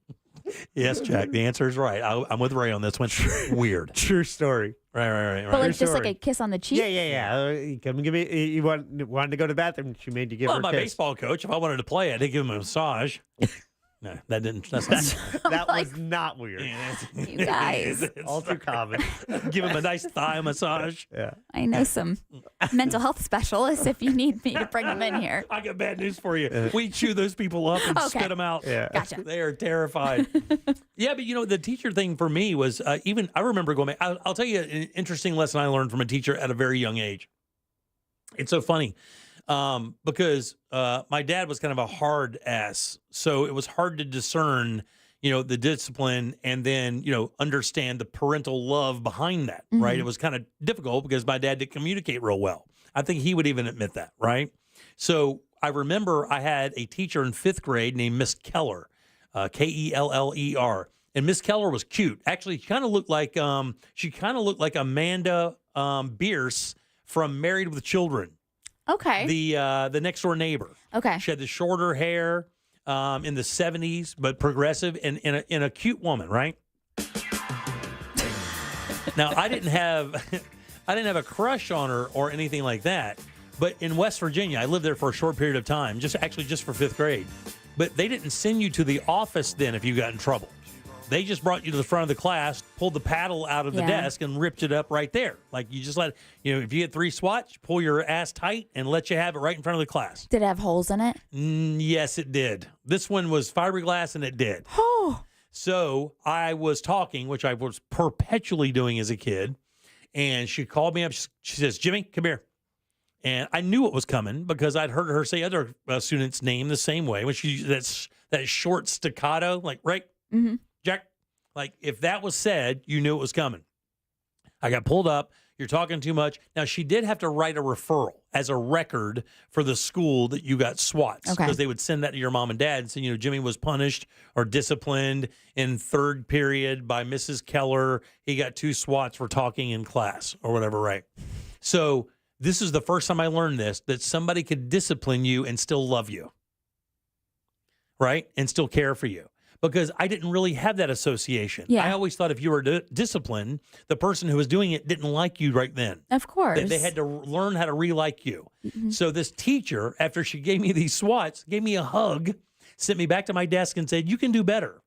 Yes, Jack, the answer is right. I'm with Ray on this one. Weird. True story. Right. But like just like a kiss on the cheek? Yeah. Come give me. You wanted to go to the bathroom. She made you give her a my kiss. baseball coach, if I wanted to play, I'd give him a massage. No, that didn't. That's that was not weird. You guys. All too common. Give him a nice thigh massage. Yeah. I know some mental health specialists if you need me to bring them in here. I got bad news for you. We chew those people up and spit them out. Yeah. Gotcha. They are terrified. Yeah, but the teacher thing for me was I remember going back. I'll tell you an interesting lesson I learned from a teacher at a very young age. It's so funny. Because my dad was kind of a hard ass, so it was hard to discern, the discipline and then, understand the parental love behind that, right? It was kind of difficult because my dad didn't communicate real well. I think he would even admit that, right? So I remember I had a teacher in 5th grade named Miss Keller, Keller. And Miss Keller was cute. Actually, she kind of looked like Amanda Bierce from Married with Children. Okay. The next door neighbor. Okay. She had the shorter hair in the 70s, but progressive and in a cute woman, right? Now I didn't have a crush on her or anything like that. But in West Virginia, I lived there for a short period of time, just for 5th grade. But they didn't send you to the office then if you got in trouble. They just brought you to the front of the class, pulled the paddle out of the desk, and ripped it up right there. Like you just let, if you get 3 swats, pull your ass tight and let you have it right in front of the class. Did it have holes in it? Yes, it did. This one was fiberglass, and it did. Oh. So I was talking, which I was perpetually doing as a kid, and she called me up. She says, "Jimmy, come here." And I knew it was coming because I'd heard her say other students' name the same way. When she that short staccato, like, right? Mm-hmm. Jack, like if that was said, you knew it was coming. I got pulled up. You're talking too much. Now, she did have to write a referral as a record for the school that you got swats. Okay. Because they would send that to your mom and dad and say, Jimmy was punished or disciplined in 3rd period by Mrs. Keller. He got 2 swats for talking in class or whatever, right? So this is the first time I learned this, that somebody could discipline you and still love you, right? And still care for you. Because I didn't really have that association. Yeah. I always thought if you were disciplined, the person who was doing it didn't like you right then. Of course. They had to learn how to re-like you. Mm-hmm. So this teacher, after she gave me these swats, gave me a hug, sent me back to my desk and said, "You can do better."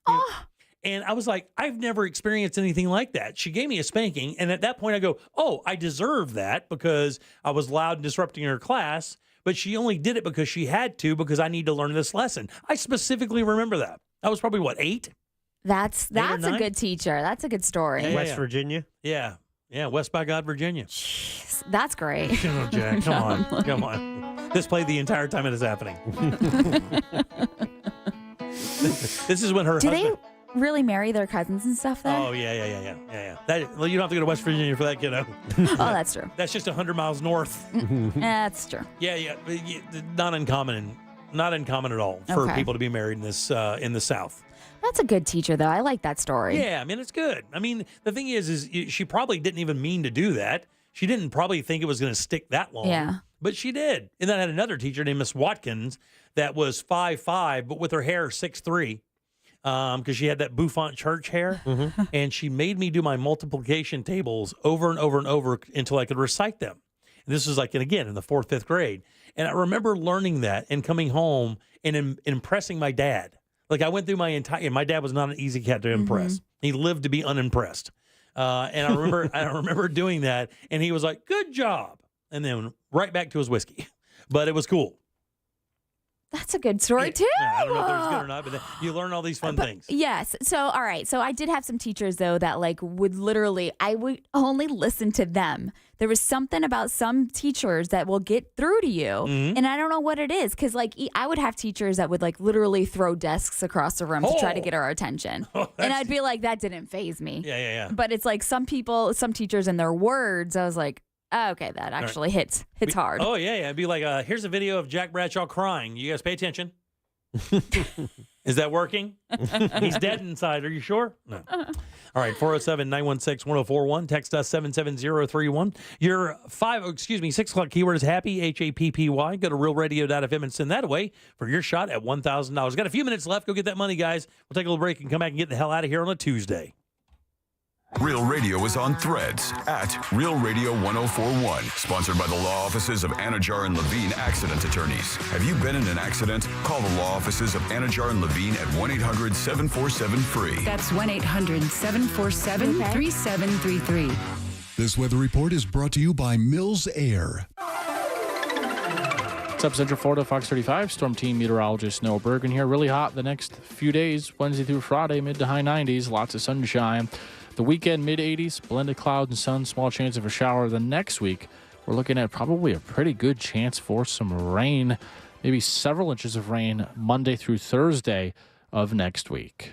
Oh. And I was like, I've never experienced anything like that. She gave me a spanking. And at that point I go, oh, I deserve that because I was loud and disrupting her class. But she only did it because she had to, because I need to learn this lesson. I specifically remember that. I was probably, 8? That's a good teacher. That's a good story. Yeah, West Virginia? Yeah, West by God, Virginia. Jeez, that's great. Oh, Jack, come on. This played the entire time it is happening. This is when her Do husband... they really marry their cousins and stuff there? Oh, yeah. Well, you don't have to go to West Virginia for that, kiddo. Oh, that's true. That's just 100 miles north. That's true. Yeah. Not uncommon at all for people to be married in this in the South. That's a good teacher, though. I like that story. Yeah, I mean, it's good. I mean, the thing is she probably didn't even mean to do that. She didn't probably think it was going to stick that long. Yeah. But she did. And then I had another teacher named Miss Watkins that was 5'5", but with her hair 6'3", because she had that bouffant church hair. Mm-hmm. And she made me do my multiplication tables over and over and over until I could recite them. And this was in the 4th, 5th grade. And I remember learning that and coming home and impressing my dad. Like I went through my dad was not an easy cat to impress. Mm-hmm. He lived to be unimpressed. And I remember doing that, and he was like, "Good job." and then right back to his whiskey. But it was cool. That's a good story, too. I don't know if they're good or not, but you learn all these fun things. Yes. So, all right. So I did have some teachers, though, that like would literally, I would only listen to them. There was something about some teachers that will get through to you. Mm-hmm. And I don't know what it is. Because like I would have teachers that would like literally throw desks across the room to try to get our attention. And I'd be like, that didn't faze me. Yeah. But it's like some teachers and their words, I was like, oh, okay, that actually hits hard. Oh, yeah. It'd be like, here's a video of Jack Bradshaw crying. You guys pay attention. Is that working? He's dead inside. Are you sure? No. All right, 407-916-1041. Text us 77031. Your 6 o'clock keyword is happy, Happy. Go to realradio.fm and send that away for your shot at $1,000. Got a few minutes left. Go get that money, guys. We'll take a little break and come back and get the hell out of here on a Tuesday. Real Radio is on Threads at Real Radio 1041. Sponsored by the law offices of Anajar and Levine Accident Attorneys. Have you been in an accident? Call the law offices of Anajar and Levine at 1-800-747-FREE. That's 1-800-747-3733. This weather report is brought to you by Mills Air. What's up, Central Florida, Fox 35, Storm Team Meteorologist Noah Bergen here. Really hot the next few days, Wednesday through Friday, mid to high 90s, lots of sunshine. The weekend, mid-80s, blended clouds and sun, small chance of a shower. The next week, we're looking at probably a pretty good chance for some rain, maybe several inches of rain Monday through Thursday of next week.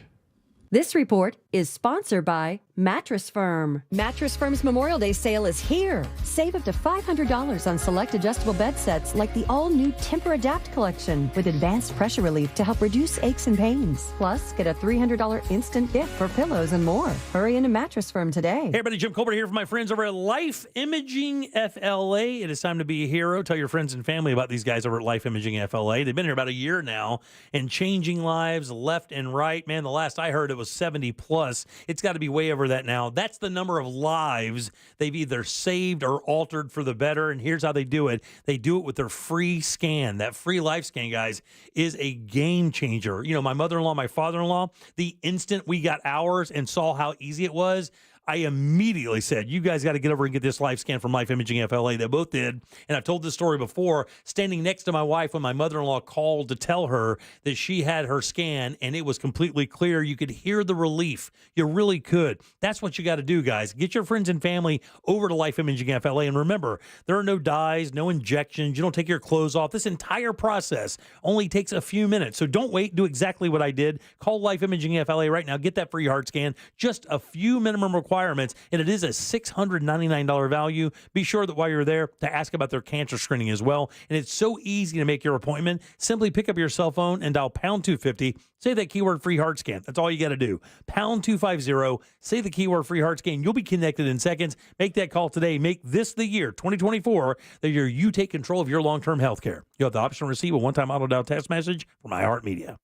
This report is sponsored by Mattress Firm. Mattress Firm's Memorial Day sale is here. Save up to $500 on select adjustable bed sets like the all-new Temper-Adapt collection with advanced pressure relief to help reduce aches and pains. Plus, get a $300 instant gift for pillows and more. Hurry into Mattress Firm today. Hey, everybody, Jim Colbert here for my friends over at Life Imaging FLA. It is time to be a hero. Tell your friends and family about these guys over at Life Imaging FLA. They've been here about a year now and changing lives left and right. Man, the last I heard it was 70 plus. It's got to be way over that now. That's the number of lives they've either saved or altered for the better. And here's how they do it. They do it with their free scan. That free life scan, guys, is a game changer. You know, my mother-in-law, my father-in-law, the instant we got ours and saw how easy it was, I immediately said, you guys got to get over and get this life scan from Life Imaging FLA. They both did. And I've told this story before, standing next to my wife when my mother-in-law called to tell her that she had her scan and it was completely clear. You could hear the relief. You really could. That's what you got to do, guys. Get your friends and family over to Life Imaging FLA. And remember, there are no dyes, no injections. You don't take your clothes off. This entire process only takes a few minutes. So don't wait. Do exactly what I did. Call Life Imaging FLA right now. Get that free heart scan. Just a few minimum requirements. And it is a $699 value. Be sure that while you're there to ask about their cancer screening as well. And it's so easy to make your appointment. Simply pick up your cell phone and dial pound 250. Say that keyword free heart scan. That's all you got to do. Pound 250. Say the keyword free heart scan. You'll be connected in seconds. Make that call today. Make this the year, 2024, the year you take control of your long-term health care. You'll have the option to receive a one-time auto dial text message from iHeartMedia.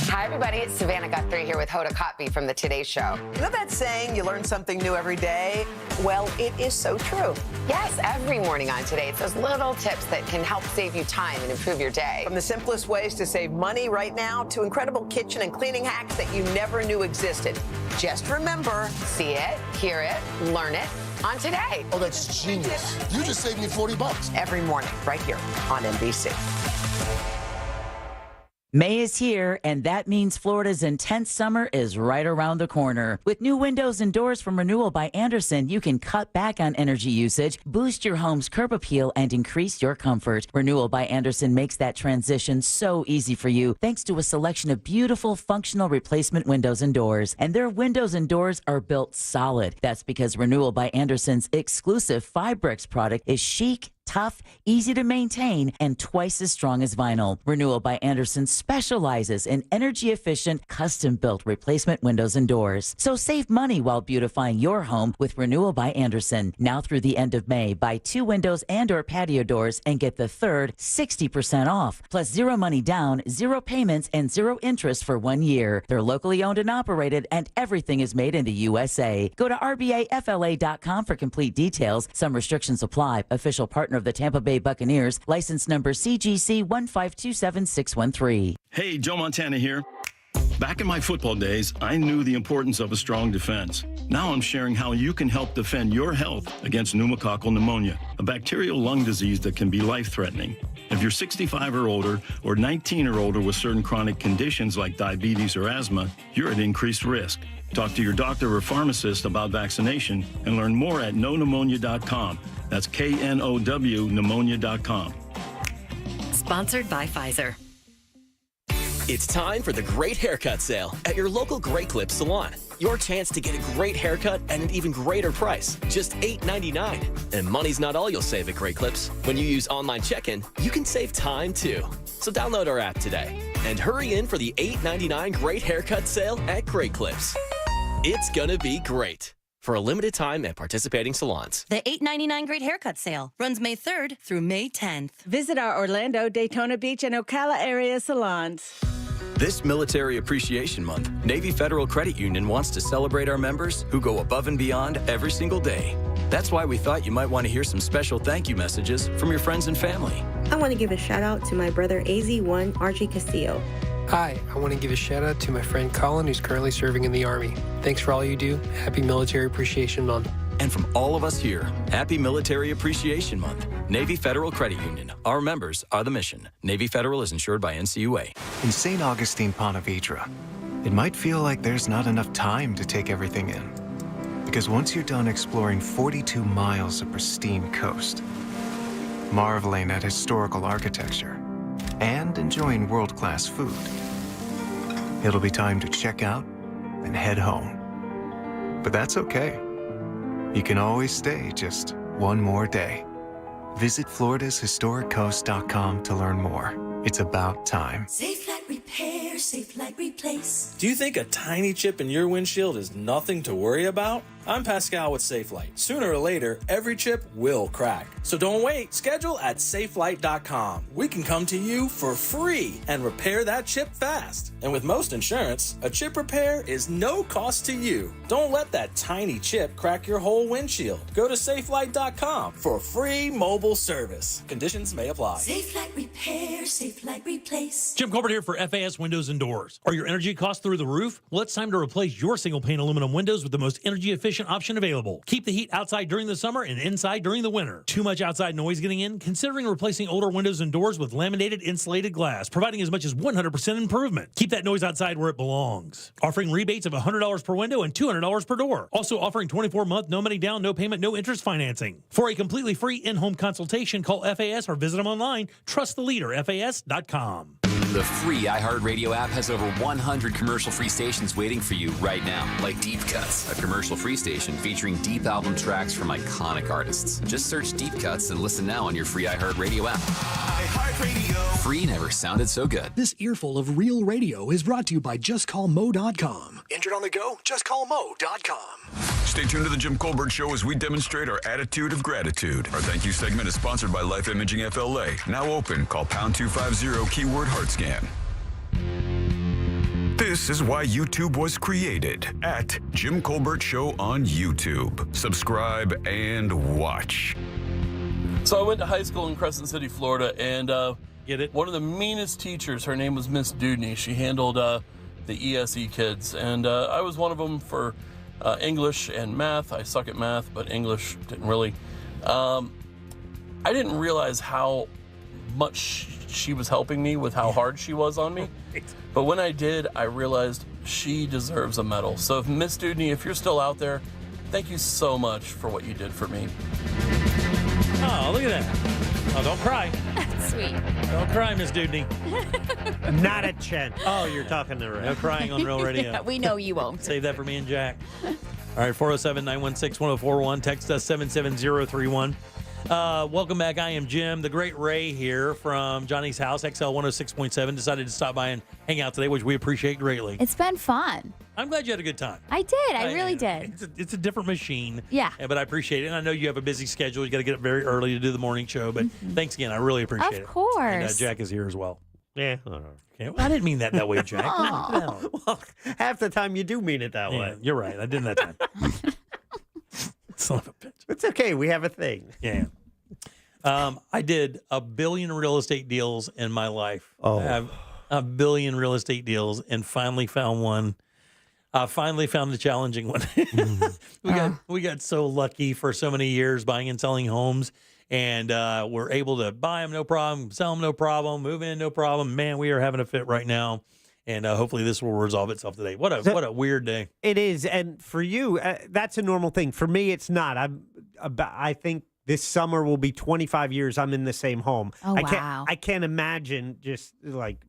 Hi, everybody. It's Savannah Guthrie here with Hoda Kotb from The Today Show. You know that saying, you learn something new every day? Well, it is so true. Yes, every morning on Today, it's those little tips that can help save you time and improve your day. From the simplest ways to save money right now to incredible kitchen and cleaning hacks that you never knew existed. Just remember, see it, hear it, learn it on Today. Oh, that's genius. You just saved me $40. Every morning, right here on NBC. May is here, and that means Florida's intense summer is right around the corner. With new windows and doors from Renewal by Andersen, you can cut back on energy usage, boost your home's curb appeal, and increase your comfort. Renewal by Andersen makes that transition so easy for you, thanks to a selection of beautiful, functional replacement windows and doors. And their windows and doors are built solid. That's because Renewal by Andersen's exclusive Fibrix product is chic, tough, easy to maintain, and twice as strong as vinyl. Renewal by Andersen specializes in energy-efficient, custom-built replacement windows and doors. So save money while beautifying your home with Renewal by Andersen. Now through the end of May, buy 2 windows and or patio doors and get the third 60% off. Plus 0 money down, 0 payments, and 0 interest for 1 year. They're locally owned and operated, and everything is made in the USA. Go to rbafla.com for complete details. Some restrictions apply. Official partner of the Tampa Bay Buccaneers, license number CGC 1527613. Hey, Joe Montana here. Back in my football days, I knew the importance of a strong defense. Now I'm sharing how you can help defend your health against pneumococcal pneumonia, a bacterial lung disease that can be life-threatening. If you're 65 or older, or 19 or older with certain chronic conditions like diabetes or asthma, you're at increased risk. Talk to your doctor or pharmacist about vaccination and learn more at knowpneumonia.com. That's KNOW pneumonia.com. Sponsored by Pfizer. It's time for the Great Haircut Sale at your local Great Clip salon. Your chance to get a great haircut at an even greater price, just $8.99. And money's not all you'll save at Great Clips. When you use online check-in, you can save time too. So download our app today and hurry in for the $8.99 Great Haircut Sale at Great Clips. It's gonna be great. For a limited time at participating salons. The $8.99 Great Haircut Sale runs May 3rd through May 10th. Visit our Orlando, Daytona Beach, and Ocala area salons. This Military Appreciation Month, Navy Federal Credit Union wants to celebrate our members who go above and beyond every single day. That's why we thought you might want to hear some special thank you messages from your friends and family. I want to give a shout out to my brother AZ1 Archie Castillo. Hi, I want to give a shout out to my friend Colin, who's currently serving in the Army. Thanks for all you do. Happy Military Appreciation Month. And from all of us here, happy Military Appreciation Month. Navy Federal Credit Union. Our members are the mission. Navy Federal is insured by NCUA. In St. Augustine, Ponte Vedra, it might feel like there's not enough time to take everything in. Because once you're done exploring 42 miles of pristine coast, marveling at historical architecture, and enjoying world-class food, it'll be time to check out and head home. But that's okay. You can always stay just one more day. Visit FloridasHistoricCoast.com to learn more. It's about time. Safe Light Repair, Safe Light Replace. Do you think a tiny chip in your windshield is nothing to worry about? I'm Pascal with SafeLight. Sooner or later, every chip will crack. So don't wait. Schedule at safelight.com. We can come to you for free and repair that chip fast. And with most insurance, a chip repair is no cost to you. Don't let that tiny chip crack your whole windshield. Go to safelight.com for free mobile service. Conditions may apply. Safe Light Repair, Safe Light Replace. Jim Colbert here for FAS Windows and Doors. Are your energy costs through the roof? Well, it's time to replace your single pane aluminum windows with the most energy efficient option available. Keep the heat outside during the summer and inside during the winter. Too much outside noise getting in? Considering replacing older windows and doors with laminated insulated glass, providing as much as 100% improvement. Keep that noise outside where it belongs. Offering rebates of $100 per window and $200 per door. Also offering 24-month, no money down, no payment, no interest financing. For a completely free in-home consultation, call FAS or visit them online. Trust the leader, FAS.com. The free iHeartRadio app has over 100 commercial-free stations waiting for you right now, like Deep Cuts, a commercial-free station featuring deep album tracks from iconic artists. Just search Deep Cuts and listen now on your free iHeartRadio app. iHeartRadio. Free never sounded so good. This earful of real radio is brought to you by JustCallMo.com. Injured on the go? JustCallMo.com. Stay tuned to the Jim Colbert Show as we demonstrate our attitude of gratitude. Our thank you segment is sponsored by Life Imaging FLA. Now open. Call pound 250 keyword heart scan. This is why YouTube was created at Jim Colbert Show on YouTube. Subscribe and watch. So I went to high school in Crescent City, Florida, and get it? One of the meanest teachers, her name was Miss Dudney. She handled the ESE kids, and I was one of them for English and math. I suck at math, but English didn't really. I didn't realize how much she was helping me with how hard she was on me. But when I did, I realized she deserves a medal. So if Miss Dudney, if you're still out there, thank you so much for what you did for me. Oh, look at that. Oh, don't cry. Sweet. Don't cry, Miss Dudney. Not a chance. Oh, you're talking to Ray. No crying on Real Radio. We know you won't. Save that for me and Jack. All right, 407-916-1041. Text us 77031. Welcome back. I am Jim. The great Ray here from Johnny's House, XL 106.7, decided to stop by and hang out today, which we appreciate greatly. It's been fun. I'm glad you had a good time. I did. I really did. It's a different machine. Yeah. But I appreciate it. And I know you have a busy schedule. You got to get up very early to do the morning show. But thanks again. I really appreciate it. Of course. And Jack is here as well. Yeah. Okay. Well, I didn't mean that way, Jack. Well, half the time you do mean it that way. You're right. I didn't that time. Son of a bitch. It's okay. We have a thing. Yeah. I did 1 billion real estate deals in my life. Oh. a billion real estate deals and finally found one. Finally found the challenging one. We got so lucky for so many years buying and selling homes, and we're able to buy them no problem, sell them no problem, move in no problem. Man, we are having a fit right now, and hopefully this will resolve itself today. What a weird day. It is, and for you, that's a normal thing. For me, it's not. I think this summer will be 25 years I'm in the same home. Oh, wow. I can't imagine just like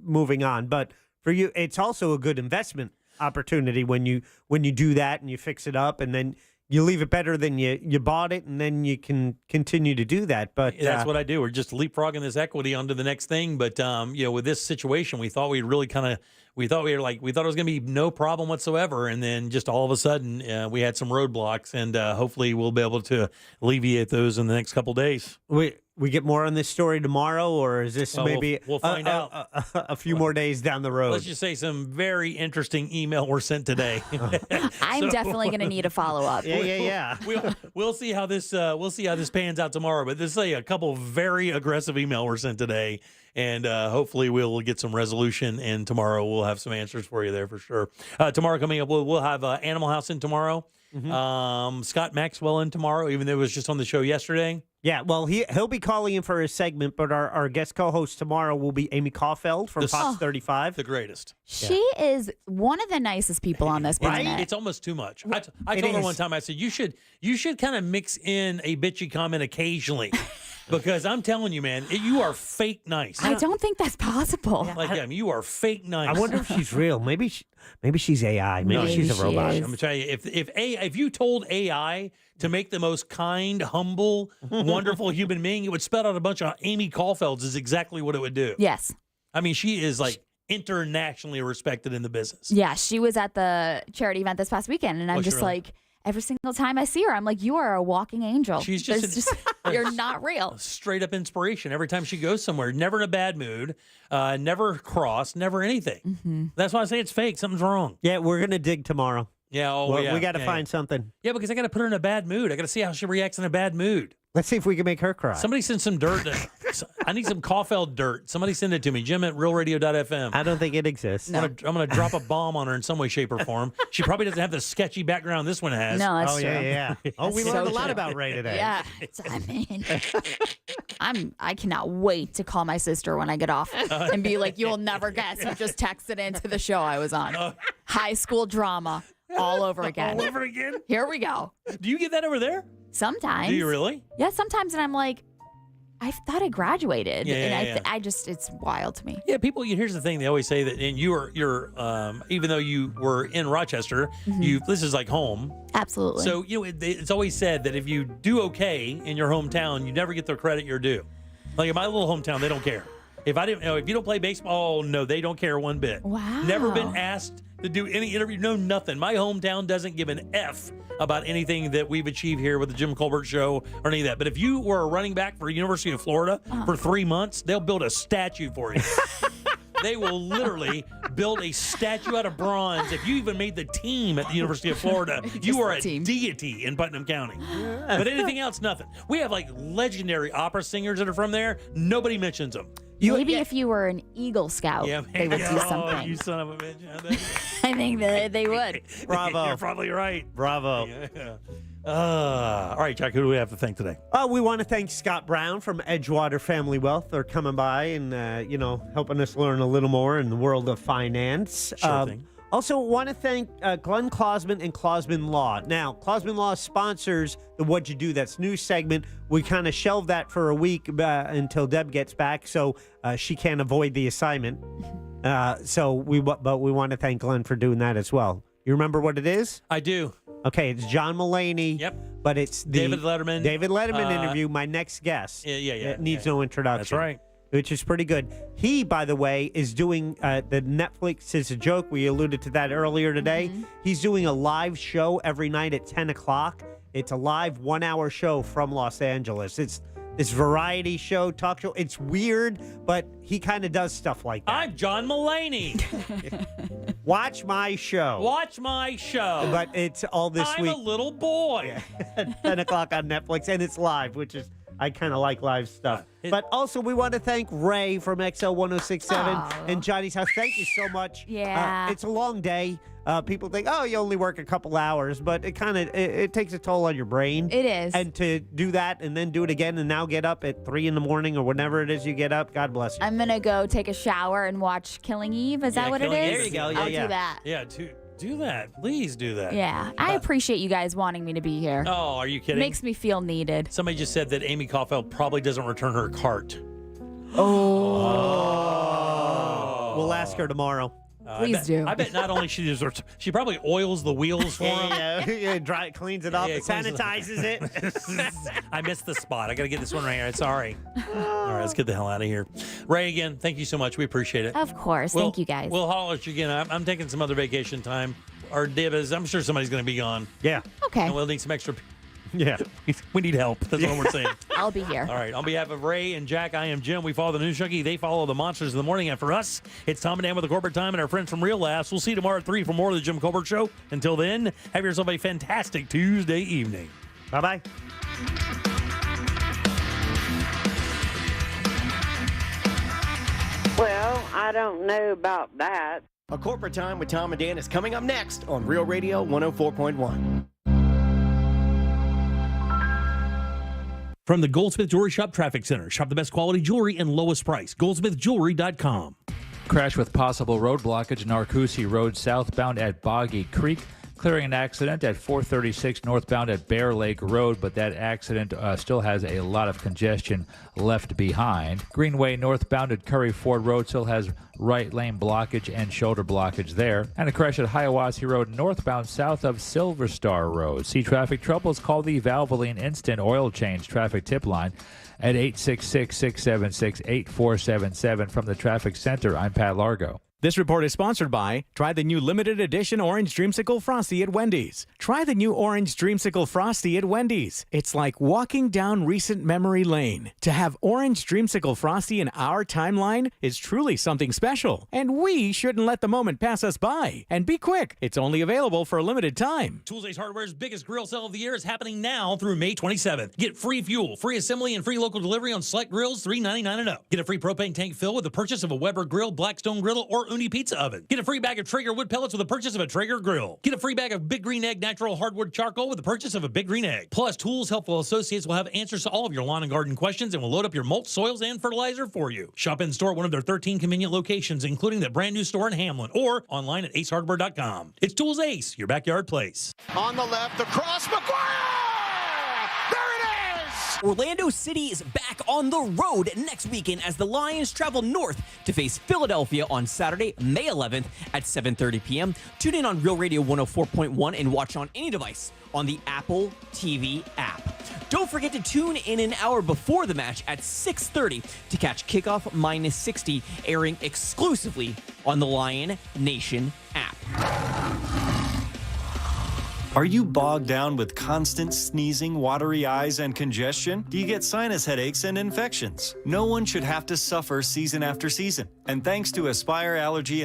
moving on. But for you, it's also a good investment opportunity when you do that and you fix it up and then you leave it better than you bought it, and then you can continue to do that. But that's what I do. We're just leapfrogging this equity onto the next thing. But with this situation, we thought we'd really we thought it was going to be no problem whatsoever, and then just all of a sudden we had some roadblocks, and hopefully we'll be able to alleviate those in the next couple days. We get more on this story tomorrow, or is this maybe we'll find out a few more days down the road? Let's just say some very interesting email were sent today. I'm definitely going to need a follow up. Yeah. We'll see how this pans out tomorrow. But this a couple very aggressive email were sent today, and hopefully we'll get some resolution. And tomorrow we'll have some answers for you there for sure. Tomorrow coming up, we'll have Animal House in tomorrow. Mm-hmm. Scott Maxwell in tomorrow, even though it was just on the show yesterday. Yeah, well, he'll be calling in for his segment, but our guest co-host tomorrow will be Amy Caulfield from Fox 35. The greatest. She is one of the nicest people on this planet. Right? It's almost too much. I told her one time, I said, you should kind of mix in a bitchy comment occasionally. Because I'm telling you, man, you are fake nice. I don't think that's possible. You are fake nice. I wonder if she's real. Maybe she's AI. Maybe she's a robot. I'm gonna tell you, if you told AI to make the most kind, humble, wonderful human being, it would spell out a bunch of Amy Caulfields is exactly what it would do. Yes. I mean, she is like internationally respected in the business. Yeah, she was at the charity event this past weekend, and I'm just like, every single time I see her, I'm like, you are a walking angel. She's just you're not real. Straight up inspiration. Every time she goes somewhere, never in a bad mood, never cross, never anything. Mm-hmm. That's why I say it's fake. Something's wrong. Yeah, we're going to dig tomorrow. Yeah, we got to find something. Yeah, because I got to put her in a bad mood. I got to see how she reacts in a bad mood. Let's see if we can make her cry. Somebody send some dirt. I need some Caulfield dirt. Somebody send it to me. Jim at realradio.fm. I don't think it exists. No. I'm going to drop a bomb on her in some way, shape, or form. She probably doesn't have the sketchy background this one has. No, that's true. Yeah. Oh, we learned a lot about Ray today. Yeah. I cannot wait to call my sister when I get off and be like, you'll never guess who just texted into the show I was on. High school drama all over again. All over again? Here we go. Do you get that over there? Sometimes. Do you really? Yeah, sometimes, and I'm like, I thought I graduated, and I just, it's wild to me. Yeah, people. Here's the thing: they always say that, and you're, even though you were in Rochester, this is like home. Absolutely. So it's always said that if you do okay in your hometown, you never get the credit you're due. Like in my little hometown, they don't care. If you don't play baseball, no, they don't care one bit. Wow. Never been asked to do any interview. No, nothing. My hometown doesn't give an F about anything that we've achieved here with the Jim Colbert Show or any of that. But if you were a running back for University of Florida for 3 months, they'll build a statue for you. They will literally build a statue out of bronze. If you even made the team at the University of Florida, you are a deity in Putnam County. But anything else, nothing. We have like legendary opera singers that are from there. Nobody mentions them. Maybe if you were an Eagle Scout, they would do something. Oh, you son of a bitch. I think that they would. Bravo. You're probably right. Bravo. Yeah. All right, Jack, who do we have to thank today? We want to thank Scott Brown from Edgewater Family Wealth. They're coming by and, helping us learn a little more in the world of finance. Sure thing. Also, want to thank Glenn Klausman and Klausman Law. Now, Klausman Law sponsors the What'd You Do That's News segment. We kind of shelved that for a week until Deb gets back, so she can't avoid the assignment. But we want to thank Glenn for doing that as well. You remember what it is? I do. Okay, it's John Mulaney. Yep. But it's the David Letterman interview. My next guest. Yeah. It needs no introduction. That's right. Which is pretty good. He, by the way, is doing the Netflix is a joke. We alluded to that earlier today. Mm-hmm. He's doing a live show every night at 10 o'clock. It's a live 1-hour show from Los Angeles. It's this variety show, talk show. It's weird, but he kind of does stuff like that. I'm John Mulaney. Watch my show. Watch my show. But it's all this week. I'm a little boy. At 10 o'clock on Netflix, and it's live, which is I kind of like live stuff. But also, we want to thank Ray from XL 1067 and Johnny's House. Thank you so much. Yeah. It's a long day. People think, oh, you only work a couple hours, but it takes a toll on your brain. It is. And to do that and then do it again and now get up at 3 in the morning or whenever it is you get up, God bless you. I'm going to go take a shower and watch Killing Eve. Is that what it is? There you go. I'll do that. Yeah, do that. Please do that. Yeah. I appreciate you guys wanting me to be here. Oh, are you kidding? Makes me feel needed. Somebody just said that Amy Caulfield probably doesn't return her cart. We'll ask her tomorrow. Please do. I bet not only she probably oils the wheels for him. Yeah, cleans it up, sanitizes it. I missed the spot. I got to get this one right here. Sorry. All right, let's get the hell out of here. Ray, again, thank you so much. We appreciate it. Of course. Thank you, guys. We'll holler at you again. I'm taking some other vacation time. Our divas, I'm sure somebody's going to be gone. Yeah. Okay. And we'll need some extra. Yeah. We need help. That's what we're saying. I'll be here. All right. On behalf of Ray and Jack, I am Jim. We follow the News Junkie. They follow the Monsters of the Morning. And for us, it's Tom and Dan with the Corporate Time and our friends from Real Laughs. We'll see you tomorrow at 3 for more of the Jim Colbert Show. Until then, have yourself a fantastic Tuesday evening. Bye-bye. Well, I don't know about that. A Corporate Time with Tom and Dan is coming up next on Real Radio 104.1. From the Goldsmith Jewelry Shop Traffic Center. Shop the best quality jewelry and lowest price. GoldsmithJewelry.com. Crash with possible road blockage, Narcoossee Road southbound at Boggy Creek. Clearing an accident at 436 northbound at Bear Lake Road, but that accident still has a lot of congestion left behind. Greenway northbound at Curry Ford Road still has right lane blockage and shoulder blockage there. And a crash at Hiawassee Road northbound south of Silver Star Road. See traffic troubles? Call the Valvoline Instant Oil Change traffic tip line at 866-676-8477. From the Traffic Center, I'm Pat Largo. This report is sponsored by try the new limited edition Orange Dreamsicle Frosty at Wendy's. Try the new Orange Dreamsicle Frosty at Wendy's. It's like walking down recent memory lane. To have Orange Dreamsicle Frosty in our timeline is truly something special. And we shouldn't let the moment pass us by. And be quick, it's only available for a limited time. Tools Ace Hardware's biggest grill sale of the year is happening now through May 27th. Get free fuel, free assembly, and free local delivery on select grills, $3.99 and up. Get a free propane tank fill with the purchase of a Weber grill, Blackstone griddle, or Uni pizza oven. Get a free bag of Traeger wood pellets with the purchase of a Traeger grill. Get a free bag of Big Green Egg natural hardwood charcoal with the purchase of a Big Green Egg. Plus, Tools Helpful Associates will have answers to all of your lawn and garden questions and will load up your mulch, soils, and fertilizer for you. Shop in store at one of their 13 convenient locations, including the brand new store in Hamlin, or online at acehardware.com. It's Tools Ace, your backyard place. On the left, across McGuire! There it is! Orlando City is back on the road next weekend as the Lions travel north to face Philadelphia on Saturday, May 11th at 7:30 p.m. Tune in on Real Radio 104.1 and watch on any device on the Apple TV app. Don't forget to tune in an hour before the match at 6:30 to catch Kickoff Minus 60, airing exclusively on the Lion Nation app. Are you bogged down with constant sneezing, watery eyes, and congestion? Do you get sinus headaches and infections? No one should have to suffer season after season. And thanks to Aspire Allergy